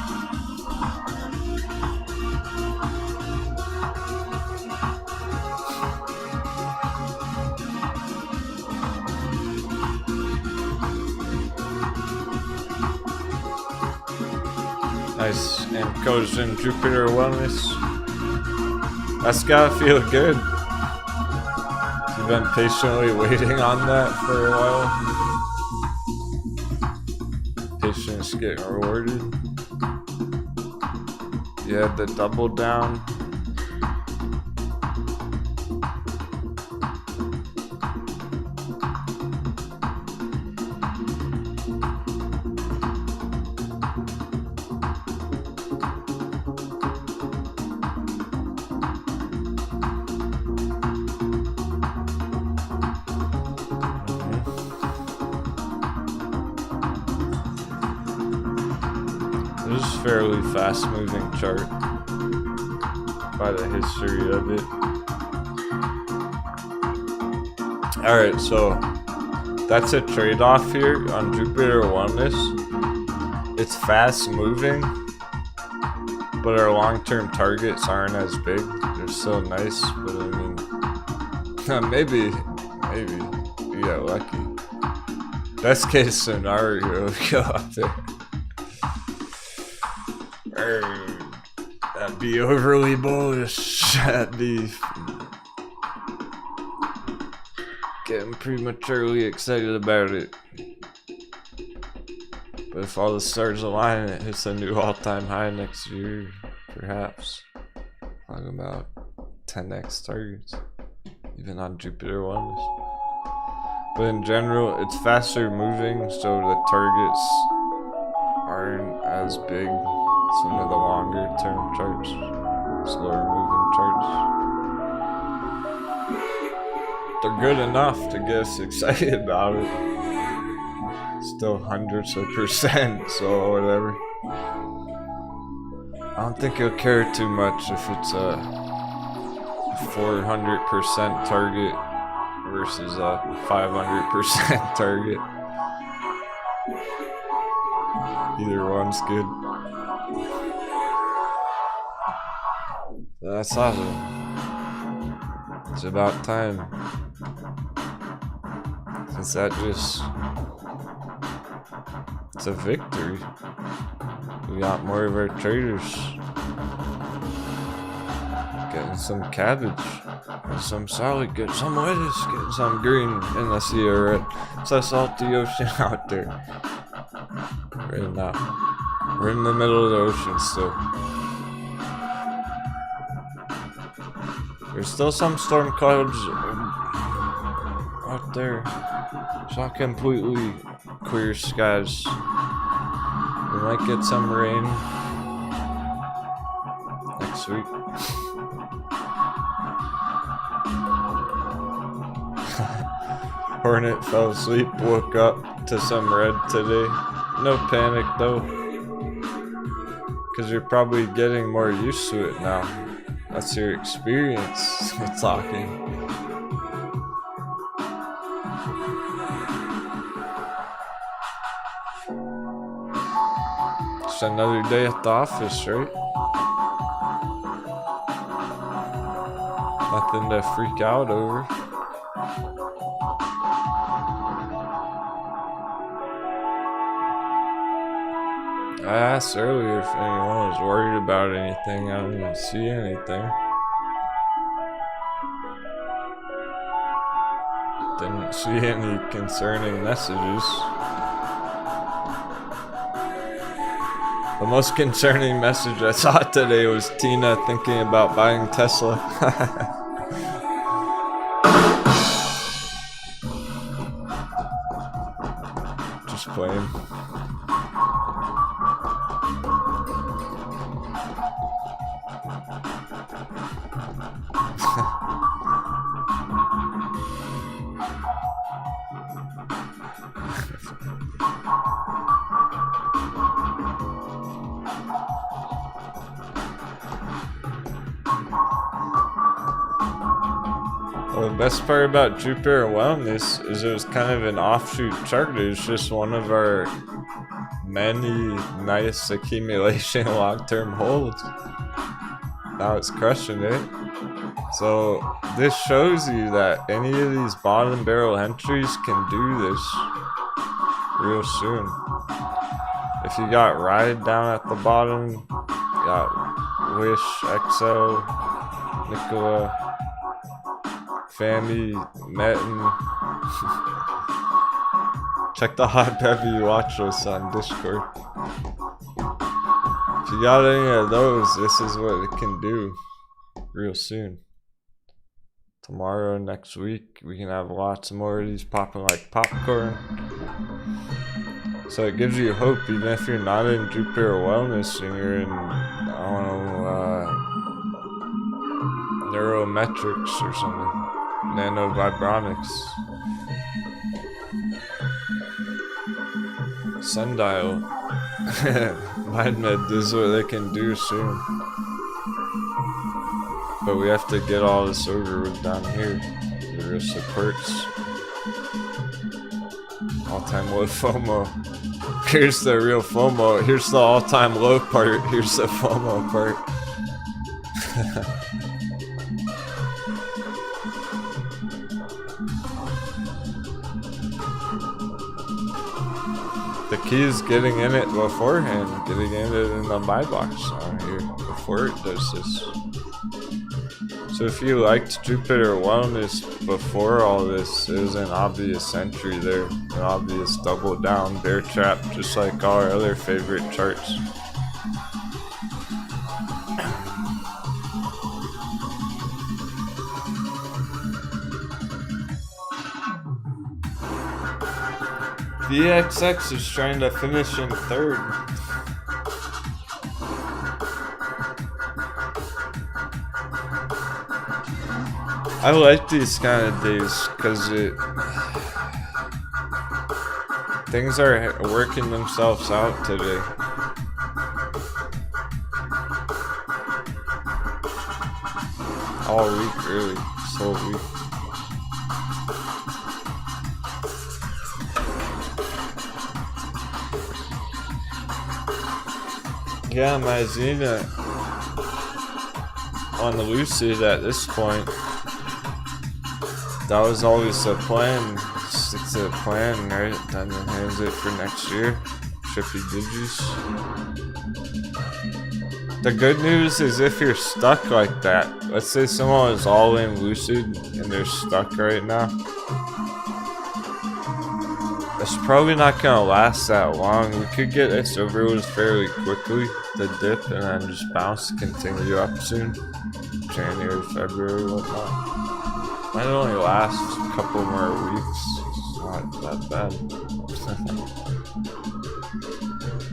Nice. And codes in Jupiter Wellness. That's gotta feel good. You've been patiently waiting on that for a while. Patience getting rewarded. You had the double down. This is a fairly fast moving chart by the history of it. Alright, so that's a trade-off here on Jupiter Wellness. It's fast moving, but our long-term targets aren't as big. They're still nice, but I mean, maybe you got lucky. Best case scenario, we go up there. That'd be overly bullish. That'd be getting prematurely excited about it. But if all the stars align, it hits a new all-time high next year, perhaps. Talking about 10x targets, even on Jupiter Wellness. But in general, it's faster moving, so the targets aren't as big. Some of the longer term charts, slower moving charts. They're good enough to get us excited about it. Still hundreds of percent, so whatever. I don't think you'll care too much if it's a 400% target versus a 500% target. Either one's good. That's awesome. It's about time. Since that just... It's a victory. We got more of our traders. Getting some cabbage. Get some salad. Get some lettuce. Get some green. And I see a red. It's a salty ocean out there. Right now. We're in the middle of the ocean still. There's still some storm clouds out there. It's not completely clear skies. We might get some rain next week. Hornet fell asleep, woke up to some red today. No panic though, because you're probably getting more used to it now. That's your experience talking. It's another day at the office, right? Nothing to freak out over. I asked earlier if anyone was worried about anything. I didn't see anything. Didn't see any concerning messages. The most concerning message I saw today was Tina thinking about buying Tesla. Just playing. Well, the best part about Jupiter Wellness is it was kind of an offshoot chart. It was just one of our many nice accumulation long-term holds. Now it's crushing it. So this shows you that any of these bottom barrel entries can do this real soon. If you got Ride down at the bottom, you got Wish, XO, Nikola, Fami, Metin. Check the Hot Heavy watch list on Discord. If you got any of those, this is what it can do real soon. Tomorrow, next week, we can have lots more of these popping like popcorn. So it gives you hope, even if you're not in Jupiter Wellness and you're in, I don't know, neurometrics or something. Nanovibronics. Sundial. MindMed is what they can do soon. But we have to get all this over with down here. The real supports. All-time low FOMO. Here's the real FOMO. Here's the all-time low part. Here's the FOMO part. The key is getting in it beforehand, getting in it in the buy box on here before it does this. So if you liked Jupiter Wellness before all this, it was an obvious entry there, an obvious double down bear trap, just like all our other favorite charts. VXX is trying to finish in third. I like these kind of days because things are working themselves out today. All week, really, this whole week. Yeah, my zenith on the Lucid at this point. That was always the plan. Stick to the plan, right? Then enhance it for next year. Trippy digits. The good news is if you're stuck like that, let's say someone is all in Lucid and they're stuck right now. It's probably not gonna last that long. We could get this over with fairly quickly, the dip, and then just bounce to continue up soon. January, February, whatnot. Might only last a couple more weeks. It's not that bad.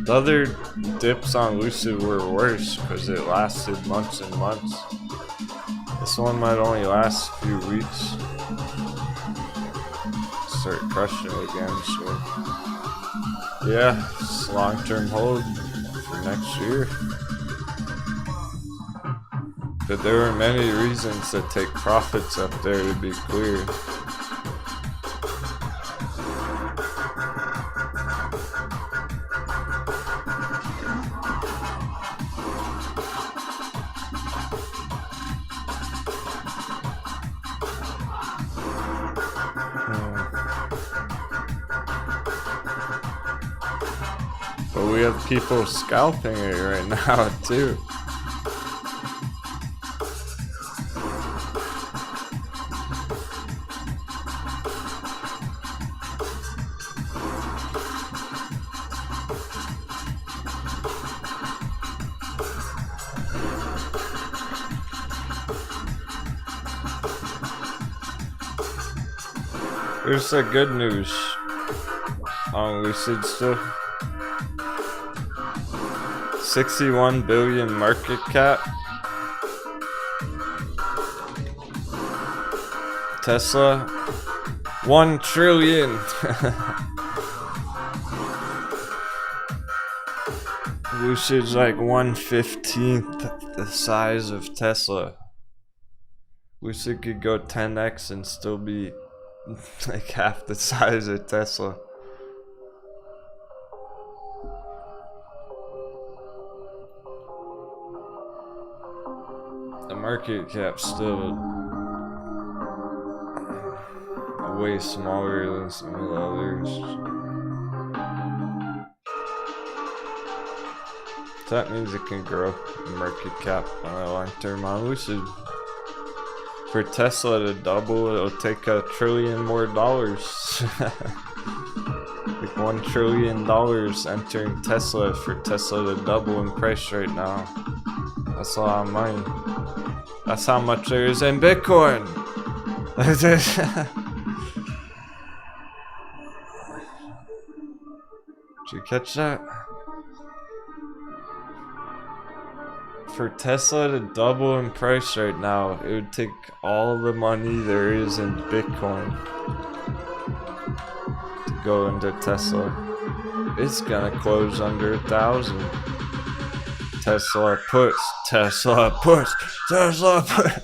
The other dips on Lucid were worse because it lasted months and months. This one might only last a few weeks. Start crushing it again, so yeah, it's long-term hold for next year. But there were many reasons to take profits up there, to be clear. But we have people scalping it right now, too. Here's the good news on Lucid still. 61 billion market cap. Tesla 1 trillion. Lucid's like 1/15 the size of Tesla. Lucid could go 10x and still be like half the size of Tesla. The market cap's still way smaller than some of the others. So that means it can grow the market cap on a long term on Lucid. For Tesla to double, it'll take $1 trillion more dollars. Like $1 trillion entering Tesla for Tesla to double in price right now. That's a lot of money. That's how much there is in Bitcoin. Did you catch that? For Tesla to double in price right now, it would take all the money there is in Bitcoin to go into Tesla. It's gonna close under 1,000. Tesla puts, Tesla puts, Tesla puts.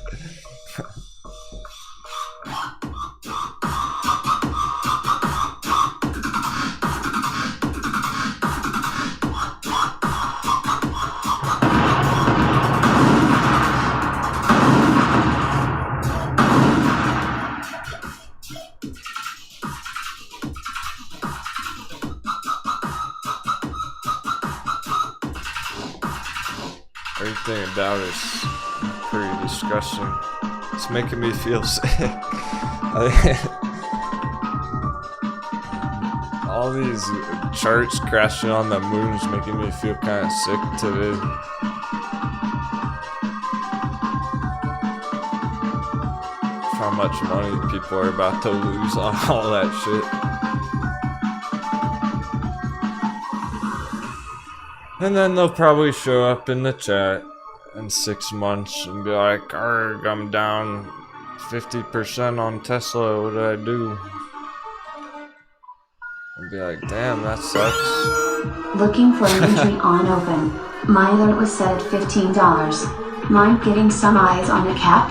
Everything about it's pretty disgusting. It's making me feel sick. All these charts crashing on the moon is making me feel kind of sick today. How much money people are about to lose on all that shit. And then they'll probably show up in the chat in 6 months and be like, "Arg, I'm down 50% on Tesla, what did I do?" And be like, "Damn, that sucks." Looking for an entry on open. My alert was set at $15. Mind getting some eyes on a cap?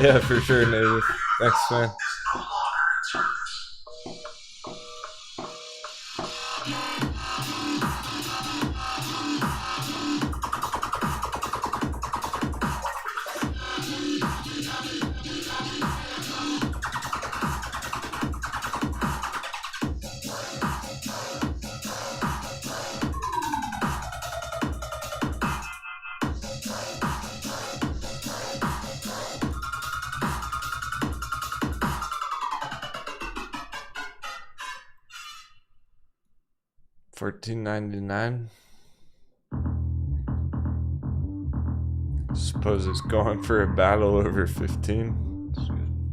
Yeah, for sure, Native. Thanks, man. $14.99. Suppose it's going for a battle over 15.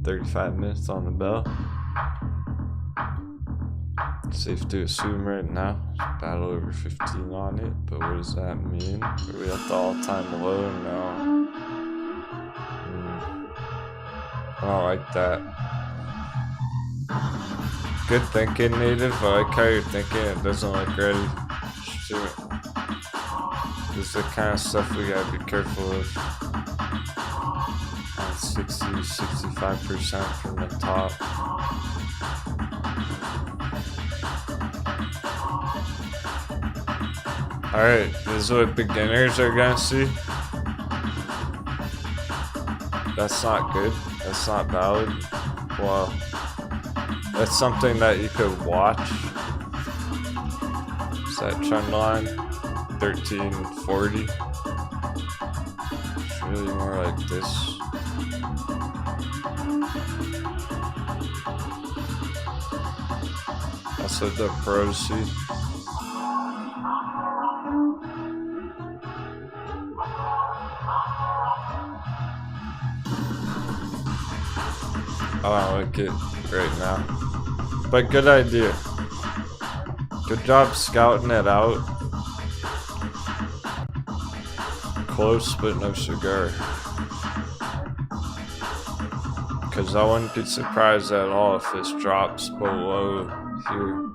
35 minutes on the bell. Safe to assume right now, battle over 15 on it, but what does that mean? Are we at the all-time low? No. I don't like that. Good thinking, Native. I like how you're thinking. It doesn't look ready. Shoot. This is the kind of stuff we gotta be careful of. 65% from the top. Alright, this is what beginners are gonna see. That's not good. That's not valid. Well, that's something that you could watch. Is that trend line? 1340. It's really more like this. That's what the pros see. I don't like it right now. But good idea. Good job scouting it out. Close but no cigar. Because I wouldn't be surprised at all if this drops below here.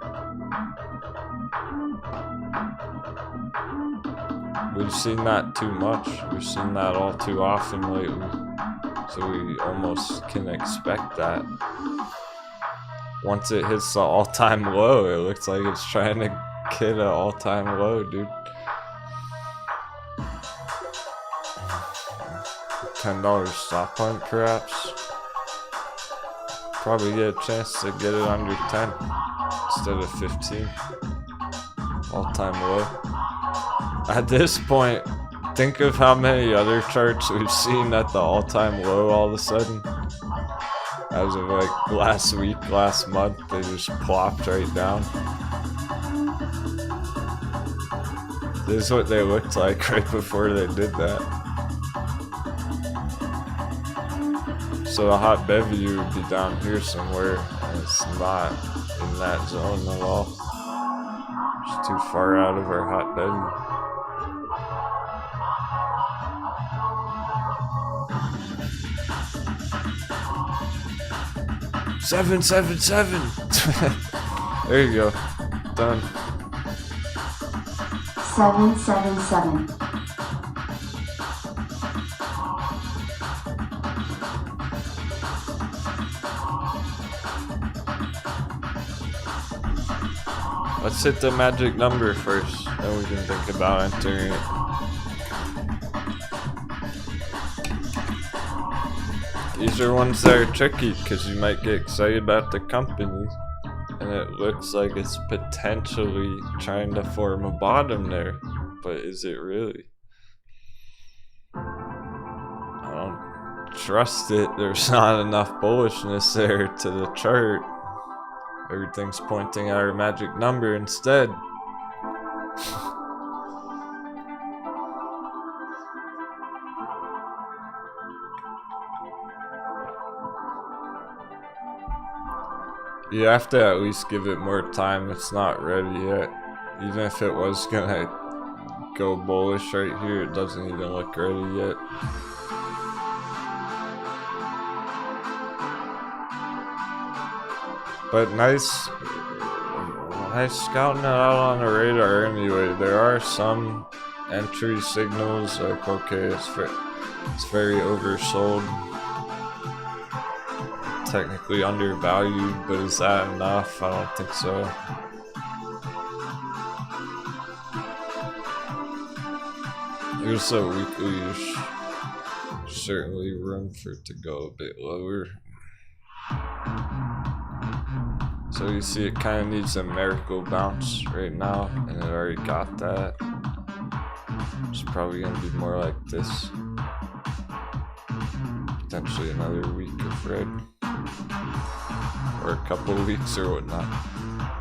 We've seen that too much. We've seen that all too often lately. So we almost can expect that. Once it hits the all-time low, it looks like it's trying to get an all-time low, dude. $10 stop hunt, perhaps. Probably get a chance to get it under 10 instead of 15. All-time low. At this point, think of how many other charts we've seen at the all-time low all of a sudden. As of like last week, last month, they just plopped right down. This is what they looked like right before they did that. So a hot bevy would be down here somewhere, and it's not in that zone at all. It's too far out of our hot bevy. Seven. There you go. Done. 777. Let's hit the magic number first, then we can think about entering it. These are ones that are tricky because you might get excited about the company and it looks like it's potentially trying to form a bottom there, but is it really? I don't trust it. There's not enough bullishness there to the chart. Everything's pointing at our magic number instead. You have to at least give it more time. It's not ready yet. Even if it was gonna go bullish right here, it doesn't even look ready yet. But nice scouting it out on the radar anyway. There are some entry signals like, okay, it's very oversold. Technically undervalued, but is that enough? I don't think so. Here's a weekly. There's certainly room for it to go a bit lower. So you see it kind of needs a miracle bounce right now, and it already got that. It's probably going to be more like this. Potentially another week of red. Or a couple of weeks or whatnot.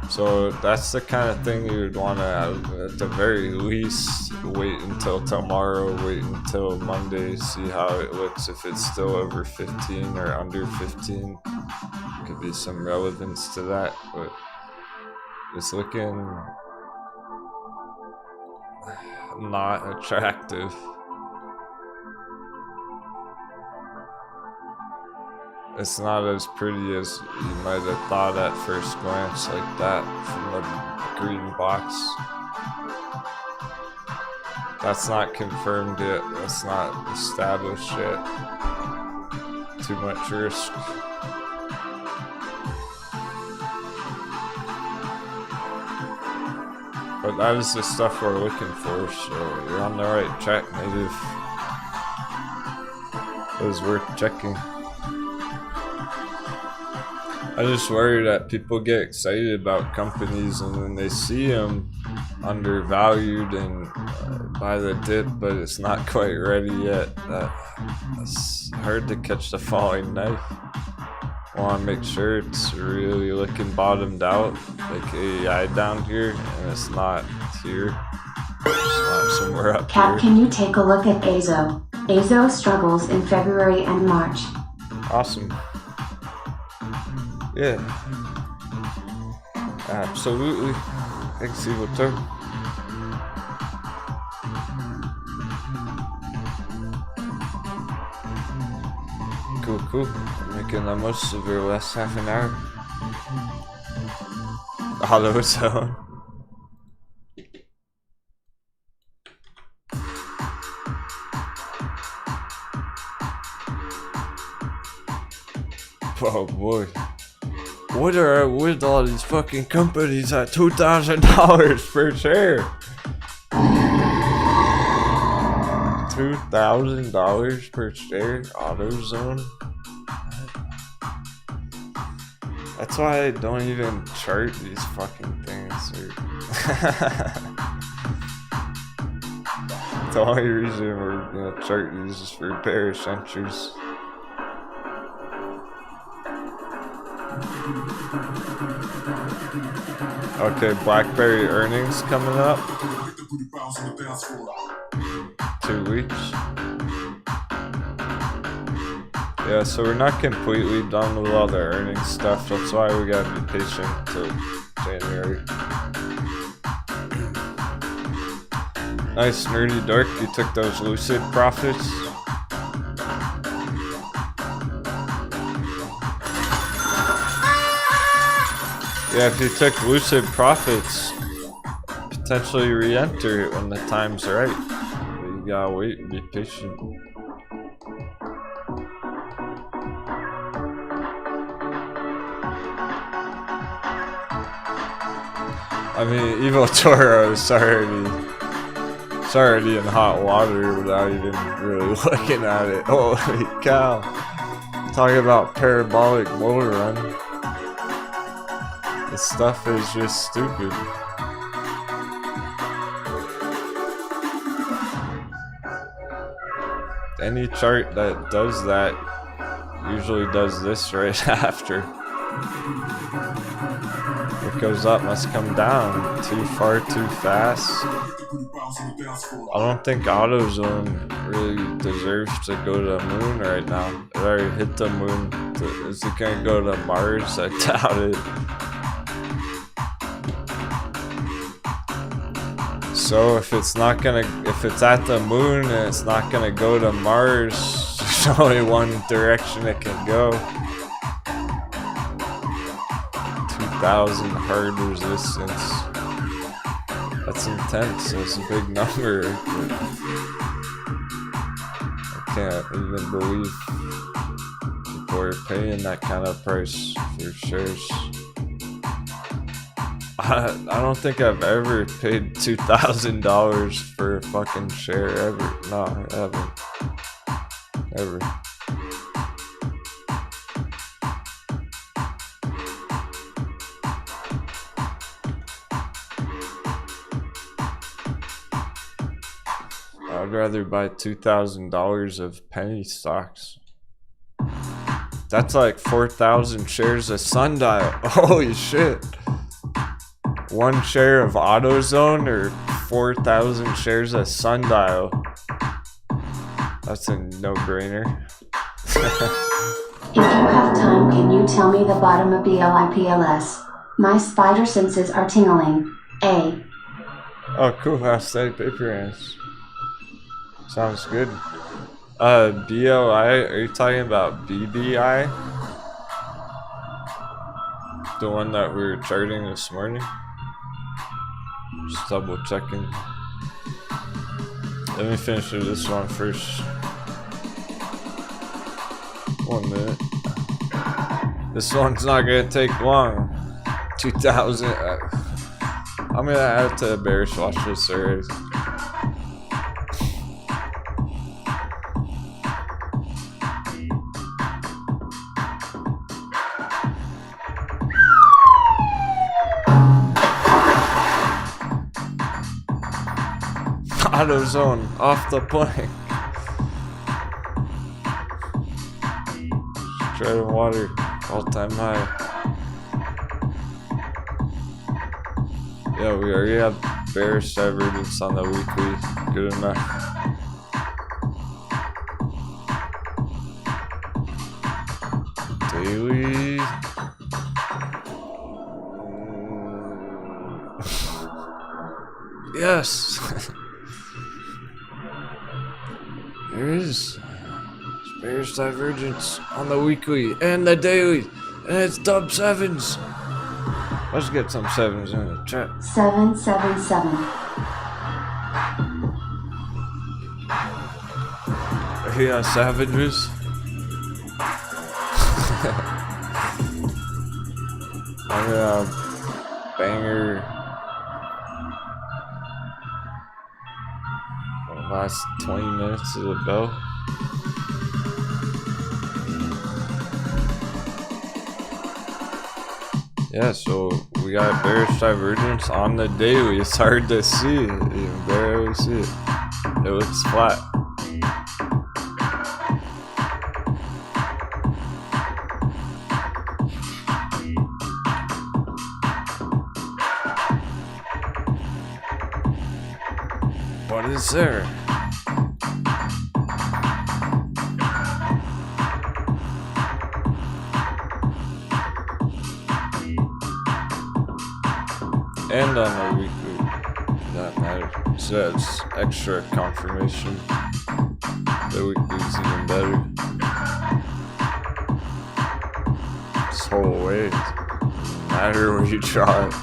So that's the kind of thing you would want to, at the very least, wait until tomorrow, wait until Monday, see how it looks. If it's still over 15 or under 15, could be some relevance to that, but it's looking not attractive. It's not as pretty as you might have thought at first glance, like that from the green box. That's not confirmed yet. That's not established yet. Too much risk. But that is the stuff we're looking for, so you're on the right track, native. It was worth checking. I just worry that people get excited about companies and then they see them undervalued and by the dip, but it's not quite ready yet. It's hard to catch the falling knife. I want to make sure it's really looking bottomed out, like AI down here, and it's not here. It's not somewhere up Cap, here. can you take a look at AZO? AZO struggles in February and March. Awesome. Yeah. Absolutely. Thanks, Evil Turk. Cool, cool. Making the most of your last half an hour. Auto zone. Oh boy. What are with all these fucking companies at $2,000 per share? $2,000 per share, AutoZone. That's why I don't even chart these fucking things. The only reason we're gonna chart these is for bearish entries. Okay, BlackBerry earnings coming up. 2 weeks. Yeah, so we're not completely done with all the earnings stuff. That's why we gotta be patient till January. Nice, Nerdy Dark. You took those lucid profits. Yeah, if you took lucid profits, potentially re-enter it when the time's right. But you gotta wait and be patient. I mean, Evil Toro is already in hot water without even really looking at it. Holy cow. Talking about parabolic bull run. This stuff is just stupid. Any chart that does that usually does this right after. What goes up must come down. Too far, too fast. I don't think AutoZone really deserves to go to the moon right now. It already hit the moon. Is it gonna go to Mars? I doubt it. So if it's at the moon and it's not gonna go to Mars, there's only one direction it can go. 2,000 hard resistance. That's intense. That's a big number. I can't even believe people are paying that kind of price for shares. I don't think I've ever paid $2,000 for a fucking share ever. No, I haven't. Ever. I'd rather buy $2,000 of penny stocks. That's like 4,000 shares of Sundial. Holy shit. 1 share of AutoZone or 4,000 shares of Sundial? That's a no-brainer. If you have time, can you tell me the bottom of BLIPLS? My spider senses are tingling. A. Oh, cool. Hashtag paper ants. Sounds good. BLI, are you talking about BBI? The one that we were charting this morning? Just double checking. Let me finish with this one first. 1 minute. This one's not gonna take long. 2,000. I'm gonna add it to a bearish watch list already. AutoZone off the plank. Treading water, all-time high. Yeah, we already have bearish divergence on the weekly. Good enough. Daily. Yes. There is bearish divergence on the weekly and the daily, and it's dub 7s. Let's get some 7s in the chat. 777. Are you on savages? I'm gonna banger. Last 20 minutes of the bell. Yeah, so we got bearish divergence on the daily. It's hard to see. You can barely see it. It looks flat. What is there? And on the weekly, that matters. So that's extra confirmation. The weekly's even better. This whole way, doesn't matter where you draw it.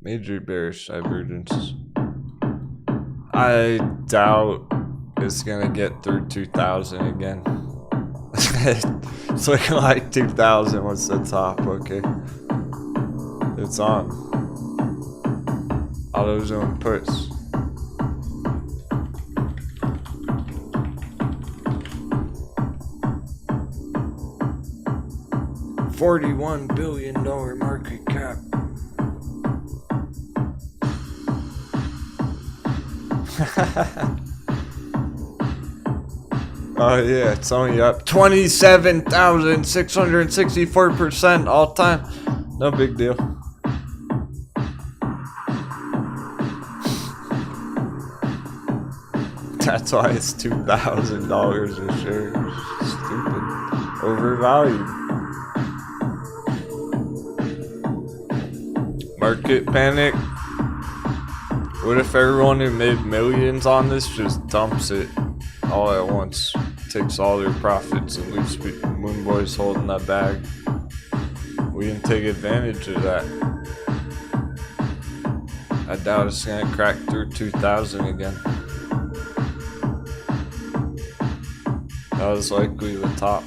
Major bearish divergence. I doubt it's gonna get through 2,000 again. It's looking like 2,000 was the top. Okay, it's on. AutoZone puts. $41 billion market cap. Oh yeah, it's only up 27,664% all time. No big deal. That's why it's $2,000 a share. Stupid. Overvalued. Market panic. What if everyone who made millions on this just dumps it all at once? Takes all their profits and leaves Moon Boys holding that bag. We can take advantage of that. I doubt it's gonna crack through 2,000 again. That was likely the top.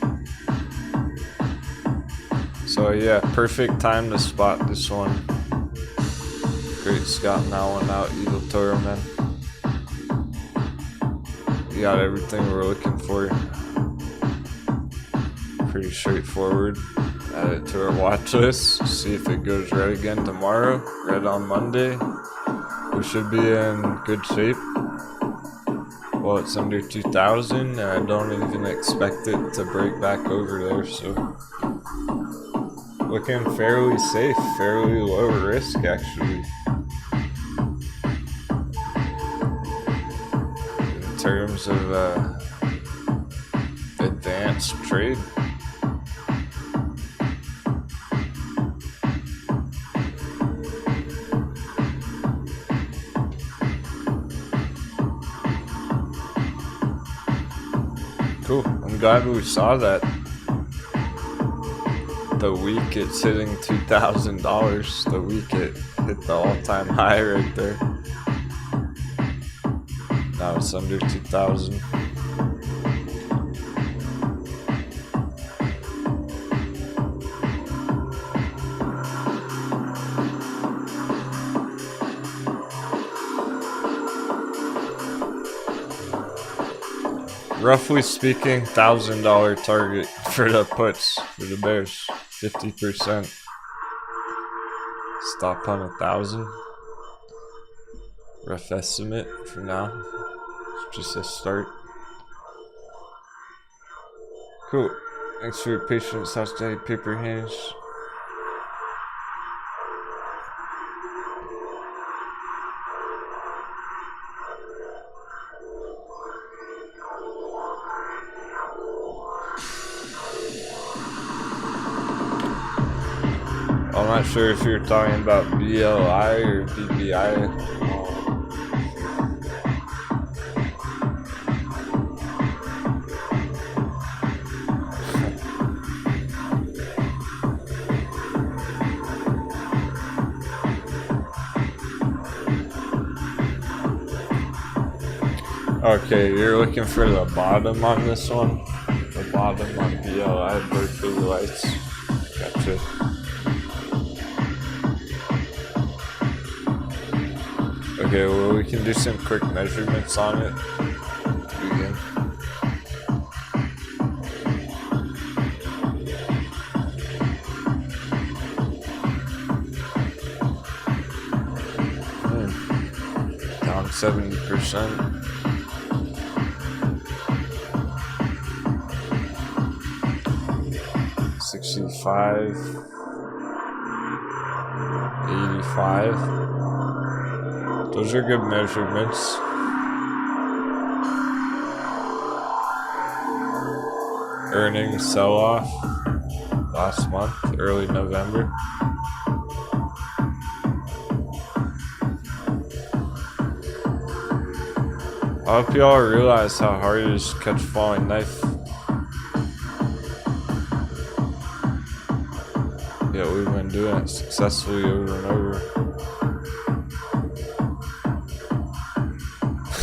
So yeah, perfect time to spot this one. Great scouting that one out, Evil Toro Man. We got everything we're looking for. Pretty straightforward. Add it to our watch list. See if it goes red again tomorrow. Red on Monday. We should be in good shape. Well, it's under 2,000 and I don't even expect it to break back over there, so looking fairly safe, fairly low risk actually. In terms of advanced trade. Cool. I'm glad we saw that. The week it's hitting $2,000. The week it hit the all-time high right there. Now it's under 2,000. Roughly speaking, $1,000 target for the puts for the bears. 50%. Stop on 1,000. Rough estimate for now. It's just a start. Cool. Thanks for your patience, House Daddy Paper Hands. I'm not sure if you're talking about BLI or BBI. Okay, you're looking for the bottom on this one? The bottom on BLI, Berkeley Lights. Gotcha. Okay, well, we can do some quick measurements on it. Begin. Down 70%. $65, $85. Those are good measurements. Earnings sell-off last month, early November. I hope y'all realize how hard it is to catch a falling knife. Yeah, we've been doing it successfully over and over.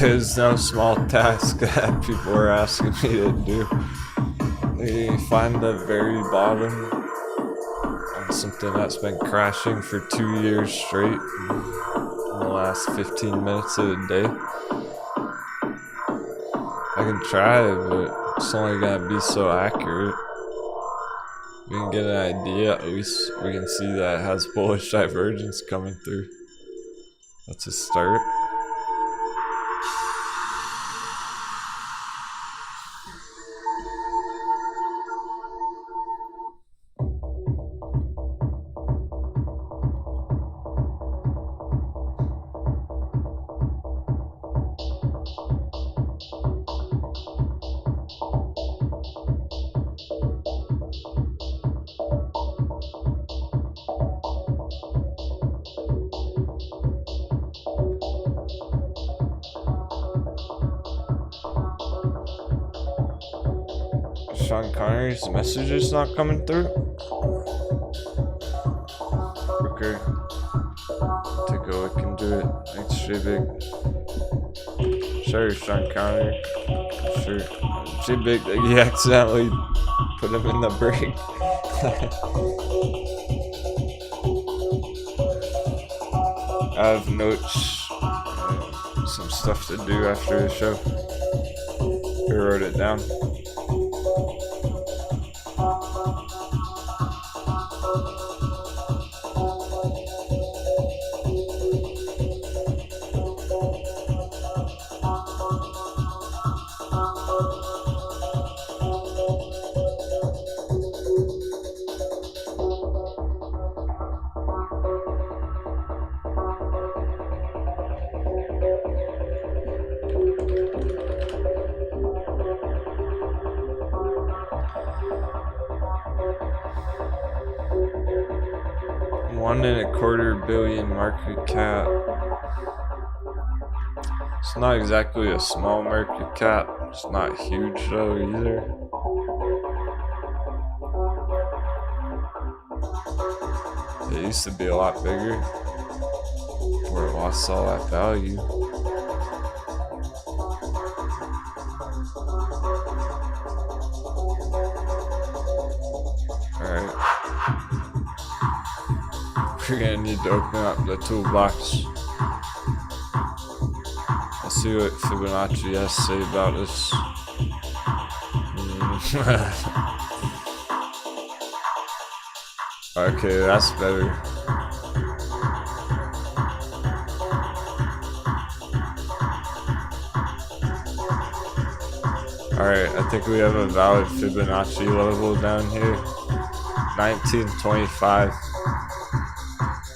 It's no small task that people are asking me to do. They find the very bottom on something that's been crashing for 2 years straight in the last 15 minutes of the day. I can try, but it's only gonna be so accurate. We can get an idea, at least we can see that it has bullish divergence coming through. That's a start. Sean Connery's message is not coming through. Okay. Take a look into it. Thanks, J-Big. Sure, Sean Connery. Sure. J-Big, you accidentally put him in the break. I have notes. Some stuff to do after the show. I wrote it down. 1.25 billion market cap. It's not exactly a small market cap. It's not huge though either. It used to be a lot bigger before it lost all that value. Alright. We're gonna need to open up the toolbox. Let's see what Fibonacci has to say about this. Okay, that's better. Alright, I think we have a valid Fibonacci level down here. 1925.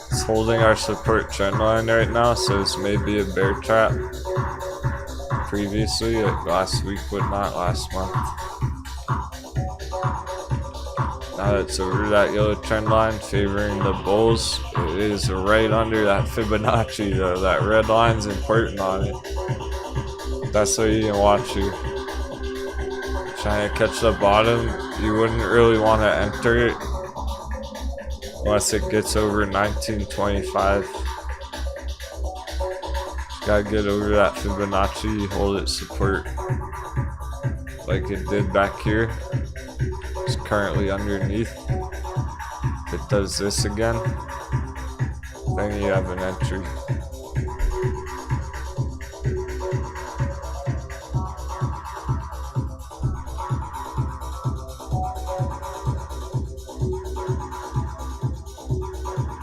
It's holding our support trend line right now, so this may be a bear trap. Previously, like last week, but not last month. Now that it's over that yellow trend line favoring the bulls, it is right under that Fibonacci though. That red line's important on it. That's what you can watch here. Trying to catch the bottom, you wouldn't really want to enter it unless it gets over 1925. Gotta get over that Fibonacci, hold its support like it did back here. It's currently underneath. If it does this again, then you have an entry.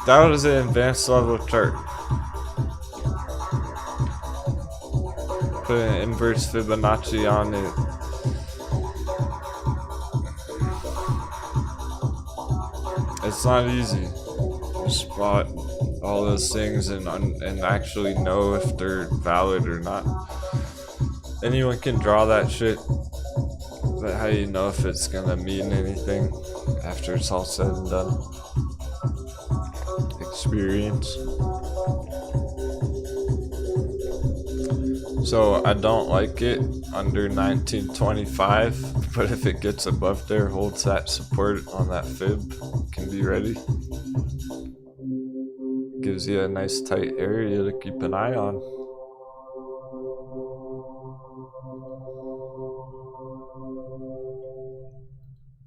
That was an advanced level chart. Put an inverse Fibonacci on it. It's not easy to spot all those things and actually know if they're valid or not. Anyone can draw that shit, but how do you know if it's gonna mean anything after it's all said and done? Experience. So I don't like it under 1925, but if it gets above there, holds that support on that fib, can be ready. Gives you a nice tight area to keep an eye on.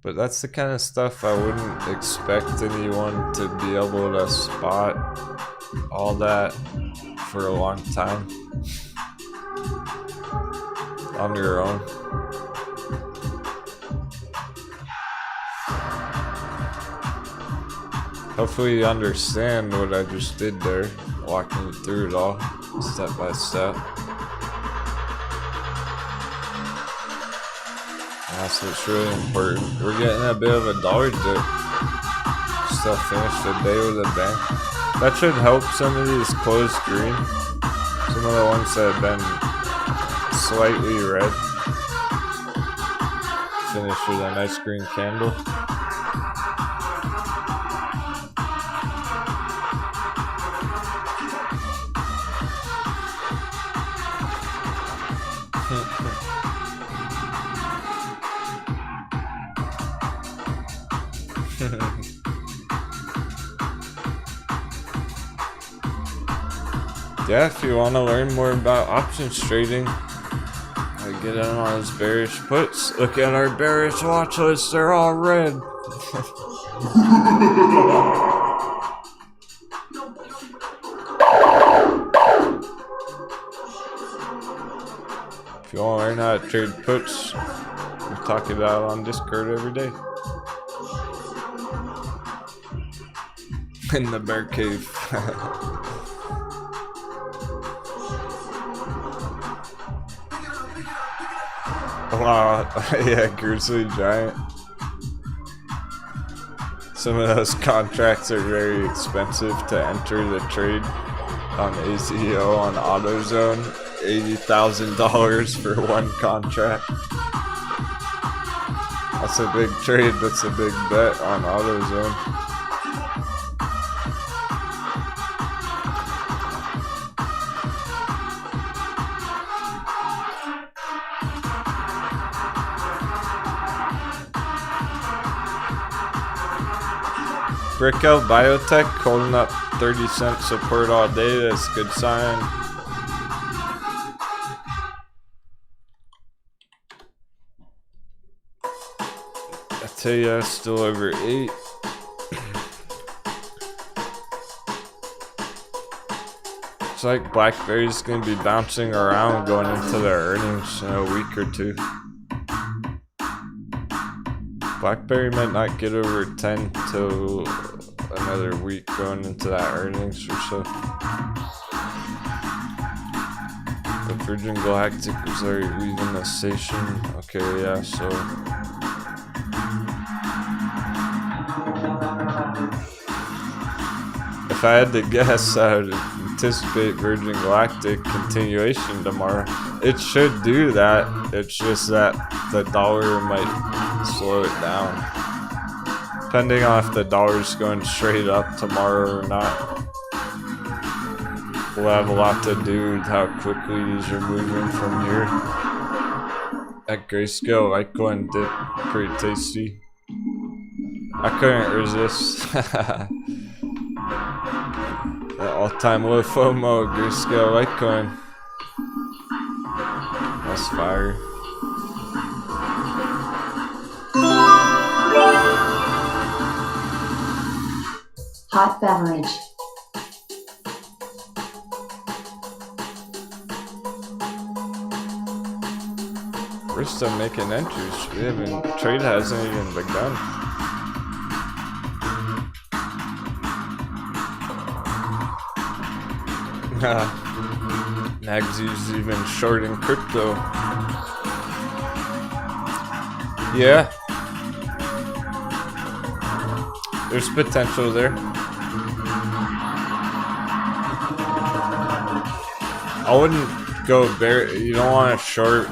But that's the kind of stuff I wouldn't expect anyone to be able to spot all that for a long time on your own. Hopefully you understand what I just did there, walking you through it all, step by step. That's what's really important. We're getting a bit of a dollar dip. Still finished the day with a bang. That should help some of these closed green. Some of the ones that have been slightly red. Finish with a nice green candle. Yeah, if you want to learn more about options trading, I get in on those bearish puts. Look at our bearish watch list, they're all red. If you want to learn how to trade puts, we talk about it on Discord every day. In the bear cave. Wow, yeah, Grizzly Giant. Some of those contracts are very expensive to enter the trade on ACO on AutoZone. $80,000 for one contract. That's a big trade, that's a big bet on AutoZone. Breakout Biotech holding up 30-cent support all day. That's a good sign. I tell you, that's still over 8. It's like BlackBerry's gonna be bouncing around going into their earnings in a week or 2. BlackBerry might not get over 10 till another week going into that earnings or so. The Virgin Galactic was already leaving the station. Okay, yeah, so. If I had to guess, I would anticipate Virgin Galactic continuation tomorrow. It should do that. It's just that the dollar might slow it down. Depending on if the dollar's going straight up tomorrow or not. Will have a lot to do with how quickly these are moving from here. That grayscale Litecoin dip, pretty tasty. I couldn't resist. That all-time low FOMO grayscale Litecoin. That's fire. Hot beverage. We're still making entries. We haven't, trade hasn't even begun. Magsy's even shorting crypto. Yeah. There's potential there. I wouldn't go bare. You don't want to short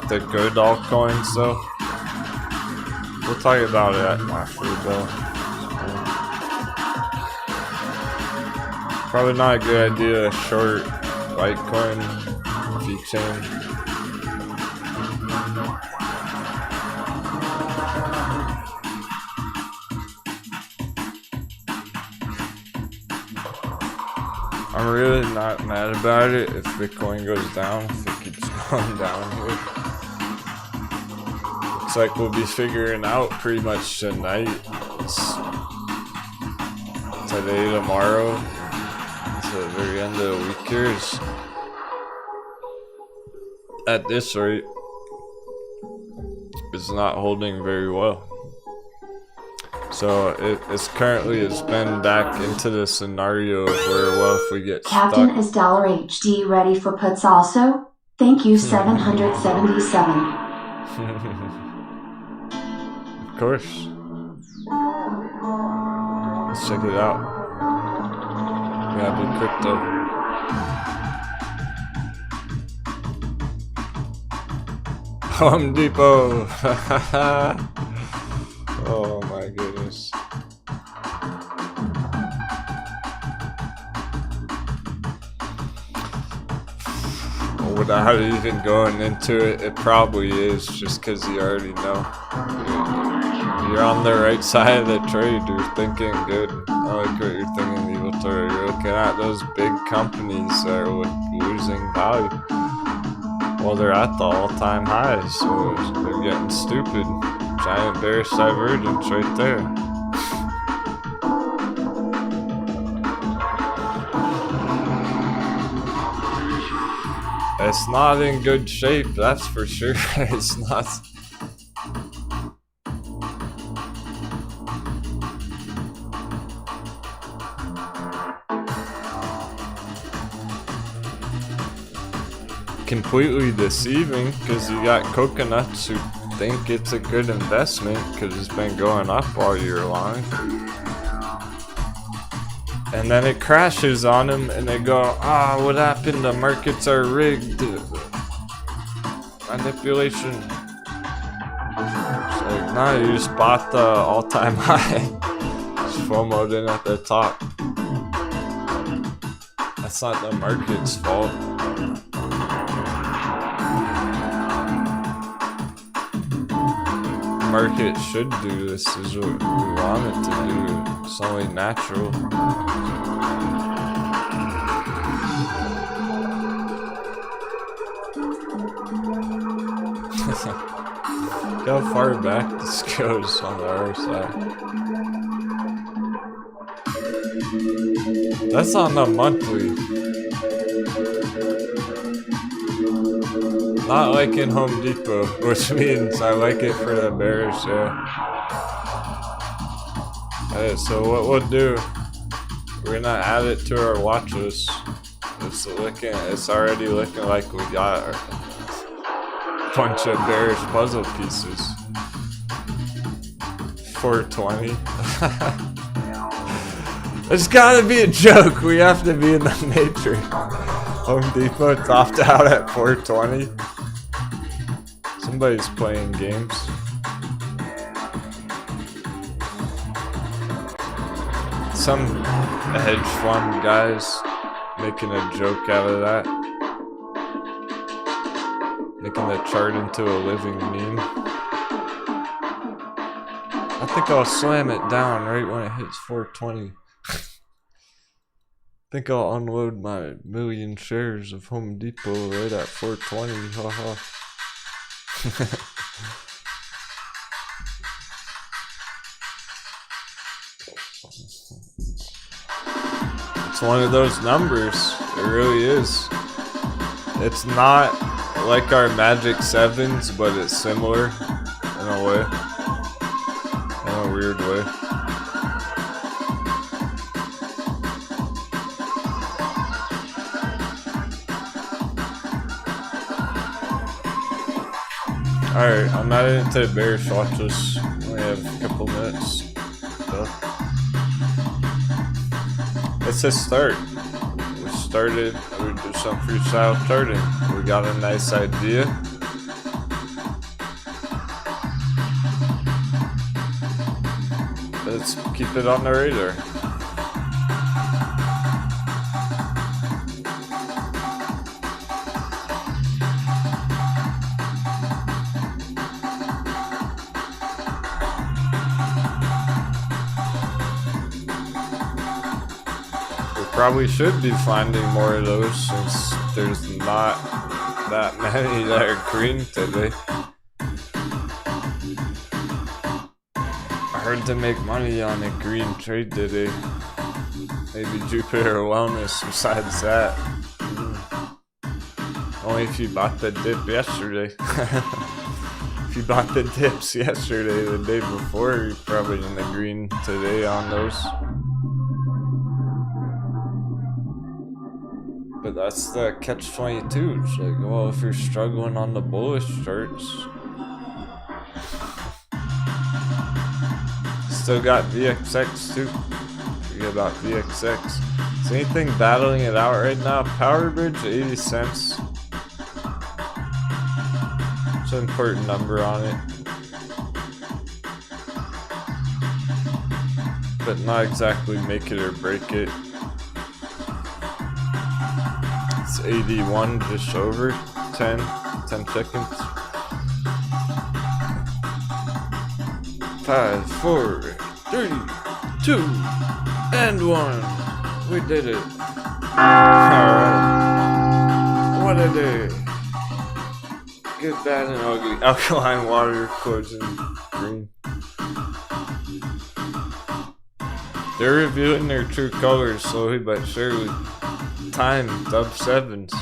the good altcoins though. We'll talk about it after though. Probably not a good idea to short Litecoin VeChain. I'm really not mad about it if Bitcoin goes down, if it keeps going down here. Looks like we'll be figuring out pretty much tonight. Today, tomorrow, to the very end of the week here is, at this rate, it's not holding very well. So it's currently has been back into the scenario of where, well, if we get Captain stuck. is Dollar HD ready for puts also? Thank you, 777. Of course. Let's check it out. Grab a crypto. Home Depot. Oh my goodness. Without even going into it, it probably is just because you already know. You're on the right side of the trade. You're thinking good. I like what you're thinking, Evil Toro. You're looking at those big companies that are losing value. Well, they're at the all-time highs, so they're getting stupid. Giant bearish divergence right there. It's not in good shape, that's for sure. It's not. Completely deceiving, because you got coconuts who think it's a good investment because it's been going up all year long, and then it crashes on them and they go, ah, what happened, the markets are rigged, manipulation. It's like, nah, you just bought the all-time high. Just FOMO'd in at the top. That's not the market's fault. Market should do this, is what we want it to do. It's only natural. Look how far back this goes on the other side. That's on the monthly. Not like in Home Depot, which means I like it for the bears, yeah. Alright, so what we'll do, we're gonna add it to our watch list. It's already looking like we got a bunch of bearish puzzle pieces. 420. It's gotta be a joke. We have to be in the Matrix. Home Depot topped out at 420. Somebody's playing games. Some hedge fund guys making a joke out of that. Making the chart into a living meme. I think I'll slam it down right when it hits 420. I think I'll unload my 1,000,000 shares of Home Depot right at 420. Haha. It's one of those numbers. It really is. It's not like our Magic 7s, but it's similar in a way. In a weird way. Alright, I'm adding it to the bearish watch list. We only have a couple minutes. So. It's a start. We started, we did some freestyle charting. We got a nice idea. Let's keep it on the radar. Probably should be finding more of those since there's not that many that are green today. Hard to make money on a green trade today. Maybe Jupiter Wellness besides that. Only if you bought the dip yesterday. If you bought the dips yesterday, the day before, you're probably in the green today on those. But that's the catch-22. It's like, well, if you're struggling on the bullish charts, still got VXX too. Forget about VXX. Is anything battling it out right now? Power Bridge, 80 cents. It's an important number on it. But not exactly make it or break it. 81, just over 10 seconds. 5, 4, 3, 2, and 1. We did it. Alright. What a day. Good, bad, and ugly. Alkaline water closing green. They're revealing their true colors slowly but surely. Time, dub 7s.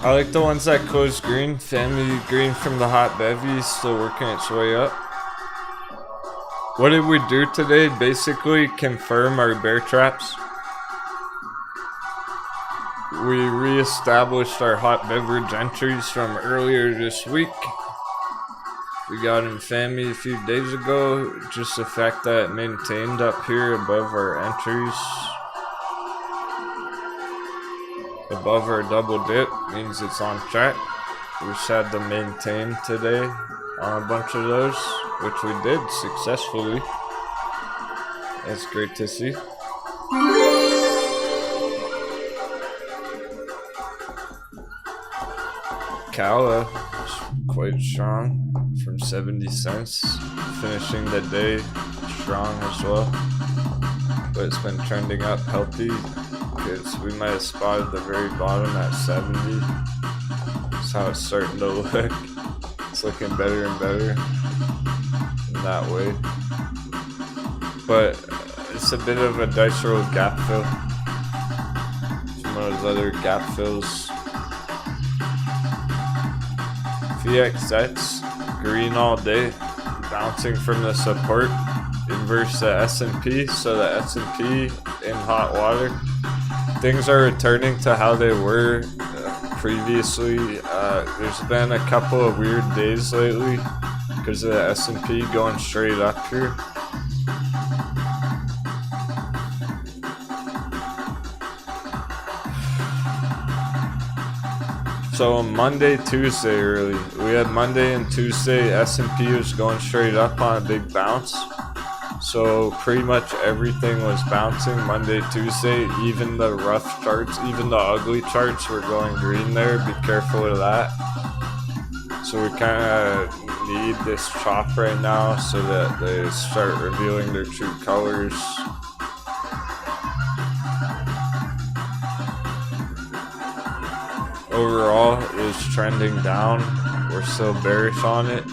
I like the ones that close green. Family green from the hot bevy, still working its way up. What did we do today? Basically confirm our bear traps. We re-established our hot beverage entries from earlier this week. We got in FAMI a few days ago. Just the fact that it maintained up here above our entries, above our double dip, means it's on track. We just had to maintain today on a bunch of those, which we did successfully. That's great to see. Kala is quite strong from 70 cents, finishing the day strong as well. But it's been trending up healthy because we might have spotted the very bottom at 70. That's how it's starting to look. It's looking better and better in that way. But it's a bit of a dice roll gap fill. It's one of those other gap fills. VXX, green all day, bouncing from the support, inverse the S&P, so the S&P in hot water. Things are returning to how they were previously. There's been a couple of weird days lately because of the S&P going straight up here. So Monday, Tuesday early, we had Monday and Tuesday, S&P was going straight up on a big bounce. So pretty much everything was bouncing Monday, Tuesday, even the rough charts, even the ugly charts were going green there. Be careful of that. So we kind of need this chop right now so that they start revealing their true colors. Overall is trending down. We're still bearish on it.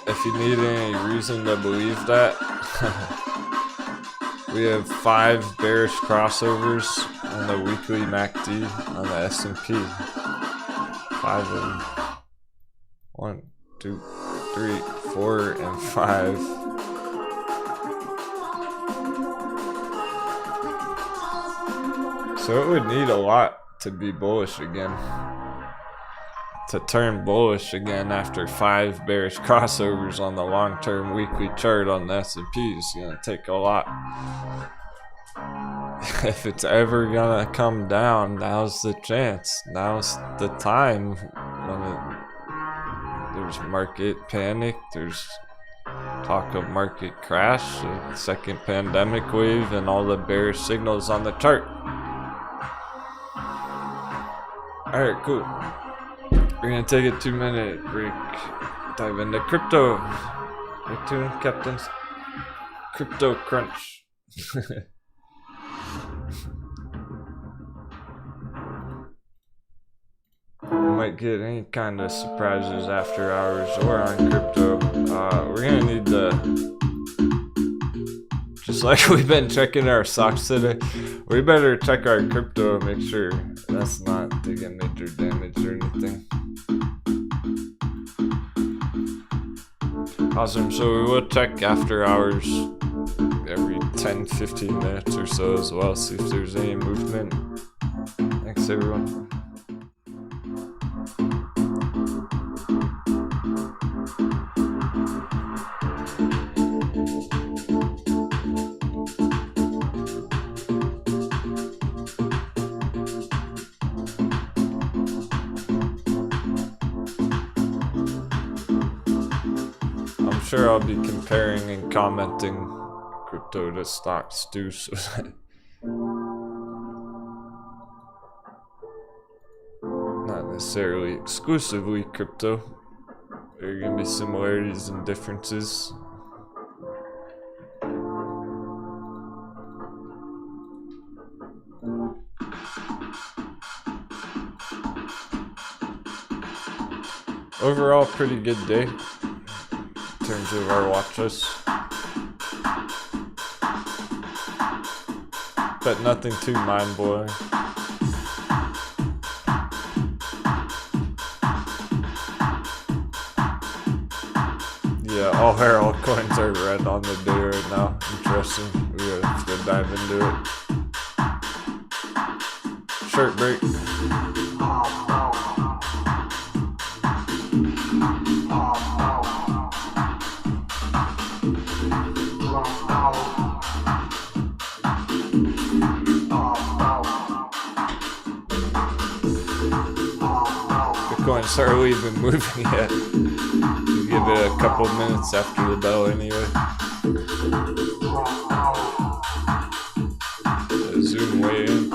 If you need any reason to believe that, we have 5 bearish crossovers on the weekly MACD on the S&P. 5 of them. 1, 2, 3, 4, and 5. So it would need a lot to be bullish again. To turn bullish again after 5 bearish crossovers on the long-term weekly chart on the S&P is going to take a lot. If it's ever going to come down, now's the chance. Now's the time when there's market panic, there's talk of market crash, a second pandemic wave, and all the bearish signals on the chart. Alright, cool. We're gonna take a 2-minute break. Dive into crypto. Stay tuned, Captain's Crypto Crunch. We might get any kind of surprises after hours or on crypto. We're gonna need to, just like we've been checking our stocks today, we better check our crypto and make sure that's not taking major damage or anything. Awesome, so we will check after hours every 10-15 minutes or so as well, see if there's any movement. Thanks everyone. I'm sure I'll be comparing and commenting crypto to stocks too, so not necessarily exclusively crypto. There are going to be similarities and differences. Overall, pretty good day in terms of our watch list, but nothing too mind-blowing. Yeah, all our altcoins are red on the day right now. Interesting. We have to dive into it. Short break. Bitcoin's hardly even moving yet. We'll give it a couple minutes after the bell anyway. zoom way in.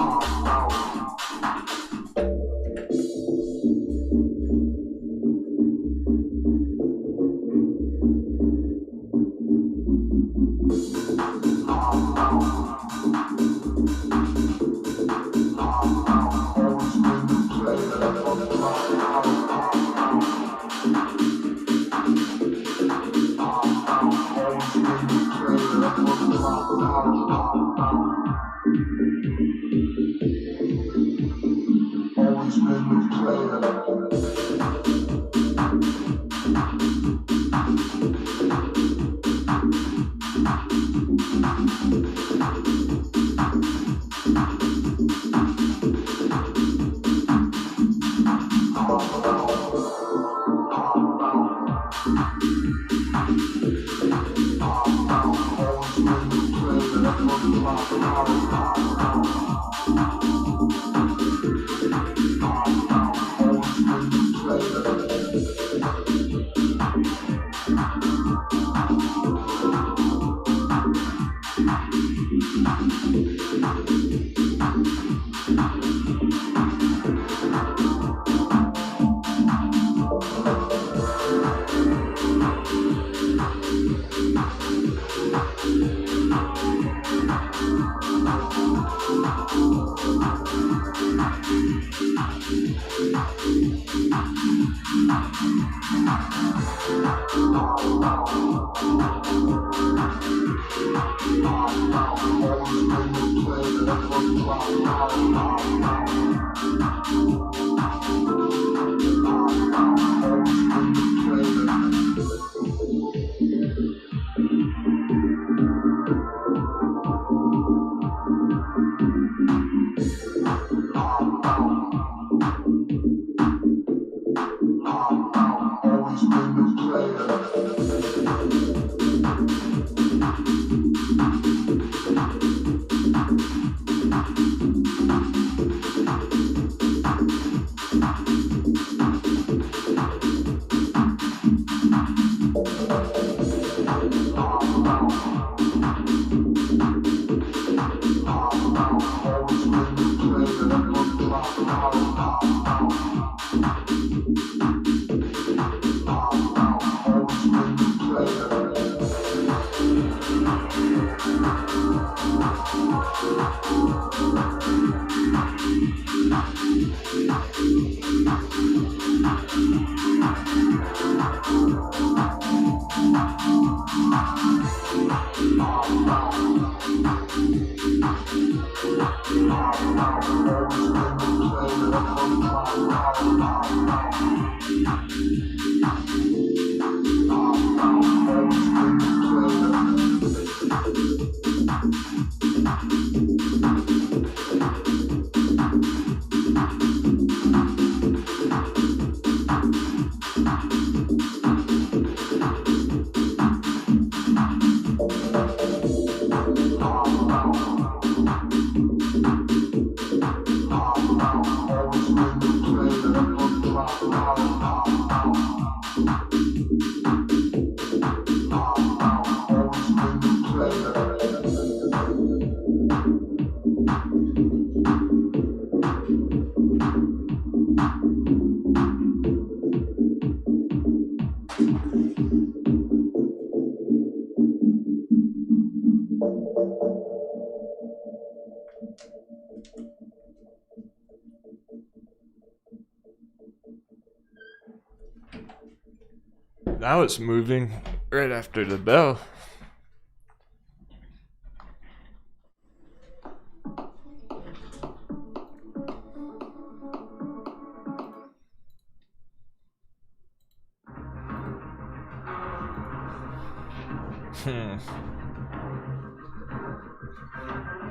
Now it's moving right after the bell.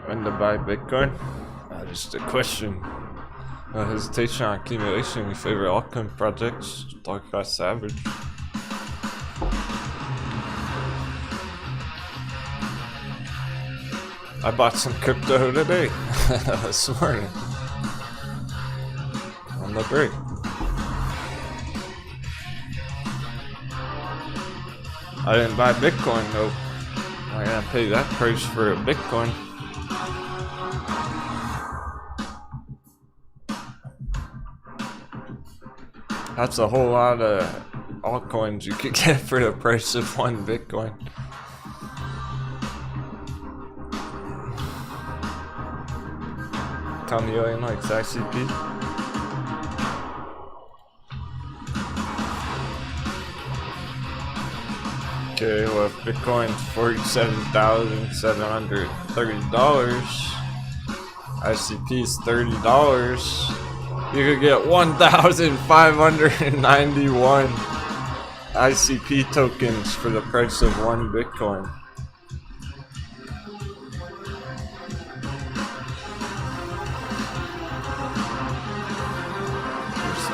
When to buy Bitcoin? Just a question. Hesitation on accumulation. We favor altcoin projects. Dark cost average. I bought some crypto today, this morning, on the break. I didn't buy Bitcoin though. I gotta pay that price for a Bitcoin. That's a whole lot of altcoins you could get for the price of one Bitcoin. Tell me you ain't like ICP. Okay, well if Bitcoin's $47,730, ICP's $30, you could get 1,591 ICP tokens for the price of one Bitcoin. Here's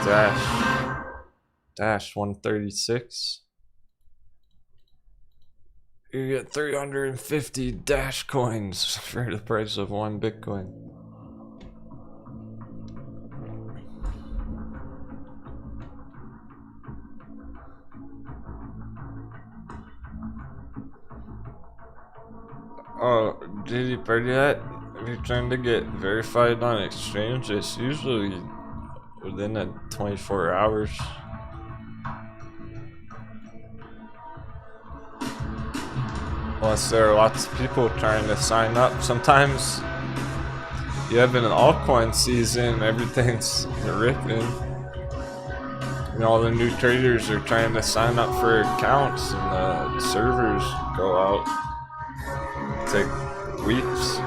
Dash 136. You get 350 Dash coins for the price of one Bitcoin. Oh, did you heard that? If you're trying to get verified on exchange, it's usually within 24 hours. Unless there are lots of people trying to sign up. Sometimes you have an altcoin season, everything's ripping. And all the new traders are trying to sign up for accounts and the servers go out. Take weeks.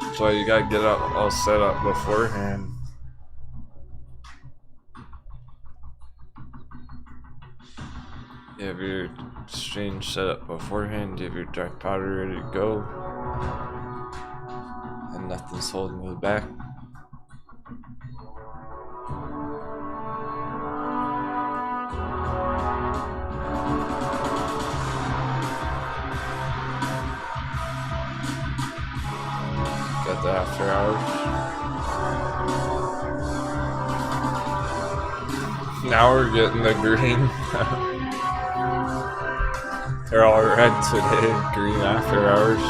That's why you gotta get up all set up beforehand. You have your exchange set up beforehand, you have your dry powder ready to go, and nothing's holding you back. Got the after hours. Now we're getting the green. They're all red today, green after hours.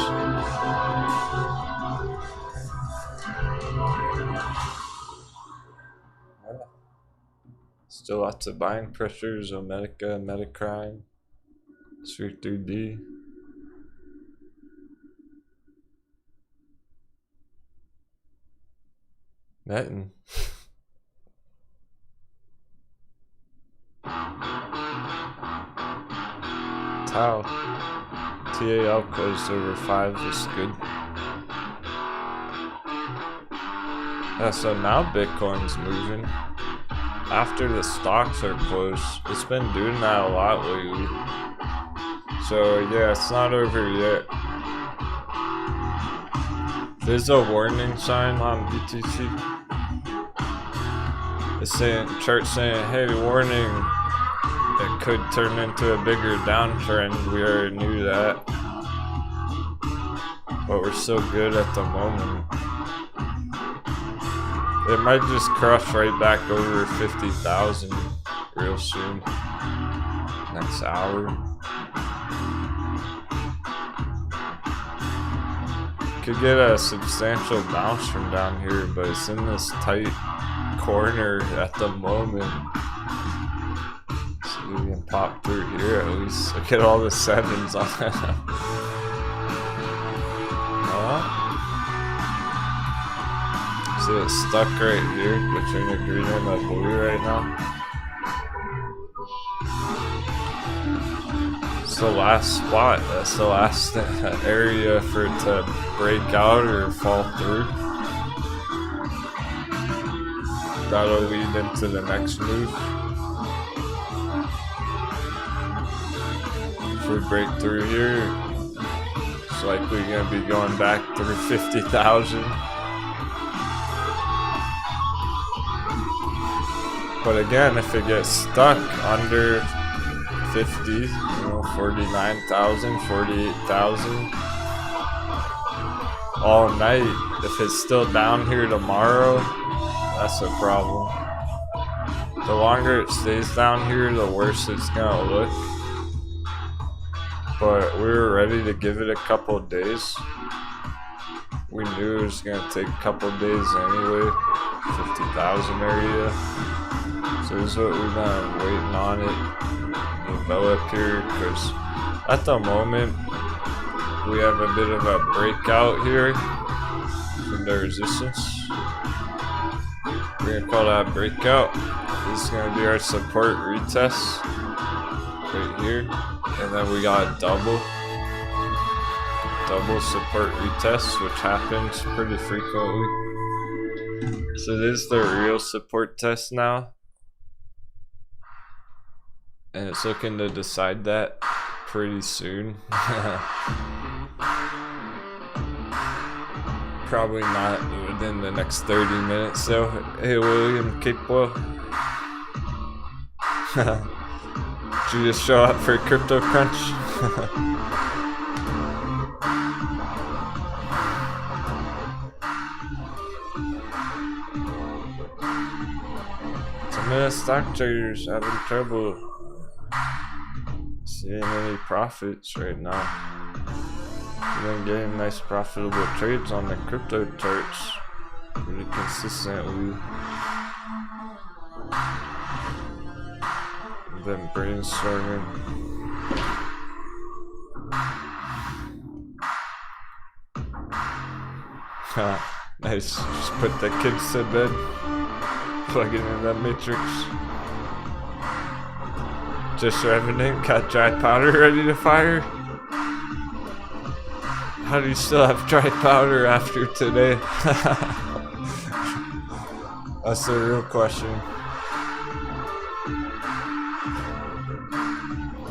Still lots of buying pressures, Omedica, Metacrine, Sphere 3D. Metin. Tau. TAL closed over 5 is good. Yeah, so now Bitcoin's moving. After the stocks are closed, it's been doing that a lot lately. So yeah, it's not over yet. There's a warning sign on BTC. It's saying, chart saying, hey, warning. It could turn into a bigger downtrend. We already knew that. But we're so good at the moment. It might just crush right back over 50,000 real soon. Next hour. Could get a substantial bounce from down here, but it's in this tight corner at the moment. We can pop through here at least. Look at all the 7s on that. So it's stuck right here between the green and the blue right now. It's the last spot. That's the last area for it to break out or fall through. That'll lead into the next move. If we break through here, it's likely going to be going back through 50,000. But again, if it gets stuck under 50, you know, 49,000, 48,000 all night, if it's still down here tomorrow, that's a problem. The longer it stays down here, the worse it's going to look. But we were ready to give it a couple of days. We knew it was gonna take a couple days anyway. 50,000 area. So this is what we've been waiting on it to develop here, because at the moment we have a bit of a breakout here from the resistance. We're gonna call that breakout. This is gonna be our support retest right here, and then we got double support retest, which happens pretty frequently. So this is the real support test now, and it's looking to decide that pretty soon. Probably not within the next 30 minutes though. Hey William Capewell. Did you just show up for Crypto Crunch? Some of the stock traders having trouble seeing any profits right now. We've been getting nice profitable trades on the crypto charts pretty consistently. We've been brainstorming. Nice, just put the kids to bed. Plug it in that matrix. Just revenant, got dry powder ready to fire. How do you still have dry powder after today? That's the real question.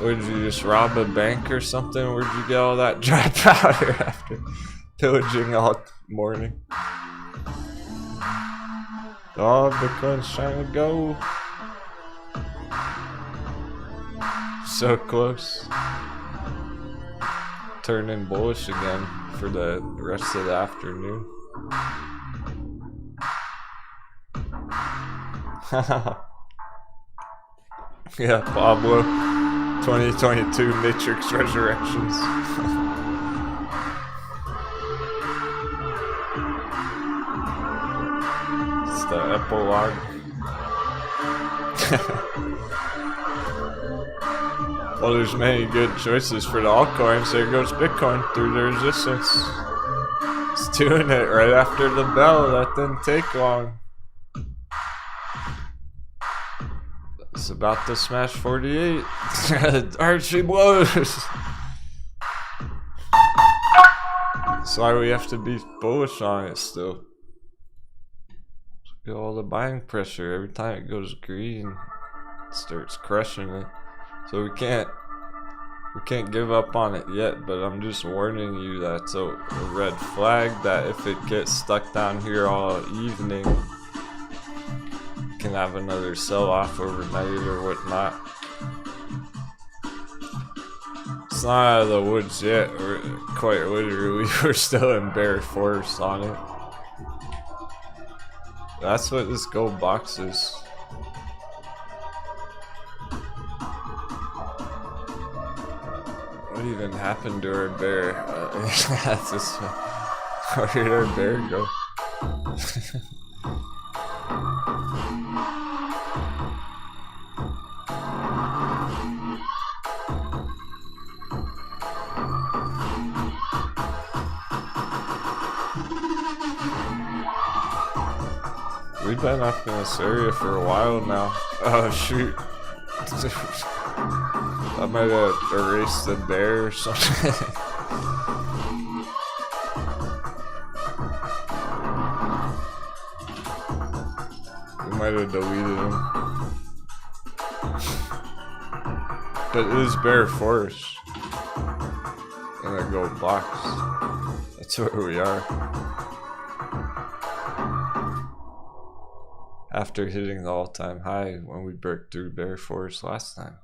Would you just rob a bank or something? Where'd you get all that dry powder after pillaging all morning? Oh, Bitcoin's trying to go. So close. Turning bullish again for the rest of the afternoon. Yeah, Pablo. 2022 Matrix Resurrections. It's the epilogue. Well, there's many good choices for the altcoins. There goes Bitcoin through the resistance. It's doing it right after the bell. That didn't take long. It's about to smash 48. Archie blows. That's why we have to be bullish on it still. Get all the buying pressure. Every time it goes green, it starts crushing it. So we can't give up on it yet, but I'm just warning you that it's a red flag that if it gets stuck down here all evening, it can have another sell-off overnight or whatnot. It's not out of the woods yet. We're quite literally, we're still in bear force on it. That's what this gold box is. What even happened to our bear? That's just, where did our bear go? We've been up in this area for a while now. Oh shoot. I might have erased the bear or something. We might have deleted him. But it is bear force. And a gold box. That's where we are. After hitting the all-time high when we broke through bear force last time.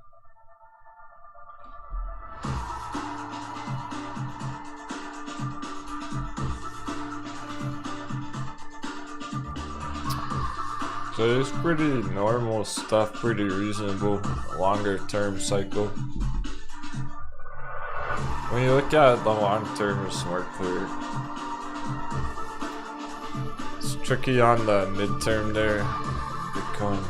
So it's pretty normal stuff, pretty reasonable, longer term cycle. When you look at the long term, it's more clear. It's tricky on the midterm there, Bitcoin.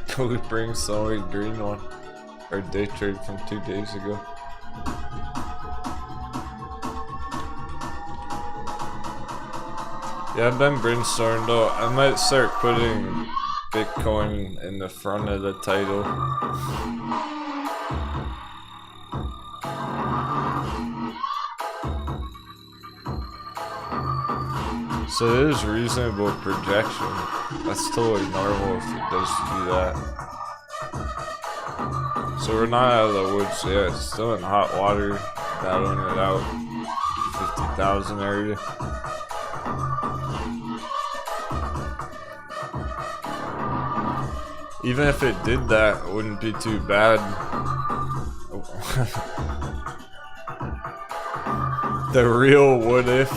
Code brings the only green one. Or day trade from 2 days ago. Yeah, I've been brainstorming though. I might start putting Bitcoin in the front of the title. So it is reasonable projection. That's totally normal if it does do that. So we're not out of the woods yet. It's still in hot water, battling it out. 50,000 area. Even if it did that, it wouldn't be too bad. Oh. The real what if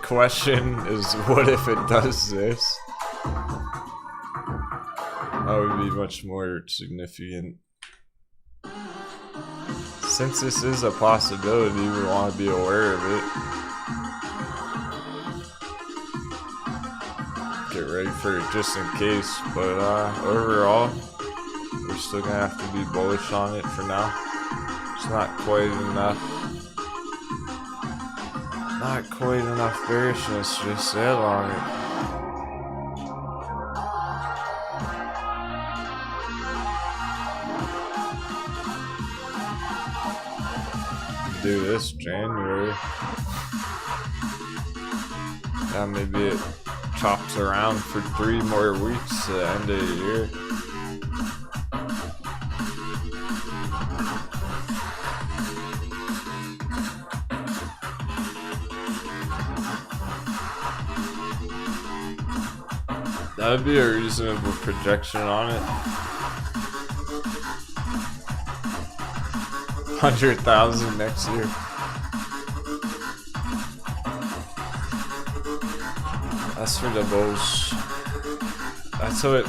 question is, what if it does this? That would be much more significant. Since this is a possibility, we want to be aware of it. Get ready for it just in case, but overall, we're still gonna have to be bullish on it for now. It's not quite enough. Not quite enough bearishness just yet on it. Do this January. Yeah, maybe it chops around for 3 more weeks to the end of the year. That would be a reasonable projection on it. 100,000 next year. That's for the bulls. That's what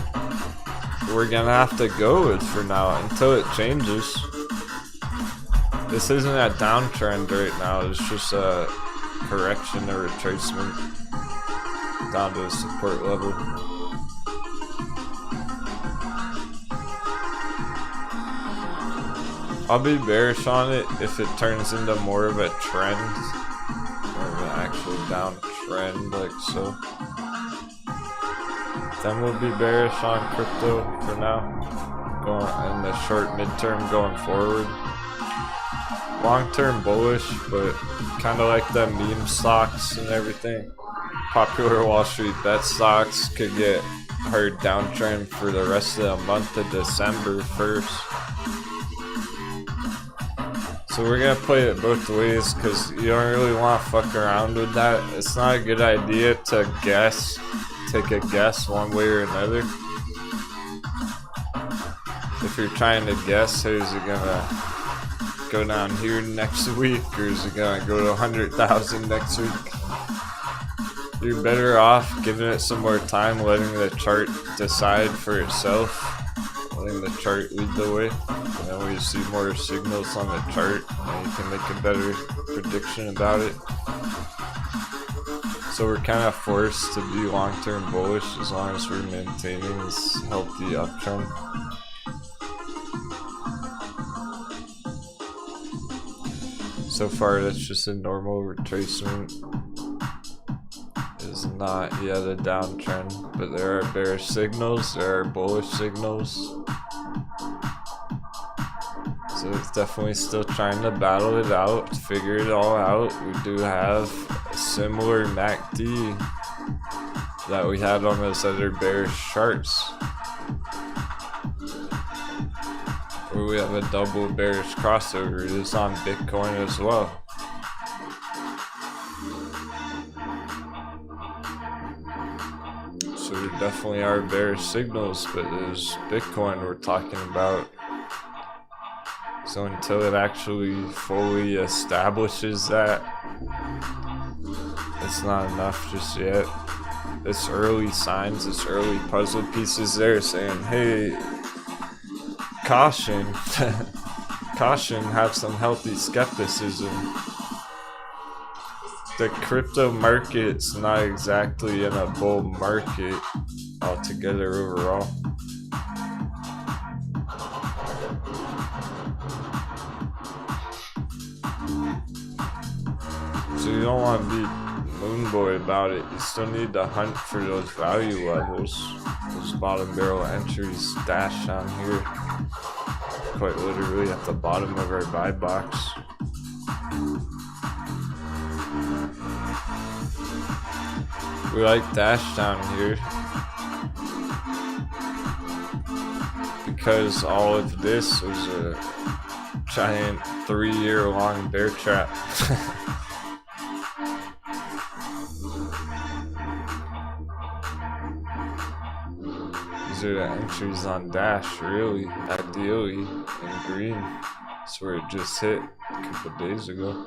we're gonna have to go with for now until it changes. This isn't a downtrend right now, it's just a correction or retracement down to a support level. I'll be bearish on it if it turns into more of a trend, more of an actual downtrend like so. Then we'll be bearish on crypto for now, going in the short midterm going forward. Long term bullish, but kind of like the meme stocks and everything. Popular Wall Street bet stocks could get hard downtrend for the rest of the month of December 1st. So we're gonna play it both ways because you don't really want to fuck around with that. It's not a good idea to guess, take a guess one way or another. If you're trying to guess, hey, is it gonna go down here next week or is it gonna go to 100,000 next week? You're better off giving it some more time, letting the chart decide for itself, letting the chart lead the way. And then when you see more signals on the chart, then you can make a better prediction about it. So we're kind of forced to be long-term bullish as long as we're maintaining this healthy uptrend. So far, that's just a normal retracement. It's not yet a downtrend, but there are bearish signals, there are bullish signals. So it's definitely still trying to battle it out, figure it all out. We do have a similar MACD that we had on those other bearish charts, where we have a double bearish crossover. It is on Bitcoin as well. So there definitely are bearish signals, but there's Bitcoin we're talking about. So until it actually fully establishes that, it's not enough just yet. It's early signs, it's early puzzle pieces there saying, hey, caution. Caution, have some healthy skepticism. The crypto market's not exactly in a bull market altogether overall. So you don't want to be moon boy about it. You still need to hunt for those value levels. Those bottom barrel entries stashed down here. Quite literally at the bottom of our buy box. We like dash down here because all of this was a giant 3-year-long bear trap. These are the entries on dash, really, ideally, in green. That's where it just hit a couple days ago.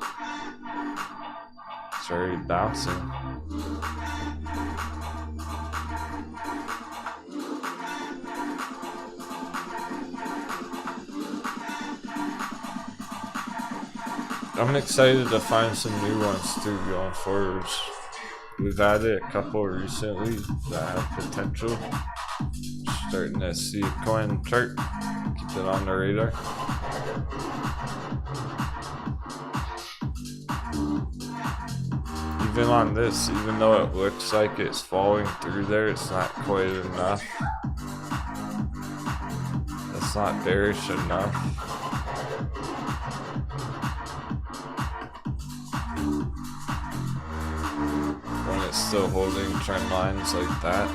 It's already bouncing. I'm excited to find some new ones too going forwards. We've added a couple recently that have potential. Starting to see a coin chart. Keep it on the radar. Even on this, even though it looks like it's falling through there, it's not quite enough. It's not bearish enough. When it's still holding trend lines like that.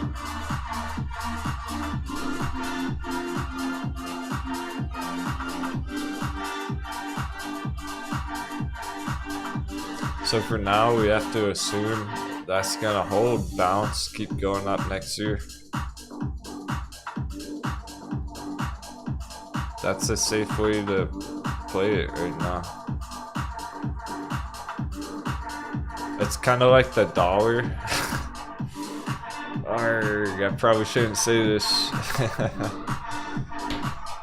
So for now, we have to assume that's gonna hold, bounce, keep going up next year. That's a safe way to play it right now. It's kind of like the dollar. Arrgh, I probably shouldn't say this.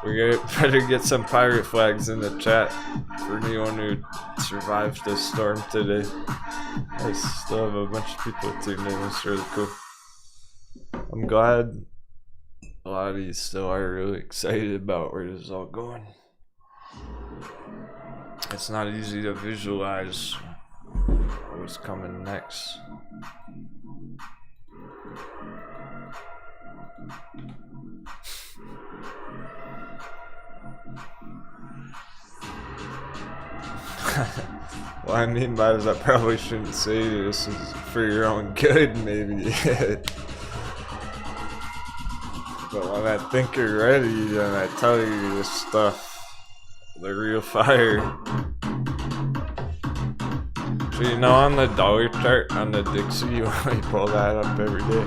We better get some pirate flags in the chat for anyone who survived the storm today. I still have a bunch of people tuned in. It's really cool. I'm glad a lot of you still are really excited about where this is all going. It's not easy to visualize what's coming next. What I mean by that, I probably shouldn't say this is for your own good, maybe. But when I think you're ready, and I tell you this stuff, the real fire. So you know, on the dollar chart, on the Dixie, you only pull that up every day.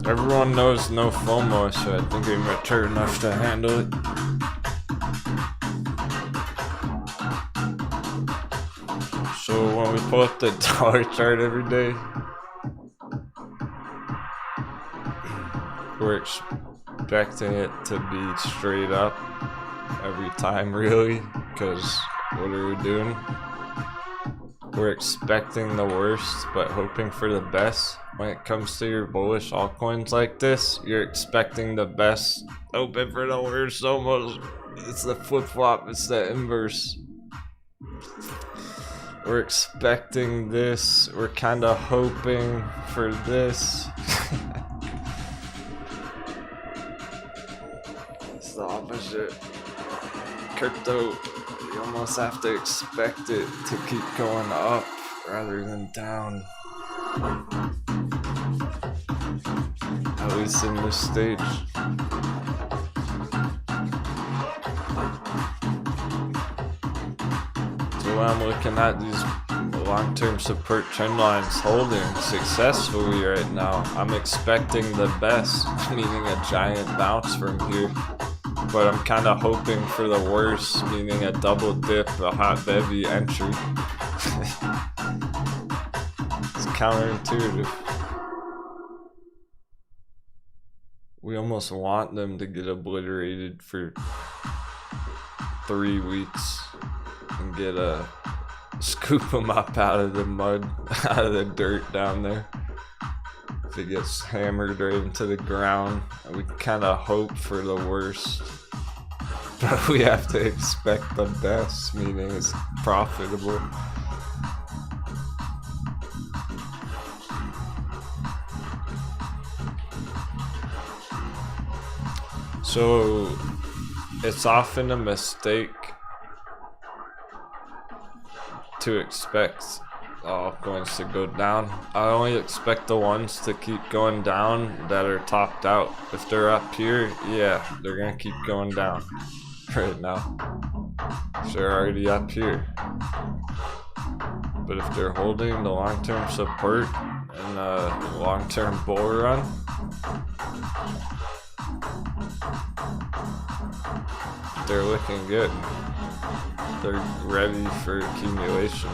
Everyone knows no FOMO, so I think I'm mature enough to handle it. So when we pull up the dollar chart every day, we're expecting it to be straight up every time, really, because what are we doing? We're expecting the worst, but hoping for the best. When it comes to your bullish altcoins like this, you're expecting the best, hoping for the worst almost. It's the flip-flop, it's the inverse. We're expecting this, we're kind of hoping for this. It's the opposite. Crypto, you almost have to expect it to keep going up rather than down. At least in this stage. So when I'm looking at these long-term support trend lines holding successfully right now, I'm expecting the best, meaning a giant bounce from here. but I'm kind of hoping for the worst, meaning a double dip, a hot bevy entry. It's counterintuitive. We almost want them to get obliterated for 3 weeks and get scoop them up out of the mud, out of the dirt down there. If it gets hammered right into the ground, we kind of hope for the worst, but we have to expect the best, meaning it's profitable. So it's often a mistake to expect altcoins to go down. I only expect the ones to keep going down that are topped out. If they're up here, yeah, they're gonna keep going down right now. They're already up here. But if they're holding the long-term support and a long-term bull run, they're looking good. They're ready for accumulation.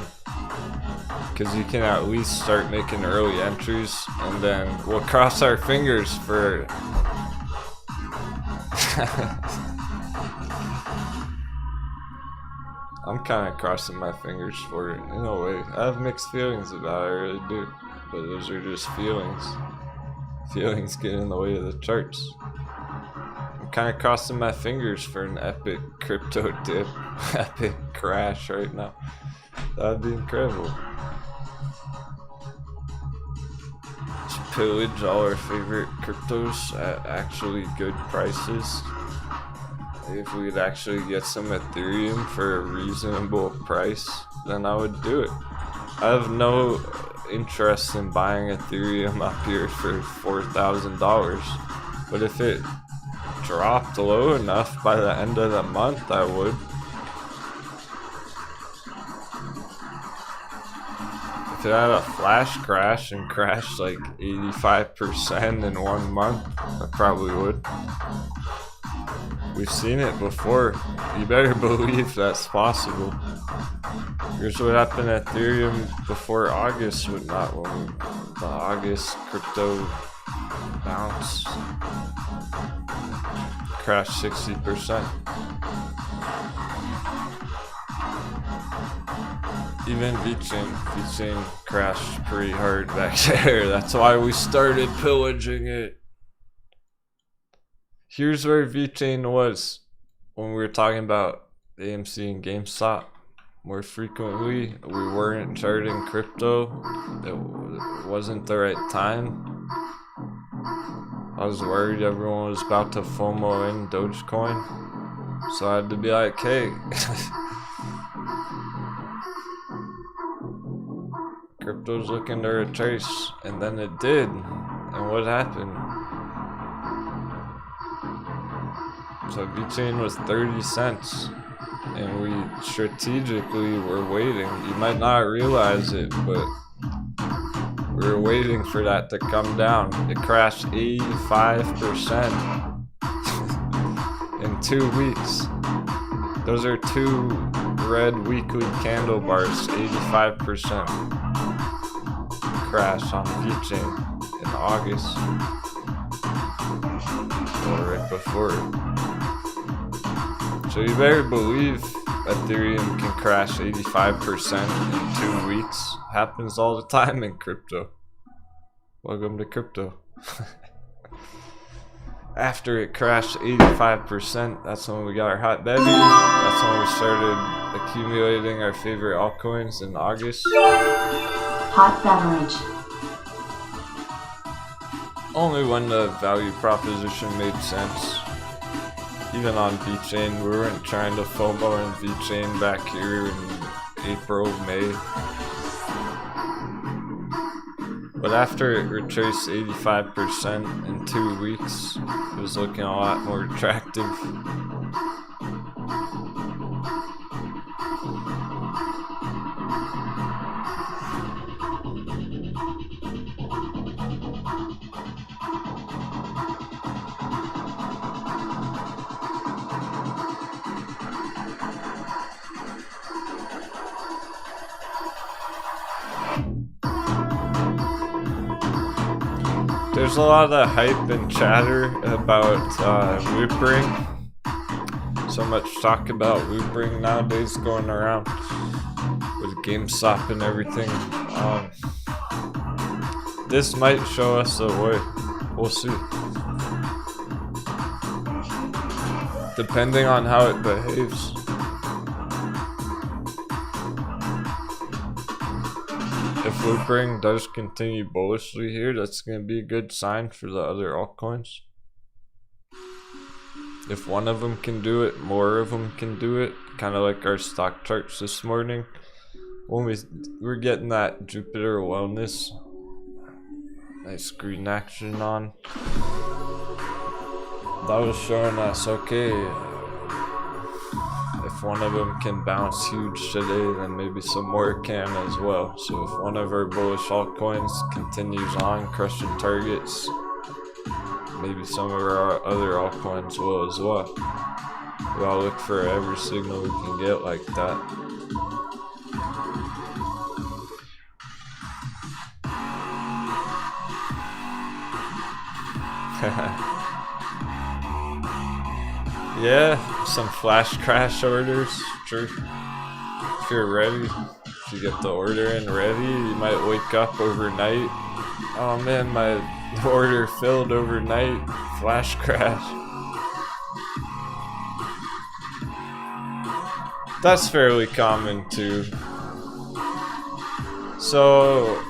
Because you can at least start making early entries, and then we'll cross our fingers for I'm kind of crossing my fingers for it in a way. I have mixed feelings about it, I really do, but those are just feelings. Feelings get in the way of the charts. I'm kind of crossing my fingers for an epic crypto dip, epic crash right now. That'd be incredible. Just pillage all our favorite cryptos at actually good prices. If we could actually get some Ethereum for a reasonable price, then I would do it. I have no interest in buying Ethereum up here for $4,000, but if it dropped low enough by the end of the month, I would. If it had a flash crash and crashed like 85% in 1 month, I probably would. We've seen it before. You better believe that's possible. Here's what happened to Ethereum before August, when the August crypto bounce crashed 60%. Even VeChain crashed pretty hard back there. That's why we started pillaging it. Here's where VeChain was when we were talking about AMC and GameStop more frequently. We weren't charting crypto. It wasn't the right time. I was worried everyone was about to FOMO in Dogecoin. So I had to be like, hey, crypto's looking to retrace. And then it did. And what happened? So VeChain was 30 cents, and we strategically were waiting. You might not realize it, but we were waiting for that to come down. It crashed 85% in 2 weeks. Those are 2 red weekly candle bars, 85% crash on VeChain in August, or right before it. So you better believe Ethereum can crash 85% in 2 weeks. Happens all the time in crypto. Welcome to crypto. After it crashed 85%, that's when we got our hot bevy. That's when we started accumulating our favorite altcoins in August. Hot beverage. Only when the value proposition made sense. Even on VeChain, we weren't trying to FOMO in VeChain back here in April, May. But after it retraced 85% in 2 weeks, it was looking a lot more attractive. there's a lot of hype and chatter about loopring. So much talk about loopring nowadays going around with GameStop and everything. This might show us a way. We'll see. Depending on how it behaves. If loopring does continue bullishly here, that's going to be a good sign for the other altcoins. If one of them can do it, more of them can do it. Kind of like our stock charts this morning. When we're getting that Jupiter wellness. Nice green action on. That was showing us, okay, if one of them can bounce huge today, then maybe some more can as well. So if one of our bullish altcoins continues on crushing targets, maybe some of our other altcoins will as well. We'll look for every signal we can get like that. Yeah, some flash crash orders, true. If you're ready, if you get the order in ready, you might wake up overnight. Oh man, my order filled overnight, flash crash. That's fairly common too. So,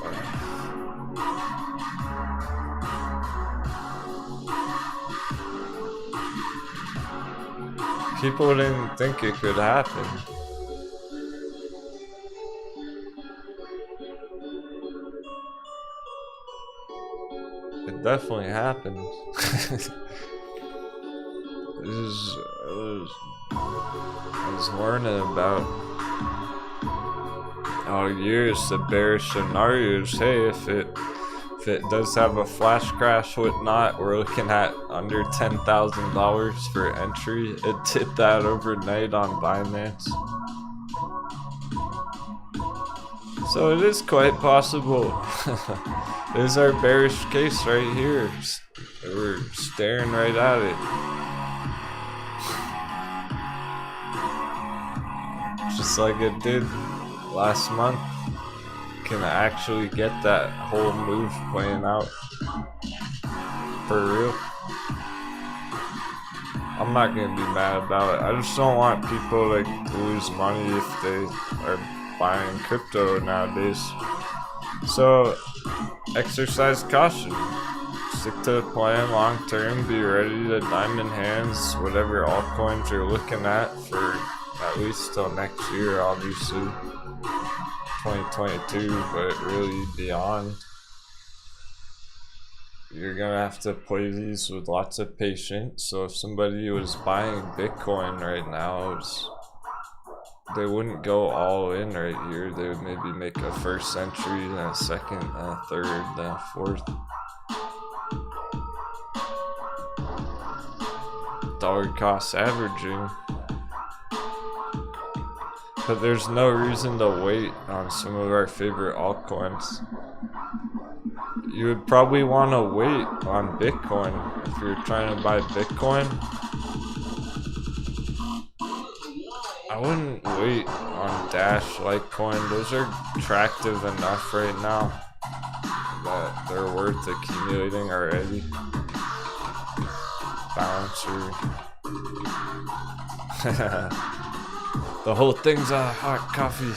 people didn't think it could happen. It definitely happened. I was learning about all years the bearish scenarios. Hey, if it does have a flash crash, whatnot, we're looking at under $10,000 for entry. It did that overnight on Binance. So it is quite possible. This is our bearish case right here. We're staring right at it. Just like it did last month. Can actually get that whole move playing out for real. I'm not gonna be mad about it. I just don't want people like to lose money if they are buying crypto nowadays. So exercise caution. Stick to the plan long term. Be ready to diamond hands whatever altcoins you're looking at for at least till next year, obviously. 2022, but really beyond. You're gonna have to play these with lots of patience. So if somebody was buying Bitcoin right now, they wouldn't go all in right here. They would maybe make a first entry, then a second, then a third, then a fourth. Dollar cost averaging. But there's no reason to wait on some of our favorite altcoins. You would probably want to wait on Bitcoin if you're trying to buy Bitcoin. I wouldn't wait on Dash, Litecoin. Those are attractive enough right now that they're worth accumulating already. Balancer. The whole thing's a hot coffee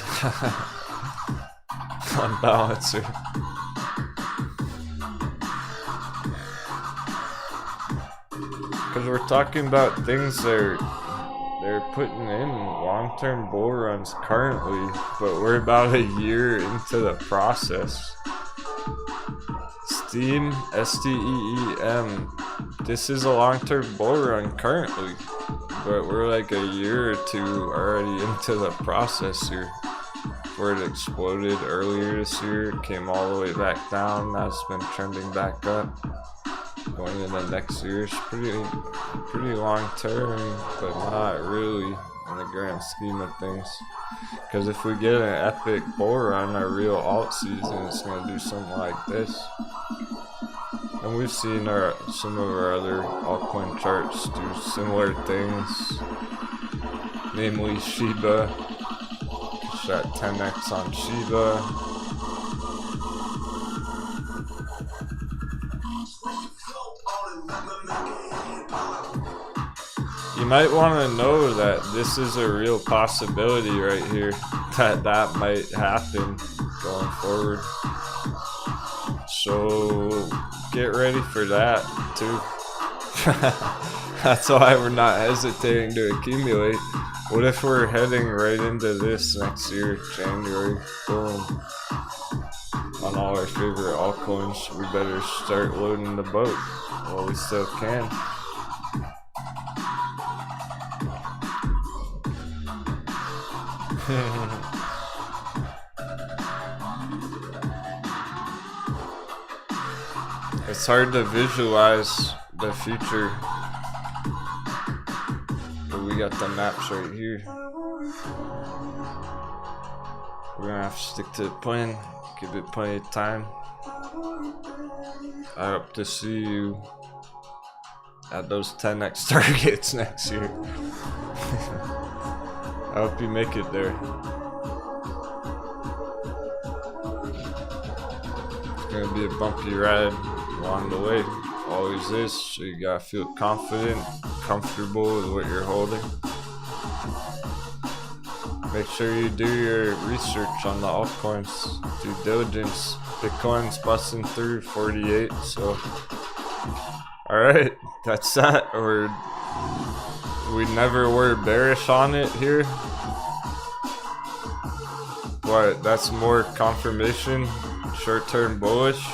on Balancer. Because we're talking about things they're putting in long-term bull runs currently, but we're about a year into the process. Steam, STEEM. This is a long-term bull run currently. But we're like a year or two already into the process here. Where it exploded earlier this year, came all the way back down, now it's been trending back up. Going into next year, it's pretty long term, but not really in the grand scheme of things. Because if we get an epic bull run, a real alt season, it's going to do something like this. And we've seen some of our other altcoin charts do similar things, namely Shiba. Shot 10x on Shiba. You might want to know that this is a real possibility right here, that might happen going forward. So get ready for that too. That's why we're not hesitating to accumulate. What if we're heading right into this next year, January? Boom. On all our favorite altcoins, we better start loading the boat while we still can. It's hard to visualize the future, but we got the maps right here. We're gonna have to stick to the plan, give it plenty of time. I hope to see you at those 10x targets next year. I hope you make it there. It's gonna be a bumpy ride along the way. Always is, so you gotta feel confident, comfortable with what you're holding. Make sure you do your research on the altcoins, due diligence. Bitcoin's busting through 48, so alright, that's that. We never were bearish on it here. What, that's more confirmation, short-term bullish.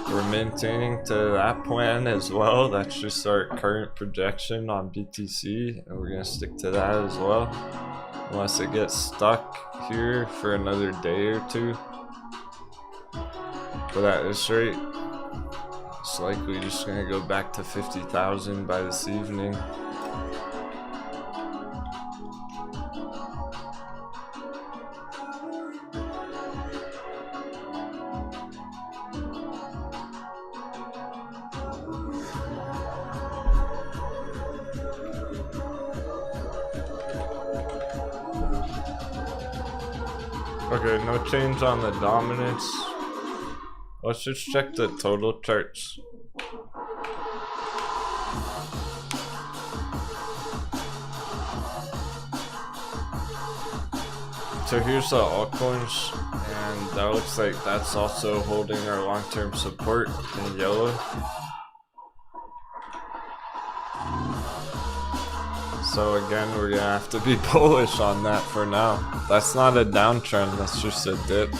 We're maintaining to that plan as well. That's just our current projection on BTC, and we're gonna stick to that as well. Unless it gets stuck here for another day or two. But at this rate, it's likely just gonna go back to 50,000 by this evening. Okay, no change on the dominance. Let's just check the total charts. So here's the altcoins, and that looks like that's also holding our long-term support in yellow. So again, we're gonna have to be bullish on that for now. That's not a downtrend, that's just a dip.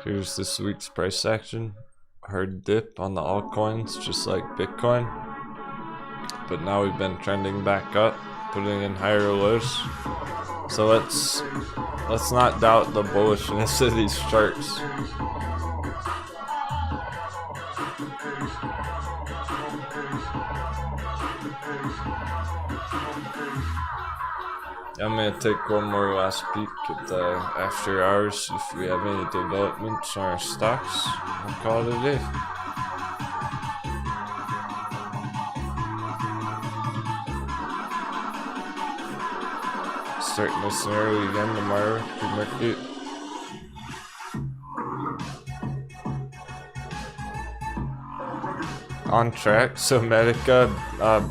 Here's this week's price action. Hard dip on the altcoins, just like Bitcoin. But now we've been trending back up, putting in higher lows. So let's not doubt the bullishness of these charts. I'm gonna take one more last peek at the after hours, see if we have any developments on our stocks. I'll call it a day. Start nice and early again tomorrow, pre-market. On track, so Medica,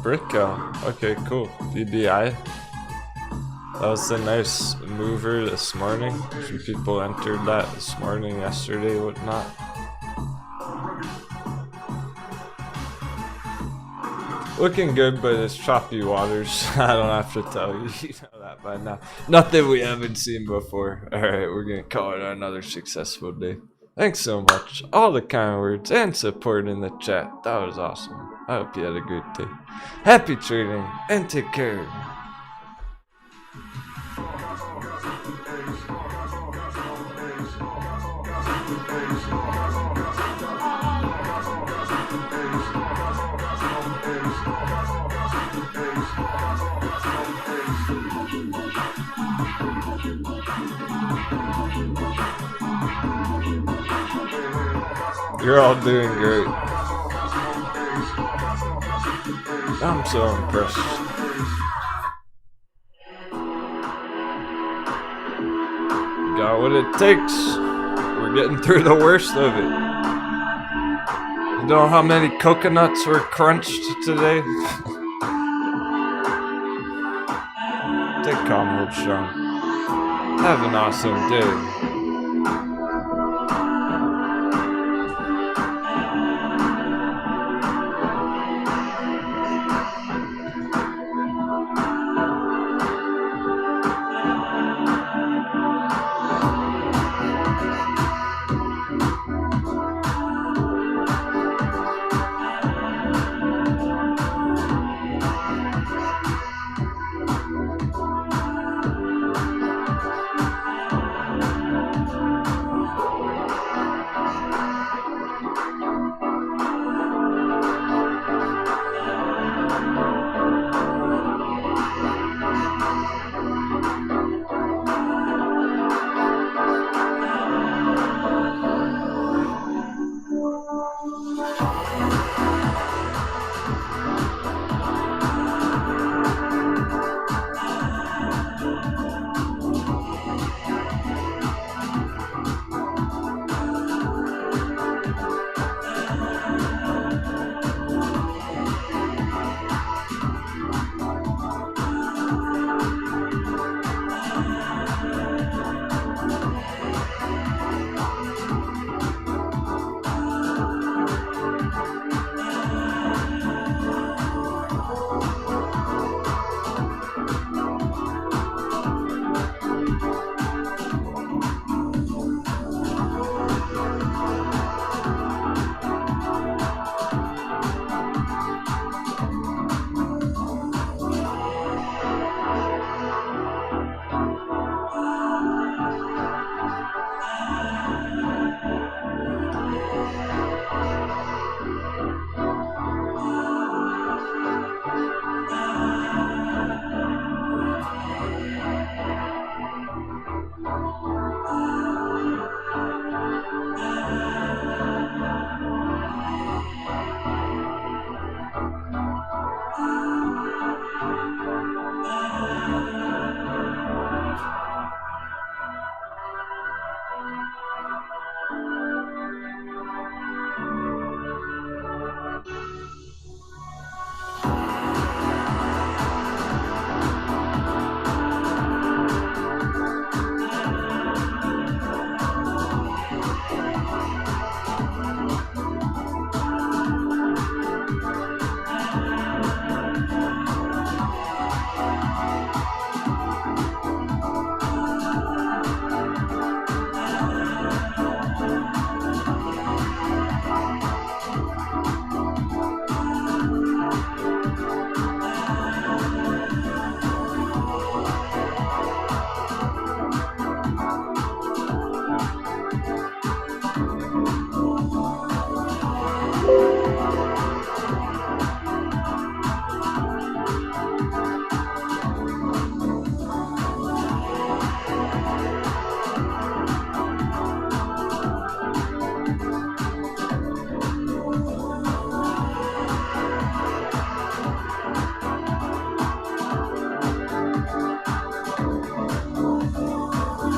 Brickell. Okay, cool. BBI. That was a nice mover this morning. Some people entered that this morning, yesterday, whatnot. Looking good, but it's choppy waters. I don't have to tell you, you know that by now. Nothing we haven't seen before. Alright, we're gonna call it another successful day. Thanks so much. All the kind words and support in the chat. That was awesome. I hope you had a good day. Happy trading and take care. You're all doing great. I'm so impressed. Got what it takes. We're getting through the worst of it. You know how many coconuts were crunched today? Take calm, hold strong. Have an awesome day.